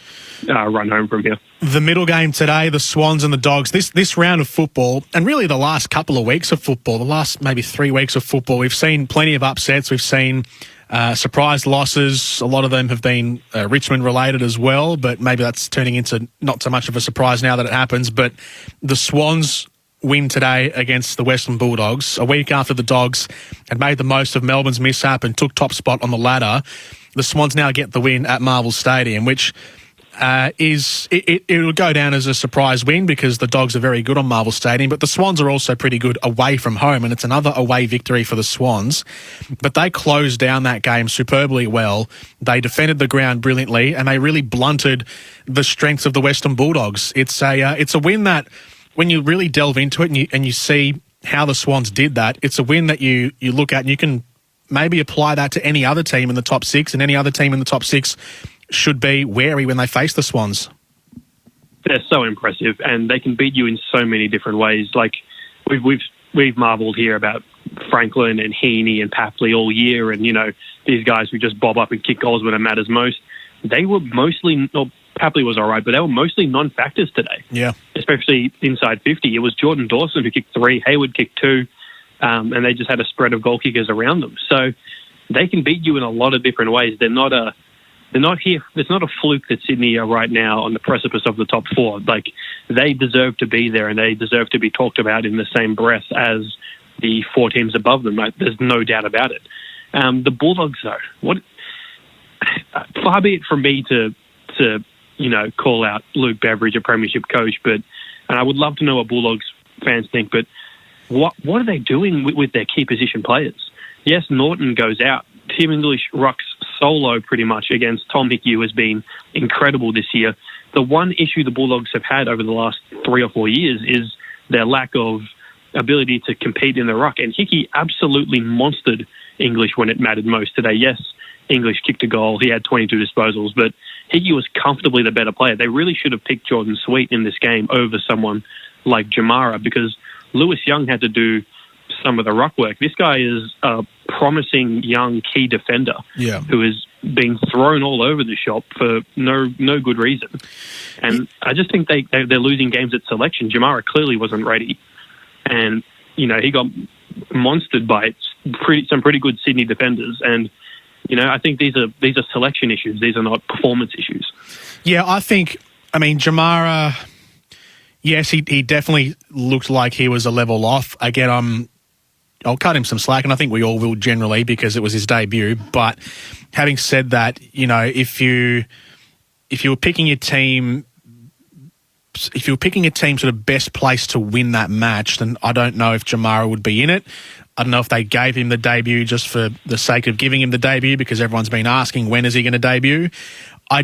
run home from here. The middle game today, the Swans and the Dogs. This round of football, and really the last couple of weeks of football, the last maybe 3 weeks of football, we've seen plenty of upsets. We've seen surprise losses. A lot of them have been Richmond related as well, but maybe that's turning into not so much of a surprise now that it happens. But the Swans win today against the Western Bulldogs, a week after the Dogs had made the most of Melbourne's mishap and took top spot on the ladder. The Swans now get the win at Marvel Stadium, which it'll go down as a surprise win because the Dogs are very good on Marvel Stadium, but the Swans are also pretty good away from home, and it's another away victory for the Swans. But they closed down that game superbly well. They defended the ground brilliantly, and they really blunted the strengths of the Western Bulldogs. It's a win that, when you really delve into it and you see how the Swans did that, it's a win that you look at and you can maybe apply that to any other team in the top six, and any other team in the top six should be wary when they face the Swans. They're so impressive, and they can beat you in so many different ways. Like we've marvelled here about Franklin and Heaney and Papley all year, and these guys who just bob up and kick goals when it matters most. They were mostly, Papley was all right, but they were mostly non-factors today. Yeah, especially inside 50. It was Jordan Dawson who kicked 3, Hayward kicked 2, and they just had a spread of goal kickers around them. So they can beat you in a lot of different ways. They're not here. It's not a fluke that Sydney are right now on the precipice of the top 4. Like, they deserve to be there, and they deserve to be talked about in the same breath as the 4 teams above them. Like, there's no doubt about it. The Bulldogs, though, far be it from me to call out Luke Beveridge, a premiership coach, and I would love to know what Bulldogs fans think. But what are they doing with their key position players? Yes, Norton goes out. Tim English rocks solo pretty much against Tom Hickey, who has been incredible this year. The one issue the Bulldogs have had over the last 3 or 4 years is their lack of ability to compete in the ruck. And Hickey absolutely monstered English when it mattered most today. Yes, English kicked a goal. He had 22 disposals, but Hickey was comfortably the better player. They really should have picked Jordan Sweet in this game over someone like Jamara, because Lewis Young had to do some of the ruck work. This guy is a promising young key defender who is being thrown all over the shop for no good reason. And I just think they're losing games at selection. Jamara clearly wasn't ready. And, he got monstered by some pretty good Sydney defenders. And, I think these are selection issues. These are not performance issues. Yeah, Jamara, yes, he definitely looked like he was a level off. Again, I'll cut him some slack, and I think we all will generally because it was his debut. But having said that, if you were picking your team, sort of best place to win that match, then I don't know if Jamara would be in it. I don't know if they gave him the debut just for the sake of giving him the debut, because everyone's been asking when is he going to debut. I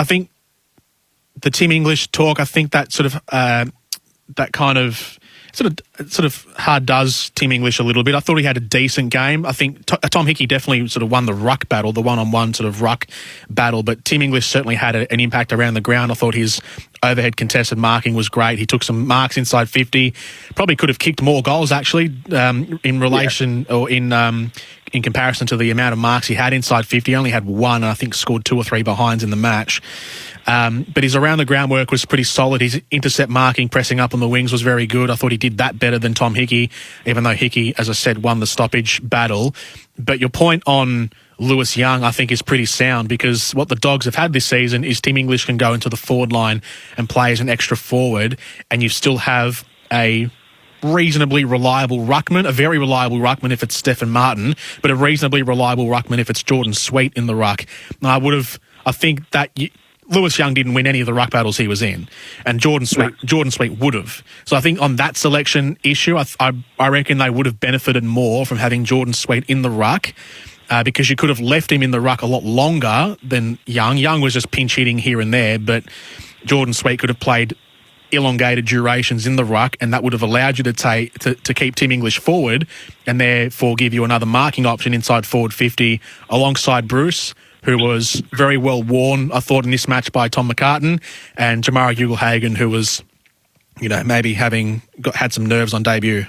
think the Tim English talk, I think that sort of that kind of sort of hard does Tim English a little bit. I thought he had a decent game. I think Tom Hickey definitely sort of won the ruck battle, the one-on-one sort of ruck battle, but Tim English certainly had an impact around the ground. I thought his overhead contested marking was great. He took some marks inside 50. Probably could have kicked more goals, actually, in relation or in comparison to the amount of marks he had inside 50. He only had 1, and I think scored 2 or 3 behinds in the match. But his around the ground work was pretty solid. His intercept marking, pressing up on the wings, was very good. I thought he did that better than Tom Hickey, even though Hickey, as I said, won the stoppage battle. But your point on Lewis Young, I think, is pretty sound, because what the Dogs have had this season is Tim English can go into the forward line and play as an extra forward, and you still have a reasonably reliable ruckman, a very reliable ruckman if it's Stephen Martin, but a reasonably reliable ruckman if it's Jordan Sweet in the ruck. I think that Lewis Young didn't win any of the ruck battles he was in, and Jordan Sweet would have. So I think on that selection issue, I reckon they would have benefited more from having Jordan Sweet in the ruck, because you could have left him in the ruck a lot longer than Young. Young was just pinch hitting here and there, but Jordan Sweet could have played elongated durations in the ruck, and that would have allowed you to keep Tim English forward and therefore give you another marking option inside forward 50 alongside Bruce, who was very well worn, I thought, in this match by Tom McCartan, and Jamara Ugle-Hagan, who was, maybe had some nerves on debut.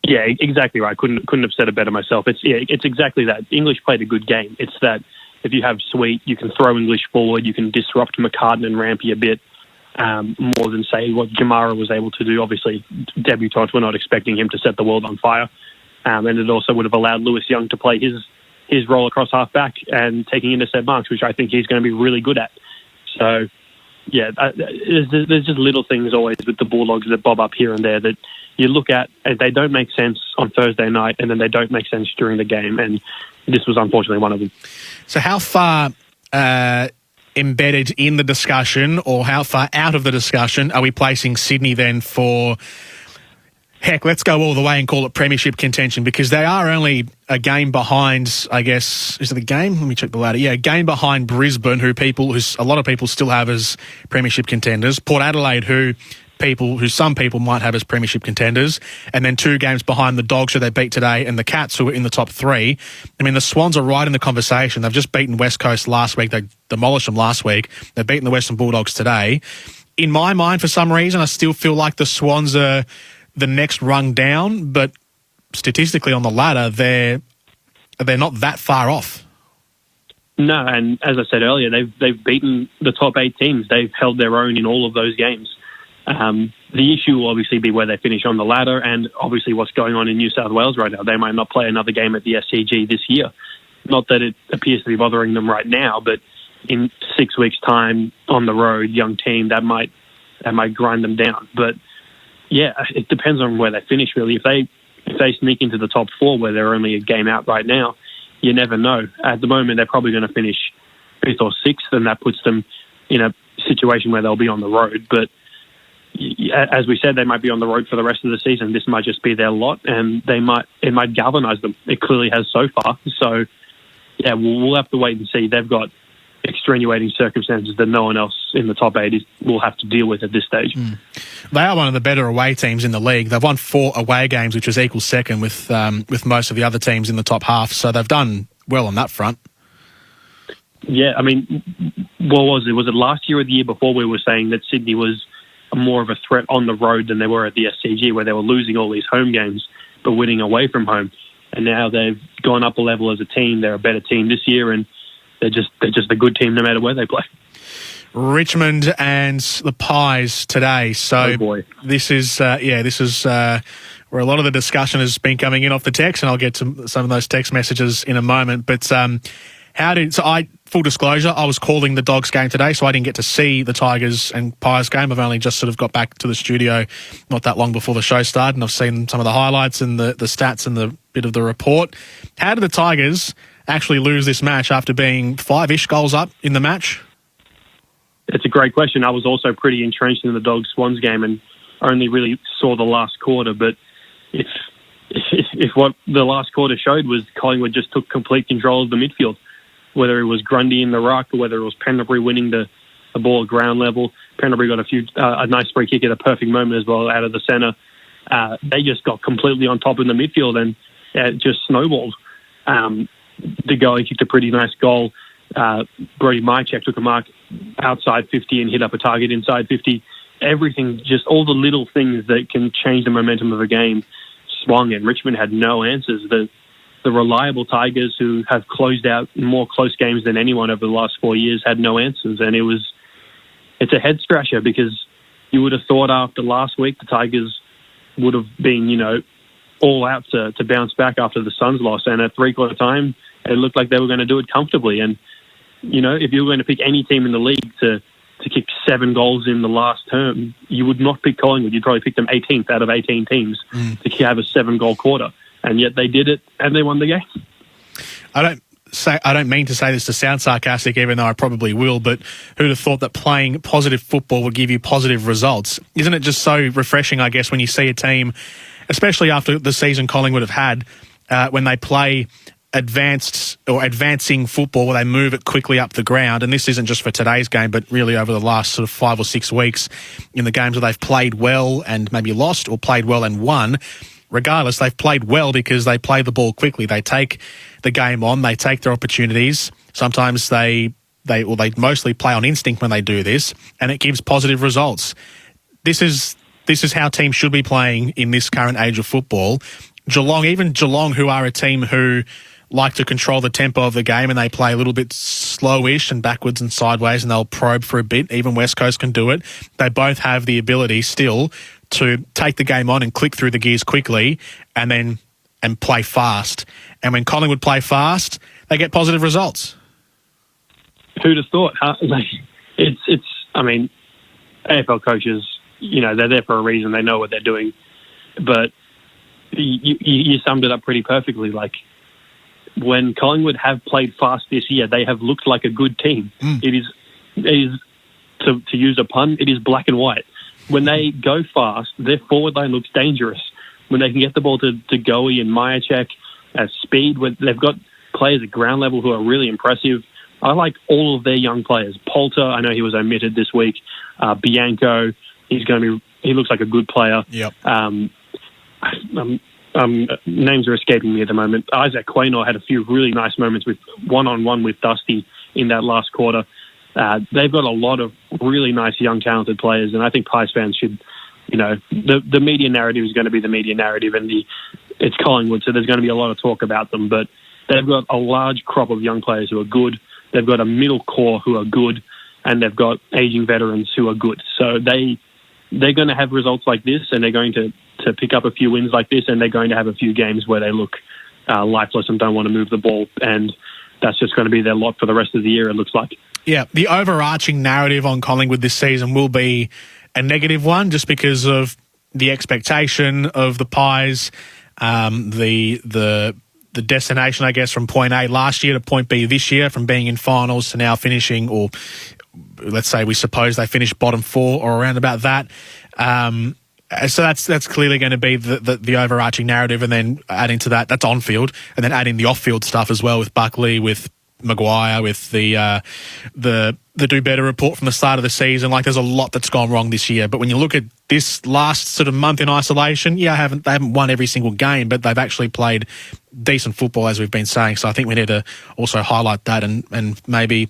Yeah, exactly right. Couldn't have said it better myself. It's exactly that. English played a good game. It's that if you have Sweet, you can throw English forward, you can disrupt McCartan and Rampy a bit, more than, say, what Jamara was able to do. Obviously, debutants were not expecting him to set the world on fire, and it also would have allowed Lewis Young to play his role across half-back and taking intercept marks, which I think he's going to be really good at. So, yeah, there's just little things always with the Bulldogs that bob up here and there that you look at, and they don't make sense on Thursday night, and then they don't make sense during the game, and this was unfortunately one of them. So how far embedded in the discussion, or how far out of the discussion are we placing Sydney then for, heck, let's go all the way and call it premiership contention, because they are only a game behind, I guess, is it a game? Let me check the ladder. Yeah, a game behind Brisbane, who a lot of people still have as premiership contenders. Port Adelaide, who some people might have as premiership contenders, and then 2 games behind the Dogs, who they beat today, and the Cats, who are in the top 3. I mean, the Swans are right in the conversation. They've just beaten West Coast last week. They demolished them last week. They've beaten the Western Bulldogs today. In my mind, for some reason, I still feel like the Swans are the next rung down, but statistically on the ladder, they're not that far off. No, and as I said earlier, they've beaten the top 8 teams. They've held their own in all of those games. The issue will obviously be where they finish on the ladder, and obviously what's going on in New South Wales right now. They might not play another game at the SCG this year. Not that it appears to be bothering them right now, but in 6 weeks' time on the road, young team, that might grind them down. But yeah, it depends on where they finish, really. If they sneak into the top 4, where they're only a game out right now, you never know. At the moment, they're probably going to finish 5th or 6th, and that puts them in a situation where they'll be on the road. But as we said, they might be on the road for the rest of the season. This might just be their lot, and it might galvanise them. It clearly has so far. So, yeah, we'll have to wait and see. They've got extenuating circumstances that no one else in the top 8 will have to deal with at this stage. They are one of the better away teams in the league. They've won 4 away games, which is equal second with most of the other teams in the top half. So they've done well on that front. Yeah, I mean, what was it? Was it last year or the year before we were saying that Sydney was more of a threat on the road than they were at the SCG, where they were losing all these home games but winning away from home? And now they've gone up a level as a team. They're a better team this year, and they're just a good team no matter where they play. Richmond and the Pies today. So this is where a lot of the discussion has been coming in off the text, and I'll get to some of those text messages in a moment. But full disclosure, I was calling the Dogs game today, so I didn't get to see the Tigers and Pies game. I've only just sort of got back to the studio not that long before the show started, and I've seen some of the highlights and the stats and the bit of the report. How did the Tigers actually lose this match after being 5-ish goals up in the match? It's a great question. I was also pretty entrenched in the Dogs-Swans game and only really saw the last quarter, but if what the last quarter showed was Collingwood just took complete control of the midfield, whether it was Grundy in the ruck or whether it was Pendlebury winning the ball at ground level. Pendlebury got a nice free kick at a perfect moment as well out of the centre. They just got completely on top in the midfield, and it just snowballed. De Goey kicked a pretty nice goal. Brody Mychek took a mark outside 50 and hit up a target inside 50. Everything, just all the little things that can change the momentum of a game swung, and Richmond had no answers. The reliable Tigers, who have closed out more close games than anyone over the last 4 years, had no answers. And it's a head scratcher, because you would have thought after last week the Tigers would have been, all out to bounce back after the Suns loss. And at 3/4 time, it looked like they were going to do it comfortably. And, if you were going to pick any team in the league to kick 7 goals in the last term, you would not pick Collingwood. You'd probably pick them 18th out of 18 teams to have a 7-goal quarter. And yet they did it, and they won the game. I don't mean to say this to sound sarcastic, even though I probably will, but who'd have thought that playing positive football would give you positive results? Isn't it just so refreshing, I guess, when you see a team, especially after the season Collingwood have had, when they play advancing football, where they move it quickly up the ground. And this isn't just for today's game, but really over the last sort of 5 or 6 weeks, in the games where they've played well and maybe lost, or played well and won. Regardless, they've played well because they play the ball quickly. They take the game on, they take their opportunities. Sometimes they mostly play on instinct when they do this, and it gives positive results. This is how teams should be playing in this current age of football. Geelong, who are a team who like to control the tempo of the game, and they play a little bit slowish and backwards and sideways, and they'll probe for a bit. Even West Coast can do it. They both have the ability still to take the game on and click through the gears quickly and play fast. And when Collingwood play fast, they get positive results. Who'd have thought? AFL coaches, they're there for a reason. They know what they're doing. But you summed it up pretty perfectly. Like, when Collingwood have played fast this year, they have looked like a good team. It is is, to use a pun, it is black and white. When they go fast, their forward line looks dangerous. When they can get the ball to Goey and Majacek at speed, when they've got players at ground level who are really impressive. I like all of their young players. Poulter, I know he was omitted this week. Bianco, he looks like a good player. Yep. Names are escaping me at the moment. Isaac Quaynor had a few really nice moments with one-on-one with Dusty in that last quarter. They've got a lot of really nice, young, talented players, and I think Pies fans should, the media narrative is going to be the media narrative, and it's Collingwood, so there's going to be a lot of talk about them, but they've got a large crop of young players who are good. They've got a middle core who are good, and they've got aging veterans who are good. So they're going to have results like this, and they're going to pick up a few wins like this, and they're going to have a few games where they look lifeless and don't want to move the ball, and that's just going to be their lot for the rest of the year, it looks like. Yeah, the overarching narrative on Collingwood this season will be a negative one just because of the expectation of the Pies, the destination, I guess, from point A last year to point B this year, from being in finals to now finishing, or let's say we suppose they finished bottom four or around about that. So that's clearly going to be the overarching narrative, and then adding to that, that's on field, and then adding the off field stuff as well with Buckley, with Maguire, with the do better report from the start of the season. Like, there's a lot that's gone wrong this year. But when you look at this last sort of month in isolation, they haven't won every single game, but they've actually played decent football, as we've been saying. So I think we need to also highlight that and maybe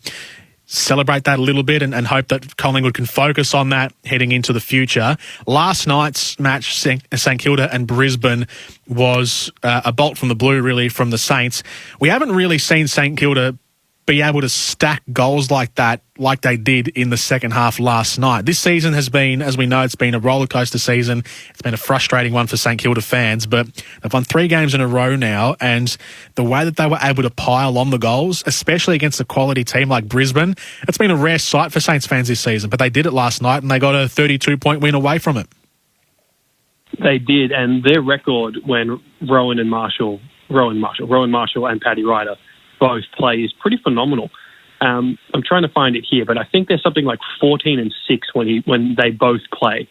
celebrate that a little bit and hope that Collingwood can focus on that heading into the future. Last night's match, St Kilda and Brisbane, was a bolt from the blue, really, from the Saints. We haven't really seen St Kilda be able to stack goals like that, like they did in the second half last night. This season has been, as we know, it's been a rollercoaster season. It's been a frustrating one for St Kilda fans, but they've won 3 games in a row now, and the way that they were able to pile on the goals, especially against a quality team like Brisbane, it's been a rare sight for Saints fans this season, but they did it last night, and they got a 32-point win away from it. They did, and their record when Rowan Marshall and Paddy Ryder both play is pretty phenomenal. I'm trying to find it here, but I think there's something like 14-6 when they both play,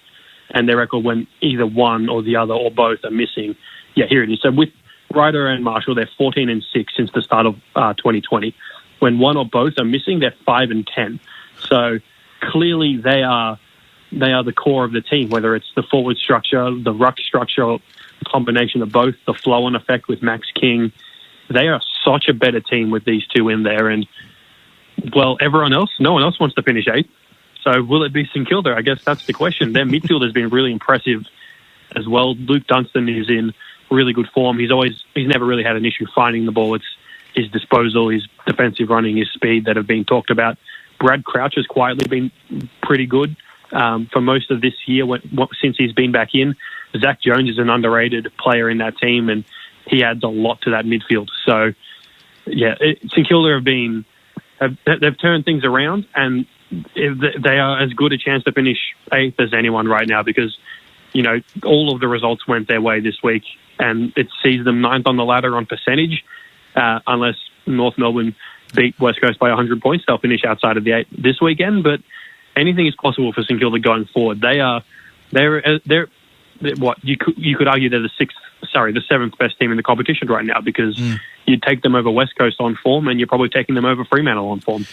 and their record when either one or the other or both are missing. Yeah, here it is. So with Ryder and Marshall, they're 14-6 since the start of 2020. When one or both are missing, they're 5-10. So clearly they are the core of the team, whether it's the forward structure, the ruck structure, combination of both, the flow-on effect with Max King. They are such a better team with these two in there. And, well, no one else wants to finish 8th. So will it be St Kilda? I guess that's the question. Their midfield has been really impressive as well. Luke Dunstan is in really good form. He's never really had an issue finding the ball. It's his disposal, his defensive running, his speed that have been talked about. Brad Crouch has quietly been pretty good for most of this year since he's been back in. Zach Jones is an underrated player in that team, and he adds a lot to that midfield. So, yeah, St Kilda they've turned things around, and they are as good a chance to finish 8th as anyone right now because, all of the results went their way this week, and it sees them 9th on the ladder on percentage. Unless North Melbourne beat West Coast by 100 points, they'll finish outside of the 8 this weekend, but anything is possible for St Kilda going forward. They're what you could argue they're the 7th best team in the competition right now because you'd take them over West Coast on form, and you're probably taking them over Fremantle on form.